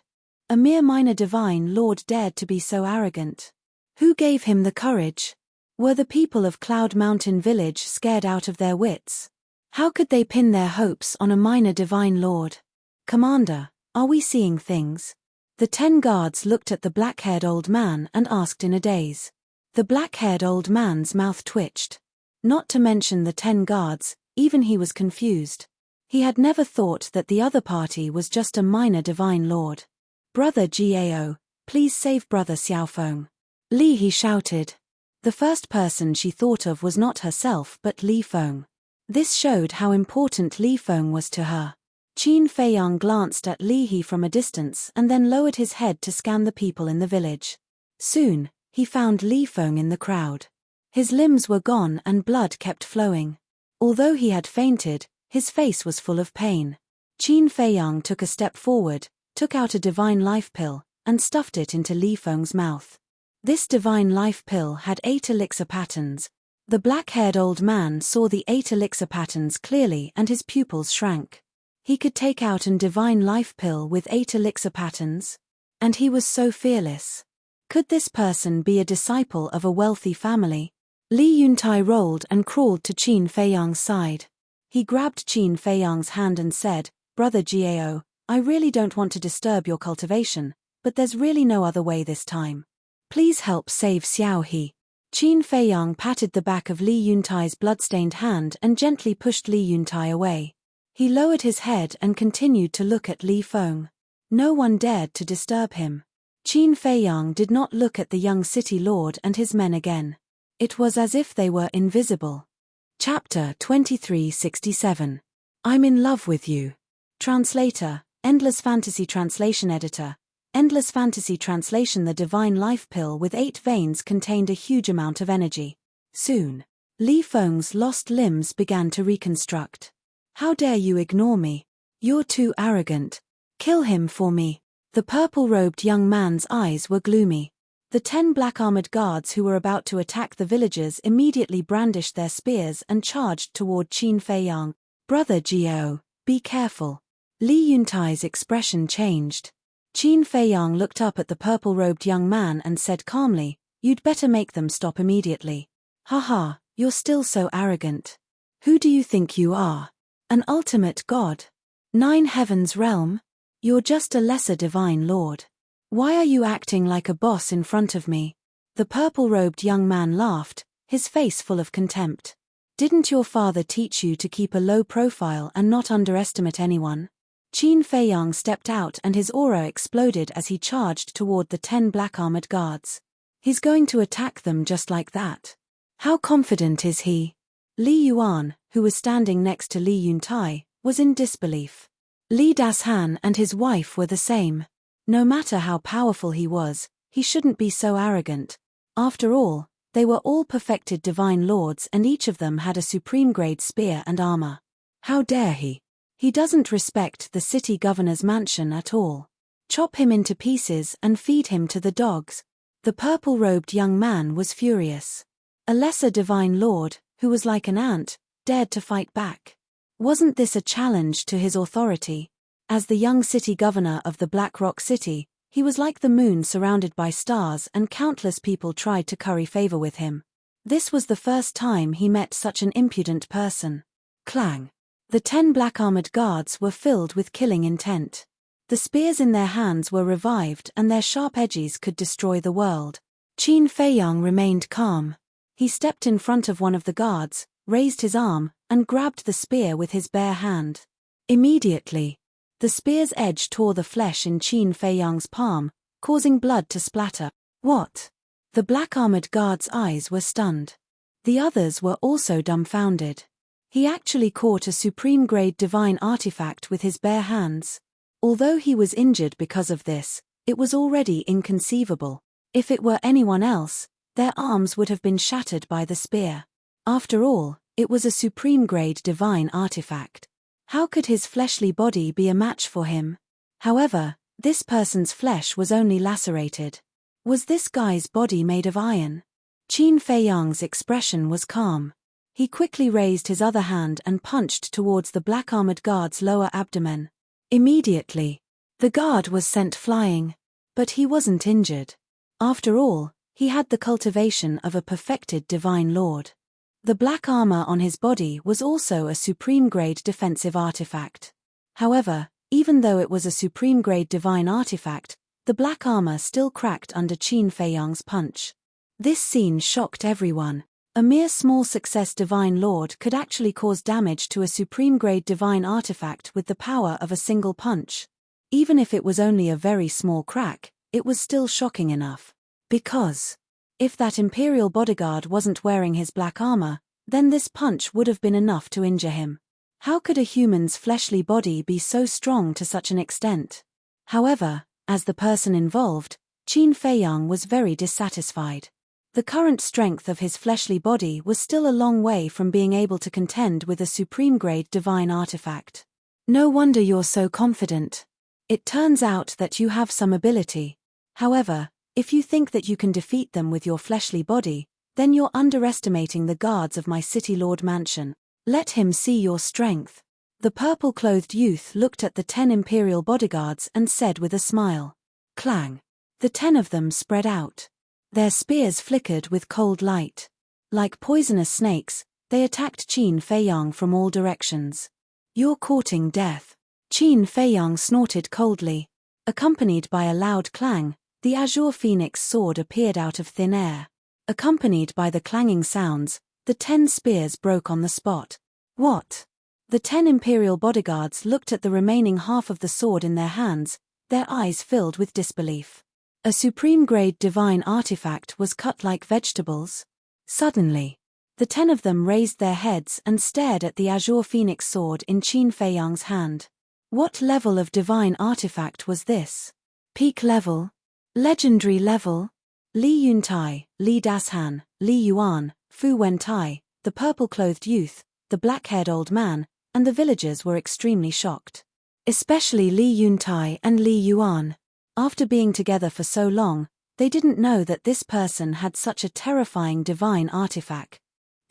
A mere minor divine lord dared to be so arrogant. Who gave him the courage? Were the people of Cloud Mountain Village scared out of their wits? How could they pin their hopes on a minor divine lord? "Commander, are we seeing things?" The 10 guards looked at the black-haired old man and asked in a daze. The black-haired old man's mouth twitched. Not to mention the 10 guards, even he was confused. He had never thought that the other party was just a minor divine lord. "Brother Gao, please save Brother Xiaofeng." Li He shouted. The first person she thought of was not herself but Li Feng. This showed how important Li Feng was to her. Qin Feiyang glanced at Li He from a distance and then lowered his head to scan the people in the village. Soon, he found Li Feng in the crowd. His limbs were gone and blood kept flowing. Although he had fainted, his face was full of pain. Qin Feiyang took a step forward, took out a divine life pill, and stuffed it into Li Feng's mouth. This divine life pill had 8 elixir patterns. The black-haired old man saw the 8 elixir patterns clearly and his pupils shrank. He could take out an divine life pill with 8 elixir patterns? And he was so fearless. Could this person be a disciple of a wealthy family? Li Yuntai rolled and crawled to Qin Feiyang's side. He grabbed Qin Feiyang's hand and said, "Brother Gao, I really don't want to disturb your cultivation, but there's really no other way this time. Please help save Xiao He. Qin Feiyang patted the back of Li Yuntai's bloodstained hand and gently pushed Li Yuntai away. He lowered his head and continued to look at Li Feng. No one dared to disturb him. Qin Feiyang did not look at the young city lord and his men again. It was as if they were invisible. Chapter 2367. I'm in love with you. Translator, Endless Fantasy Translation Editor. Endless Fantasy Translation. The divine life pill with 8 veins contained a huge amount of energy. Soon, Li Feng's lost limbs began to reconstruct. How dare you ignore me? You're too arrogant. Kill him for me. The purple-robed young man's eyes were gloomy. The 10 black-armored guards who were about to attack the villagers immediately brandished their spears and charged toward Qin Feiyang. Brother Jiao, be careful. Li Yuntai's expression changed. Qin Feiyang looked up at the purple-robed young man and said calmly, "You'd better make them stop immediately." "Haha, you're still so arrogant. Who do you think you are? An ultimate god? 9 heavens realm? You're just a lesser divine lord. Why are you acting like a boss in front of me?" The purple-robed young man laughed, his face full of contempt. "Didn't your father teach you to keep a low profile and not underestimate anyone?" Qin Feiyang stepped out and his aura exploded as he charged toward the 10 black-armored guards. He's going to attack them just like that. How confident is he? Li Yuan, who was standing next to Li Yuntai, was in disbelief. Li Dashan and his wife were the same. No matter how powerful he was, he shouldn't be so arrogant. After all, they were all perfected divine lords and each of them had a supreme-grade spear and armor. How dare he? He doesn't respect the city governor's mansion at all. Chop him into pieces and feed him to the dogs. The purple-robed young man was furious. A lesser divine lord, who was like an ant, dared to fight back. Wasn't this a challenge to his authority? As the young city governor of the Black Rock City, he was like the moon surrounded by stars and countless people tried to curry favor with him. This was the first time he met such an impudent person. Clang! The 10 black-armored guards were filled with killing intent. The spears in their hands were revived and their sharp edges could destroy the world. Qin Feiyang remained calm. He stepped in front of one of the guards, raised his arm, and grabbed the spear with his bare hand. Immediately, the spear's edge tore the flesh in Qin Feiyang's palm, causing blood to splatter. What? The black-armored guard's eyes were stunned. The others were also dumbfounded. He actually caught a supreme-grade divine artifact with his bare hands. Although he was injured because of this, it was already inconceivable. If it were anyone else, their arms would have been shattered by the spear. After all, it was a supreme-grade divine artifact. How could his fleshly body be a match for him? However, this person's flesh was only lacerated. Was this guy's body made of iron? Qin Feiyang's expression was calm. He quickly raised his other hand and punched towards the black-armored guard's lower abdomen. Immediately, the guard was sent flying. But he wasn't injured. After all, he had the cultivation of a perfected divine lord. The black armor on his body was also a supreme-grade defensive artifact. However, even though it was a supreme-grade divine artifact, the black armor still cracked under Qin Feiyang's punch. This scene shocked everyone. A mere small success divine lord could actually cause damage to a supreme-grade divine artifact with the power of a single punch. Even if it was only a very small crack, it was still shocking enough. Because, if that imperial bodyguard wasn't wearing his black armor, then this punch would have been enough to injure him. How could a human's fleshly body be so strong to such an extent? However, as the person involved, Qin Feiyang was very dissatisfied. The current strength of his fleshly body was still a long way from being able to contend with a supreme-grade divine artifact. No wonder you're so confident. It turns out that you have some ability. However, if you think that you can defeat them with your fleshly body, then you're underestimating the guards of my city lord mansion. Let him see your strength. The purple-clothed youth looked at the 10 imperial bodyguards and said with a smile. Clang! The 10 of them spread out. Their spears flickered with cold light. Like poisonous snakes, they attacked Qin Feiyang from all directions. You're courting death. Qin Feiyang snorted coldly. Accompanied by a loud clang, the azure phoenix sword appeared out of thin air. Accompanied by the clanging sounds, the 10 spears broke on the spot. What? The 10 imperial bodyguards looked at the remaining half of the sword in their hands, their eyes filled with disbelief. A supreme-grade divine artifact was cut like vegetables. Suddenly, the 10 of them raised their heads and stared at the azure phoenix sword in Qin Feiyang's hand. What level of divine artifact was this? Peak level? Legendary level? Li Yuntai, Li Dashan, Li Yuan, Fu Wentai, the purple-clothed youth, the black-haired old man, and the villagers were extremely shocked. Especially Li Yuntai and Li Yuan. After being together for so long, they didn't know that this person had such a terrifying divine artifact.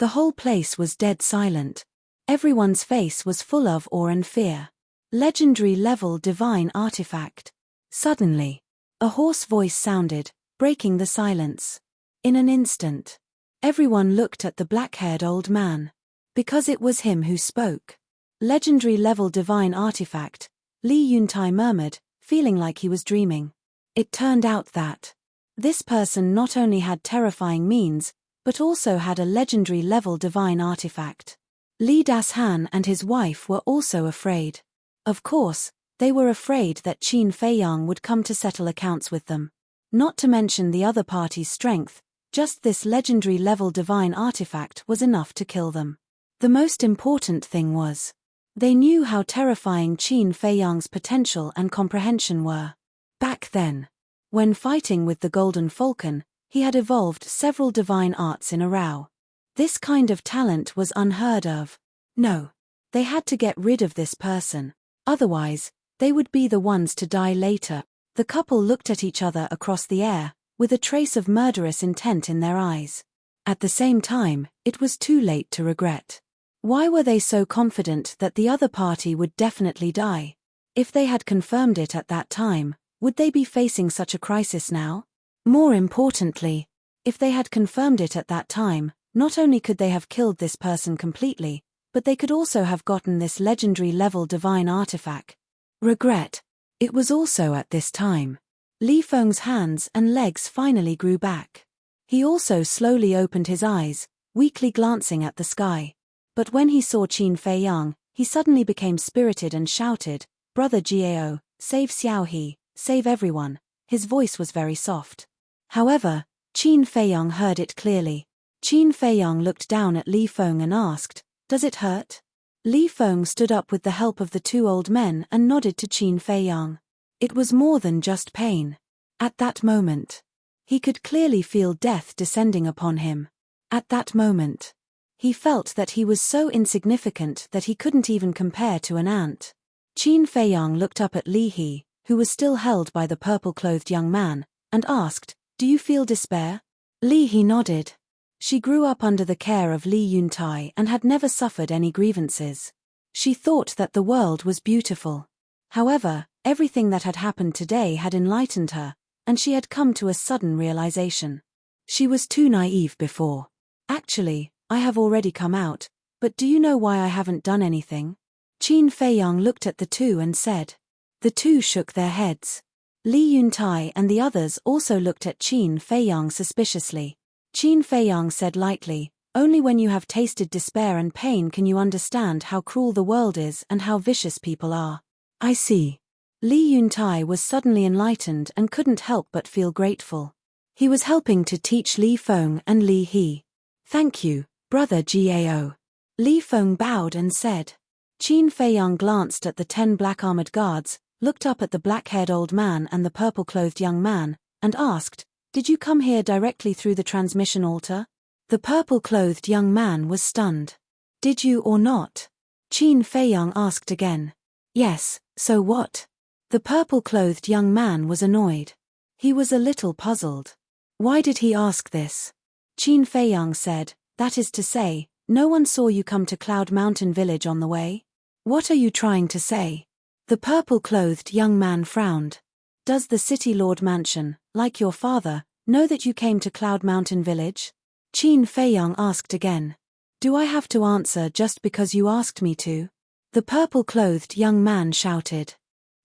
The whole place was dead silent. Everyone's face was full of awe and fear. Legendary level divine artifact. Suddenly, a hoarse voice sounded, breaking the silence. In an instant, everyone looked at the black-haired old man. Because it was him who spoke. Legendary level divine artifact, Li Yuntai murmured, feeling like he was dreaming. It turned out that this person not only had terrifying means, but also had a legendary level divine artifact. Li Dashan and his wife were also afraid. Of course, they were afraid that Qin Feiyang would come to settle accounts with them. Not to mention the other party's strength, just this legendary level divine artifact was enough to kill them. The most important thing was, they knew how terrifying Qin Feiyang's potential and comprehension were. Back then, when fighting with the Golden Falcon, he had evolved several divine arts in a row. This kind of talent was unheard of. No, they had to get rid of this person. Otherwise, they would be the ones to die later. The couple looked at each other across the air, with a trace of murderous intent in their eyes. At the same time, it was too late to regret. Why were they so confident that the other party would definitely die? If they had confirmed it at that time, would they be facing such a crisis now? More importantly, if they had confirmed it at that time, not only could they have killed this person completely, but they could also have gotten this legendary level divine artifact. Regret. It was also at this time. Li Feng's hands and legs finally grew back. He also slowly opened his eyes, weakly glancing at the sky. But when he saw Qin Feiyang, he suddenly became spirited and shouted, "Brother Jiao, save Xiaohe, save everyone." His voice was very soft. However, Qin Feiyang heard it clearly. Qin Feiyang looked down at Li Feng and asked, "Does it hurt?" Li Feng stood up with the help of the 2 old men and nodded to Qin Feiyang. It was more than just pain. At that moment, he could clearly feel death descending upon him. At that moment, he felt that he was so insignificant that he couldn't even compare to an ant. Qin Feiyang looked up at Li He, who was still held by the purple-clothed young man, and asked, "Do you feel despair?" Li He nodded. She grew up under the care of Li Yuntai and had never suffered any grievances. She thought that the world was beautiful. However, everything that had happened today had enlightened her, and she had come to a sudden realization. She was too naive before. "Actually, I have already come out, but do you know why I haven't done anything?" Qin Feiyang looked at the 2 and said. The 2 shook their heads. Li Yuntai and the others also looked at Qin Feiyang suspiciously. Qin Feiyang said lightly, "Only when you have tasted despair and pain can you understand how cruel the world is and how vicious people are." "I see." Li Yuntai was suddenly enlightened and couldn't help but feel grateful. He was helping to teach Li Feng and Li He. "Thank you, Brother Jiao." Li Feng bowed and said. Qin Feiyang glanced at the 10 black-armored guards, looked up at the black-haired old man and the purple-clothed young man, and asked, "Did you come here directly through the transmission altar?" The purple-clothed young man was stunned. "Did you or not?" Qin Feiyang asked again. "Yes, so what?" The purple-clothed young man was annoyed. He was a little puzzled. Why did he ask this? Qin Feiyang said, "That is to say, no one saw you come to Cloud Mountain Village on the way? What are you trying to say?" The purple-clothed young man frowned. "Does the City Lord Mansion, like your father, know that you came to Cloud Mountain Village?" Qin Feiyang asked again. "Do I have to answer just because you asked me to?" The purple-clothed young man shouted.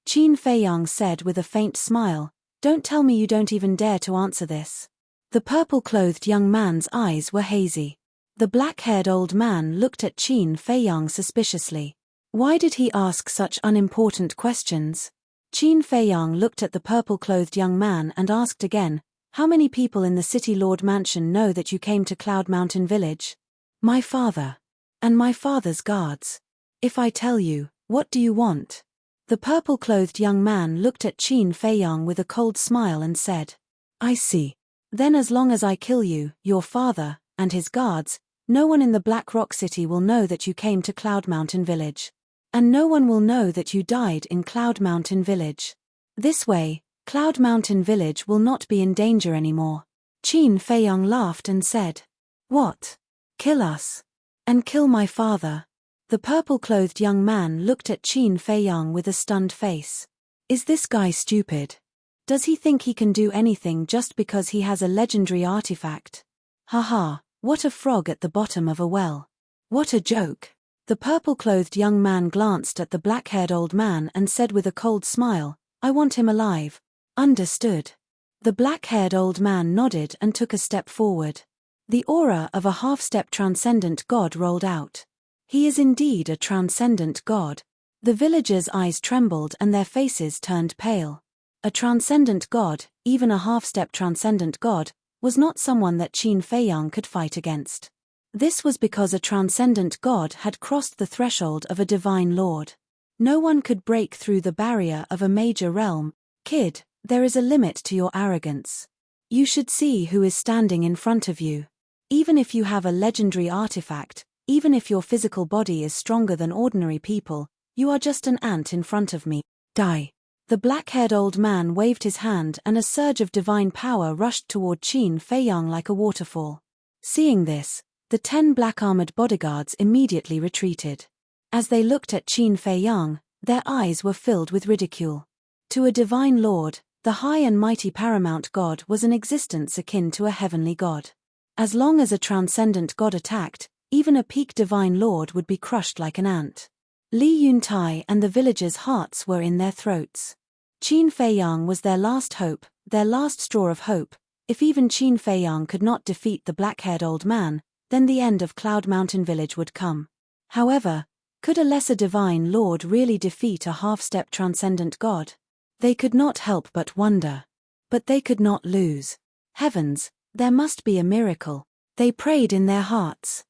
Qin Feiyang said with a faint smile, "Don't tell me you don't even dare to answer this." The purple-clothed young man's eyes were hazy. The black-haired old man looked at Qin Feiyang suspiciously. Why did he ask such unimportant questions? Qin Feiyang looked at the purple-clothed young man and asked again, "How many people in the City Lord Mansion know that you came to Cloud Mountain Village?" "My father. And my father's guards." "If I tell you, what do you want?" The purple-clothed young man looked at Qin Feiyang with a cold smile and said, "I see. Then as long as I kill you, your father, and his guards, no one in the Black Rock City will know that you came to Cloud Mountain Village. And no one will know that you died in Cloud Mountain Village. This way, Cloud Mountain Village will not be in danger anymore." Qin Feiyang laughed and said, "What? Kill us? And kill my father?" The purple-clothed young man looked at Qin Feiyang with a stunned face. Is this guy stupid? Does he think he can do anything just because he has a legendary artifact? Haha, what a frog at the bottom of a well. What a joke. The purple-clothed young man glanced at the black-haired old man and said with a cold smile, "I want him alive." Understood. The black-haired old man nodded and took a step forward. The aura of a half-step transcendent god rolled out. He is indeed a transcendent god. The villagers' eyes trembled and their faces turned pale. A transcendent god, even a half-step transcendent god, was not someone that Qin Feiyang could fight against. This was because a transcendent god had crossed the threshold of a divine lord. No one could break through the barrier of a major realm. Kid, there is a limit to your arrogance. You should see who is standing in front of you. Even if you have a legendary artifact, even if your physical body is stronger than ordinary people, you are just an ant in front of me. Die. The black-haired old man waved his hand and a surge of divine power rushed toward Qin Feiyang like a waterfall. Seeing this, the 10 black-armored bodyguards immediately retreated. As they looked at Qin Feiyang, their eyes were filled with ridicule. To a divine lord, the high and mighty paramount god was an existence akin to a heavenly god. As long as a transcendent god attacked, even a peak divine lord would be crushed like an ant. Li Yuntai and the villagers' hearts were in their throats. Qin Feiyang was their last hope, their last straw of hope. If even Qin Feiyang could not defeat the black-haired old man, then the end of Cloud Mountain Village would come. However, could a lesser divine lord really defeat a half-step transcendent god? They could not help but wonder. But they could not lose. Heavens, there must be a miracle. They prayed in their hearts.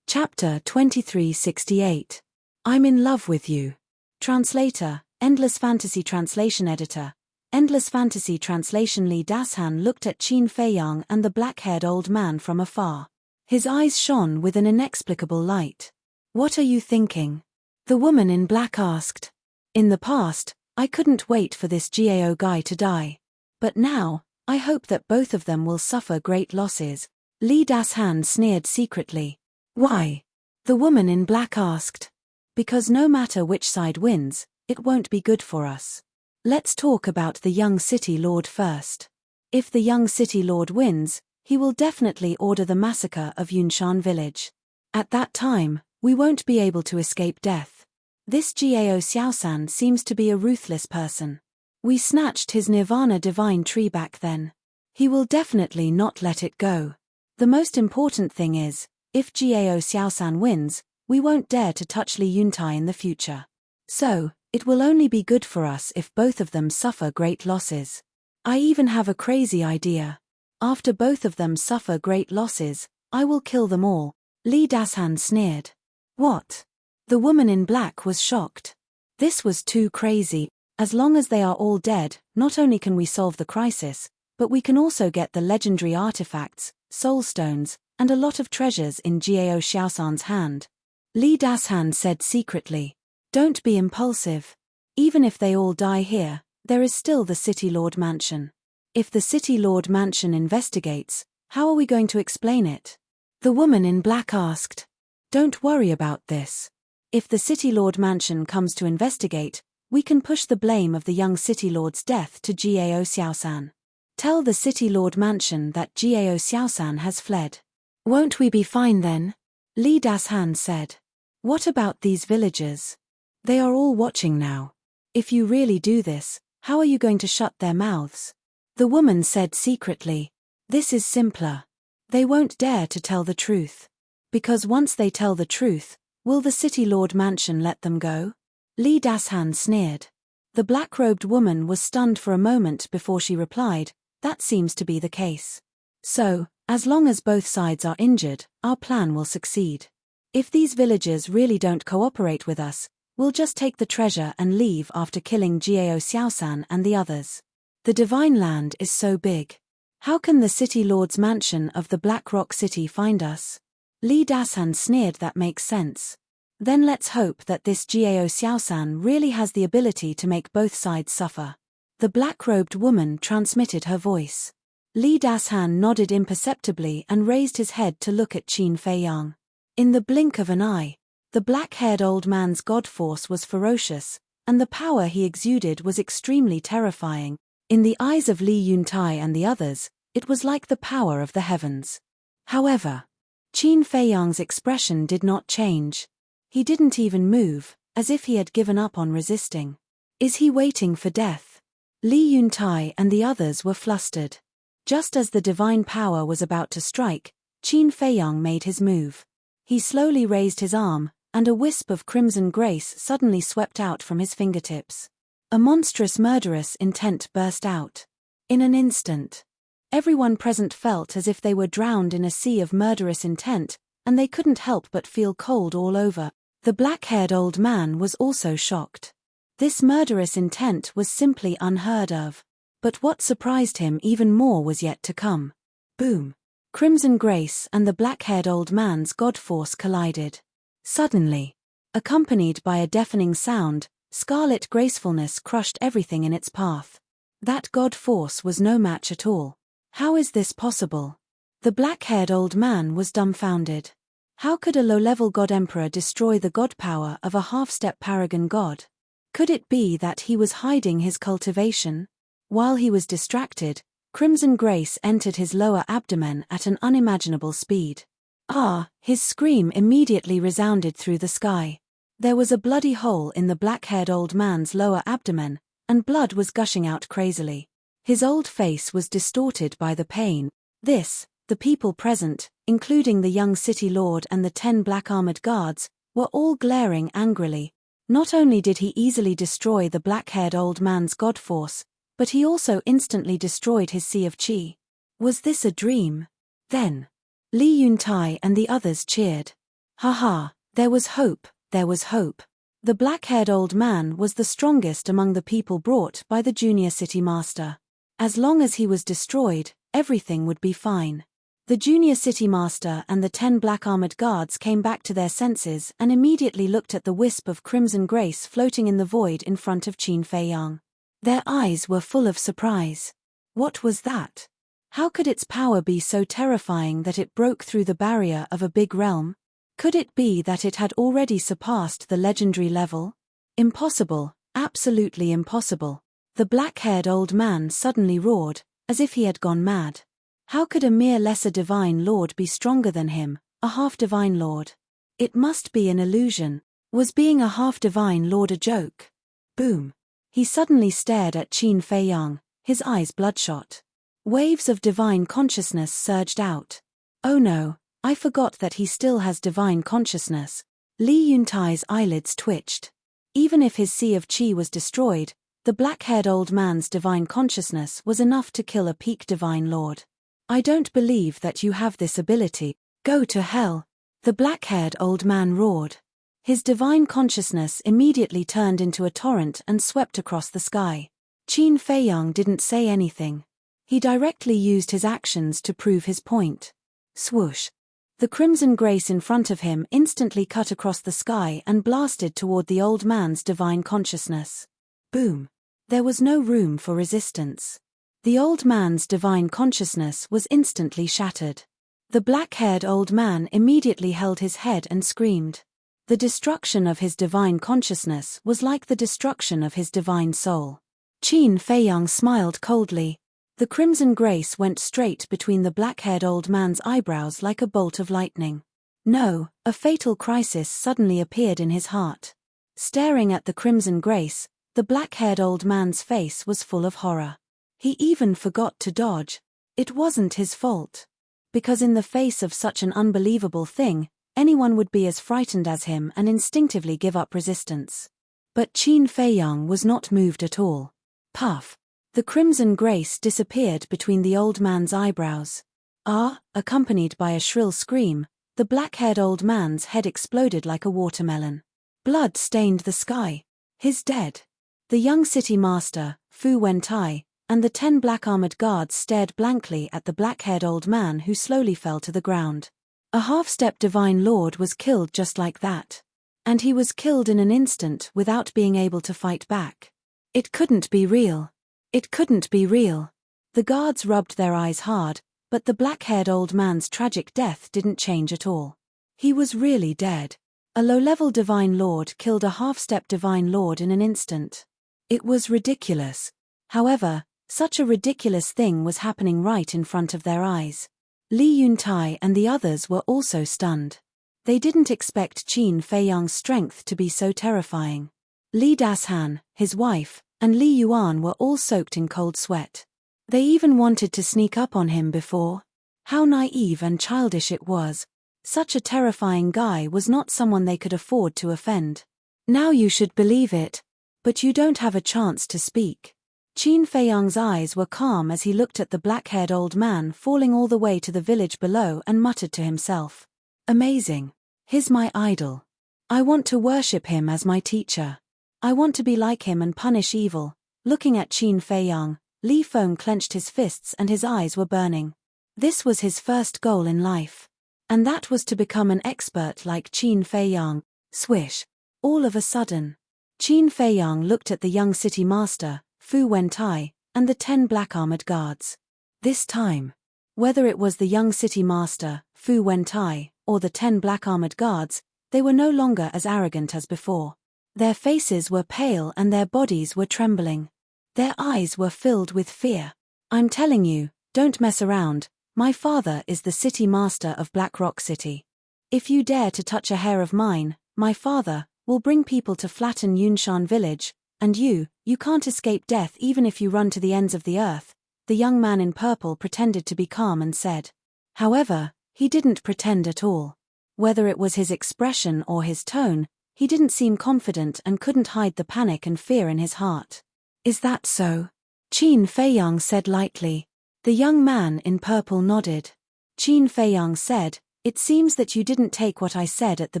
Chapter 2368. I'm in love with you. Translator, Endless Fantasy Translation Editor. Endless Fantasy Translation. Li Dashan looked at Qin Feiyang and the black-haired old man from afar. His eyes shone with an inexplicable light. What are you thinking? The woman in black asked. In the past, I couldn't wait for this Gao guy to die. But now, I hope that both of them will suffer great losses. Li Dashan sneered secretly. Why? The woman in black asked. Because no matter which side wins, it won't be good for us. Let's talk about the young city lord first. If the young city lord wins, he will definitely order the massacre of Yunshan village. At that time, we won't be able to escape death. This Gao Xiaosan seems to be a ruthless person. We snatched his Nirvana divine tree back then. He will definitely not let it go. The most important thing is, if Gao Xiaosan wins, we won't dare to touch Li Yuntai in the future. So, it will only be good for us if both of them suffer great losses. I even have a crazy idea. After both of them suffer great losses, I will kill them all. Li Dashan sneered. What? The woman in black was shocked. This was too crazy. As long as they are all dead, not only can we solve the crisis, but we can also get the legendary artifacts, soul stones, and a lot of treasures in Gao Xiaosan's hand. Li Dashan said secretly. Don't be impulsive. Even if they all die here, there is still the City Lord Mansion. If the City Lord Mansion investigates, how are we going to explain it? The woman in black asked. Don't worry about this. If the City Lord Mansion comes to investigate, we can push the blame of the young City Lord's death to Gao Xiaosan. Tell the City Lord Mansion that Gao Xiaosan has fled. Won't we be fine then? Li Dashan said. What about these villagers? They are all watching now. If you really do this, how are you going to shut their mouths? The woman said secretly. This is simpler. They won't dare to tell the truth. Because once they tell the truth, will the City Lord Mansion let them go? Li Dashan sneered. The black-robed woman was stunned for a moment before she replied, that seems to be the case. So, as long as both sides are injured, our plan will succeed. If these villagers really don't cooperate with us, we'll just take the treasure and leave after killing Jiao Xiaosan and the others. The Divine Land is so big. How can the City Lord's mansion of the Black Rock City find us? Li Dashan sneered. That makes sense. Then let's hope that this Jiao Xiaosan really has the ability to make both sides suffer. The black-robed woman transmitted her voice. Li Dashan nodded imperceptibly and raised his head to look at Qin Feiyang. In the blink of an eye, the black-haired old man's god force was ferocious, and the power he exuded was extremely terrifying. In the eyes of Li Yuntai and the others, it was like the power of the heavens. However, Qin Feiyang's expression did not change. He didn't even move, as if he had given up on resisting. Is he waiting for death? Li Yuntai and the others were flustered. Just as the divine power was about to strike, Qin Feiyang made his move. He slowly raised his arm, and a wisp of crimson grace suddenly swept out from his fingertips. A monstrous murderous intent burst out. In an instant, everyone present felt as if they were drowned in a sea of murderous intent, and they couldn't help but feel cold all over. The black-haired old man was also shocked. This murderous intent was simply unheard of. But what surprised him even more was yet to come. Boom! Crimson Grace and the black-haired old man's god force collided. Suddenly, accompanied by a deafening sound, scarlet gracefulness crushed everything in its path. That god force was no match at all. How is this possible? The black-haired old man was dumbfounded. How could a low-level god-emperor destroy the god power of a half-step paragon god? Could it be that he was hiding his cultivation? While he was distracted, Crimson Grace entered his lower abdomen at an unimaginable speed. Ah! His scream immediately resounded through the sky. There was a bloody hole in the black-haired old man's lower abdomen, and blood was gushing out crazily. His old face was distorted by the pain. The people present, including the young city lord and the 10 black-armored guards, were all glaring angrily. Not only did he easily destroy the black-haired old man's god force, but he also instantly destroyed his sea of qi. Was this a dream? Then, Li Yuntai and the others cheered. Ha! There was hope, there was hope. The black-haired old man was the strongest among the people brought by the junior city master. As long as he was destroyed, everything would be fine. The junior city master and the 10 black-armored guards came back to their senses and immediately looked at the wisp of crimson grace floating in the void in front of Qin Feiyang. Their eyes were full of surprise. What was that? How could its power be so terrifying that it broke through the barrier of a big realm? Could it be that it had already surpassed the legendary level? Impossible, absolutely impossible. The black-haired old man suddenly roared, as if he had gone mad. How could a mere lesser divine lord be stronger than him, a half-divine lord? It must be an illusion. Was being a half-divine lord a joke? Boom! He suddenly stared at Qin Feiyang, his eyes bloodshot. Waves of divine consciousness surged out. Oh no, I forgot that he still has divine consciousness. Li Yuntai's eyelids twitched. Even if his sea of qi was destroyed, the black-haired old man's divine consciousness was enough to kill a peak divine lord. I don't believe that you have this ability. Go to hell! The black-haired old man roared. His divine consciousness immediately turned into a torrent and swept across the sky. Qin Feiyang didn't say anything. He directly used his actions to prove his point. Swoosh! The crimson grace in front of him instantly cut across the sky and blasted toward the old man's divine consciousness. Boom! There was no room for resistance. The old man's divine consciousness was instantly shattered. The black-haired old man immediately held his head and screamed. The destruction of his divine consciousness was like the destruction of his divine soul. Qin Feiyang smiled coldly. The crimson grace went straight between the black-haired old man's eyebrows like a bolt of lightning. No, a fatal crisis suddenly appeared in his heart. Staring at the crimson grace, The black-haired old man's face was full of horror. He even forgot to dodge. It wasn't his fault. Because in the face of such an unbelievable thing, anyone would be as frightened as him and instinctively give up resistance. But Qin Feiyang was not moved at all. Puff! The crimson grace disappeared between the old man's eyebrows. Ah! Accompanied by a shrill scream, the black-haired old man's head exploded like a watermelon. Blood stained the sky. He's dead. The young city master, Fu Wentai, and the 10 black-armored guards stared blankly at the black-haired old man who slowly fell to the ground. A half-step divine lord was killed just like that. And he was killed in an instant without being able to fight back. It couldn't be real. It couldn't be real. The guards rubbed their eyes hard, but the black-haired old man's tragic death didn't change at all. He was really dead. A low-level divine lord killed a half-step divine lord in an instant. It was ridiculous. However, such a ridiculous thing was happening right in front of their eyes. Li Yuntai and the others were also stunned. They didn't expect Qin Feiyang's strength to be so terrifying. Li Dashan, his wife, and Li Yuan were all soaked in cold sweat. They even wanted to sneak up on him before. How naive and childish it was. Such a terrifying guy was not someone they could afford to offend. Now you should believe it. But you don't have a chance to speak. Qin Feiyang's eyes were calm as he looked at the black-haired old man falling all the way to the village below and muttered to himself. Amazing. He's my idol. I want to worship him as my teacher. I want to be like him and punish evil. Looking at Qin Feiyang, Li Feng clenched his fists and his eyes were burning. This was his first goal in life. And that was to become an expert like Qin Feiyang. Swish. All of a sudden. Qin Feiyang looked at the young city master, Fu Wentai, and the 10 black-armored guards. This time. Whether it was the young city master, Fu Wentai, or the 10 black-armored guards, they were no longer as arrogant as before. Their faces were pale and their bodies were trembling. Their eyes were filled with fear. I'm telling you, don't mess around. My father is the city master of Black Rock City. If you dare to touch a hair of mine, my father will bring people to flatten Yunshan village, and you can't escape death even if you run to the ends of the earth. The young man in purple pretended to be calm and said. However, he didn't pretend at all. Whether it was his expression or his tone, he didn't seem confident and couldn't hide the panic and fear in his heart. Is that so? Qin Feiyang said lightly. The young man in purple nodded. Qin Feiyang said, it seems that you didn't take what I said at the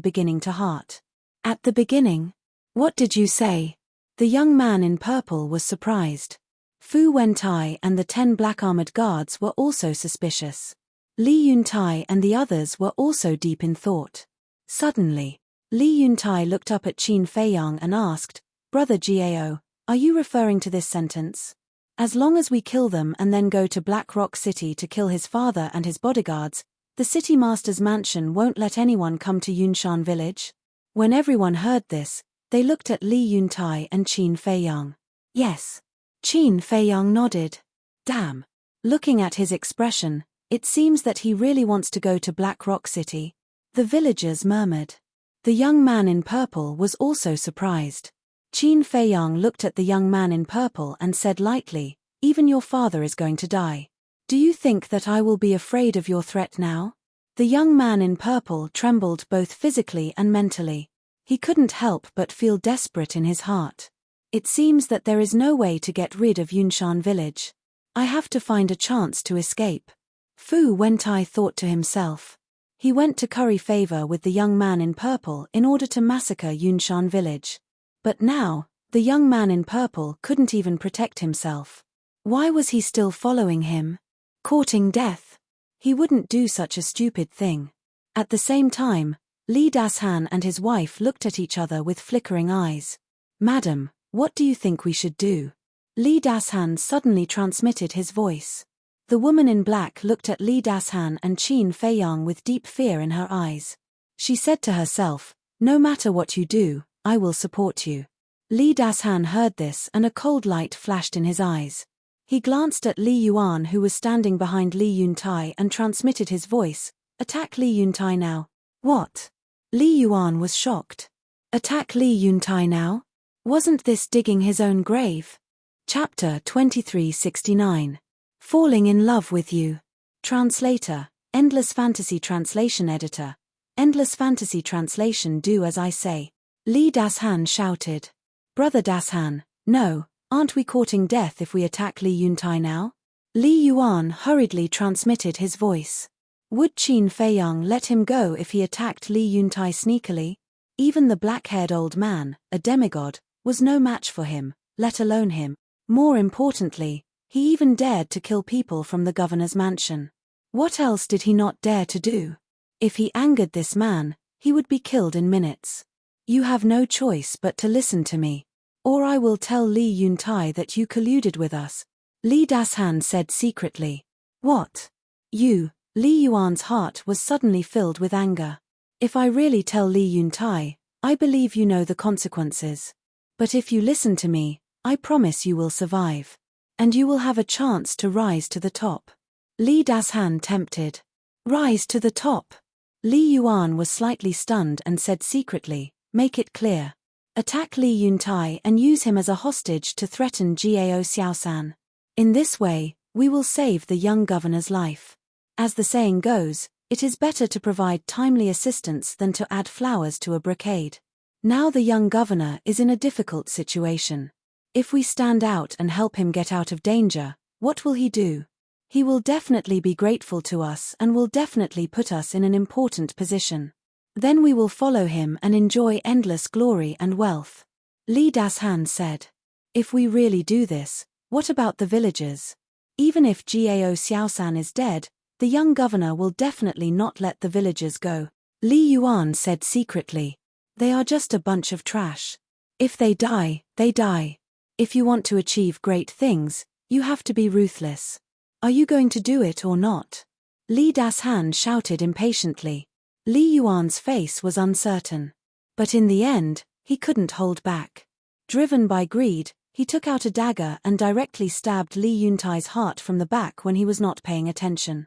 beginning to heart. At the beginning? What did you say? The young man in purple was surprised. Fu Wentai and the 10 black-armored guards were also suspicious. Li Yuntai and the others were also deep in thought. Suddenly, Li Yuntai looked up at Qin Feiyang and asked, Brother Gao, are you referring to this sentence? As long as we kill them and then go to Black Rock City to kill his father and his bodyguards, the city master's mansion won't let anyone come to Yunshan village? When everyone heard this, they looked at Li Yuntai and Qin Feiyang. Yes. Qin Feiyang nodded. Damn. Looking at his expression, it seems that he really wants to go to Black Rock City. The villagers murmured. The young man in purple was also surprised. Qin Feiyang looked at the young man in purple and said lightly, even your father is going to die. Do you think that I will be afraid of your threat now? The young man in purple trembled both physically and mentally. He couldn't help but feel desperate in his heart. It seems that there is no way to get rid of Yunshan village. I have to find a chance to escape. Fu Wentai thought to himself. He went to curry favor with the young man in purple in order to massacre Yunshan village. But now, the young man in purple couldn't even protect himself. Why was he still following him? Courting death. He wouldn't do such a stupid thing. At the same time, Li Dashan and his wife looked at each other with flickering eyes. Madam, what do you think we should do? Li Dashan suddenly transmitted his voice. The woman in black looked at Li Dashan and Qin Feiyang with deep fear in her eyes. She said to herself, no matter what you do, I will support you. Li Dashan heard this and a cold light flashed in his eyes. He glanced at Li Yuan who was standing behind Li Yuntai and transmitted his voice, attack Li Yuntai now. What? Li Yuan was shocked. Attack Li Yuntai now? Wasn't this digging his own grave? Chapter 2369. Falling in Love with You. Translator, Endless Fantasy Translation Editor. Endless Fantasy Translation. Do as I say. Li Dashan shouted. Brother Dashan, no, aren't we courting death if we attack Li Yuntai now? Li Yuan hurriedly transmitted his voice. Would Qin Feiyang let him go if he attacked Li Yuntai sneakily? Even the black-haired old man, a demigod, was no match for him, let alone him. More importantly, he even dared to kill people from the governor's mansion. What else did he not dare to do? If he angered this man, he would be killed in minutes. You have no choice but to listen to me. Or I will tell Li Yuntai that you colluded with us, Li Dashan said secretly. What? You? Li Yuan's heart was suddenly filled with anger. If I really tell Li Yuntai, I believe you know the consequences. But if you listen to me, I promise you will survive. And you will have a chance to rise to the top. Li Dashan tempted. Rise to the top. Li Yuan was slightly stunned and said secretly, make it clear. Attack Li Yuntai and use him as a hostage to threaten Gao Xiaosan. In this way, we will save the young governor's life. As the saying goes, it is better to provide timely assistance than to add flowers to a brocade. Now the young governor is in a difficult situation. If we stand out and help him get out of danger, what will he do? He will definitely be grateful to us and will definitely put us in an important position. Then we will follow him and enjoy endless glory and wealth. Li Dashan said. If we really do this, what about the villagers? Even if Gao Xiaosan is dead, the young governor will definitely not let the villagers go. Li Yuan said secretly. They are just a bunch of trash. If they die, they die. If you want to achieve great things, you have to be ruthless. Are you going to do it or not? Li Dashan shouted impatiently. Li Yuan's face was uncertain. But in the end, he couldn't hold back. Driven by greed, he took out a dagger and directly stabbed Li Yuntai's heart from the back when he was not paying attention.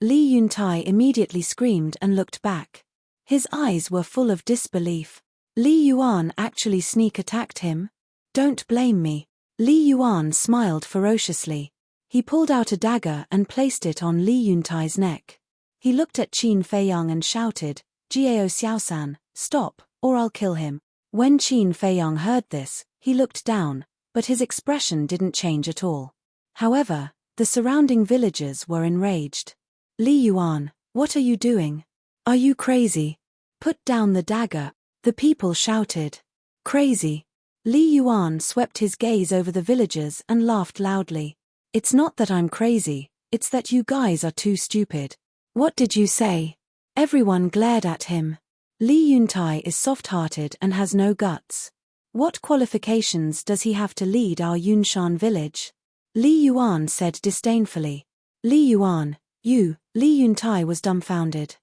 Li Yuntai immediately screamed and looked back. His eyes were full of disbelief. Li Yuan actually sneak attacked him? Don't blame me. Li Yuan smiled ferociously. He pulled out a dagger and placed it on Li Yuntai's neck. He looked at Qin Feiyang and shouted, Gao Xiaosan, stop, or I'll kill him. When Qin Feiyang heard this, he looked down, but his expression didn't change at all. However, the surrounding villagers were enraged. Li Yuan, what are you doing? Are you crazy? Put down the dagger, the people shouted. Crazy? Li Yuan swept his gaze over the villagers and laughed loudly. It's not that I'm crazy, it's that you guys are too stupid. What did you say? Everyone glared at him. Li Yuntai is soft-hearted and has no guts. What qualifications does he have to lead our Yunshan village? Li Yuan said disdainfully. Li Yuan, you, Li Yuntai was dumbfounded.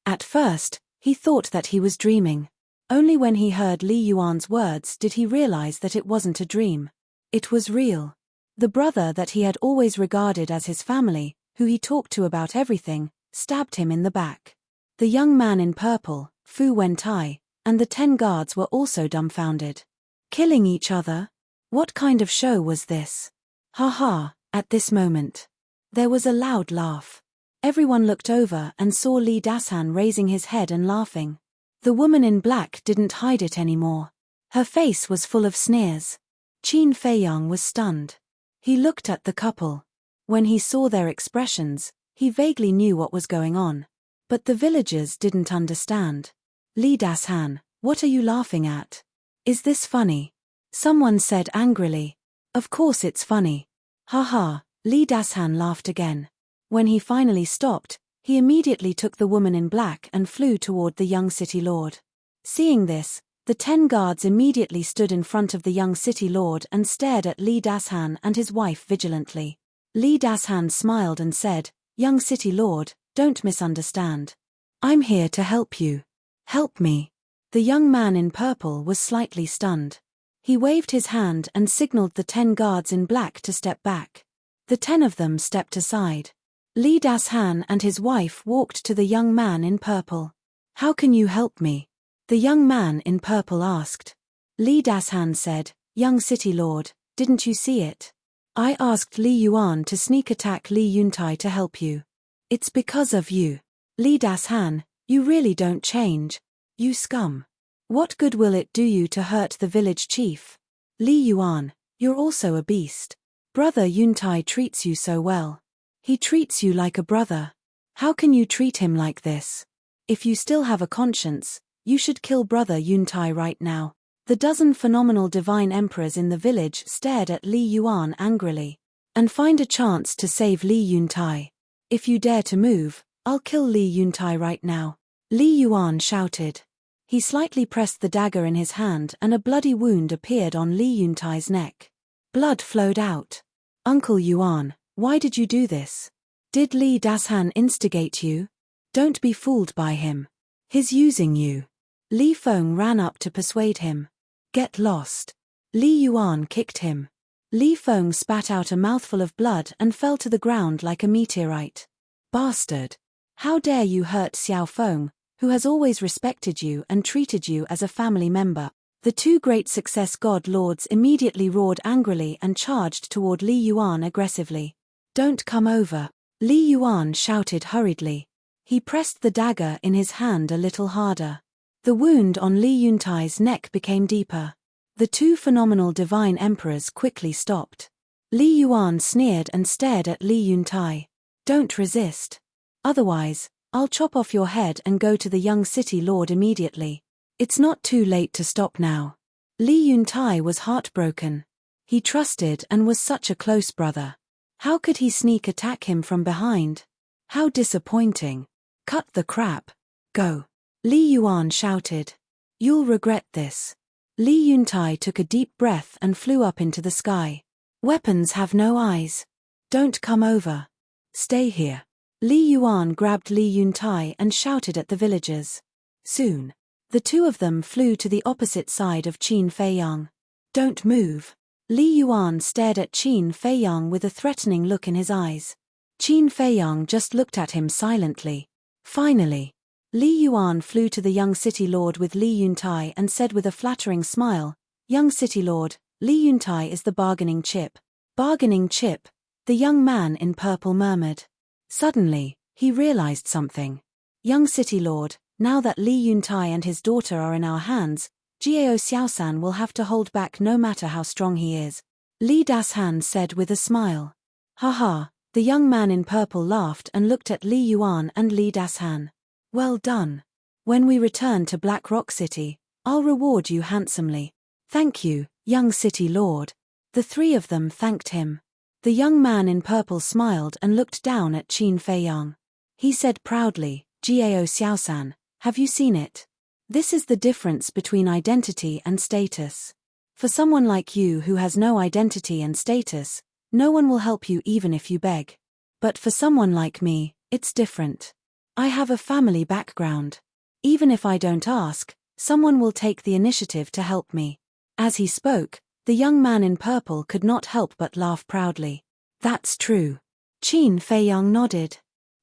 At first, he thought that he was dreaming. Only when he heard Li Yuan's words did he realize that it wasn't a dream. It was real. The brother that he had always regarded as his family, who he talked to about everything, stabbed him in the back. The young man in purple, Fu Wentai, and the 10 guards were also dumbfounded. Killing each other? What kind of show was this? Ha ha, at this moment. There was a loud laugh. Everyone looked over and saw Li Dashan raising his head and laughing. The woman in black didn't hide it anymore. Her face was full of sneers. Qin Feiyang was stunned. He looked at the couple. When he saw their expressions, he vaguely knew what was going on. But the villagers didn't understand. Li Dashan, what are you laughing at? Is this funny? Someone said angrily. Of course it's funny. Ha ha, Li Dashan laughed again. When he finally stopped, he immediately took the woman in black and flew toward the young city lord. Seeing this, the 10 guards immediately stood in front of the young city lord and stared at Li Dashan and his wife vigilantly. Li Dashan smiled and said, Young city lord, don't misunderstand. I'm here to help you. Help me. The young man in purple was slightly stunned. He waved his hand and signaled the 10 guards in black to step back. The 10 of them stepped aside. Li Dashan and his wife walked to the young man in purple. How can you help me? The young man in purple asked. Li Dashan said, "Young city lord, didn't you see it? I asked Li Yuan to sneak attack Li Yuntai to help you. It's because of you. Li Dashan, you really don't change. You scum. What good will it do you to hurt the village chief? Li Yuan, you're also a beast. Brother Yuntai treats you so well. He treats you like a brother. How can you treat him like this? If you still have a conscience, you should kill brother Yuntai right now." The dozen phenomenal divine emperors in the village stared at Li Yuan angrily. "And find a chance to save Li Yuntai. If you dare to move, I'll kill Li Yuntai right now," Li Yuan shouted. He slightly pressed the dagger in his hand and a bloody wound appeared on Li Yuntai's neck. Blood flowed out. "Uncle Yuan, why did you do this? Did Li Dashan instigate you? Don't be fooled by him. He's using you." Li Feng ran up to persuade him. "Get lost." Li Yuan kicked him. Li Feng spat out a mouthful of blood and fell to the ground like a meteorite. "Bastard! How dare you hurt Xiao Feng, who has always respected you and treated you as a family member." The two great success god lords immediately roared angrily and charged toward Li Yuan aggressively. "Don't come over," Li Yuan shouted hurriedly. He pressed the dagger in his hand a little harder. The wound on Li Yuntai's neck became deeper. The two phenomenal divine emperors quickly stopped. Li Yuan sneered and stared at Li Yuntai. "Don't resist. Otherwise, I'll chop off your head and go to the young city lord immediately. It's not too late to stop now." Li Yuntai was heartbroken. He trusted and was such a close brother. How could he sneak attack him from behind? How disappointing. "Cut the crap. Go," Li Yuan shouted. "You'll regret this." Li Yuntai took a deep breath and flew up into the sky. "Weapons have no eyes. Don't come over. Stay here." Li Yuan grabbed Li Yuntai and shouted at the villagers. Soon, the two of them flew to the opposite side of Qin Feiyang. "Don't move." Li Yuan stared at Qin Feiyang with a threatening look in his eyes. Qin Feiyang just looked at him silently. Finally, Li Yuan flew to the young city lord with Li Yuntai and said with a flattering smile, "Young city lord, Li Yuntai is the bargaining chip." "Bargaining chip?" the young man in purple murmured. Suddenly, he realized something. "Young city lord, now that Li Yuntai and his daughter are in our hands, Jiao Xiaosan will have to hold back no matter how strong he is," Li Dashan said with a smile. "Haha," the young man in purple laughed and looked at Li Yuan and Li Dashan. "Well done. When we return to Black Rock City, I'll reward you handsomely." "Thank you, young city lord." The three of them thanked him. The young man in purple smiled and looked down at Qin Feiyang. He said proudly, "Jiao Xiaosan, have you seen it? This is the difference between identity and status. For someone like you who has no identity and status, no one will help you even if you beg. But for someone like me, it's different. I have a family background. Even if I don't ask, someone will take the initiative to help me." As he spoke, the young man in purple could not help but laugh proudly. "That's true." Qin Feiyang nodded.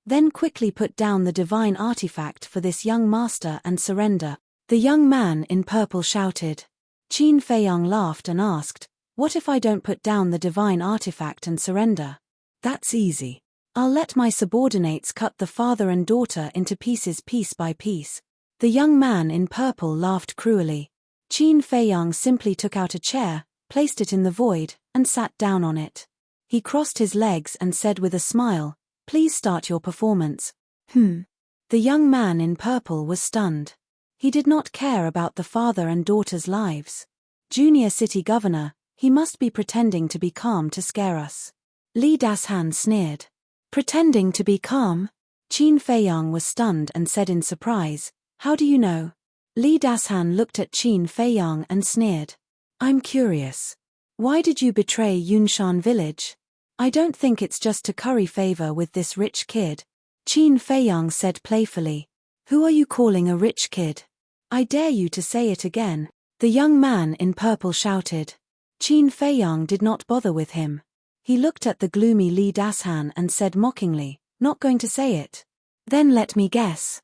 "Then quickly put down the divine artifact for this young master and surrender," the young man in purple shouted. Qin Feiyang laughed and asked, "What if I don't put down the divine artifact and surrender?" "That's easy. I'll let my subordinates cut the father and daughter into pieces piece by piece." The young man in purple laughed cruelly. Qin Feiyang simply took out a chair, placed it in the void, and sat down on it. He crossed his legs and said with a smile, "Please start your performance." The young man in purple was stunned. He did not care about the father and daughter's lives. Junior city governor, he must be pretending to be calm to scare us. Li Dashan sneered. "Pretending to be calm?" Qin Feiyang was stunned and said in surprise, "How do you know?" Li Dashan looked at Qin Feiyang and sneered. "I'm curious. Why did you betray Yunshan village? I don't think it's just to curry favor with this rich kid." Qin Feiyang said playfully. "Who are you calling a rich kid? I dare you to say it again," the young man in purple shouted. Qin Feiyang did not bother with him. He looked at the gloomy Li Dashan and said mockingly, "Not going to say it? Then let me guess.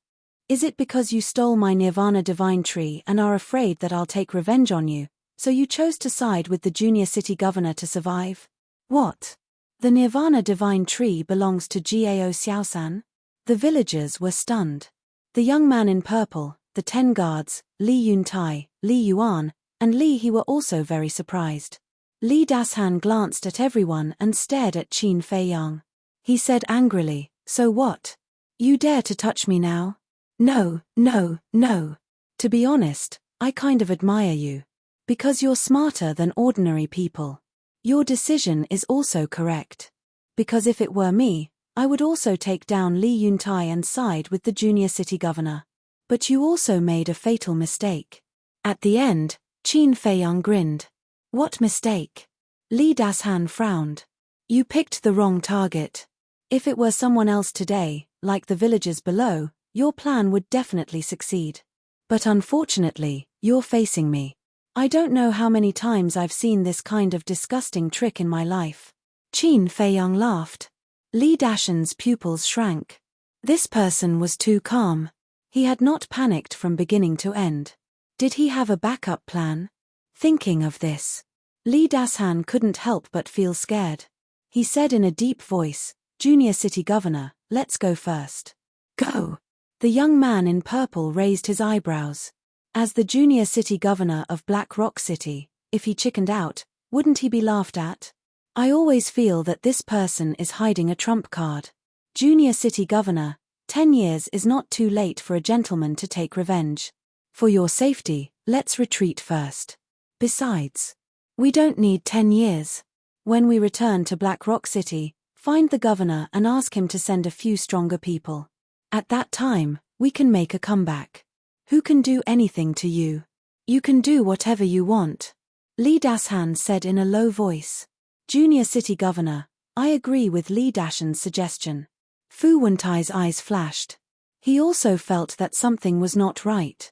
Is it because you stole my Nirvana divine tree and are afraid that I'll take revenge on you, So you chose to side with the junior city governor to survive? What? The Nirvana divine tree belongs to Gao Xiaosan? The villagers were stunned. The young man in purple, the 10 guards, Li Yuntai, Li Yuan, and Li He were also very surprised. Li Dashan glanced at everyone and stared at Qin Feiyang. He said angrily, "So what? You dare to touch me now? No, no, no. To be honest, I kind of admire you. Because you're smarter than ordinary people. Your decision is also correct. Because if it were me, I would also take down Li Yuntai and side with the junior city governor. But you also made a fatal mistake." At the end, Qin Feiyang grinned. "What mistake?" Li Dashan frowned. "You picked the wrong target. If it were someone else today, like the villagers below, your plan would definitely succeed. But unfortunately, you're facing me. I don't know how many times I've seen this kind of disgusting trick in my life." Qin Feiyang laughed. Li Dashan's pupils shrank. This person was too calm. He had not panicked from beginning to end. Did he have a backup plan? Thinking of this, Li Dashan couldn't help but feel scared. He said in a deep voice, "Junior city governor, let's go first." "Go." The young man in purple raised his eyebrows. As the junior city governor of Black Rock City, if he chickened out, wouldn't he be laughed at? "I always feel that this person is hiding a trump card. Junior city governor, 10 years is not too late for a gentleman to take revenge. For your safety, let's retreat first. Besides, we don't need 10 years. When we return to Black Rock City, find the governor and ask him to send a few stronger people. At that time, we can make a comeback. Who can do anything to you? You can do whatever you want." Li Dashan said in a low voice. "Junior city governor, I agree with Li Dashan's suggestion." Fu Wentai's eyes flashed. He also felt that something was not right.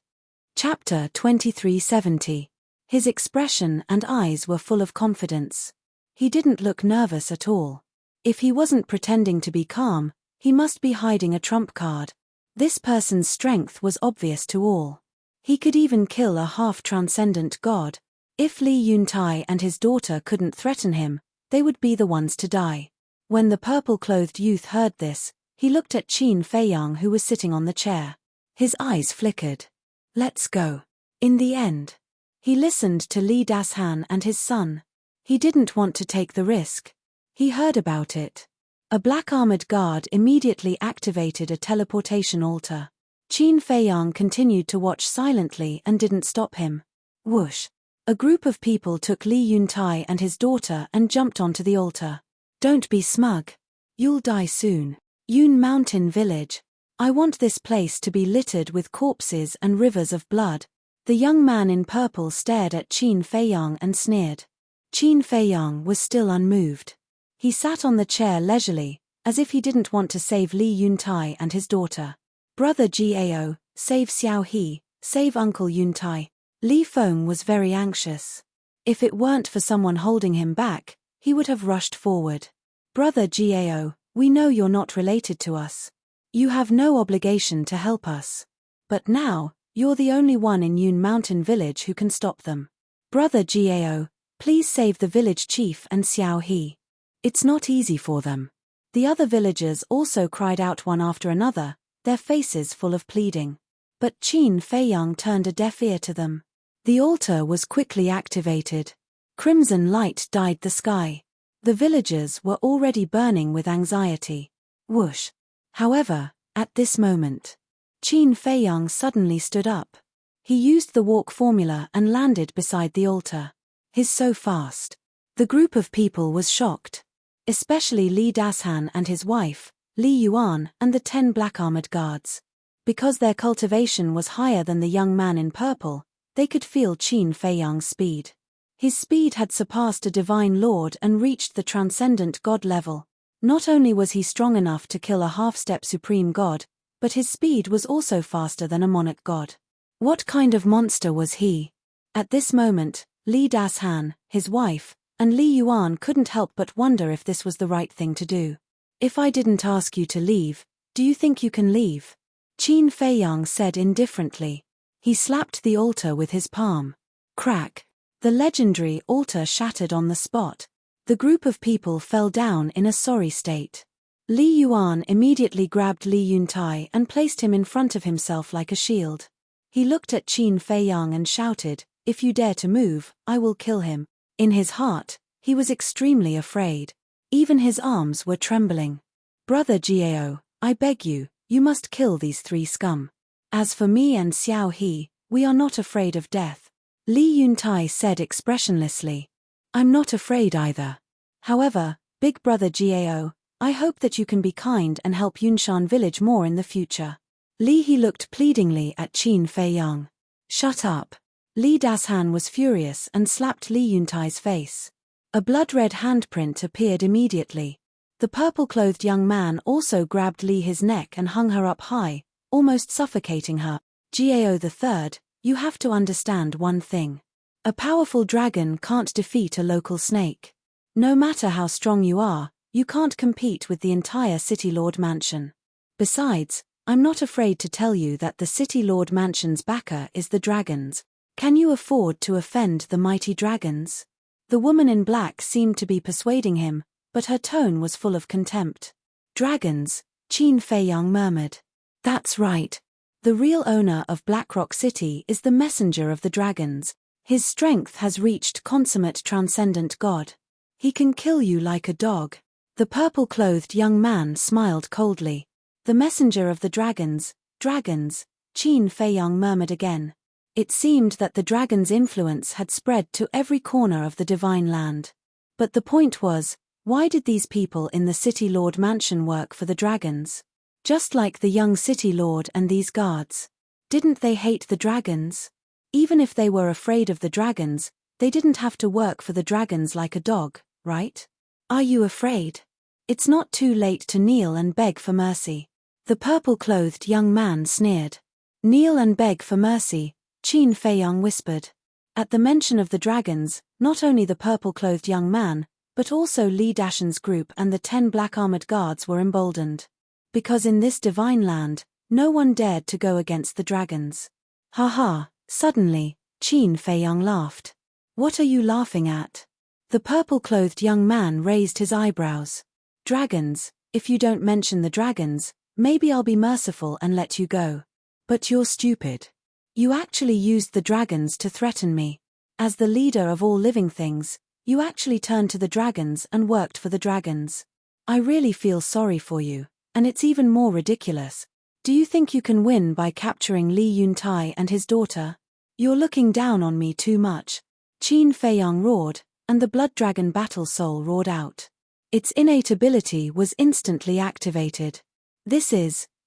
Chapter 2370. His expression and eyes were full of confidence. He didn't look nervous at all. If he wasn't pretending to be calm, he must be hiding a trump card. This person's strength was obvious to all. He could even kill a half-transcendent god. If Li Yuntai and his daughter couldn't threaten him, they would be the ones to die. When the purple-clothed youth heard this, he looked at Qin Feiyang who was sitting on the chair. His eyes flickered. "Let's go." In the end, he listened to Li Dashan and his son. He didn't want to take the risk. He heard about it. A black armored guard immediately activated a teleportation altar. Qin Feiyang continued to watch silently and didn't stop him. Whoosh! A group of people took Li Yuntai and his daughter and jumped onto the altar. "Don't be smug. You'll die soon. Yun Mountain Village. I want this place to be littered with corpses and rivers of blood." The young man in purple stared at Qin Feiyang and sneered. Qin Feiyang was still unmoved. He sat on the chair leisurely, as if he didn't want to save Li Yuntai and his daughter. "Brother Gao, save Xiao He, save Uncle Yuntai." Li Feng was very anxious. If it weren't for someone holding him back, he would have rushed forward. "Brother Gao, we know you're not related to us. You have no obligation to help us. But now, you're the only one in Yun Mountain Village who can stop them. Brother Gao, please save the village chief and Xiao He. It's not easy for them." The other villagers also cried out one after another, their faces full of pleading. But Qin Feiyang turned a deaf ear to them. The altar was quickly activated. Crimson light dyed the sky. The villagers were already burning with anxiety. Whoosh! However, at this moment, Qin Feiyang suddenly stood up. He used the walk formula and landed beside the altar. He's so fast. The group of people was shocked. Especially Li Dashan and his wife, Li Yuan, and the 10 black armored guards. Because their cultivation was higher than the young man in purple, they could feel Qin Feiyang's speed. His speed had surpassed a divine lord and reached the transcendent god level. Not only was he strong enough to kill a half-step supreme god, but his speed was also faster than a monarch god. What kind of monster was he? At this moment, Li Dashan, his wife, and Li Yuan couldn't help but wonder if this was the right thing to do. "If I didn't ask you to leave, do you think you can leave?" Qin Feiyang said indifferently. He slapped the altar with his palm. Crack! The legendary altar shattered on the spot. The group of people fell down in a sorry state. Li Yuan immediately grabbed Li Yuntai and placed him in front of himself like a shield. He looked at Qin Feiyang and shouted, "If you dare to move, I will kill him." In his heart, he was extremely afraid. Even his arms were trembling. "Brother Jiao, I beg you, you must kill these three scum. As for me and Xiao He, we are not afraid of death," Li Yuntai said expressionlessly. "I'm not afraid either. However, big brother Jiao, I hope that you can be kind and help Yunshan village more in the future." Li He looked pleadingly at Qin Feiyang. "Shut up." Li Dashan was furious and slapped Li Yuntai's face. A blood-red handprint appeared immediately. The purple-clothed young man also grabbed Li He's neck and hung her up high, almost suffocating her. "Jiao III, you have to understand one thing. A powerful dragon can't defeat a local snake. No matter how strong you are, you can't compete with the entire City Lord Mansion. Besides, I'm not afraid to tell you that the City Lord Mansion's backer is the dragons. Can you afford to offend the mighty dragons?" The woman in black seemed to be persuading him, but her tone was full of contempt. "Dragons," Qin Feiyang murmured. "That's right. The real owner of Blackrock City is the messenger of the dragons. His strength has reached consummate transcendent god. He can kill you like a dog." The purple-clothed young man smiled coldly. "The messenger of the dragons, Qin Feiyang murmured again. It seemed that the dragon's influence had spread to every corner of the divine land. But the point was, why did these people in the City Lord Mansion work for the dragons? Just like the young City Lord and these guards. Didn't they hate the dragons? Even if they were afraid of the dragons, they didn't have to work for the dragons like a dog, right? Are you afraid? It's not too late to kneel and beg for mercy." The purple-clothed young man sneered. "Kneel and beg for mercy," Qin Feiyang whispered. At the mention of the dragons, not only the purple-clothed young man, but also Li Dashan's group and the 10 black-armored guards were emboldened. Because in this divine land, no one dared to go against the dragons. "Ha ha," suddenly, Qin Feiyang laughed. "What are you laughing at?" The purple-clothed young man raised his eyebrows. "Dragons, if you don't mention the dragons, maybe I'll be merciful and let you go. But you're stupid. You actually used the dragons to threaten me. As the leader of all living things, you actually turned to the dragons and worked for the dragons. I really feel sorry for you, and it's even more ridiculous. Do you think you can win by capturing Li Yuntai and his daughter? You're looking down on me too much." Qin Feiyang roared, and the blood dragon battle soul roared out. Its innate ability was instantly activated.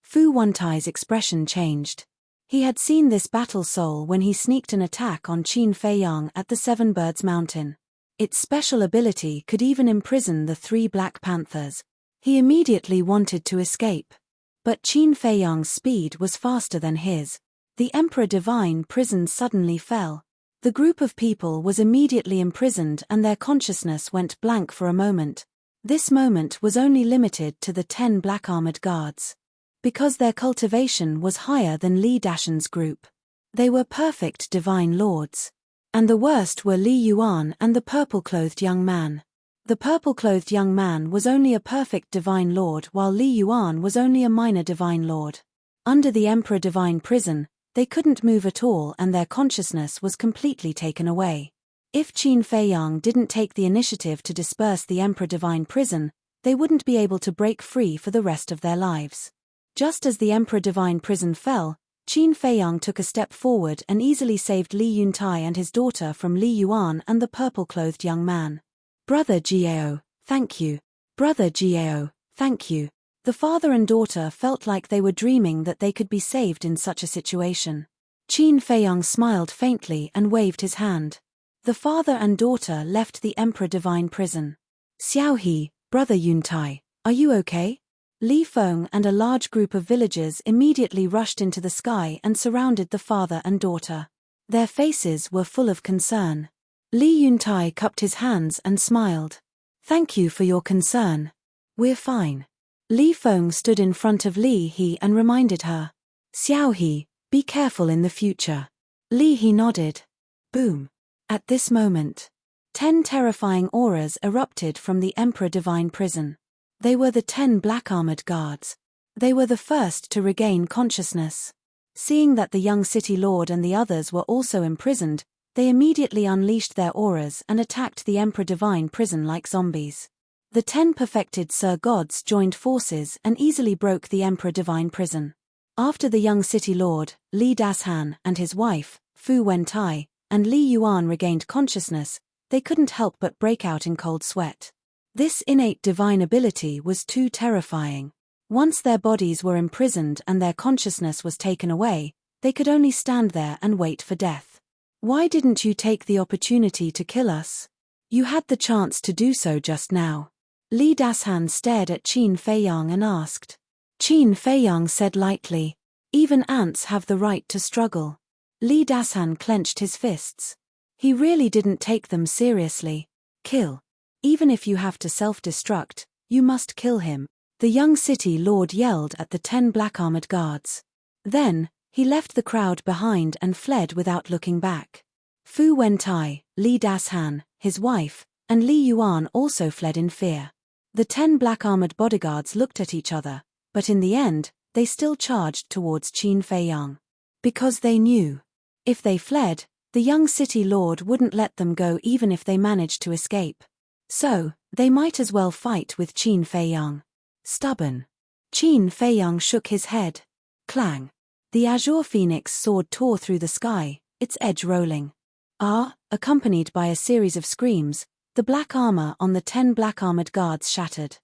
Fu Wantai's expression changed. He had seen this battle soul when he sneaked an attack on Qin Feiyang at the Seven Birds Mountain. Its special ability could even imprison the 3 Black Panthers. He immediately wanted to escape. But Qin Feiyang's speed was faster than his. The Emperor Divine prison suddenly fell. The group of people was immediately imprisoned and their consciousness went blank for a moment. This moment was only limited to the 10 black-armored guards. Because their cultivation was higher than Li Dashan's group. They were perfect divine lords. And the worst were Li Yuan and the purple-clothed young man. The purple-clothed young man was only a perfect divine lord while Li Yuan was only a minor divine lord. Under the Emperor Divine prison, they couldn't move at all and their consciousness was completely taken away. If Qin Feiyang didn't take the initiative to disperse the Emperor Divine prison, they wouldn't be able to break free for the rest of their lives. Just as the Emperor Divine prison fell, Qin Feiyang took a step forward and easily saved Li Yuntai and his daughter from Li Yuan and the purple-clothed young man. "Brother Jiao, thank you. Brother Jiao, thank you." The father and daughter felt like they were dreaming that they could be saved in such a situation. Qin Feiyang smiled faintly and waved his hand. The father and daughter left the Emperor Divine prison. "Xiao He, Brother Yuntai, are you okay?" Li Feng and a large group of villagers immediately rushed into the sky and surrounded the father and daughter. Their faces were full of concern. Li Yuntai cupped his hands and smiled. "Thank you for your concern. We're fine." Li Feng stood in front of Li He and reminded her. "Xiao He, be careful in the future." Li He nodded. Boom. At this moment, 10 terrifying auras erupted from the Emperor Divine prison. They were the 10 black-armored guards. They were the first to regain consciousness. Seeing that the young city lord and the others were also imprisoned, they immediately unleashed their auras and attacked the Emperor Divine prison like zombies. The 10 perfected Sir Gods joined forces and easily broke the Emperor Divine prison. After the young city lord, Li Dashan, and his wife, Fu Wentai, and Li Yuan regained consciousness, they couldn't help but break out in cold sweat. This innate divine ability was too terrifying. Once their bodies were imprisoned and their consciousness was taken away, they could only stand there and wait for death. Why didn't you take the opportunity to kill us? You had the chance to do so just now. Li Dashan stared at Qin Feiyang and asked. Qin Feiyang said lightly, even ants have the right to struggle. Li Dashan clenched his fists. He really didn't take them seriously. Kill. Even if you have to self-destruct, you must kill him. The young city lord yelled at the 10 black-armored guards. Then, he left the crowd behind and fled without looking back. Fu Wentai, Li Dashan, his wife, and Li Yuan also fled in fear. The 10 black-armored bodyguards looked at each other, but in the end, they still charged towards Qin Feiyang. Because they knew. If they fled, the young city lord wouldn't let them go even if they managed to escape. So, they might as well fight with Qin Feiyang. Stubborn. Qin Feiyang shook his head. Clang. The azure phoenix sword tore through the sky, its edge rolling. Accompanied by a series of screams, the black armor on the 10 black-armored guards shattered.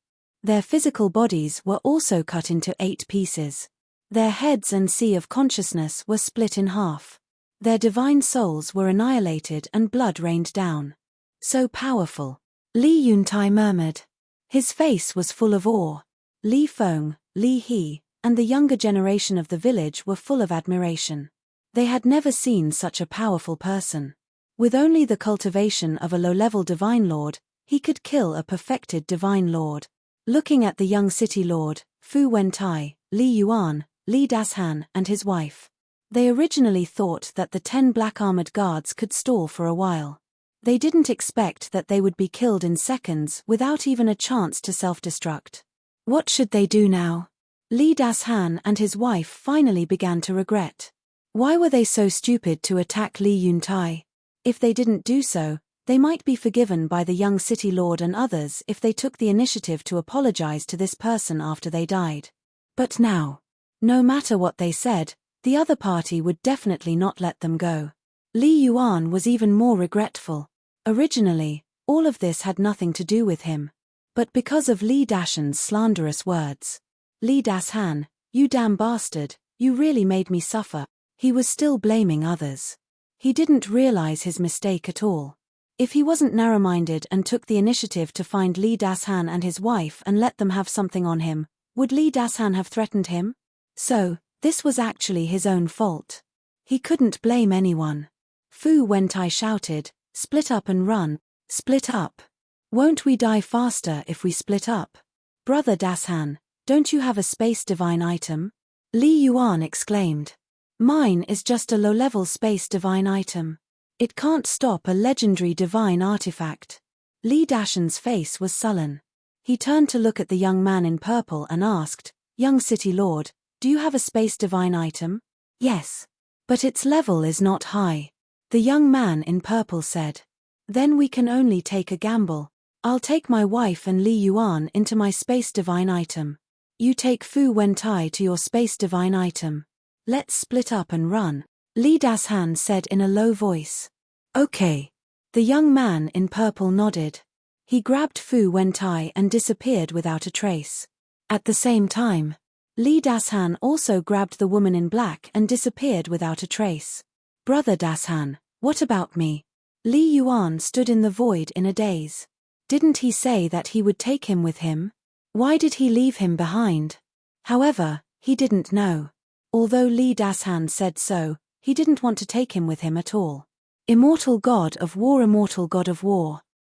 Their physical bodies were also cut into 8 pieces. Their heads and sea of consciousness were split in half. Their divine souls were annihilated and blood rained down. So powerful. Li Yuntai murmured. His face was full of awe. Li Feng, Li He, and the younger generation of the village were full of admiration. They had never seen such a powerful person. With only the cultivation of a low-level divine lord, he could kill a perfected divine lord. Looking at the young city lord, Fu Wentai, Li Yuan, Li Dashan, and his wife. They originally thought that the 10 black-armored guards could stall for a while. They didn't expect that they would be killed in seconds without even a chance to self-destruct. What should they do now? Li Dashan and his wife finally began to regret. Why were they so stupid to attack Li Yuntai? If they didn't do so, they might be forgiven by the young city lord and others if they took the initiative to apologize to this person after they died. But now, no matter what they said, the other party would definitely not let them go. Li Yuan was even more regretful. Originally, all of this had nothing to do with him. But because of Li Dashan's slanderous words. Li Dashan, you damn bastard, you really made me suffer. He was still blaming others. He didn't realize his mistake at all. If he wasn't narrow-minded and took the initiative to find Li Dashan and his wife and let them have something on him, would Li Dashan have threatened him? So, this was actually his own fault. He couldn't blame anyone. Fu Wentai shouted, split up and run. Split up. Won't we die faster if we split up? Brother Dashan, don't you have a space divine item? Li Yuan exclaimed. Mine is just a low-level space divine item. It can't stop a legendary divine artifact. Li Dashan's face was sullen. He turned to look at the young man in purple and asked, Young City Lord, do you have a space divine item? Yes. But its level is not high. The young man in purple said. Then we can only take a gamble. I'll take my wife and Li Yuan into my space divine item. You take Fu Wentai to your space divine item. Let's split up and run, Li Dashan said in a low voice. Okay. The young man in purple nodded. He grabbed Fu Wentai and disappeared without a trace. At the same time, Li Dashan also grabbed the woman in black and disappeared without a trace. Brother Dashan, what about me? Li Yuan stood in the void in a daze. Didn't he say that he would take him with him? Why did he leave him behind? However, he didn't know. Although Li Dashan said so, he didn't want to take him with him at all. Immortal God of War, immortal God of War.